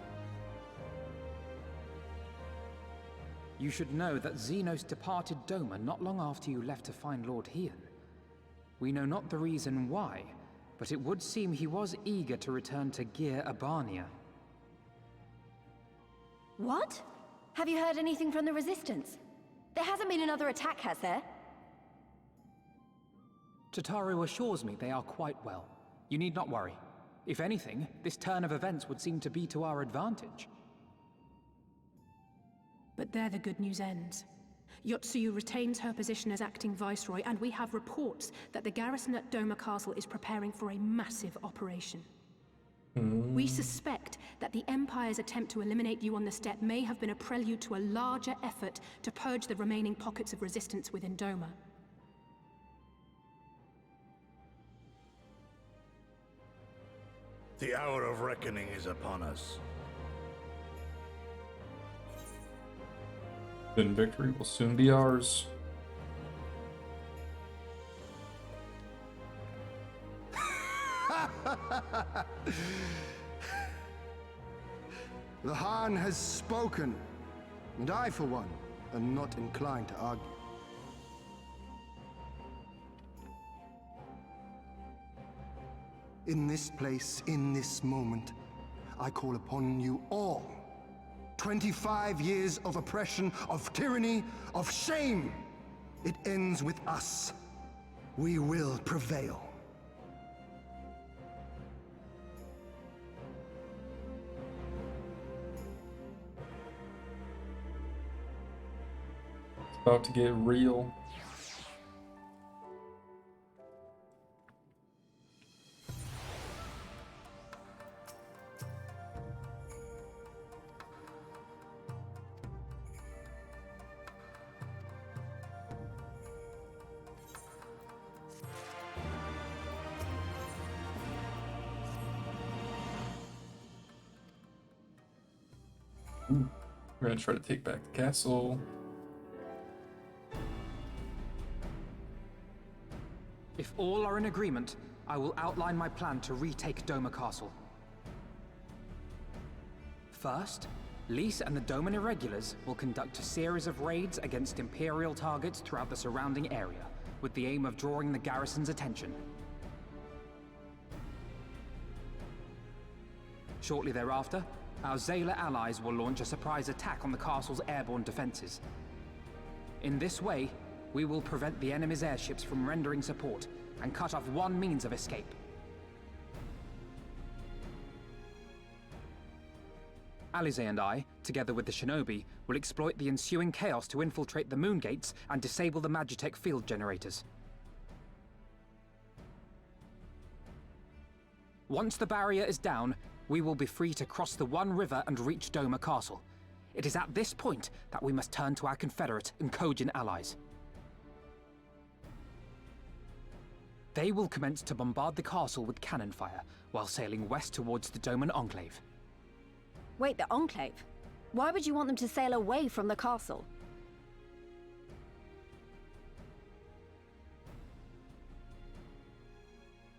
You should know that Xenos departed Doma not long after you left to find Lord Hien. We know not the reason why, but it would seem he was eager to return to Gyr Abania. What? Have you heard anything from the Resistance? There hasn't been another attack, has there? Tataru assures me they are quite well. You need not worry. If anything, this turn of events would seem to be to our advantage. But there the good news ends. Yotsuyu retains her position as acting viceroy, and we have reports that the garrison at Doma Castle is preparing for a massive operation. We suspect that the Empire's attempt to eliminate you on the steppe may have been a prelude to a larger effort to purge the remaining pockets of resistance within Doma. The hour of reckoning is upon us. Then victory will soon be ours. The Han has spoken, and I, for one, am not inclined to argue. In this place, in this moment, I call upon you all. 25 years of oppression, of tyranny, of shame. It ends with us. We will prevail. It's about to get real. We're gonna try to take back the castle. If all are in agreement, I will outline my plan to retake Doma Castle. First, Lys and the Doman Irregulars will conduct a series of raids against Imperial targets throughout the surrounding area, with the aim of drawing the garrison's attention. Shortly thereafter, our Zayla allies will launch a surprise attack on the castle's airborne defenses. In this way, we will prevent the enemy's airships from rendering support and cut off one means of escape. Alize and I, together with the shinobi, will exploit the ensuing chaos to infiltrate the moon gates and disable the Magitech field generators. Once the barrier is down, we will be free to cross the One River and reach Doma Castle. It is at this point that we must turn to our Confederate and Kojin allies. They will commence to bombard the castle with cannon fire, while sailing west towards the Doman Enclave. Wait, the Enclave? Why would you want them to sail away from the castle?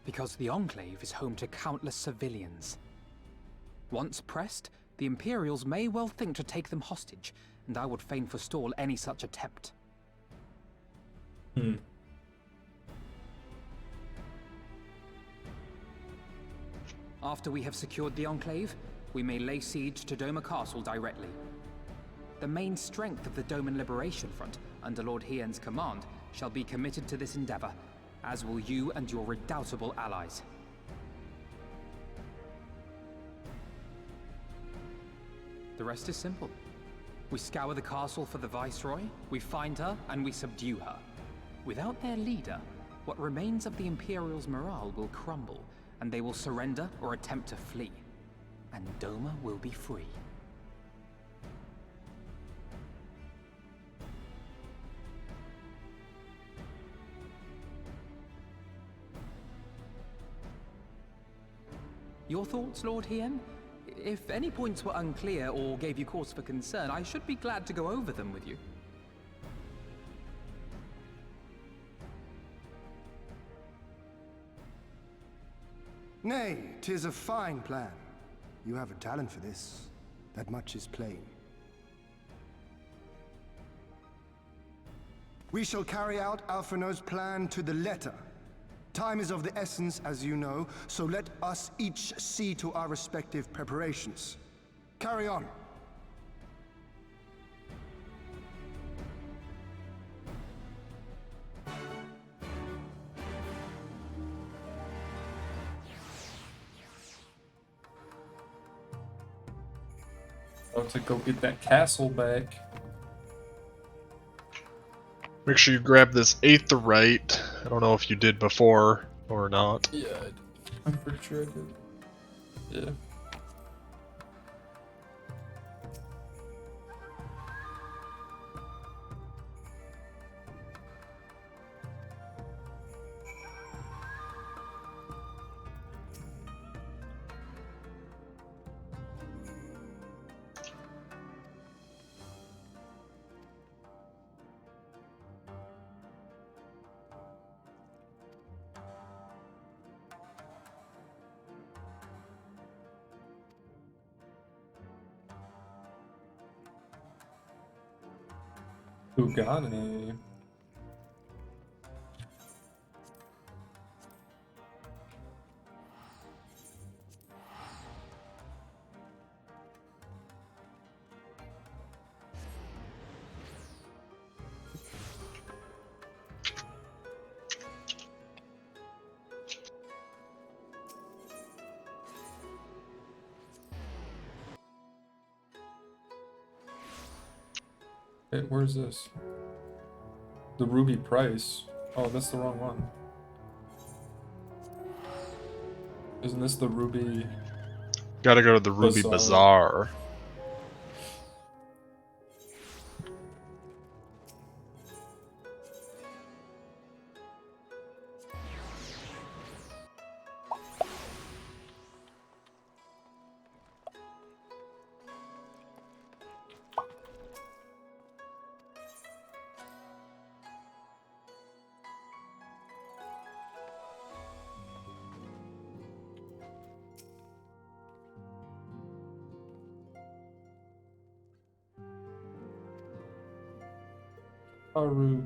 Because the Enclave is home to countless civilians. Once pressed, the Imperials may well think to take them hostage, and I would fain forestall any such attempt. After we have secured the Enclave, we may lay siege to Doma Castle directly. The main strength of the Doman Liberation Front, under Lord Hien's command, shall be committed to this endeavor, as will you and your redoubtable allies. The rest is simple. We scour the castle for the Viceroy, we find her, and we subdue her. Without their leader, what remains of the Imperials' morale will crumble, and they will surrender or attempt to flee. And Doma will be free. Your thoughts, Lord Hien? If any points were unclear or gave you cause for concern, I should be glad to go over them with you. Nay, 'tis a fine plan. You have a talent for this. That much is plain. We shall carry out Alphinaud's plan to the letter. Time is of the essence, as you know, so let us each see to our respective preparations. Carry on. About to go get that castle back. Make sure you grab this Aetheryte. I don't know if you did before or not. Yeah, I'm pretty sure I did. Yeah. Ugane. Wait, where's this? The Ruby Price. Oh, that's the wrong one. Isn't this the Ruby... Gotta go to the Ruby Bazaar. Haru.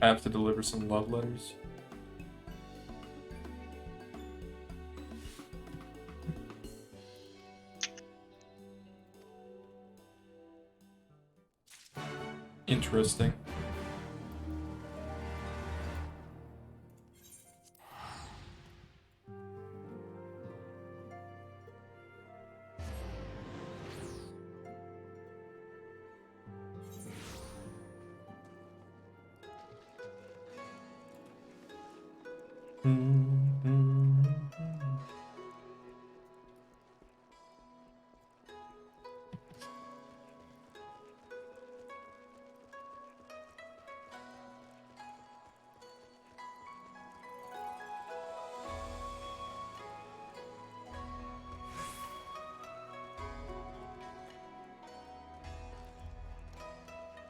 I have to deliver some love letters. Interesting.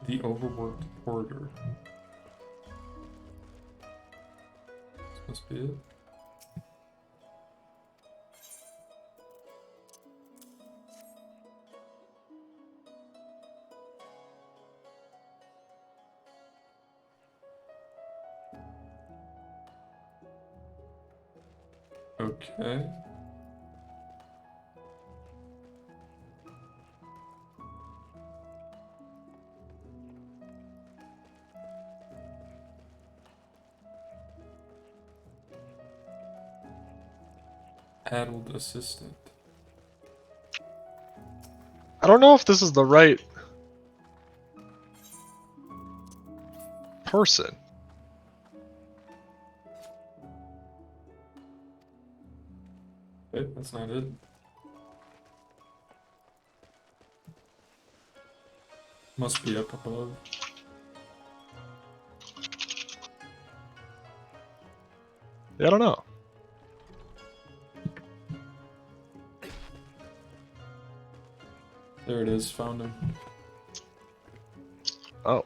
The overworked hoarder. This must be it. Okay. Addled assistant. I don't know if this is the right person. Okay, that's not it. Must be up above. Yeah, I don't know. There it is, found him. Oh.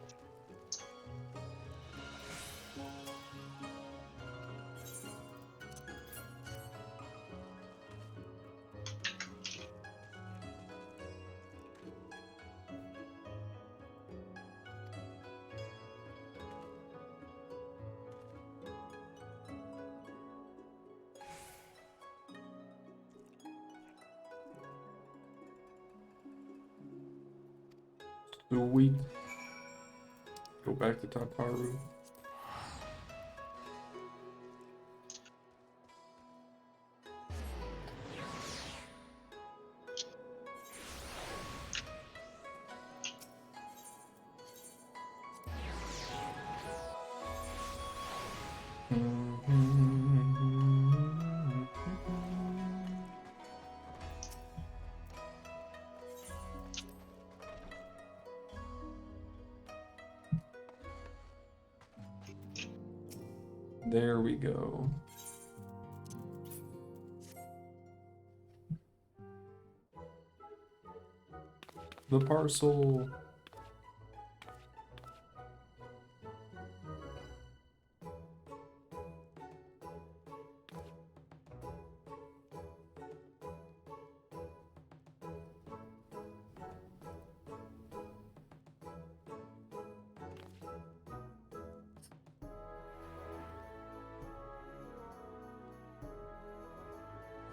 Sweet. Go back to Takaru. There we go. the parcel.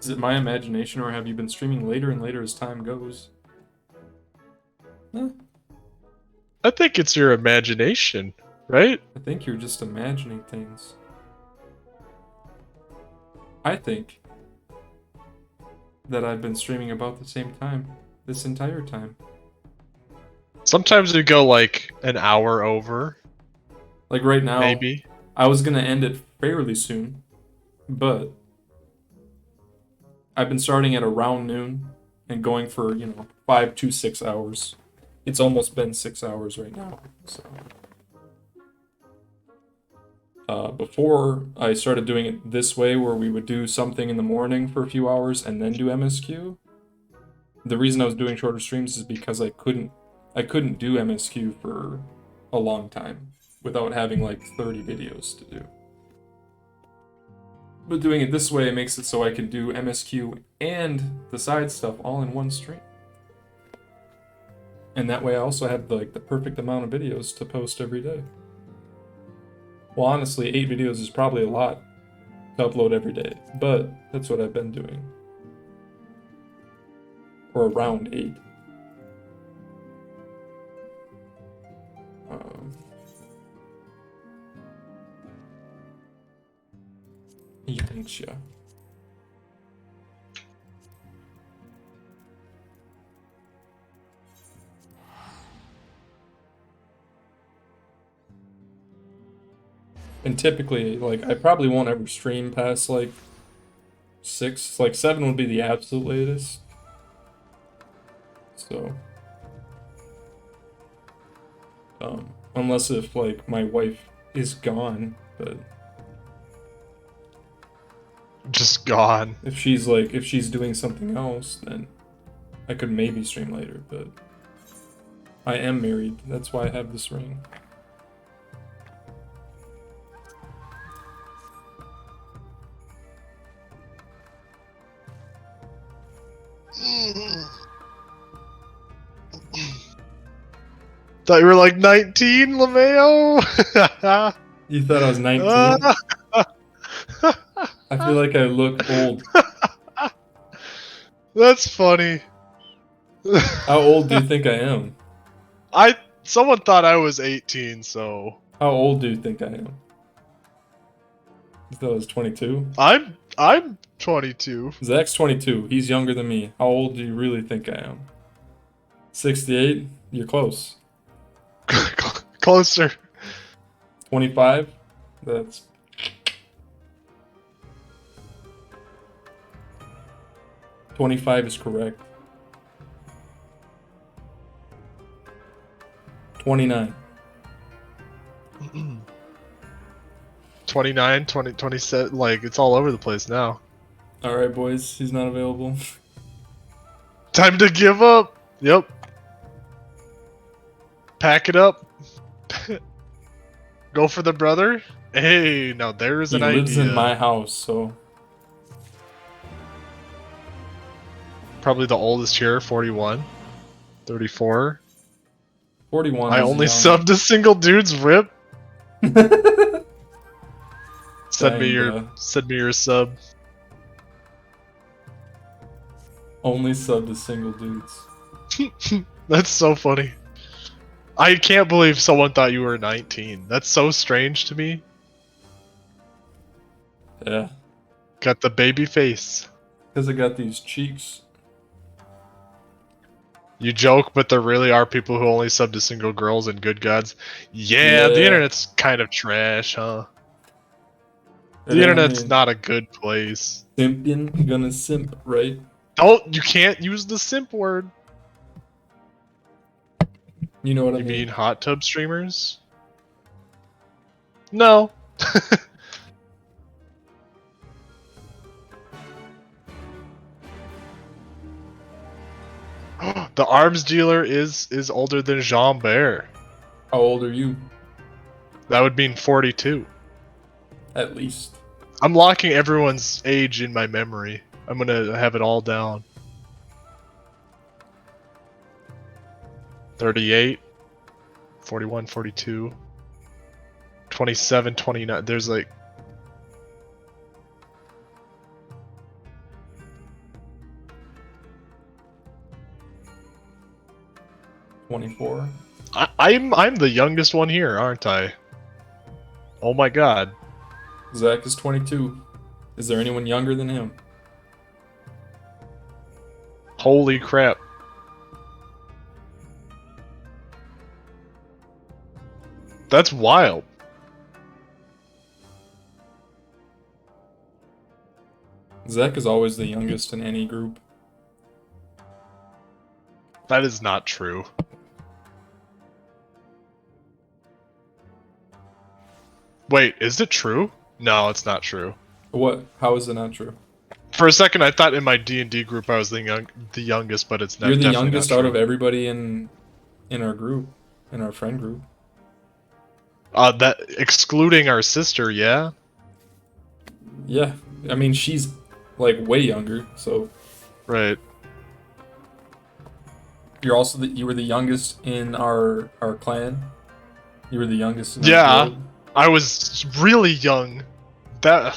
Is it my imagination, or have you been streaming later and later as time goes? Huh? I think it's your imagination, right? I think you're just imagining things. I think that I've been streaming about the same time this entire time. Sometimes we go like an hour over. Like right now, Maybe. I was gonna end it fairly soon, but I've been starting at around noon and going for, 5 to 6 hours. It's almost been 6 hours right now, so. Before I started doing it this way, where we would do something in the morning for a few hours and then do MSQ, the reason I was doing shorter streams is because I couldn't do MSQ for a long time without having like 30 videos to do. But doing it this way makes it so I can do MSQ and the side stuff all in one stream. And that way I also have like the perfect amount of videos to post every day. Well, honestly, 8 videos is probably a lot to upload every day, but that's what I've been doing. Or around 8. Yanxia. And typically, like, I probably won't ever stream past, like, 6. Like, 7 would be the absolute latest. So. Unless if, like, my wife is gone, but... Just gone. If she's doing something else, then I could maybe stream later, but I am married. That's why I have this ring. Thought you were like 19, LeMayo? You thought I was 19? I feel like I look old. That's funny. How old do you think I am? Someone thought I was 18, so... How old do you think I am? You thought I was 22? I'm 22. Zach's 22. He's younger than me. How old do you really think I am? 68? You're close. Closer. 25? That's... $25 is correct. 29. 29, 20, 27, like, it's all over the place now. Alright, boys, he's not available. Time to give up! Yep. Pack it up. Go for the brother? Hey, now there's an idea. He lives in my house, so... Probably the oldest here, 41. 34. 41. I only subbed a single dude's rip. Send me your sub. Only subbed a single dudes. That's so funny. I can't believe someone thought you were 19. That's so strange to me. Yeah. Got the baby face. Because I got these cheeks. You joke, but there really are people who only sub to single girls and good gods. Yeah, the internet's kind of trash, huh? The internet's not a good place. Simpian, gonna simp, right? You can't use the simp word. You know what I mean? You mean hot tub streamers? No. The arms dealer is older than Jean Bear. How old are you? That would mean 42. At least. I'm locking everyone's age in my memory. I'm gonna have it all down. 38, 41, 42, 27, 29. There's like... $24. I'm the youngest one here, aren't I? Oh my god. Zach is 22. Is there anyone younger than him? Holy crap. That's wild. Zach is always the youngest in any group. That is not true. Wait, is it true? No, it's not true. What? How is it not true? For a second, I thought in my D&D group I was the youngest, but it's not. You're the definitely youngest not out true. of everybody in our group, in our friend group. That excluding our sister, yeah. Yeah, I mean she's like way younger, so. Right. You're also you were the youngest in our clan. You were the youngest. In our Yeah, guild. I was really young. That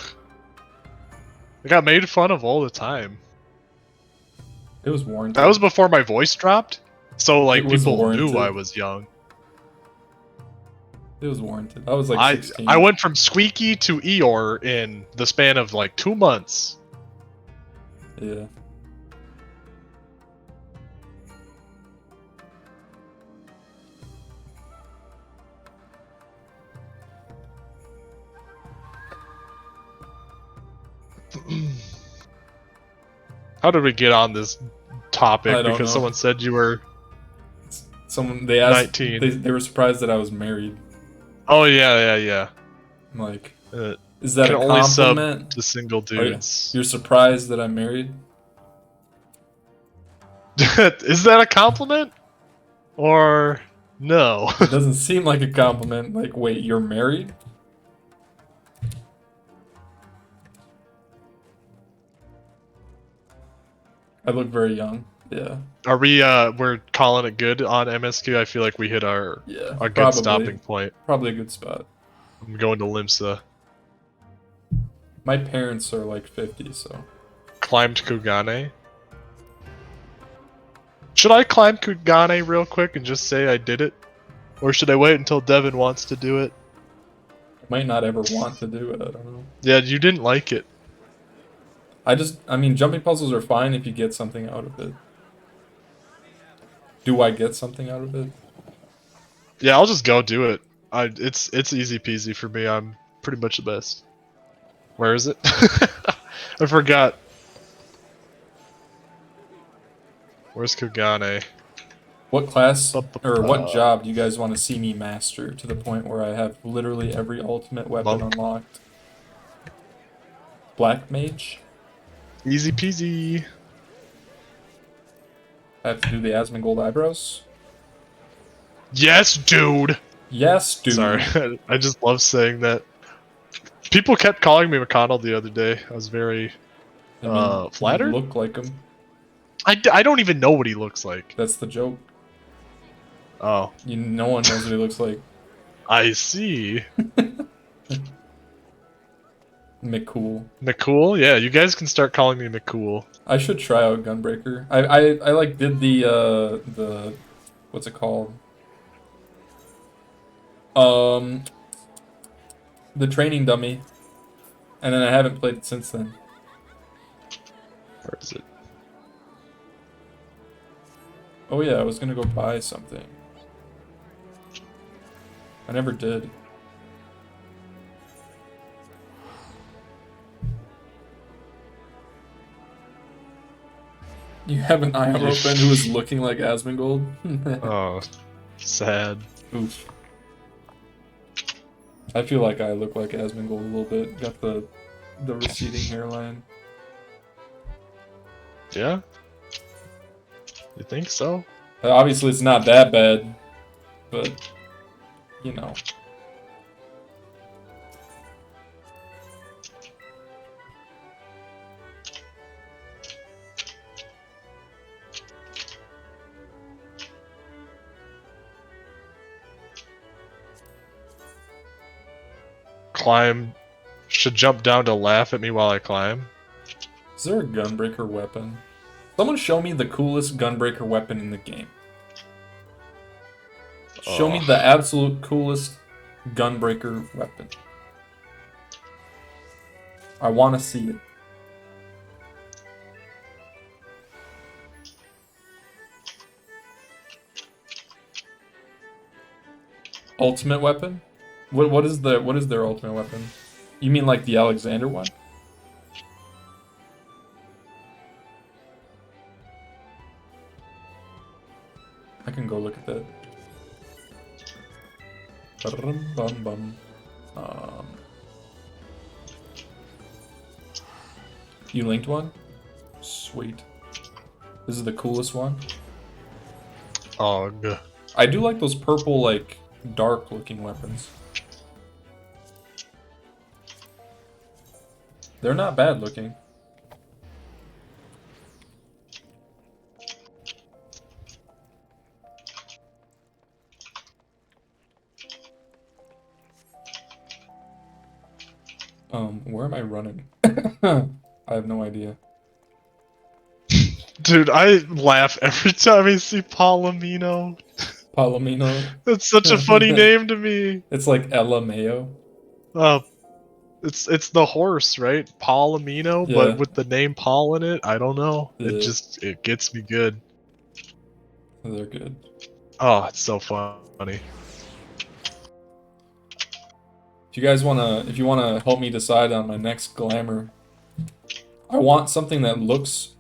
I got made fun of all the time. It was warranted. That was before my voice dropped, so like It was people knew warranted. I was young. It was warranted. I was like 16. I went from Squeaky to Eeyore in the span of like 2 months. Yeah. How did we get on this topic? I don't Because know. someone said you were. They asked. 19. They were surprised that I was married. Oh yeah. I'm like, is that can a only sub compliment? to single Oh, yeah. dudes. You're surprised that I'm married? Is that a compliment? Or no? It doesn't seem like a compliment. Like, wait, you're married? I look very young. Yeah. Are we we're calling it good on MSQ? I feel like we hit our good probably. stopping point. Probably a good spot. I'm going to Limsa. My parents are like 50, so. Climbed Kugane. Should I climb Kugane real quick and just say I did it? Or should I wait until Devin wants to do it? I might not ever want to do it, I don't know. Yeah, you didn't like it. I mean, jumping puzzles are fine if you get something out of it. Do I get something out of it? Yeah, I'll just go do it. It's easy peasy for me. I'm pretty much the best. Where is it? I forgot. Where's Kugane? What class or what job do you guys want to see me master to the point where I have literally every ultimate weapon Monk. unlocked? Black Mage? Easy peasy. I have to do the Asmongold eyebrows? Yes, dude! Yes, dude. Sorry, I just love saying that. People kept calling me McConnell the other day. I was very I mean, flattered. You look like him. I don't even know what he looks like. That's the joke. Oh. No one knows what he looks like. I see. McCool. McCool? Yeah, you guys can start calling me McCool. I should try out Gunbreaker. I like did the what's it called? The training dummy. And then I haven't played it since then. Where is it? Oh yeah, I was gonna go buy something. I never did. You have an IRL friend who is looking like Asmongold? Oh, sad. Oof. I feel like I look like Asmongold a little bit. Got the receding hairline. Yeah? You think so? Obviously, it's not that bad, but you know. Climb. Should jump down to laugh at me while I climb. Is there a gunbreaker weapon? Someone show me the coolest gunbreaker weapon in the game. Show me the absolute coolest gunbreaker weapon. I want to see it. Ultimate weapon? What is their ultimate weapon? You mean like the Alexander one? I can go look at that. Bum. You linked one? Sweet. This is the coolest one. Ugh. I do like those purple, like, dark looking weapons. They're not bad looking. Where am I running? I have no idea. Dude, I laugh every time I see Palomino. Palomino? That's such a funny name to me. It's like Ella Mayo. It's the horse, right? Palomino, Yeah. but with the name Paul in it, I don't know. Yeah. It gets me good. They're good. Oh, it's so funny. If you wanna help me decide on my next glamour, I want something that looks,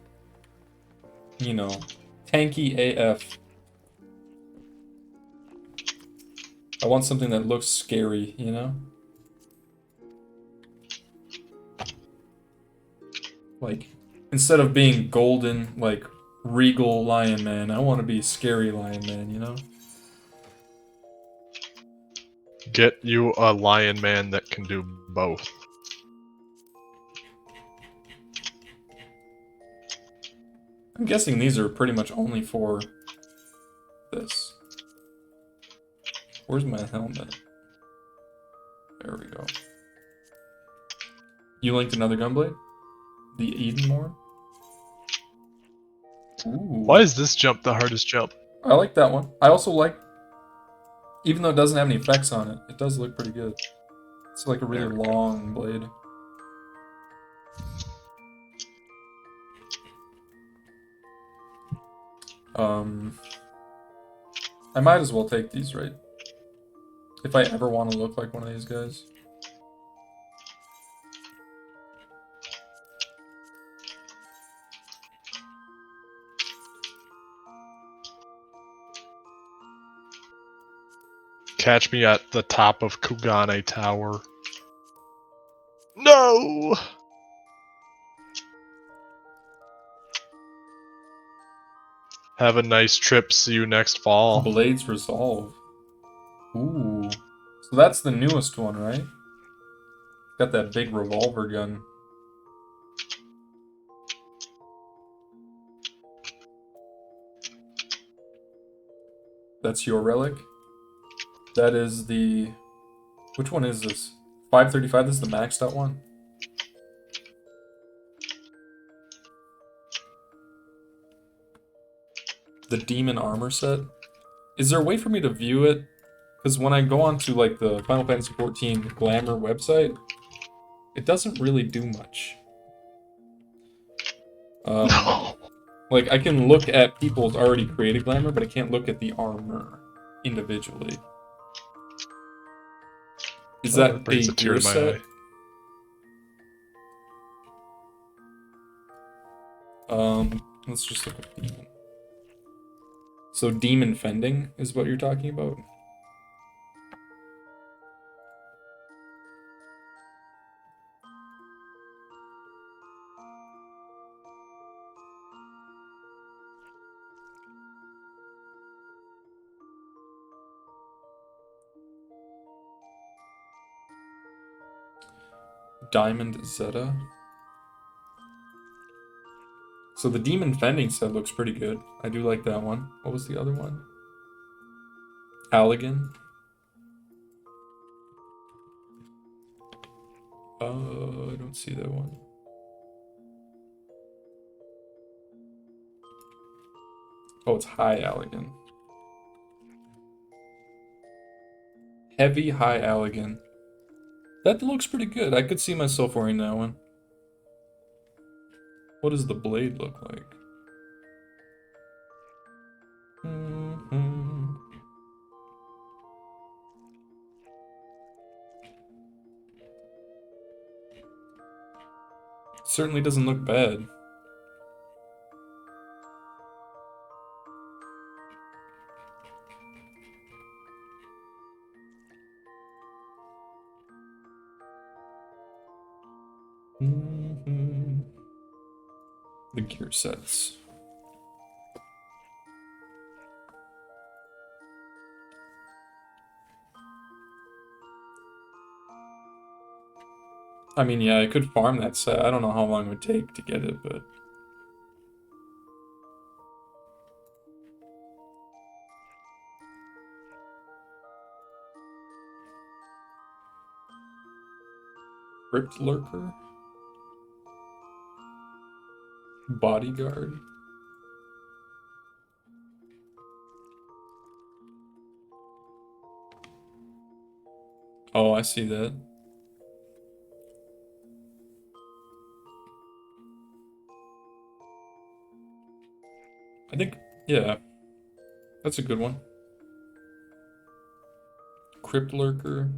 you know, tanky AF. I want something that looks scary, you know? Like, instead of being golden, like, regal Lion Man, I want to be scary Lion Man, you know? Get you a lion man that can do both. I'm guessing these are pretty much only for this. Where's my helmet? There we go. You linked another gunblade? The Edenmore? Ooh. Why is this jump the hardest jump? I like that one. I also like, even though it doesn't have any effects on it, it does look pretty good. It's like a really long blade. I might as well take these, right? If I ever want to look like one of these guys. Catch me at the top of Kugane Tower. No! Have a nice trip. See you next fall. Blades Resolve. Ooh. So that's the newest one, right? Got that big revolver gun. That's your relic? That is the... Which one is this? 535? This is the maxed out one? The Demon Armor set? Is there a way for me to view it? Because when I go onto like the Final Fantasy XIV Glamour website, it doesn't really do much. No. Like, I can look at people's already created Glamour, but I can't look at the armor individually. Is that a brings a tear gear to my set? Let's just look at Demon. So Demon Fending is what you're talking about? Diamond Zeta. So the Demon Fending set looks pretty good. I do like that one. What was the other one? Halligan. I don't see that one. Oh, it's High Halligan. Heavy High Halligan. That looks pretty good. I could see myself wearing that one. What does the blade look like? Certainly doesn't look bad. The gear sets. I mean, yeah, I could farm that set. I don't know how long it would take to get it, but... Crypt Lurker? Bodyguard? Oh, I see that. I think, yeah, that's a good one. Crypt Lurker.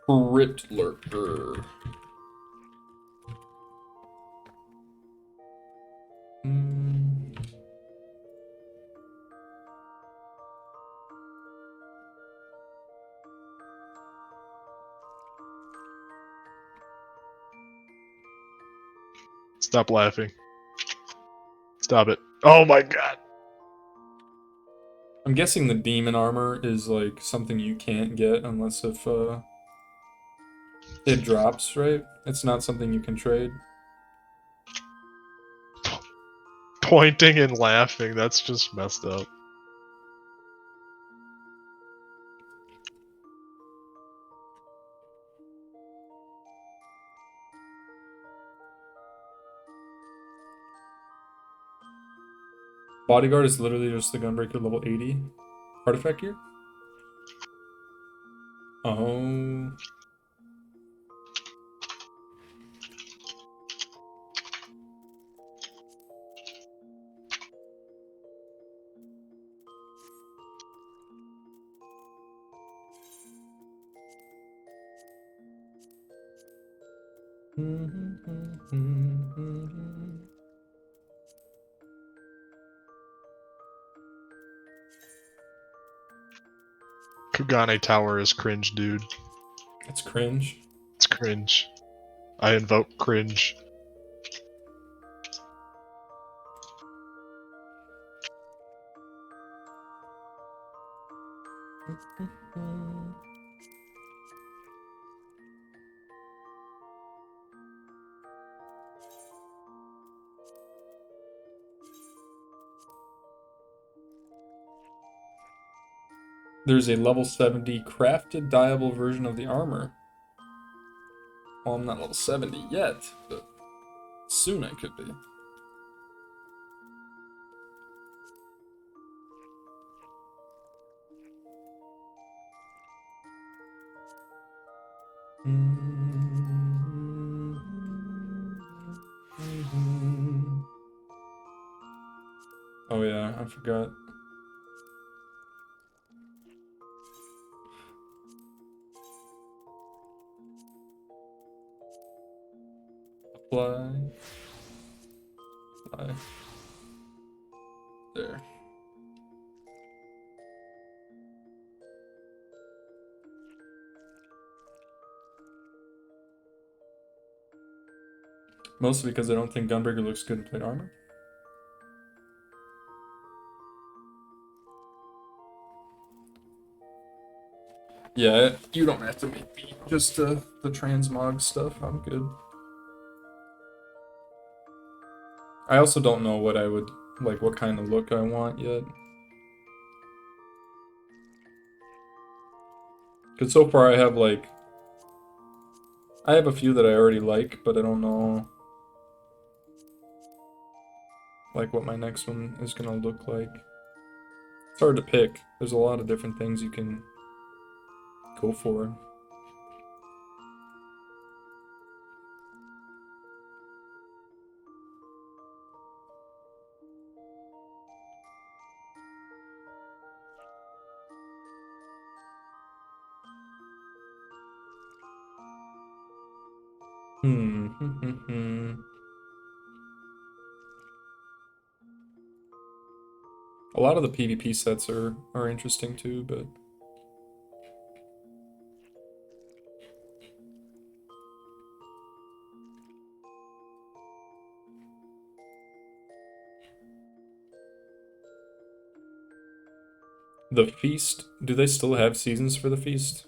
Crypt Lurker. Stop laughing. Stop it. Oh my god. I'm guessing the demon armor is like something you can't get unless if it drops, right? It's not something you can trade. Pointing and laughing, that's just messed up. Bodyguard is literally just the Gunbreaker level 80 artifact gear. Oh. Kugane Tower is cringe, dude. It's cringe. It's cringe. I invoke cringe. There's a level 70 crafted dyeable version of the armor. Well, I'm not level 70 yet, but soon I could be. Oh yeah, I forgot. Apply. Apply. There. Mostly because I don't think Gunbreaker looks good in plate armor. Yeah, you don't have to make me just the transmog stuff. I'm good. I also don't know what I would like, what kind of look I want yet. Because so far I have like, I have a few that I already like, but I don't know like what my next one is gonna look like. It's hard to pick. There's a lot of different things you can go for. A lot of the PvP sets are interesting too, but the feast, do they still have seasons for the feast?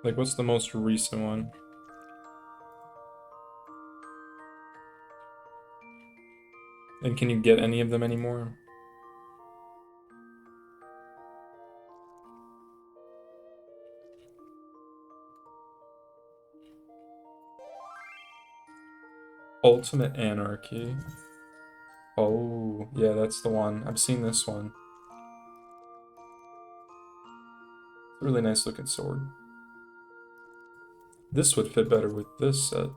Like, what's the most recent one? And can you get any of them anymore? Ultimate Anarchy. Oh, yeah, that's the one. I've seen this one. It's a really nice looking sword. This would fit better with this set.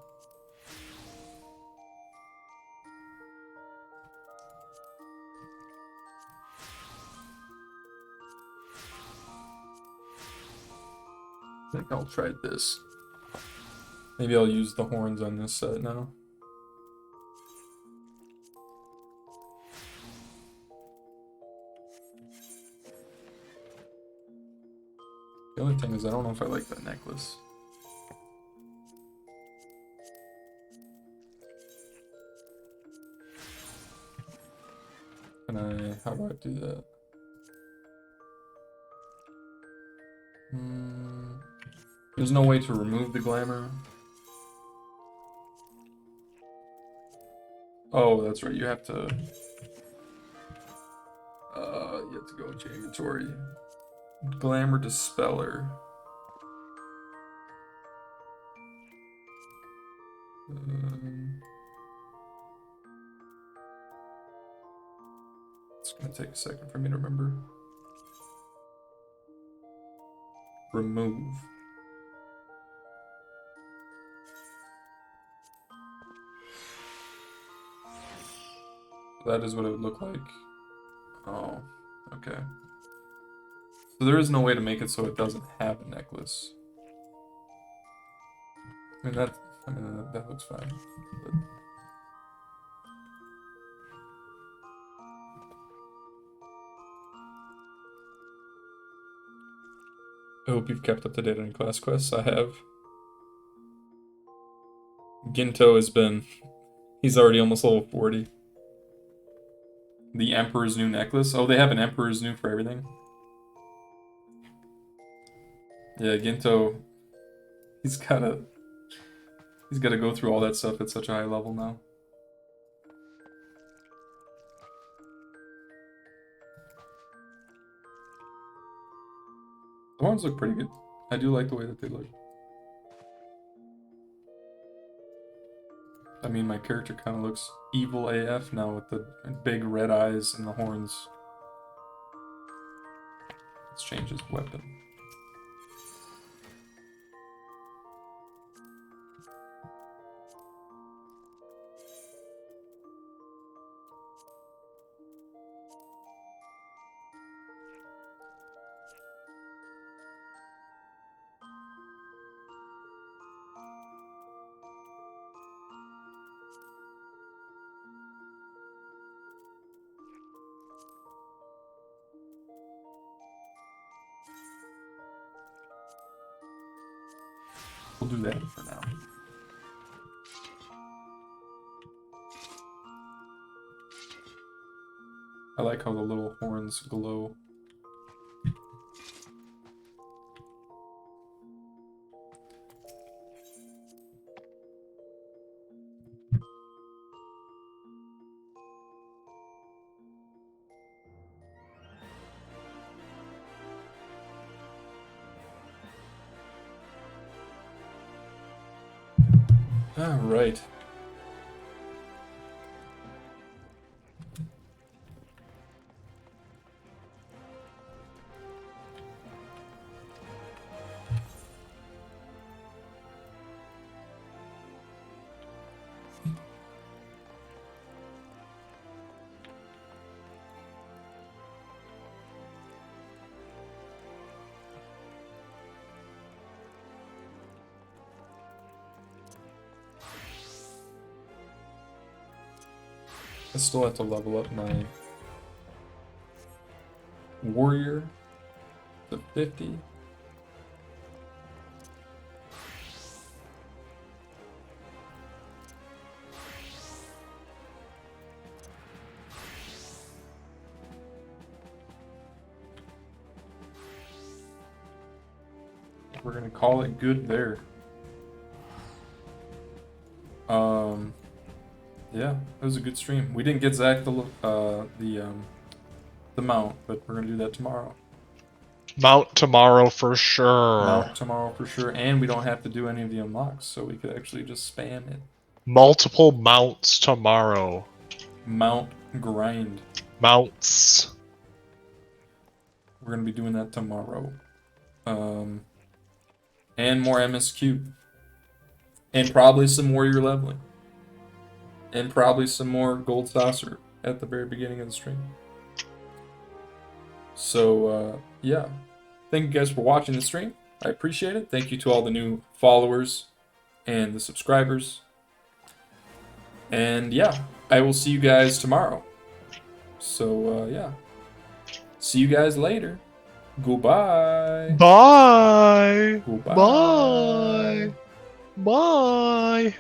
I think I'll try this. Maybe I'll use the horns on this set now. The only thing is I don't know if I like that necklace. How do I do that? There's no way to remove the glamour. Oh, that's right, you have to go into your inventory. Glamour Dispeller. It's gonna take a second for me to remember. Remove. That is what it would look like. Oh, okay. So there is no way to make it so it doesn't have a necklace. I mean that looks fine. But... I hope you've kept up to date on class quests. I have. Ginto has been... He's already almost level 40. The Emperor's New necklace. Oh, they have an Emperor's New for everything. Yeah, Ginto... He's gotta go through all that stuff at such a high level now. The horns look pretty good. I do like the way that they look. I mean, my character kind of looks evil AF now with the big red eyes and the horns. Let's change his weapon. We'll do that for now. I like how the little horns glow. All right. I still have to level up my warrior to 50. We're gonna call it good there. Yeah, it was a good stream. We didn't get Zach the mount, but we're gonna do that tomorrow. Mount tomorrow for sure. Mount tomorrow for sure, and we don't have to do any of the unlocks, so we could actually just spam it. Multiple mounts tomorrow. Mount grind. Mounts. We're gonna be doing that tomorrow. And more MSQ. And probably some warrior leveling. And probably some more gold saucer at the very beginning of the stream. So, yeah. Thank you guys for watching the stream. I appreciate it. Thank you to all the new followers and the subscribers. And yeah, I will see you guys tomorrow. So, yeah. See you guys later. Goodbye. Bye. Goodbye. Bye. Bye.